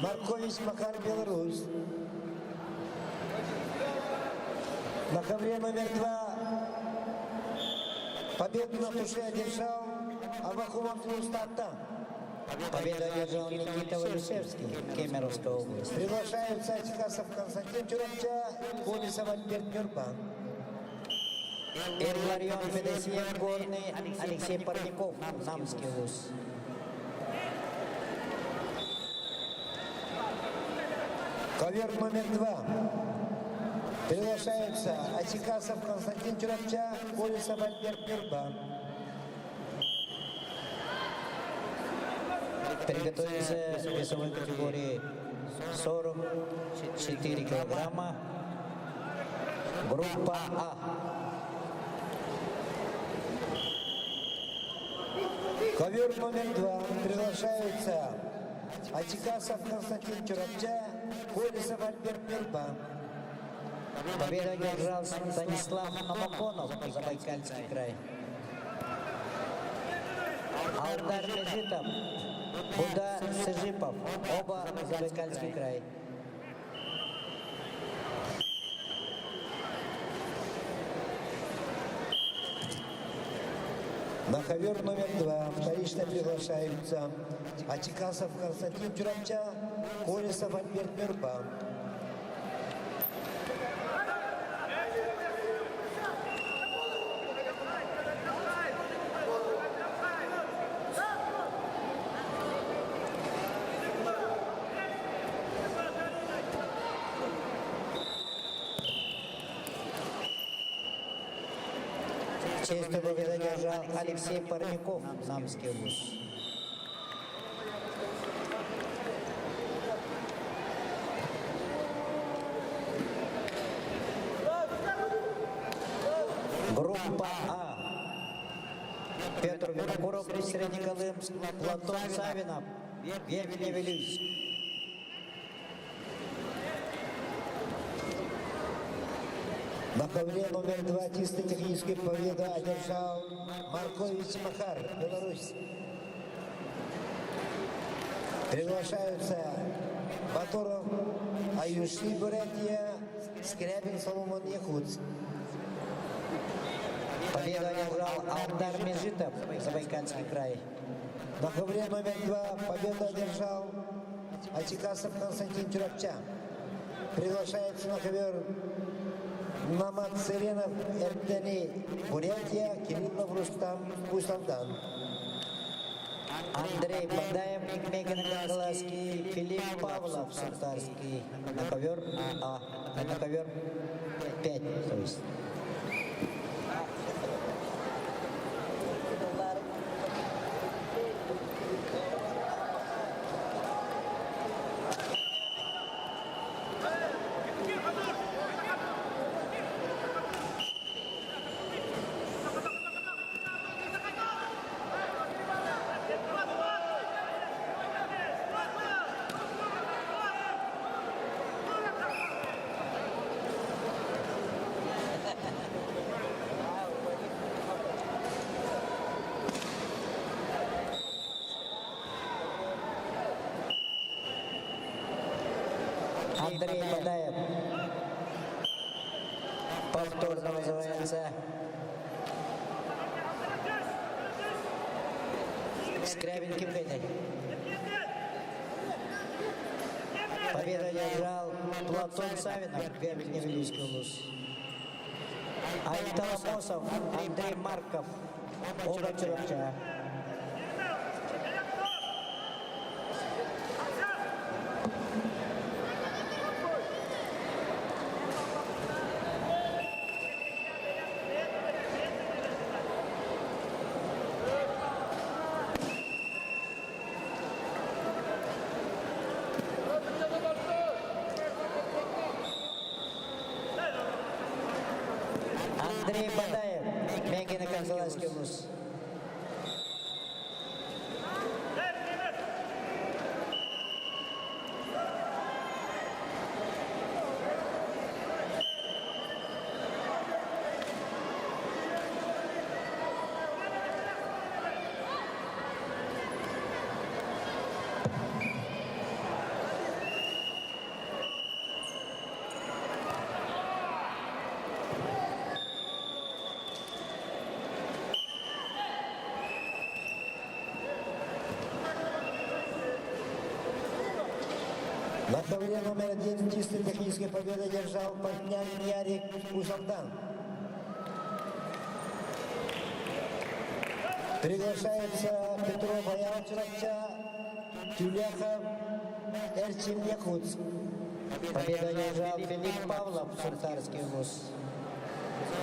Маркович Макар, Беларусь. На ковре номер 2 победу на туше одержал Абахумов Старта. Победу одержал Никита Валишевский, Кемеровская область. Приглашаются Ачикасов Константин Чурапча, Колесов Альберт Нюрба. Илларион Федосеев, Горный, Алексей Парников, Намский вуз. Ковер номер 2. Приглашаются Ачикасов Константин Чурапча, Колесов Альберт Нюрба. Приготовиться в весовой категории 44 килограмма. Группа А. Ковер номер 2. Приглашаются Ачикасов Константин Чурапча, Колесов Альберт Нюрба. Победу одержал Станислав Амаконов, Забайкальский край. Алдар Межитов, Буда Сыжипов, оба Забайкальский край. На ковер номер 2 вторично приглашаются Ачикасов Константин Чурапча, Колесов Альберт Нюрба. Честную победу одержал Алексей Парников, Намский вуз. Группа А. Петр Винокуров, Среднеколымск, Платон Савинов, Верхний Вилюйск. На ковре номер 2 чисто технической победу одержал Маркович Макар, Беларусь. Приглашаются Батуров Аюши, Бурятия, Скрябин Соломон, Якутск. Победу одержал Алдар Межитов, Забайкальский край. На ковре номер 2 победу одержал Ачикасов Константин Чурапча. Приглашается на ковер Мамат Сыренов, Эрдени, Бурятия, Кириллов Рустам, Кусалдан. Андрей Бадаев, Мегин Гангаласский, Филипп Павлов, Сартарский. На ковер А. На ковер 5, то есть. Андрей Бадаев. Повторно называется. Скрябин Кимгений. Победу одержал Платон Савинов, Верхний Вилюйский вуз. Айталамосов, Андрей Марков, оба Чурапча. Андрей Бадаев, Мегин Гангаласский вуз. На ковре номер 1 чистой технической победы держал партняк Ярик Усалдан. Приглашается Петров Аялчевича, Тюляхов, Эрчин Якутск. Победу одержал Филипп Павлов, Суртарский вуз.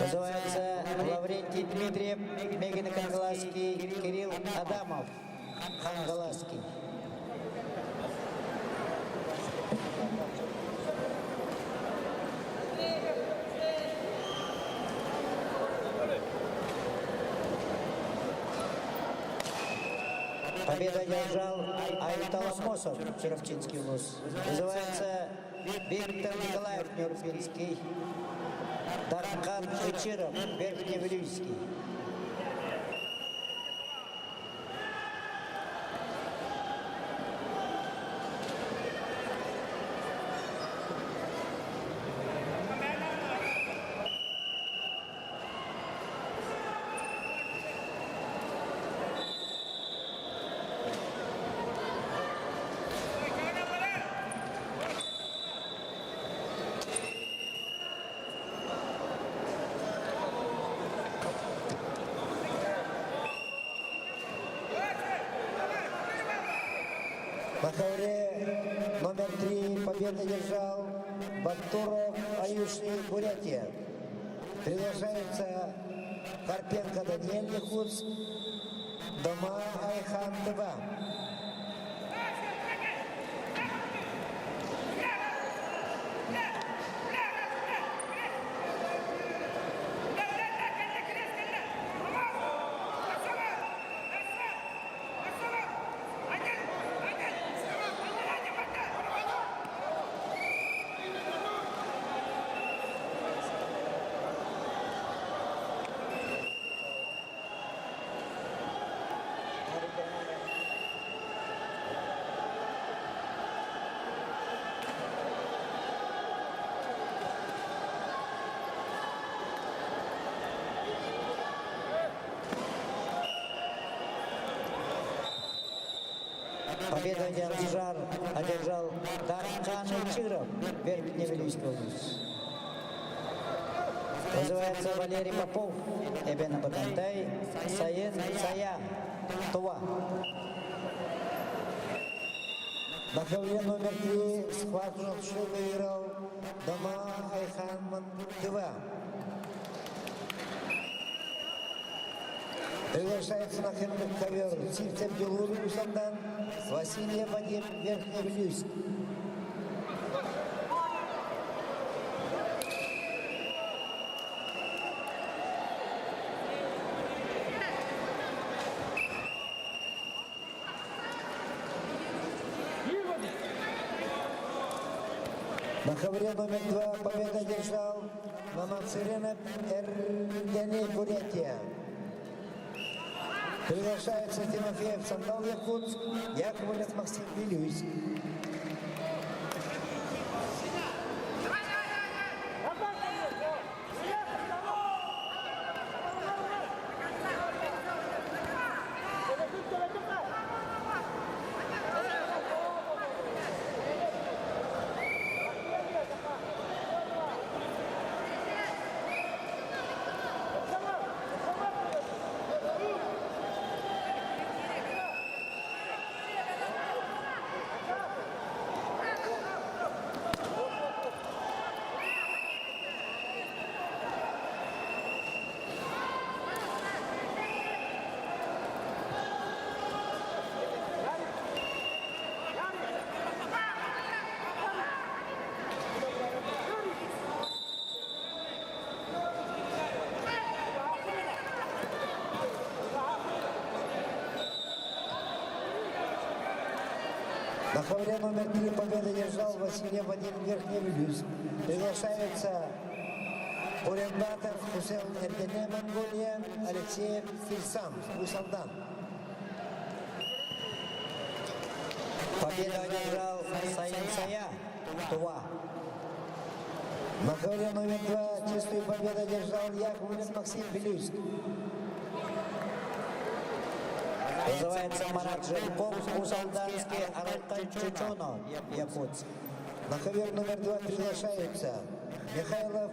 Называется Лаврентий Дмитриев, Мегин Кангаласский, Кирилл Адамов, Хангаласский. Победу одержал Айтал Мосов, Черовчинский вуз. Называется Виктор Николаев, Нюрнбергский. Дархан Хычиров, Верхневилюйский. На ковре номер 3 победу держал Батуров Аюши, Бурятия. Приглашается Карпенко Даниэль, Якутск, Дома Айхан, Тыва. Победу одержал Дархан Хычиров, Верхневилюйский вуз. Называется Валерий Попов, Эбена Батантай, Саен Сая, Тува. На ковре номер 3 схватку выиграл Дома Айхан, Тыва. Приглашается на ковер Сивцев Белур Усандан, Василий Вадим, Верхневилюйск. На ковре номер 2 победу одержал Мамацирена Эрдяней, Бурятия. Приглашается Тимофеев Сандал, Якутск, Яковлев Максим, Вилюйск. На ковре номер 3 победу держал Василий Вадим, Верхневилюйск. Приглашается Уренбатов Хусел Эрдене, Монголия, Алексей Фильсам, Усалдан. Победу одержал Саин Сая, Тува. На ковре номер 2 чистую победу одержал Яковлев Максим, Вилюйск. Называется Марат Жирков, Усалданский, Аралкан Чучуно, Якутск. На ковер номер 2 приглашаются Михайлов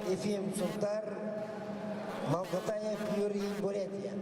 Ефим Цунтар, Малгатаев Юрий Бурятия.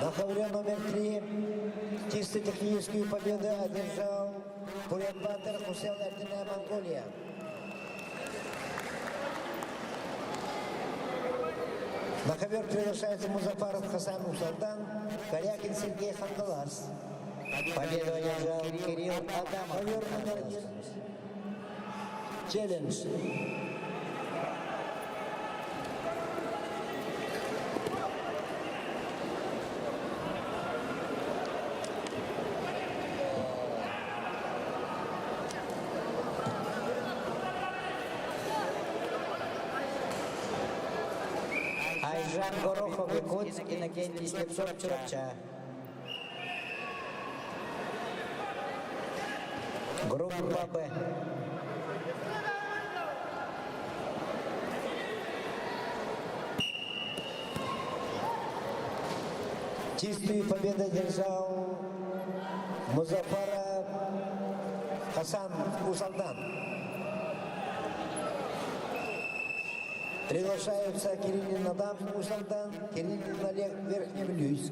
На ковре номер 3 чисто техническую победу одержал Бурят-Батыр Хусел Эрдене, Монголия. На ковер приглашается Музафаров Хасан Усалдан, Корякин Сергей Хангалас. Победу одержал Кирилл Адамов. Ковер номер 1. Челлендж. Айжан Горохов, Якутск, Иннокентий Слепцов, Чурапча. Группа Б. Чистую победу одержал Музафаров Хасан Усалдан. Приглашаются Кириллин Адам Усалдан, Кириллин Олег Верхневлюйск.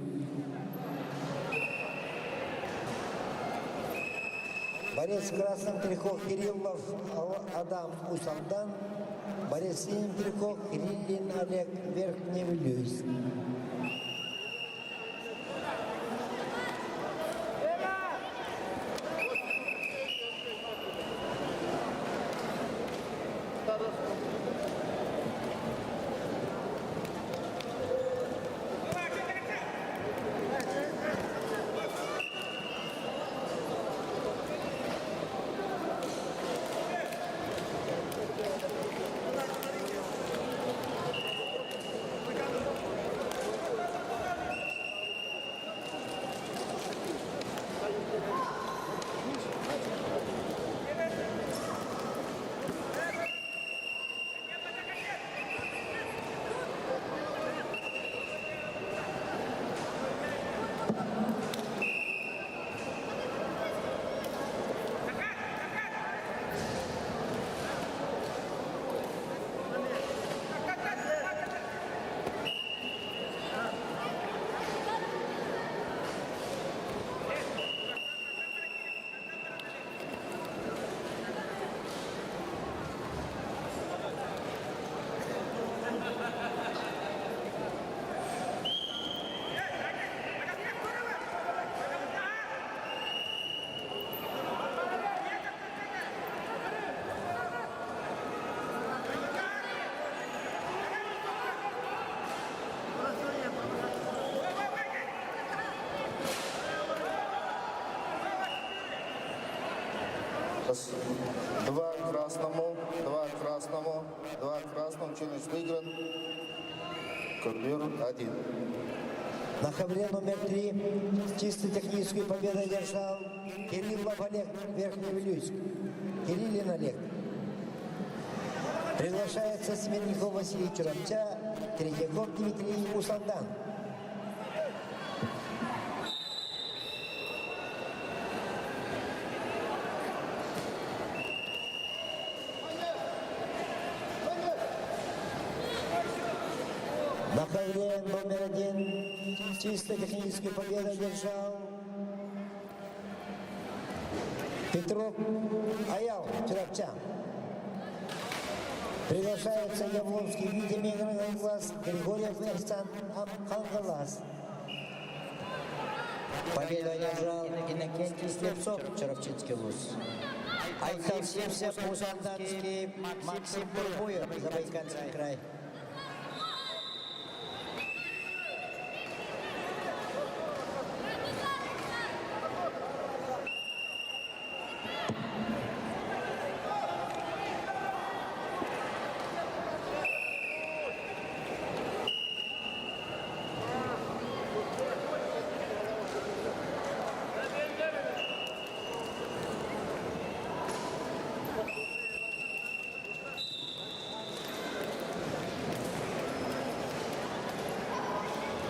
Борец в красном трико Кириллов Адам Усалдан, борец в синем трико Кириллин Олег Верхневлюйск. Два красному, челлендж выигран. Ковер 1. На ковре номер 3 чисто техническую победу одержал Кириллов Олег Верхневлюйск. Кириллин Олег. Приглашается Сменников Василий Чурапча, Третьяков Дмитрий Усалдан. На ковре номер 1 чисто техническую победу одержал Петров Аял, Чурапча. Приглашается Яблонский вице-мегрный глаз Григорьев Эрсан Хангалас. Победу одержал Иннокентий Слепцов, Чаровчинский луз. Айталсевся Пузанданский Максим Бурбуев, Забайкальский край.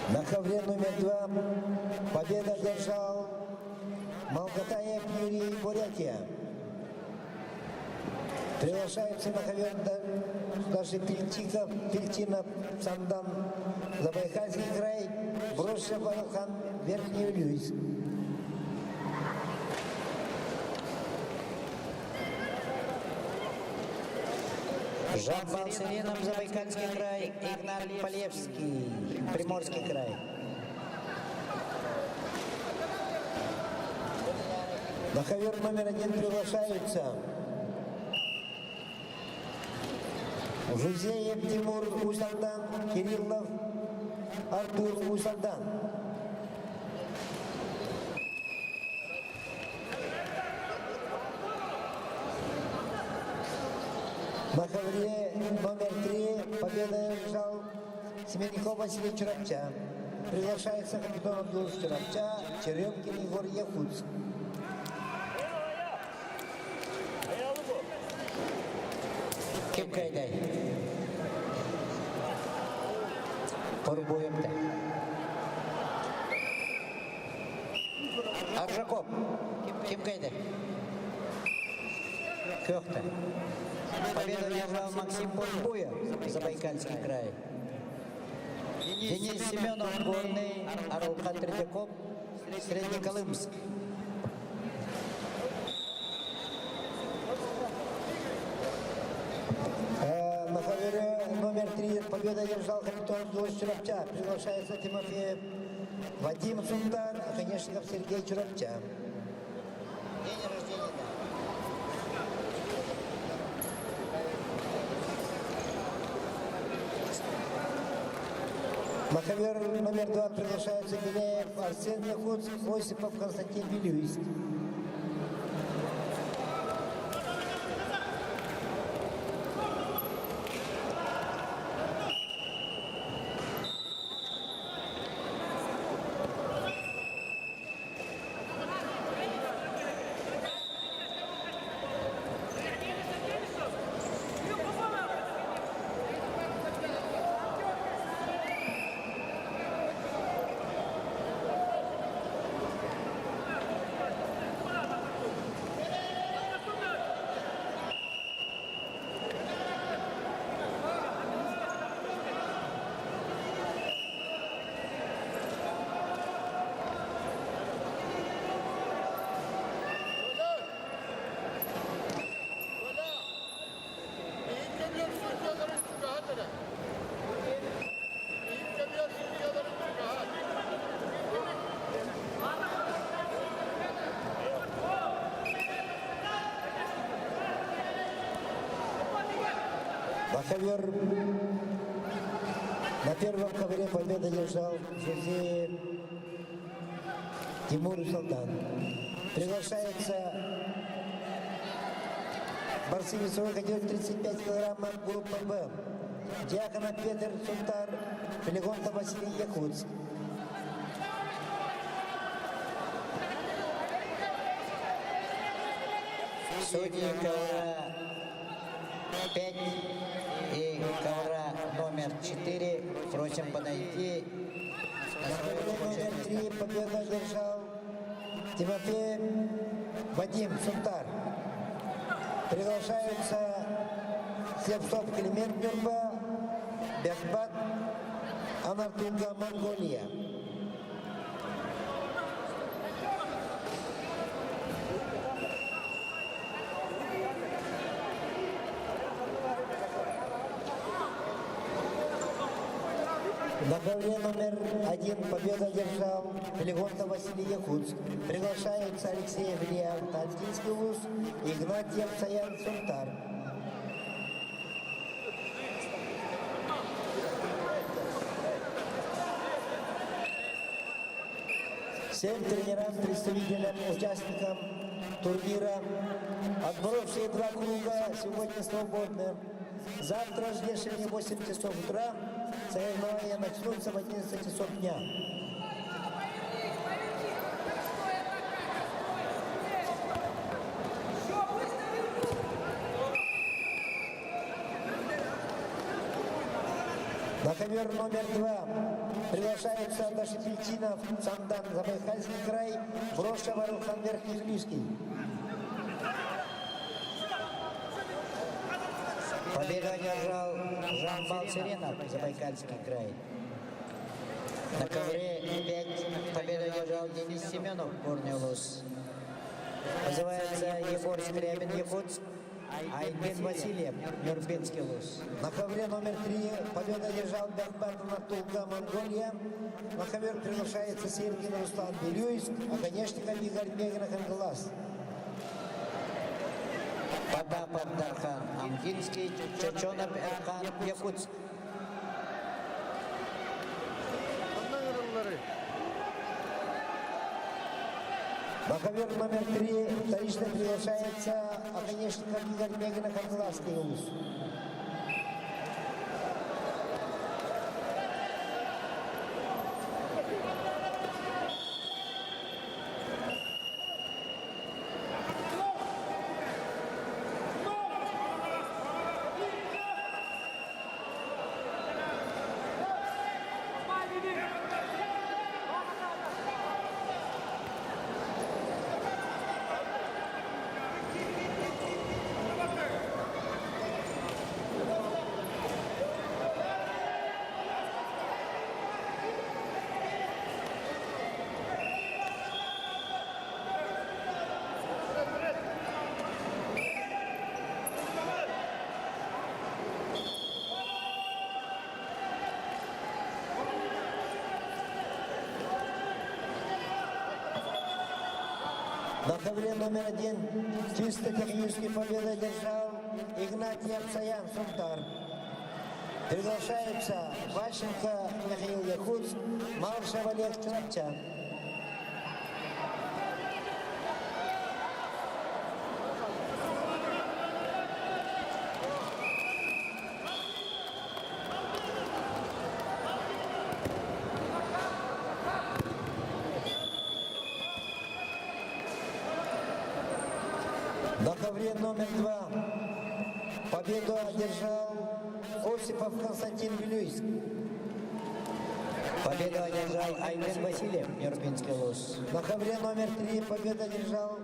На ковре номер 2 победа одержал Малгатаев Юрий, Бурятия. Приглашается на ковер даже Пельтинов Сандан, Забайкальский край, Брошев Алхан, Верхний Ульюйск. Жамбал Сиренов, Забайкальский край, Игнат Полевский, Приморский край. На ковер номер 1 приглашаются Жузеев Тимур Усалдан, Кириллов Артур Усалдан. На ковре номер 3 победа одержал Семенников Василий Чурапча. Приглашается капитан Абдул Чурапча, Черемкин Егор Якутск. Кем кайдай? Порбуем-то. Аржаков. Кем кайдай? Кёхта. Победу одержал Максим Порбуев, Забайкальский край. Денис Семенов, Горный, Аралхан Третьяков, Среднеколымск. На ковре номер 3 победа одержал капитан Абдул Чурапча. Приглашается Тимофеев Вадим Сундар, Конечников Сергей Чурапча. День рождения. На ковер номер 2 приглашается Беляев Арсен Якутск, Осипов Константин Вилюйск. На ковер на первом ковре победу одержал Жузеев Тимур Усалдан. Приглашается борцы весовой категории 35 килограммов группа Б. Дьяконов Петр Сунтар, Филигонтов Василий Якутск. Судьи ковра 5 и ковра номер 4 просим подойти. Номер 3 победу одержал Тимофеев Вадим Сунтар. Приглашаются Слепцов Климент Нюрба, Бекбат, Анартунга, Монголия. На ковре номер 1 победу одержал Легонтов Василий Якутск. Приглашаются Алексей Влиев, Тальтинский вуз, Игнатьев Саян Сунтар. Всем тренерам, представителям, участникам турнира, отборовшие 2 круга, сегодня свободны. Завтра ежедневно в 8 часов утра соревнования начнутся в 11 часов дня. На ковер номер 2 приглашается Дашипельтинов, Самдан, Забайкальский край, Брошев, Арулхан, Верхнежилийский. Победу одержал Жан Балцеренов, Забайкальский край. На ковре 5 победу одержал Денис Семенов, Горный Улус. Называется Егор Скрябин, Якутск. Айбек Васильев, Нюрбинский Улус. На ковре номер 3 победу одержал Бехбатов Натулга, Монголия. На ковер приглашается Сергей Руслан Белюйск, а конечником Игорь Мегнах, Англас. Падапов Дархан, Амфинский, Чечонов Эрхан, Якутск. На ковер номер 3 вторично приглашается оконечником Игорь Мегнах, Англасский улус. На ковре номер 1 чисто технически победу одержал Игнатьев Саян Сунтар. Приглашаются Ващенко Михаил Якутск, Малышев Олег Чарчан. На ковре номер 2 победу одержал Осипов Константин Белюйск. Победу одержал Айбек Васильев, Нюрбинский улус. На ковре номер 3 победу одержал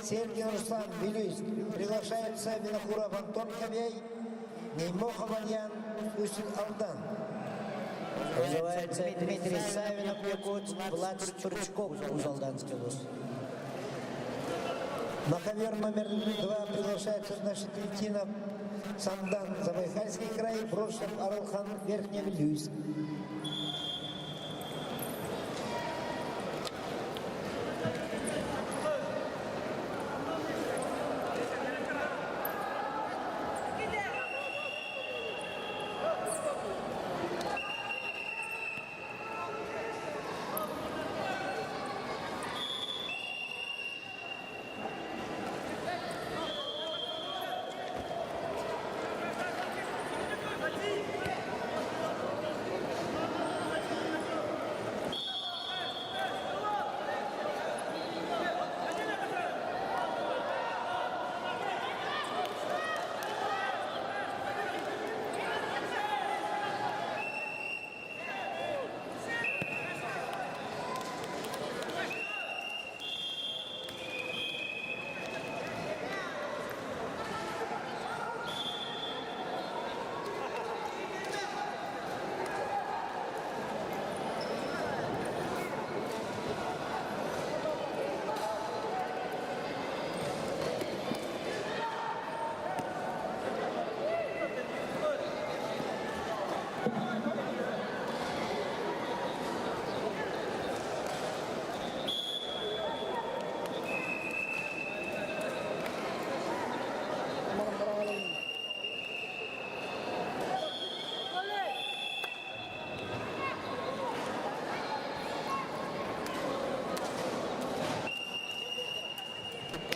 Сергей Руслан Белюйск. Приглашается Винокуров Антон Кобей, Неймохов Альян, Усин Алдан. Вызывается Дмитрий Савинов, Якутск, Влад Турчков, Узалданский улус. На ковер номер 2 приглашается наши Третинов, Самдан, Забайкальский край, Брошев, Арулхан, Верхневилюйск.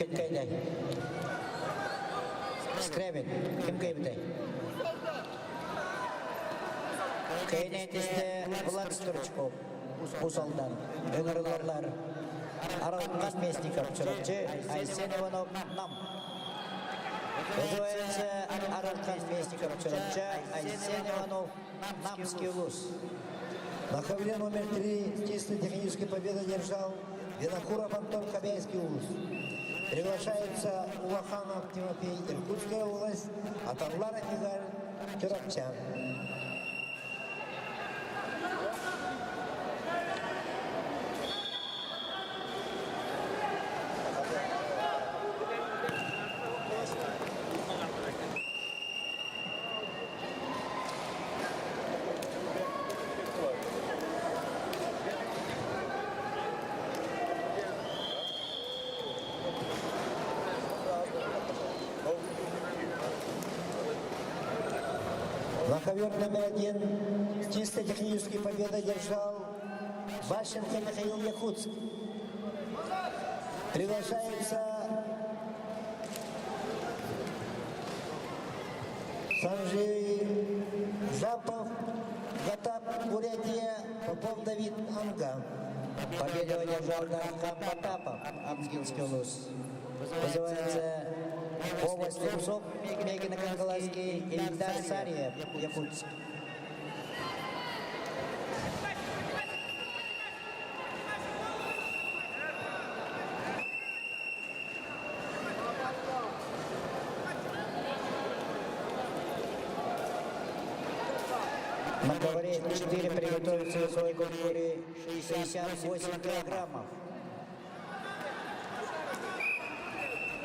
Значит, кайдай. Скребин. Ким кайбитай? Кайнайтисте Влад Сторчков. Усалдан. Өңірлерлер. Аралған Местников чырықчы. Айсен Иванов нам. Вызывается Аралхан Местников чырықчы. Айсен Иванов намский улус. На ковре номер 3 чисто технической победы держал Винокуров Антон, Хабяйский улус. Приглашается Улаханов Тимофей, Иркутская область, Атанлар Афигаль, Чуракчан. На ковер номер 1 чисто технической победы держал Ващенко Михаил Якутск. Приглашается Санжи Жапов, Гатап, Бурятия, Попов Давид, Анга. Победу одержал Дархан Потапов, Амгинский улус. Вызывается область Лусов, Мегина Кангалаский, Ильдар Сарьев, Якутск. На ковре 4 приготовиться в своей категории 68 килограммов.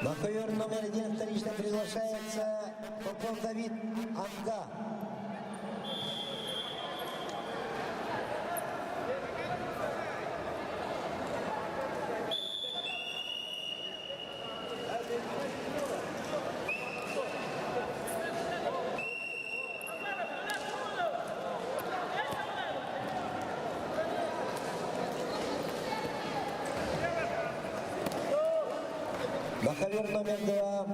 На ковер номер 1 вторично приглашается Попов Давид, Анга. На ковер номер 2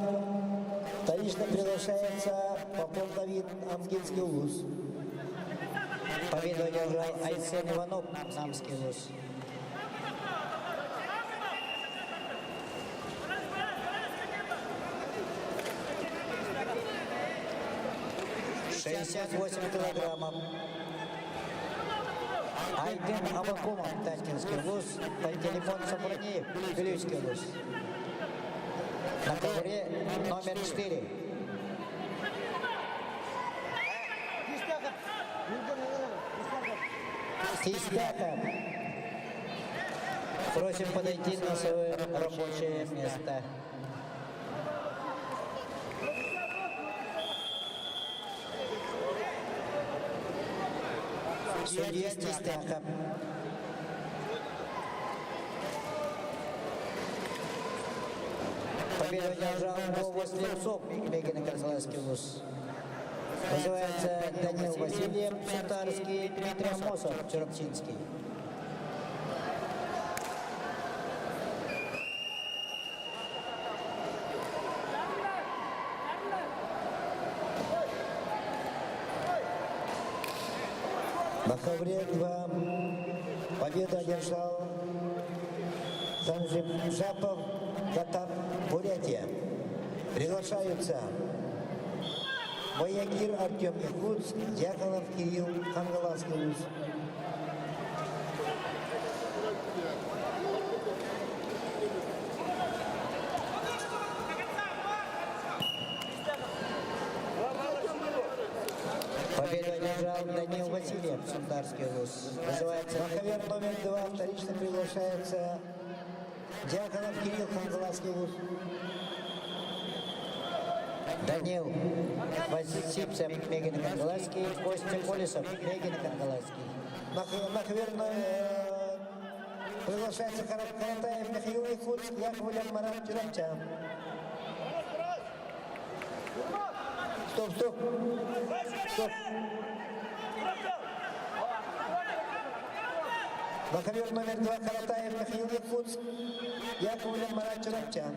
вторично приглашается Попов Давид, Амгинский улус. Победу одержал Айсен Иванов, Намский улус. «68 килограммов». Айден Абакумов, Таткинский улус. По телефону Сапраниев, Белюйский улус. На ковре номер 4. Тистяков. Просим подойти на свое рабочее место. Судья Тистяков. Победу одержал область Лепсов, Мегина Кангалаский улус. Вызывается Данил Васильев, Сутарский, Дмитрий Амосов, Чуракчинский. На ковре 2 победу одержал Санжи Жапов, Гатап, Бурятия. Приглашаются Боягир Артем Якутск, Дьяконов Кирилл, Кангалаский улус. Победу одержал Данил Васильев, Сундарский улус. Вызывается На ковер номер 2 вторично приглашается Дьяконов Кирилл, Кангалаский улус. Данил Васильев, Мегина Кангалаский, Костя Колесов, Мегина Кангалаский. На ковер приглашается Каратаев Михаил Якутск, Яковлев Марат Чуракчан. Стоп, стоп. Стоп. На ковер номер 2 Каратаев Михаил Якутск, Яковлев Марат Чуракчан.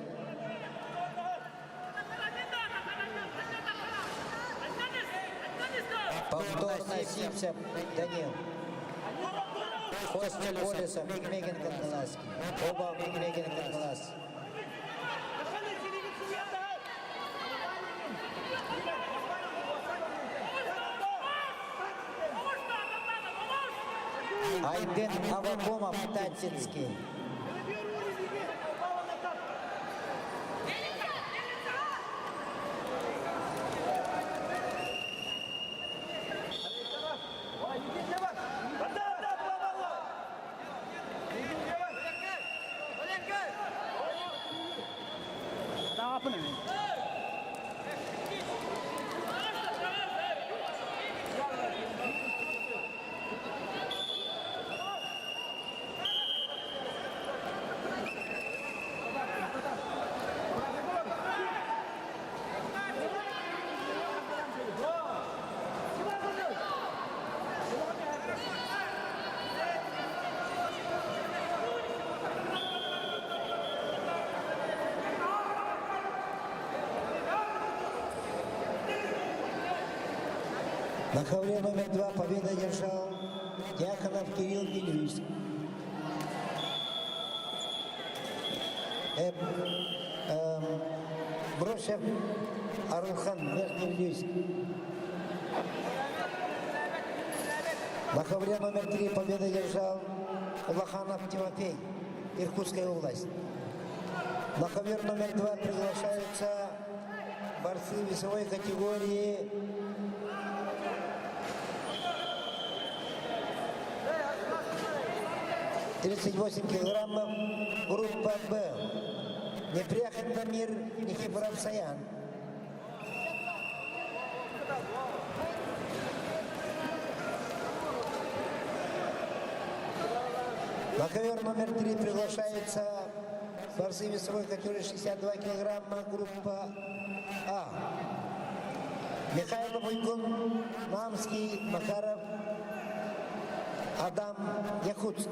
Повтор на 70. Данил. Костя Болесов, Мигмегин Кангаласки. Оба Мигмегин Кангалас. Айден Авакумов, Татинский. На ковре номер 2 победа держал Дьяконов Кирилл Гильвийский. Бросев Арулхан Верхневильский. На ковре номер 3 победа держал Улаханов Тимофей, Иркутская область. На ковер номер 2 приглашаются борцы весовой категории 38 килограммов, группа Б. Непряхин Дамир, Никифоров Саян. На ковер номер 3 приглашаются борцы весовой категории 62 килограмма, группа А. Михаил Буйгун, Намский, Макаров, Адам Якутск.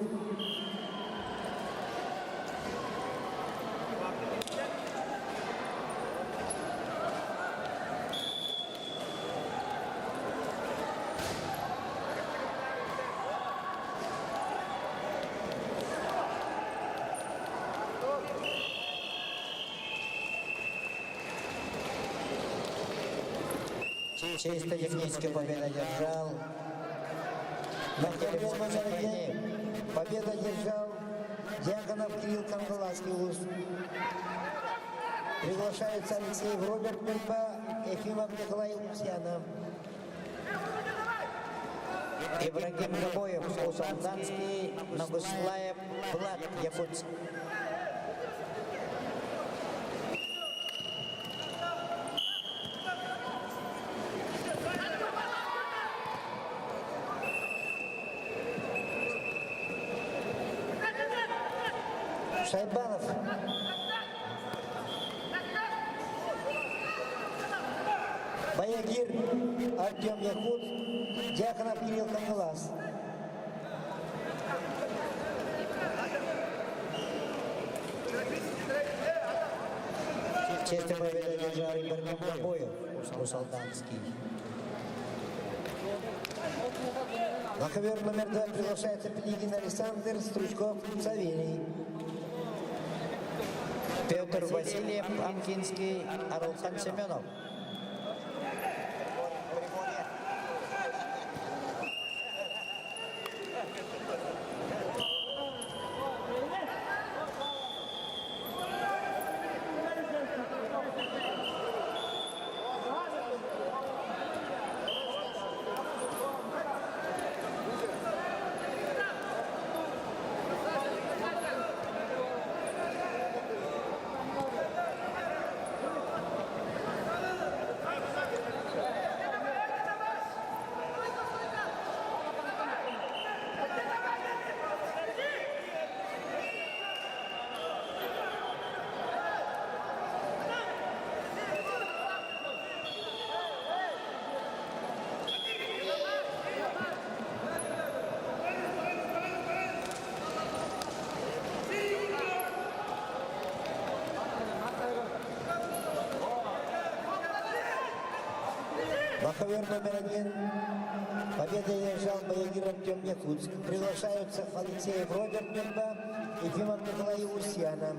Чисто технически победа держал. На ковре номер 1 победа держал Дьяконов Кирилл Кангаласский УЗ. Приглашается Алексей Роберт Мельба, Ефимов Николай Уксянов. Ибрагим Габоев, Усалданский, Нагуслаев, Влад Якутск. Шайбанов. Баягир Артем Якут, Дьяконов Кирилл Кангалас. Честь победы держал Ибрагим Габоев, Усалданский. На ковер номер 2 приглашается Пелигин Александр, Стручков Савелий. Петр Васильев, Амкинский, Арулхан Семенов. На ковер номер 1 Победа одержал боягир Артем Якутск. Приглашаются Алексеев Роберт Нюрба и Фимов Николай Усьяна.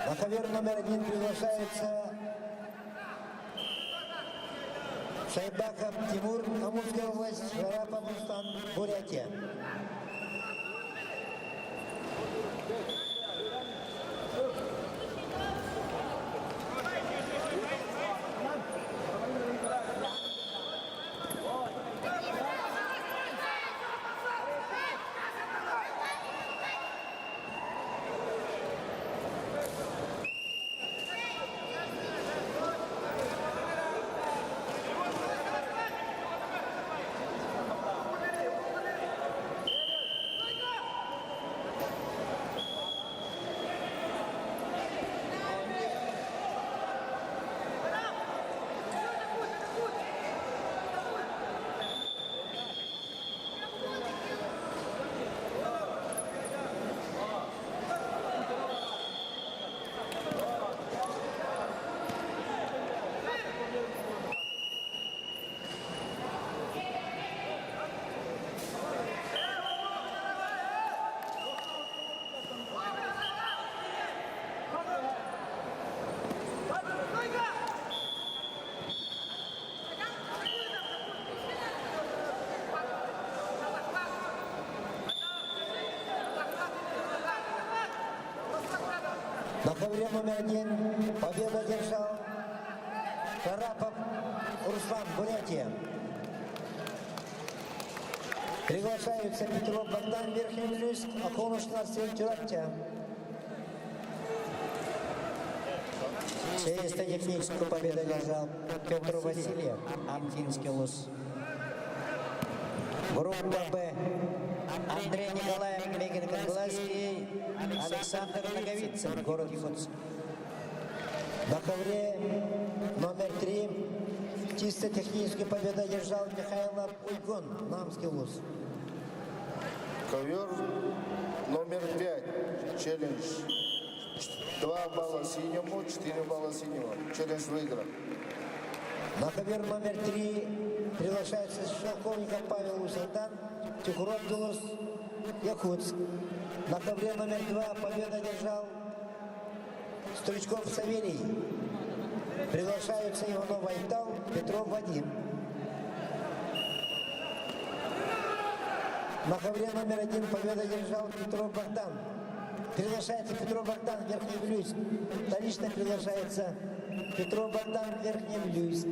На ковер номер 1 приглашается Шайбаков Тимур, Амурская область, Шарапов Рустам, Бурятия. На ковре номер 1 победу одержал Шарапов Руслан, Бурятия. Приглашаются Петров Богдан, Верхний Вилюйск, Околночный Тюрактя. Чисто техническую победу одержал Петр Васильев, Амтинский Лус. Группа Б. Андрей Николаев, Мегин Конглаский, Александр Наговицын, город Якутск. На ковре номер 3 чисто техническую победу одержал Михаил Уйгон, Намский Лус. Ковер номер 5. Челлендж. 2 балла синему, 4 балла синего. Челлендж выигран. На ковер номер 3 приглашается Шелковников Павел Усендан, Тюкуров Дулус, Якутск. На ковре номер 2 победу одержал Стручков Савелий. Приглашаются Иванов Айтал, Петров Вадим. На ковре номер 1 победу одержал Петров Богдан. Приглашается Петров Богдан, Верхний Вилюйск. Вторично приглашается Петров Богдан, Верхний Вилюйск.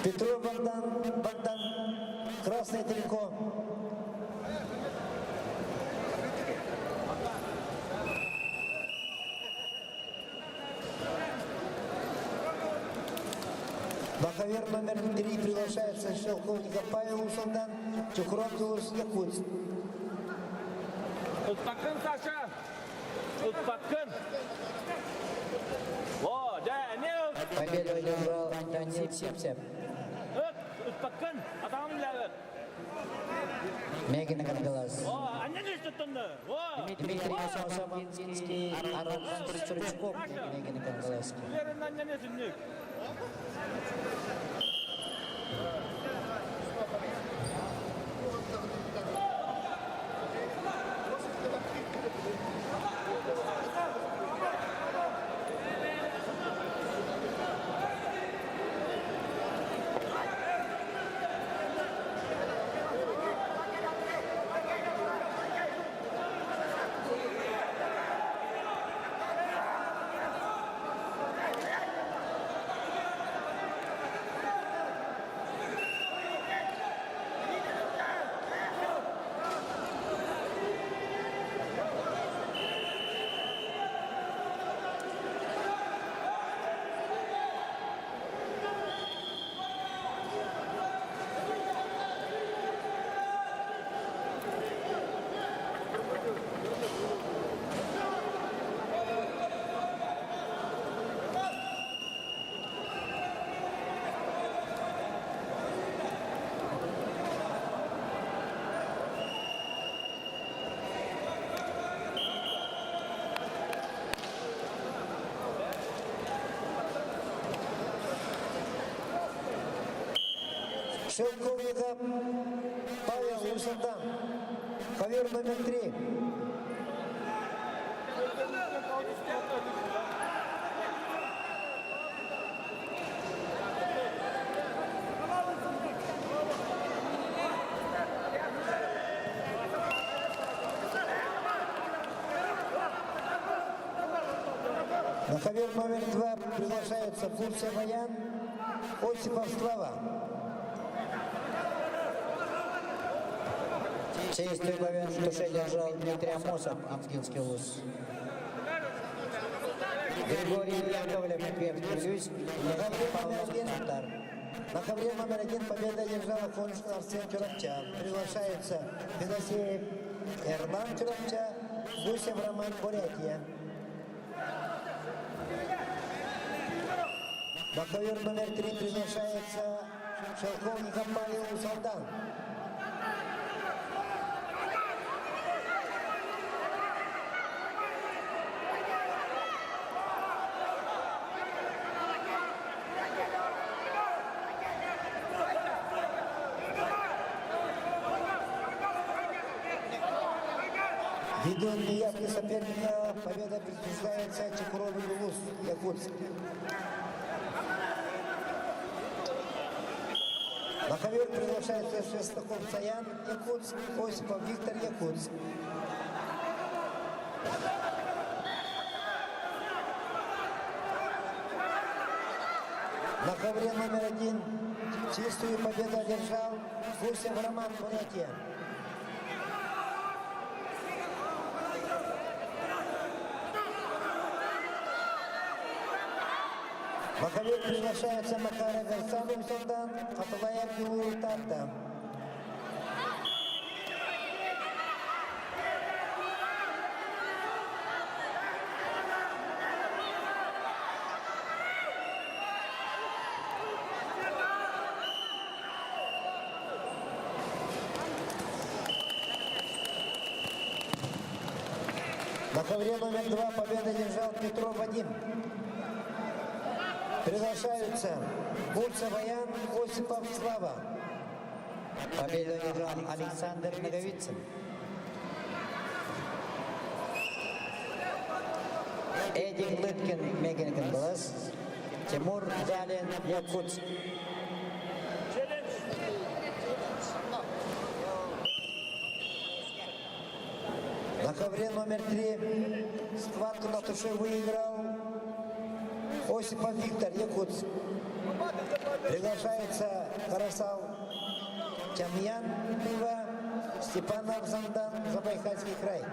Петров Богдан, красное трико. На ковер номер 3 приглашается Шелковников Павел Усендан, Тюкуров Дулус, Якутск. Тут подкын, Саша! Тут подкын! Во, да, не! Победу одержал Данил Сипсеп. Bakın adamın lavet. Мегин Кангалас. Annen işte tundu. Дмитрий Носовский, Аран Стручков, Мегин Кангалас. Lerin annen esinlik. Шелковников Павел Усандан. Ковер номер 3. На ковер номер 2 приглашается Бурса Баян, Осипов Слава. Честь главен в душе держал Дмитрий Амосов, Амскинский вуз. Григорий Яковлев, Верхний Люсь, Павлов Татар. На ковре номер 1 победа держала Коншин Арсен Тюрапча. Приглашается Федосеев Эрман Тюрапча, Гусев Роман Бурятия. На ковер номер 3 приглашается Шелковников Павел Усалдан. Ввиду неявки соперника, победа присуждается Чекурову Лулус, Якутск. На ковер приглашается Шестаков Саян, Якутск, Осипов Виктор, Якутск. На ковре номер 1 чистую победу одержал Гусев Роман, Бурятия. На ковер приглашается Макаров Версан Усандан, Аталаев Юрий Тарта. На ковре номер 2 победу держал Петров Вадим. Приглашаются Бурса Баян, Осипов Слава. Победу одержал Александр Наговицын. Эдик Лыткин, Мегин Кангалас. Тимур Залин, Якутск. На ковре номер 3 схватку на туше выиграл Осипов Виктор, Якутск. Приглашается Карасал Тямьян, Тыва, Степанов Зандан, Забайкальский край.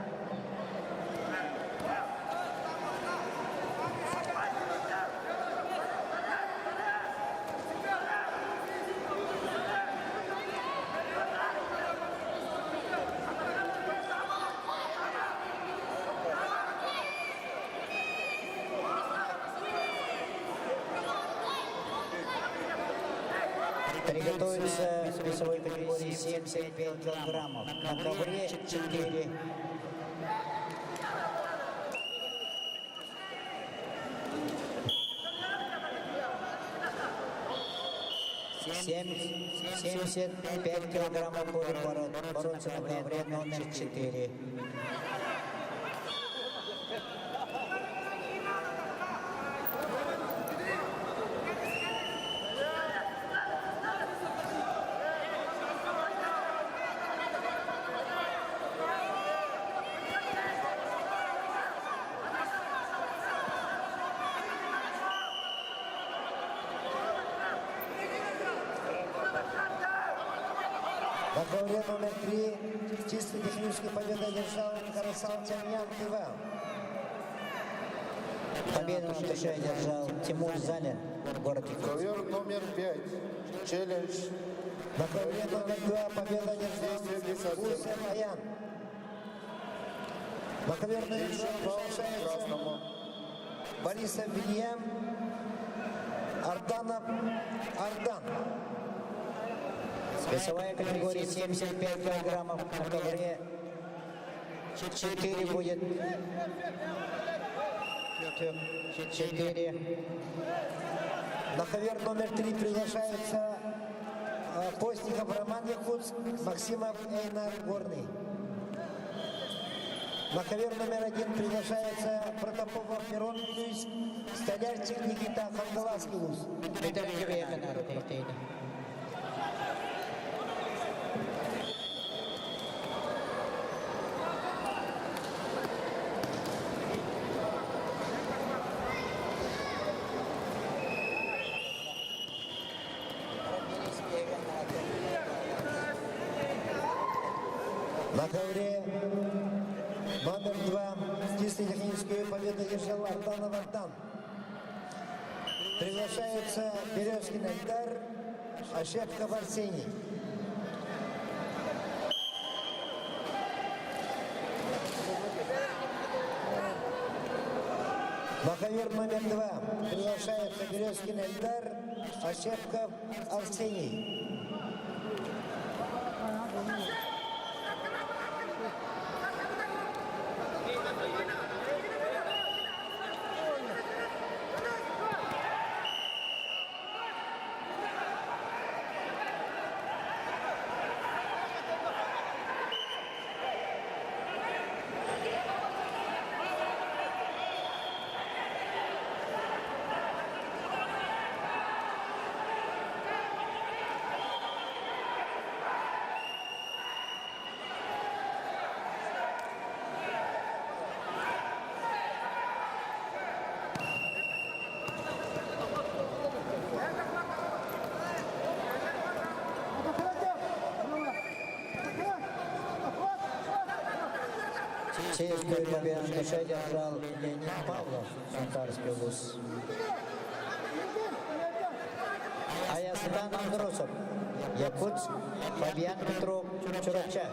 Приготовиться в весовой категории 75 килограммов. На ковре 4. Семьдесят 5 килограммов будут бороться на ковре номер 4. На ковре номер 3 чисто техническую победу одержал Карасал Тяньян Тыва. Победу на душе одержал Тимур Залин, город Якутск. Ковер номер 5. Челлендж. На ковре номер 2 победу одержал Гусев Аян. На ковер номер 2 приглашается Красному. Борисов Вильям, Арданов Ардан. Весовая категория 75 килограммов. На ковре 4 будет. 4. На ковер номер 3 приглашается Постников Роман Якутск, Максимов Эйнар Горный. На ковер номер 1 приглашается Протопопов Мирон Юрьевич, Столярчик Никита Хангаласский вуз. На ковре номер 2 чисто техническую победу держал Арданов Ардан. Приглашаются Березкин Эльдар, Ошепков Арсений. На ковер номер 2 приглашаются Березкин Эльдар, Ошепков Арсений. Чешскую победу на душе держал Леонид Павлов, Шантарский вуз. Аястан Андросов, Якутск, Фабиан Петров, Чурача.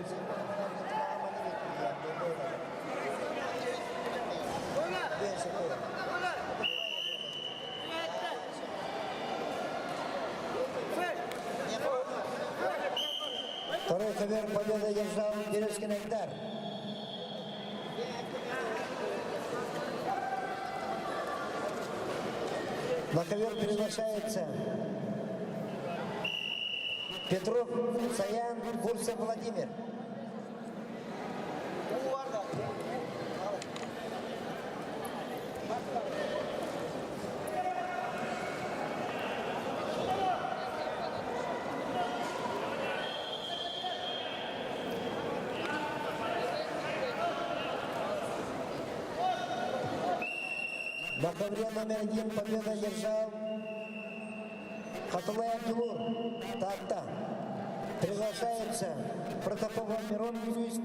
Второй ковер победы держал Березкин Эльдар. На ковер приглашается Петров, Саян, Бурцев Владимир. На ковре номер 1 победу одержал Хатулай Абдулур, Такта. Приглашается Протопопов Мирон Юрьевич,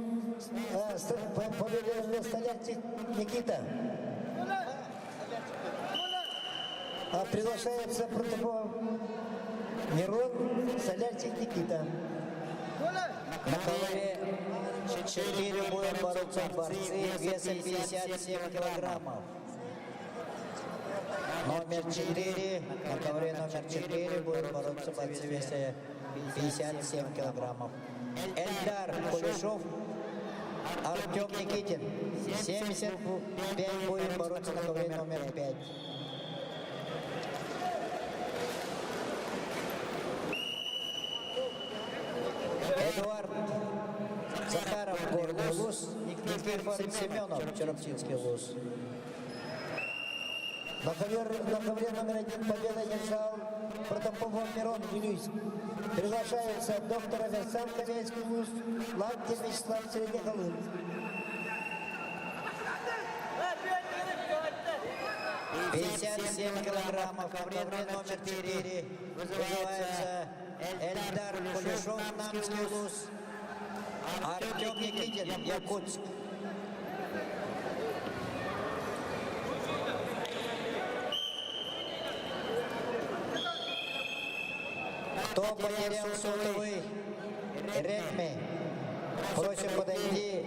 победу Столярчик Никита. Приглашается Протопопов Мирон, Столярчик Никита. На ковре 4 будут бороться борцы весом 57 килограммов. номер 4. На ковре номер 4 будет бороться бойцы в весе 57 килограммов. Эльдар Кулешов, Артем Никитин. 75 будет бороться на ковре номер 5. Эдуард Захаров, Горный Луз. Никифор Семенов, Чероптинский Луз. На ковре номер 1 победа держал Протопопов Мирон Вилюйск. Приглашаются доктор Аверсан Каменский Луз, Лаптев Вячеслав Среднеколым. — 57 килограммов. На ковре номер 4 вызывается Эльдар Кулешов, Намский Луз. Артем Никитин, Якутск. Кто потерял сотовый Redmi, просим подойти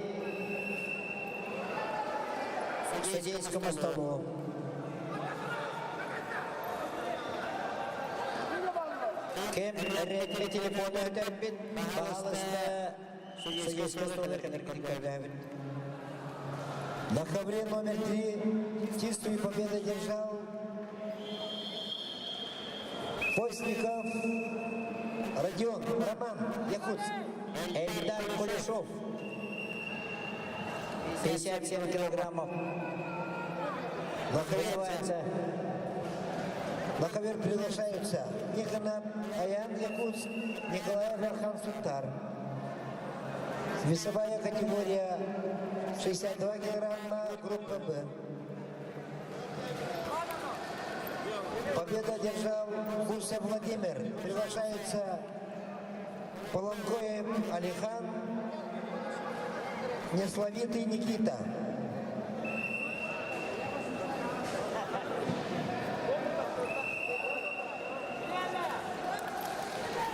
к судейскому столу. Кем Redmi телефоны өтербит, бағалысында судейского стола кәдір. На ковре номер 3 чистую победу держал Постников Родион, Роман, Якутск. Эльдар Кулешов, 57 килограммов. На ковер приглашаются Никонов Аян, Якутск, Николай Верхан Сунтар. Весовая категория 62 килограмма, группа Б. Победа держал Гуся Владимир. Приглашаются Полонкоев Алихан, Несловитый Никита.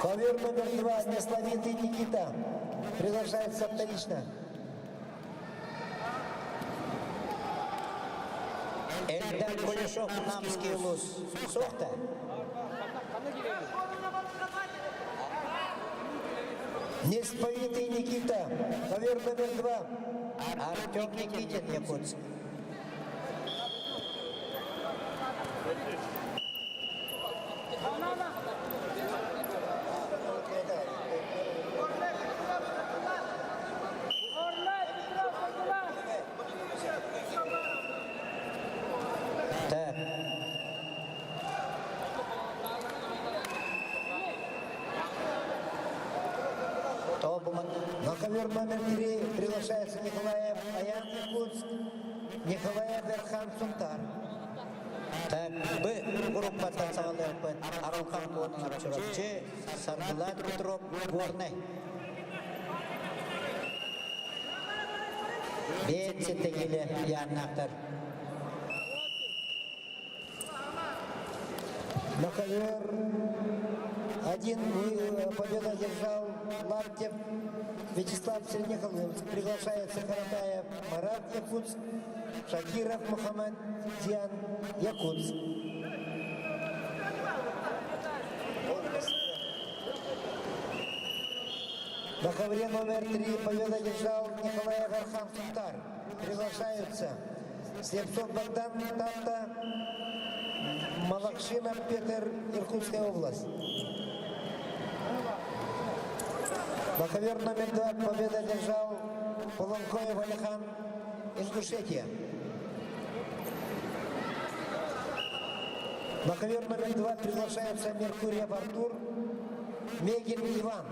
Ковер номер 2, Несловитый Никита. Приглашается вторично. Эльдар Кулешов, Намский Луз. Сухта. Несповитый Никита. Ковер номер 2. Артем Никитин, Якутск. Так. На ковер номер 3 приглашается Николаев Аян, Якутск, Николаев Верхан Сунтар. Так, Б группа танцевала Аралхан Кононов Чурапче, Сарбулат Петров, Горный. Бетсетегиле Яннахтар. На ковер 1 победа держал Лаптев Вячеслав Среднеколымск. Приглашается Каратаев Марат, Якутск, Шакиров Мухаммад Диан, Якутск. На ковре номер 3 победа держал Николай Верхан Сунтар. Приглашаются Слепцов Богдан, Танта, Малакшина Петр, Иркутская область. На ковер номер 2 победа держал Полонкоев Алихан, Ингушетия. На ковер номер 2 приглашается Меркурьев Артур, Мегин Иван.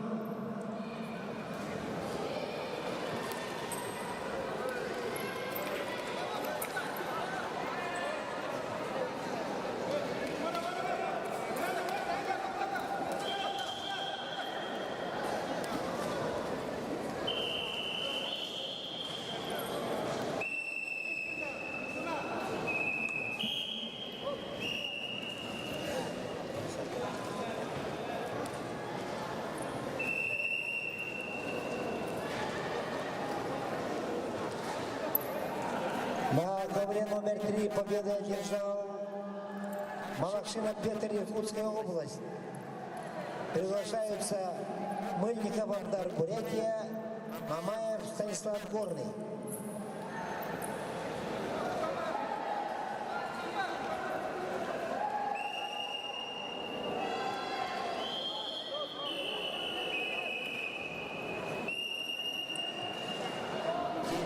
На ковре номер 3 победу одержал Малашина Петр, Иркутская область. Приглашаются Мыльников Андар, Бурятия, Мамаев Станислав, Горный.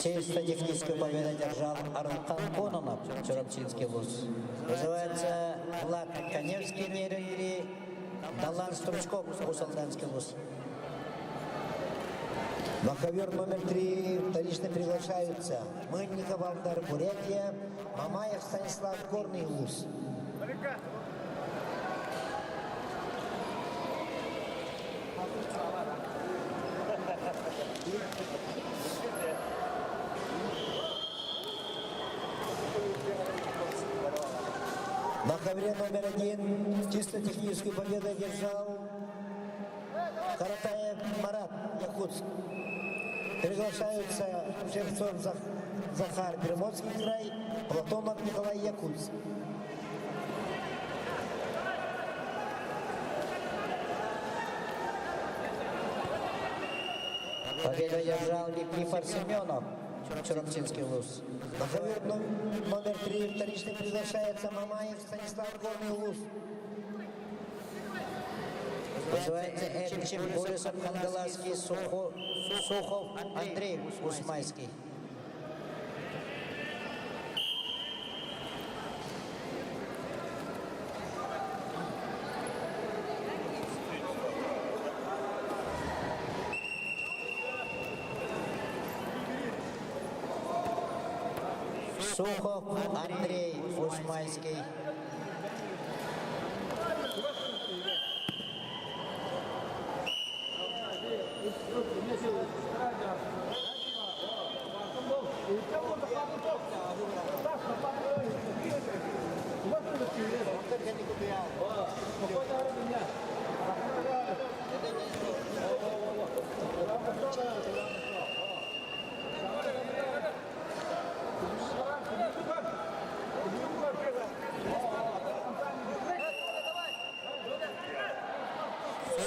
Чисто техническую победу одержал Архан Кононов, Чурапчинский вуз. Вызывается Влад Коневский, Нейрогири, Далан Стручков, Усалданский вуз. На ковер номер 3 вторично приглашаются Мыльников Андар, Бурятия, Мамаев Станислав, Горный вуз. На ковре номер 1 чисто техническую победу одержал Каратаев Марат, Якутск. Приглашаются Шевцов Захар, Пермский край, Платонов Николай, Якутск. Победу одержал Никифор Семенов, Чурапчинский вуз. На ковер номер 3 вторично приглашается Мамаев Станислав, Горный вуз. Вызывается Эрчин Борисов, Хангаласский, Сухов, Андрей Усмайский. Сухов, Андрей Усмайский.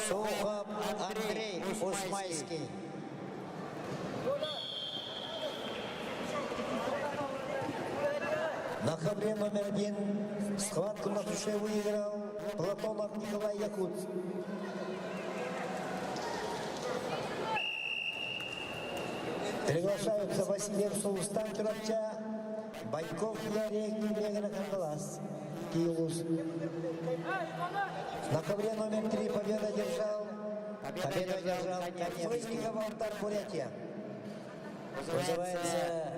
Сухов, Андрей Усмайский. На ковре номер 1 схватку на душе выиграл Платонов Николай, Якутск. Приглашаются Васильев Сулстан, Чурапча, Байков Ярик, Мегана Хангалас, Киевус. На ковре номер 3 победу одержал Мыльников Андар, Бурятия. Вызывается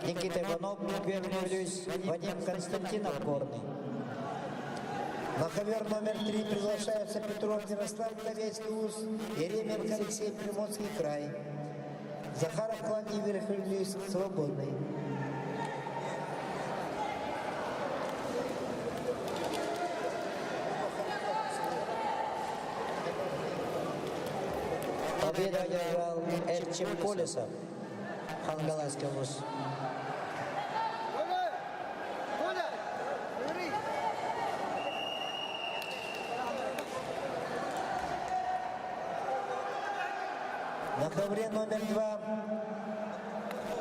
Никита Иванов, Гвернюлюсь, Вадим Константинов, Горный. На ковер номер 3 приглашаются Петров Ярослав, Ковецкий вуз, Еременко Алексей, Приморский край. Захаров Владимир Хрилюсь, свободный. Победу одержал Эрчин Полисов, Хангаласский вуз. На ковре номер 2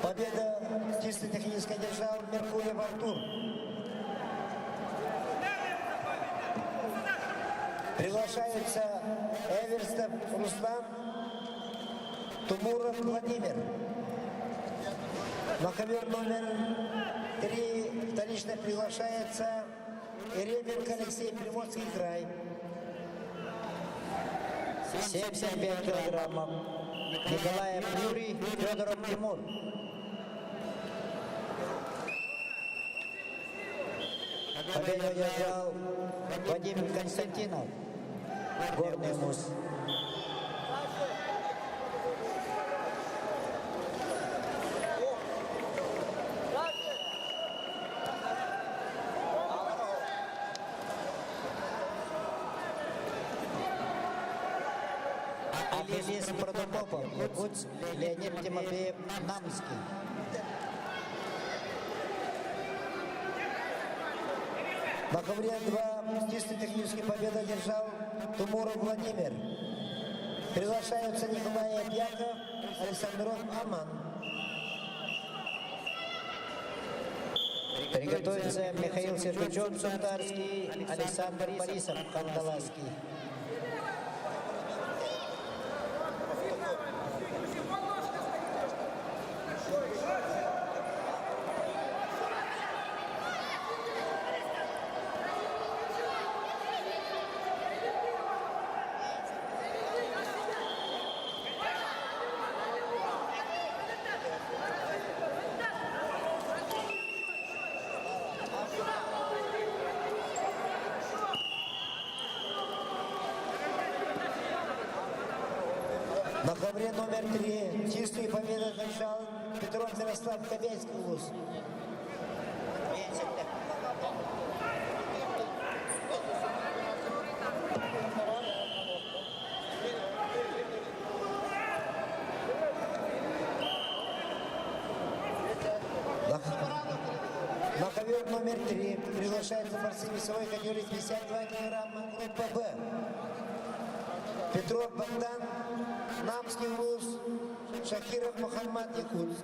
победа чисто технически одержал Меркурьев Артур. Приглашаются Эверстов Руслан, Тумуров Владимир. На ковер номер 3 вторично приглашается Еременко Алексей, Приморский край. 75 килограммов. Николаев Юрий, Федоров Тимур. Победу одержал Вадим Константинов, Горный вуз. Ахиллес Протопопов, Якутск, Леонид Тимофеев, Намский. На ковре 2 чистой технической победу одержал Тумуров Владимир. Приглашаются Николай Опьяков, Александров Аман. Приготовится Михаил Сергачев Сунтарский, Александр Борисов Кандаласский. На ковре номер 3 чистую победу одержал Петров Ярослав Кобельский УЛУС. На ковер номер 3 приглашается борцы весовой категории 52 килограмма группа Б. Петров Богдан, Намский УЛУС, Шакиров Мухаммад Якут.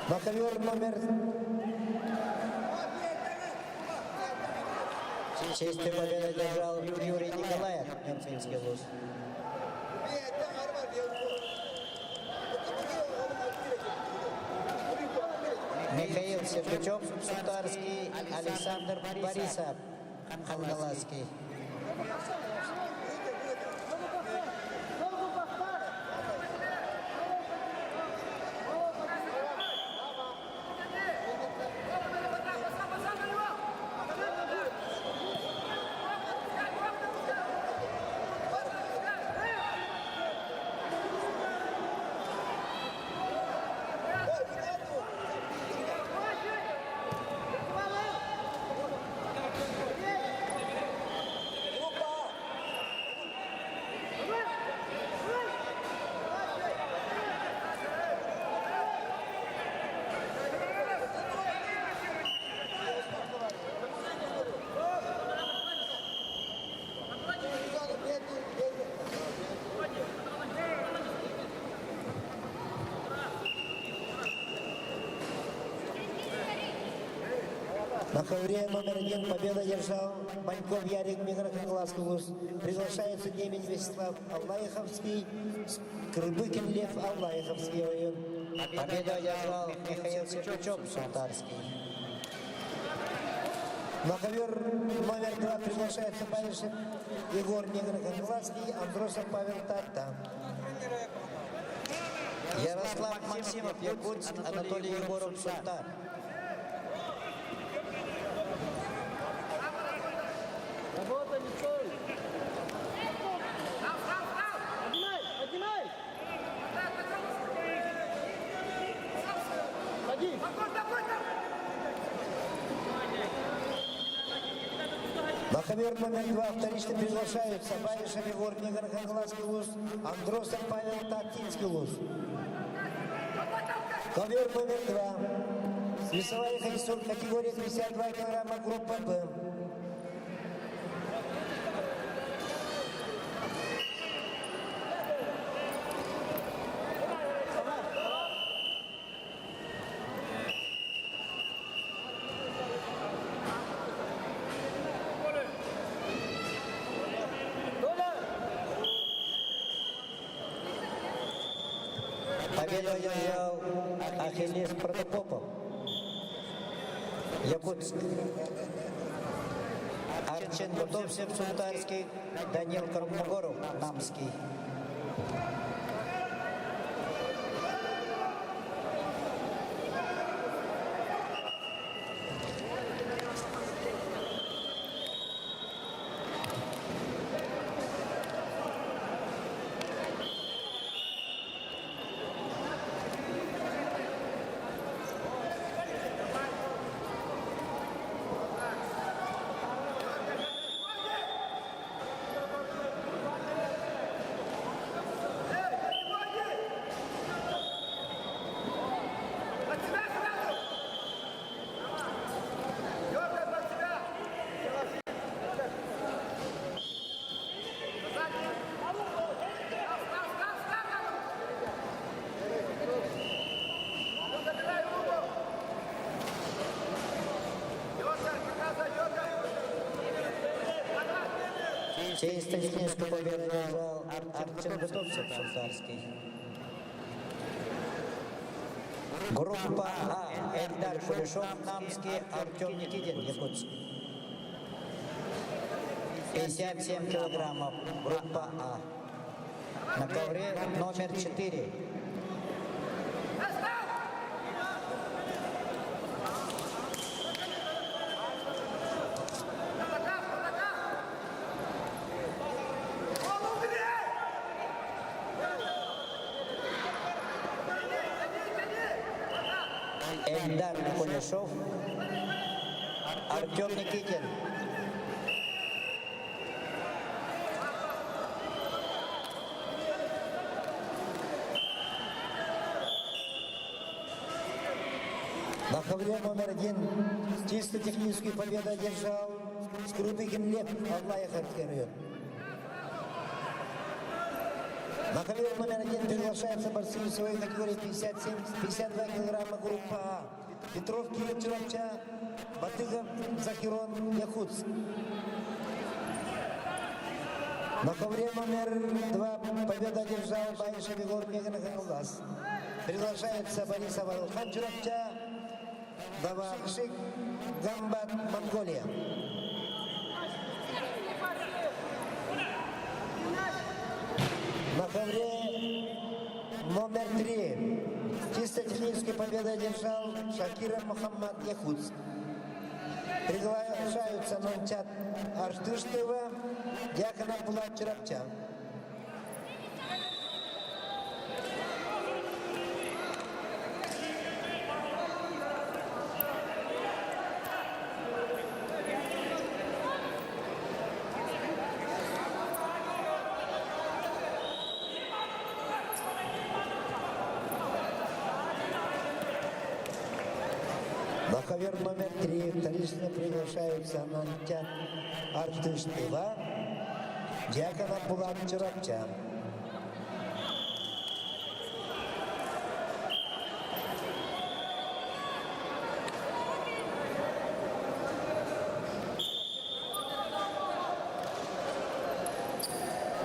На ковер номер... Честью победу одержал Юрий Николаев, Немцинский УЛУС. Михаил Сергачев, Сунтарский, Александр Борисов, Кандаласский. На ковре номер 1 победу одержал Баньков Ярик, Микрокангласский УЛУС. Приглашается Демин Вячеслав Аллаиховский, Крыбыкин Лев Аллаиховский район. Победу одержал Михаил Сергачев, Сунтарский. На ковер номер 2 приглашается Паришев Егор Микрокангласский, Андросов Павел Тарта. Ярослав Максимов, Якутск, Анатолий Егоров, Сунтар. Работа, не стой! Поднимай, поднимай! Садись! На ковер номер 2 вторично приглашаются Баришев Егор Микрокангласский УЛУС, Андросов Павел Тактинский УЛУС. Ковер номер 2. Весовая категория 52 килограмма группа Б. Победу одержал Ахиллес Протопопов, Якутск. Арчен Бутовсев, Сунтарский, Данил Кармагоров, Намский. Сей историческую победу одержал Арчен Бутовсев, Сунтарский. Группа А. Эльдар Кулешов, Намский, Артем Никитин, Якутск. 57 килограммов. Группа А. На ковре номер 4. Эльдар Кулешов, Артем Никитин. На ковре номер 1 чисто техническую победу одержал Скрупикин Лев, Аллаховский район. На ковер номер 1 приглашаются борцы весовой категории 57-52 килограмма группа А. Петров Кирилл Чурапча, Батыгов Захирон, Якутск. На ковре номер 2 победа одержал Баишев Егор Меганахалдас. Приглашается Борисов Алхан Чурапча, Даваршик, Гамбат, Монголия. На ковре номер 3 чисто технической победы одержал Шакиров Мухаммад, Якутск. Приглашаются Нончат Арштыштова, Дьяконов Булат Чурапча. На ковер номер 3 вторично приглашаются Нонтян Артыштыва, Дьяконов Булат Чурапча.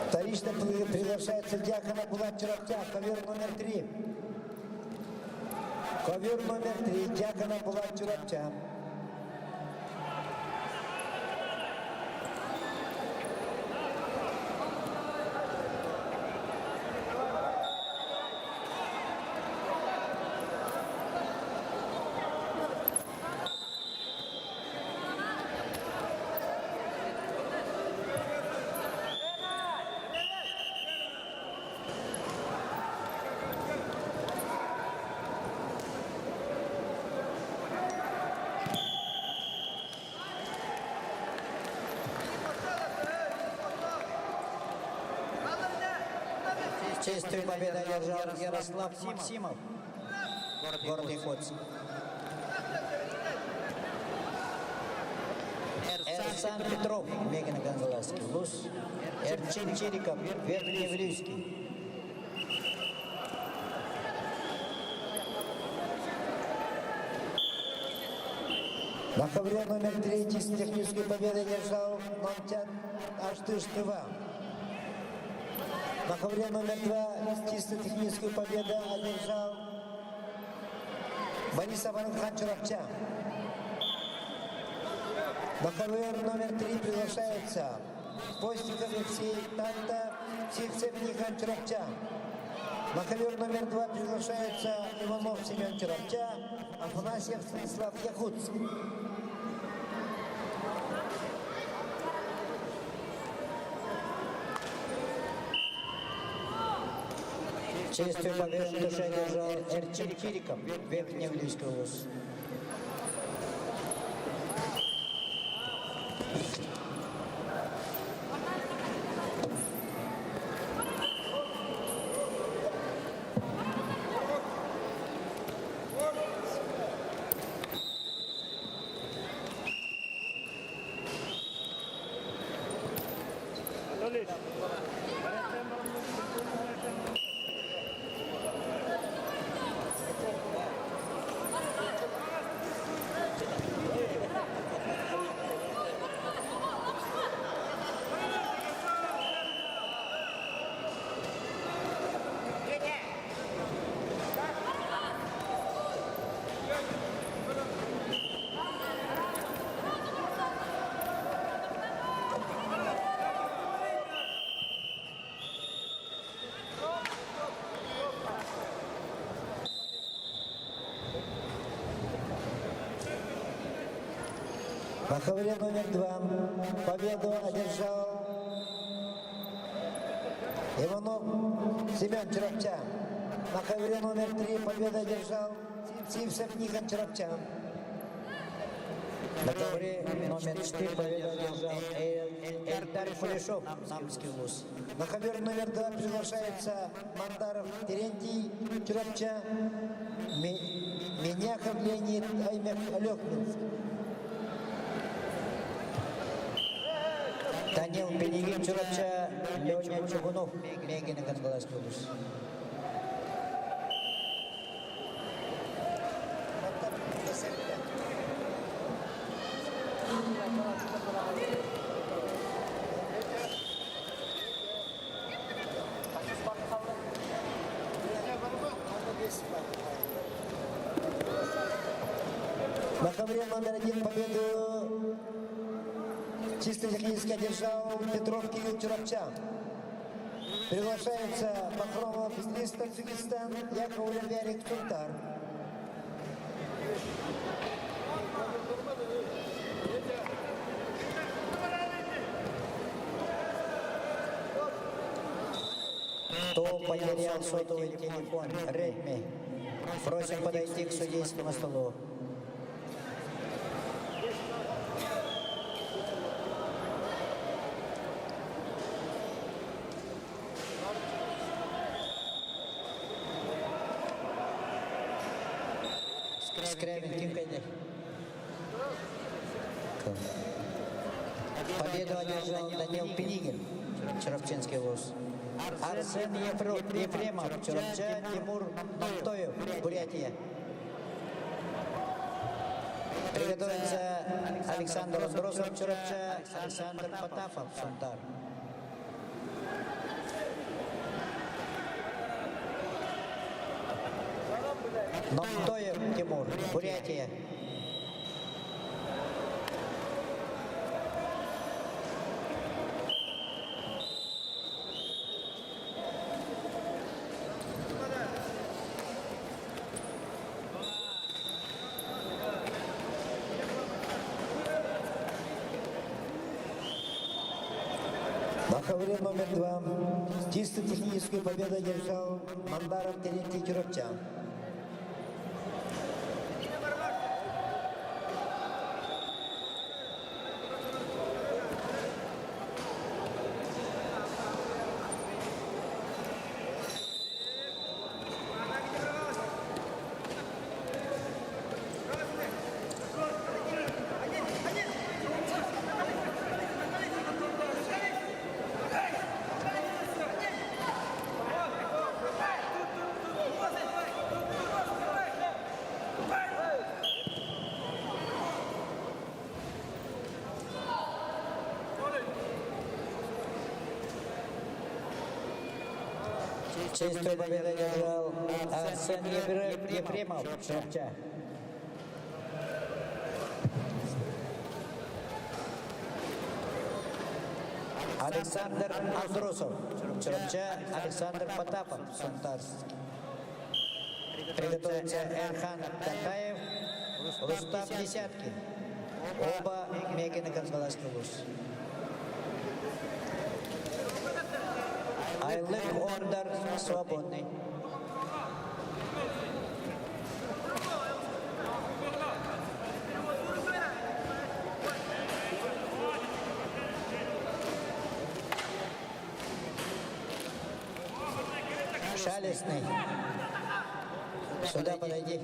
Вторично приглашается Дьяконов Булат Чурапча, ковер номер 3. Ковер номер 3, Дьяконов Булат Чурапча. Честную победу одержал Ярослав Максимов, город Якутск. Эрсан Петров, Меган Гонзаловский, Лус, Эрчин Чириков, Верхневрюйский. На ковре номер 3 чисто технической победы одержал Нонтян Аштыштыва. На ковре номер 2 чисто техническую победу одержал Борис Абаратхан Чурапча. На ковер номер 3 приглашается Постиков Алексей Танта Сивцев-Нихан Чурапча. На ковер номер 2 приглашается Иванов Семен Чурапча, Афанасьев Станислав Яхуц. Честью победу душа держал Эрчин Кириков, Верхнеавлийская область. На ковре номер 2 победу одержал Иванов Семен Чурапча. На ковре номер 3 победу одержал Сивцев Нихан Чурапча. На ковре номер 4 победу одержал Эльдар Кулешов, Намский вуз. На ковер номер 2 приглашается Мандаров Терентий Чурапча, Меняхов Леонид Алехминск. Данил Пенигин Чурапча, Леонид Чугунов, Мегина Кангаласская область. На ковре номер 1 победу чисто технически одержал Петров Кирилл Чурапча. Приглашается Бахромов из Таджикистан, Яковлев Ярик Тунтар. Кто потерял сотовый телефон Redmi, просим подойти к судейскому столу. Скрябин, Кимкайдер. Победу одержал Данил Пенигин, Чуравчинский вуз. Арсен Ефремов, Чурапча, Тимур Мантоев, Бурятия. Приготовится Александр Андросов, Чурапча, Александр Потапов, Сунтар. Мантоев, Тимур, Бурятия. На ковре номер 2 чисто техническую победу одержал Мандаров Терентий Чурапча. Честную победу одержал Арсен Ефремов, Чурапча. Александр Андрусов, Чурапча, Александр Потапов, Сунтарск. Приготовится Эрхан Катаев, Рустам Десятки. Оба Мегина Консгаласский луз. Айлык Ордар свободный. Шалестный. Сюда подойди.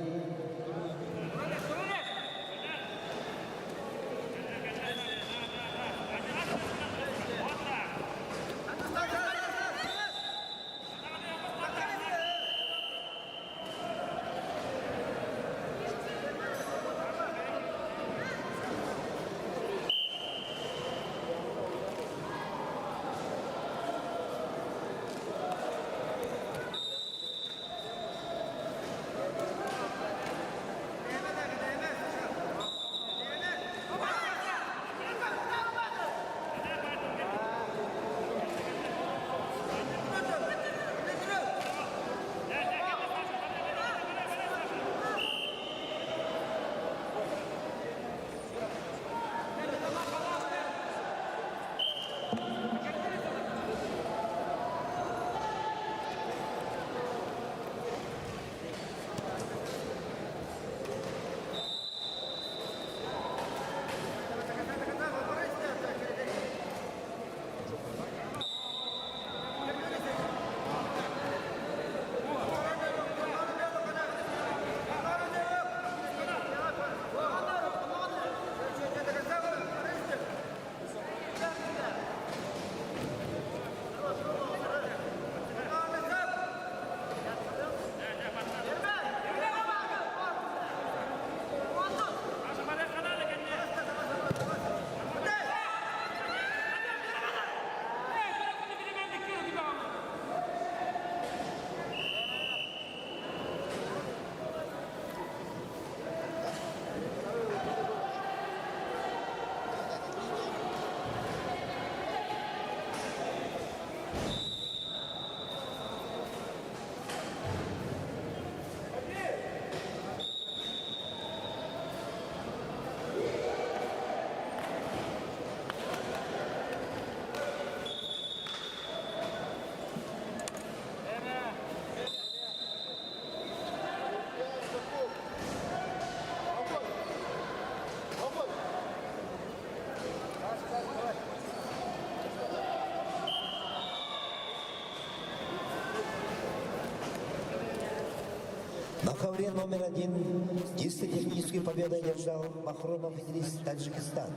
На ковре номер 1 чисто техническую победу одержал Махрумов Идрис, Таджикистан.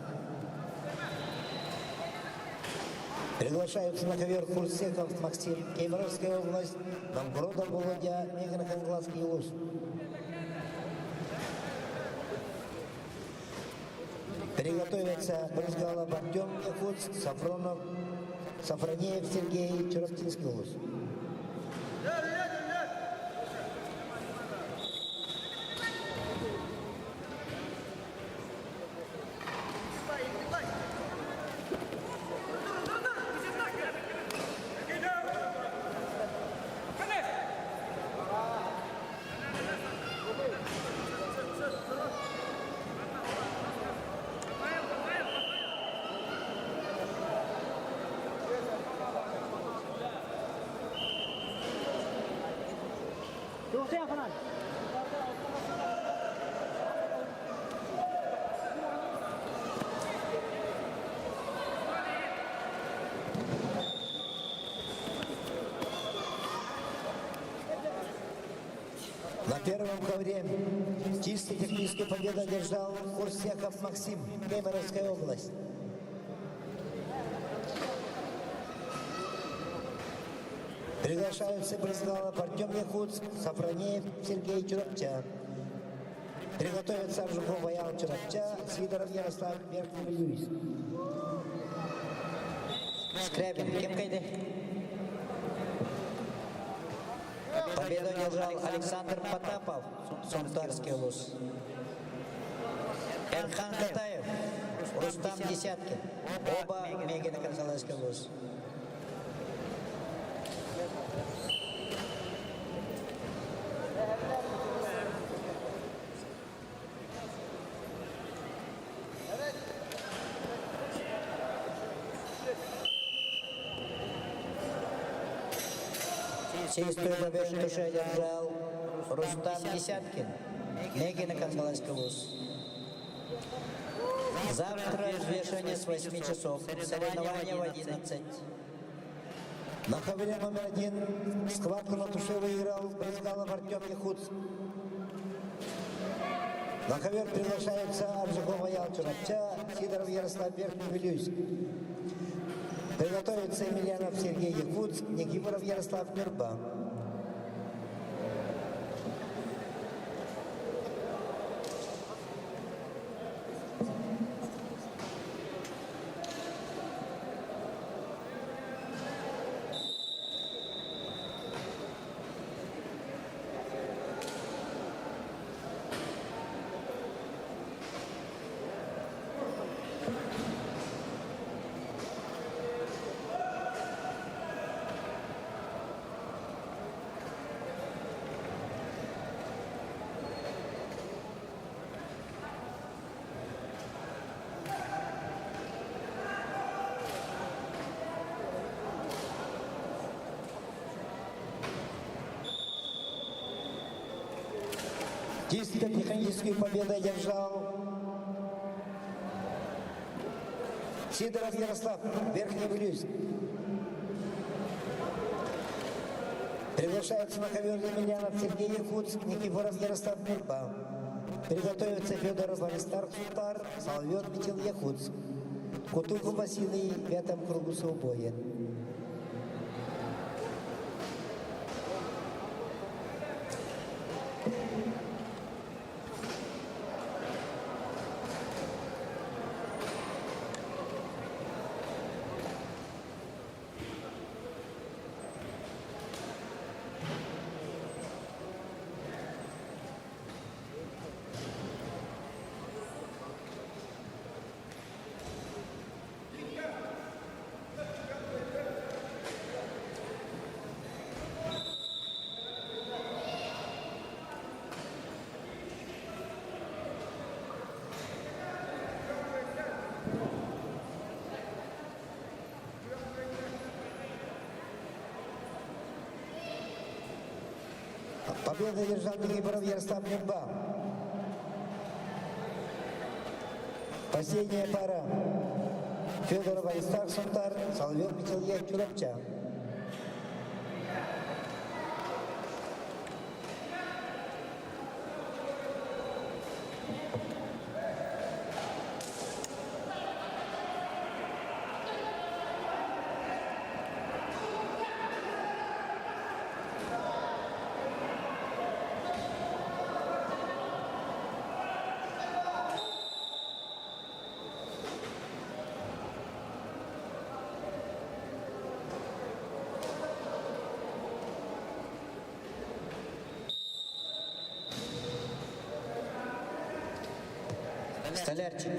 Приглашаются на ковер Курсеков Максим, Кемеровская область, Новгородов Володя, Мегано-Конгласский луз. Приготовятся Брызгалов Артем Якутск, Сафронов, Сафронеев Сергей, Чураптинский луз. На первом ковре чисто техническую победу одержал Курсеков Максим, Кемеровская область. Приглашаются Брызгалов Артем Якутск, Сафронеев Сергей, Чурапча. Приготовятся Аржуков Аял, Чурапча, Свидоров Ярослав, Верхний Льюис. Скрябин, кем кайды? Победу одержал Александр Потапов, Сунтарский луз. Эрхан Катаев, Рустам Десяткин, оба Мегина Карзалайский луз. Чистую победу душе одержал Рустам Десяткин, Мегина Карзалайский луз. Завтра взвешивание с 8 часов, соревнования в 11. На ковре номер 1 схватку на туше выиграл Брызгалов Артем Яхуцк. На ковер приглашаются Аржикова Ялчева, Сидоров Ярослав Верхний-Вилюйск. Приготовится Емельянов Сергей Якутск, Никифоров Ярослав Нюрба. Дисциплинарную победу одержал Сидоров Ярослав, Верхний-Вилюйск. Приглашается на ковер Емельянов Сергей Якутск, Никифоров Ярослав Нюрба. Приготовится Федоров Аристарх Сунтар, Соловьев Митил Якутск. Кутухов Василий в пятом кругу соубоя. Победу одержал Никифоров Ярослав Нюрба. Последняя пара. Федоров Аристарх Сунтар, Соловьев Митил Якутск. Столярчик.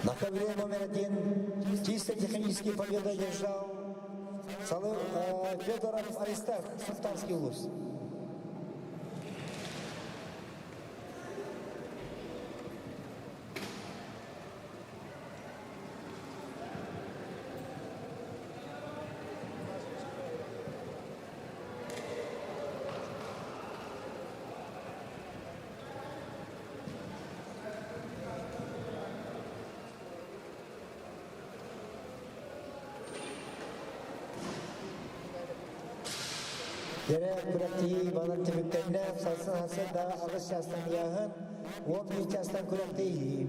На ковре номер 1 чисто технические победы одержал Федоров Аристарх, Салтанский улус. Yerel kürekteyi bağlar tümüklerine salsın hased daha alış yastan yağın 11 yastan kürekteyi.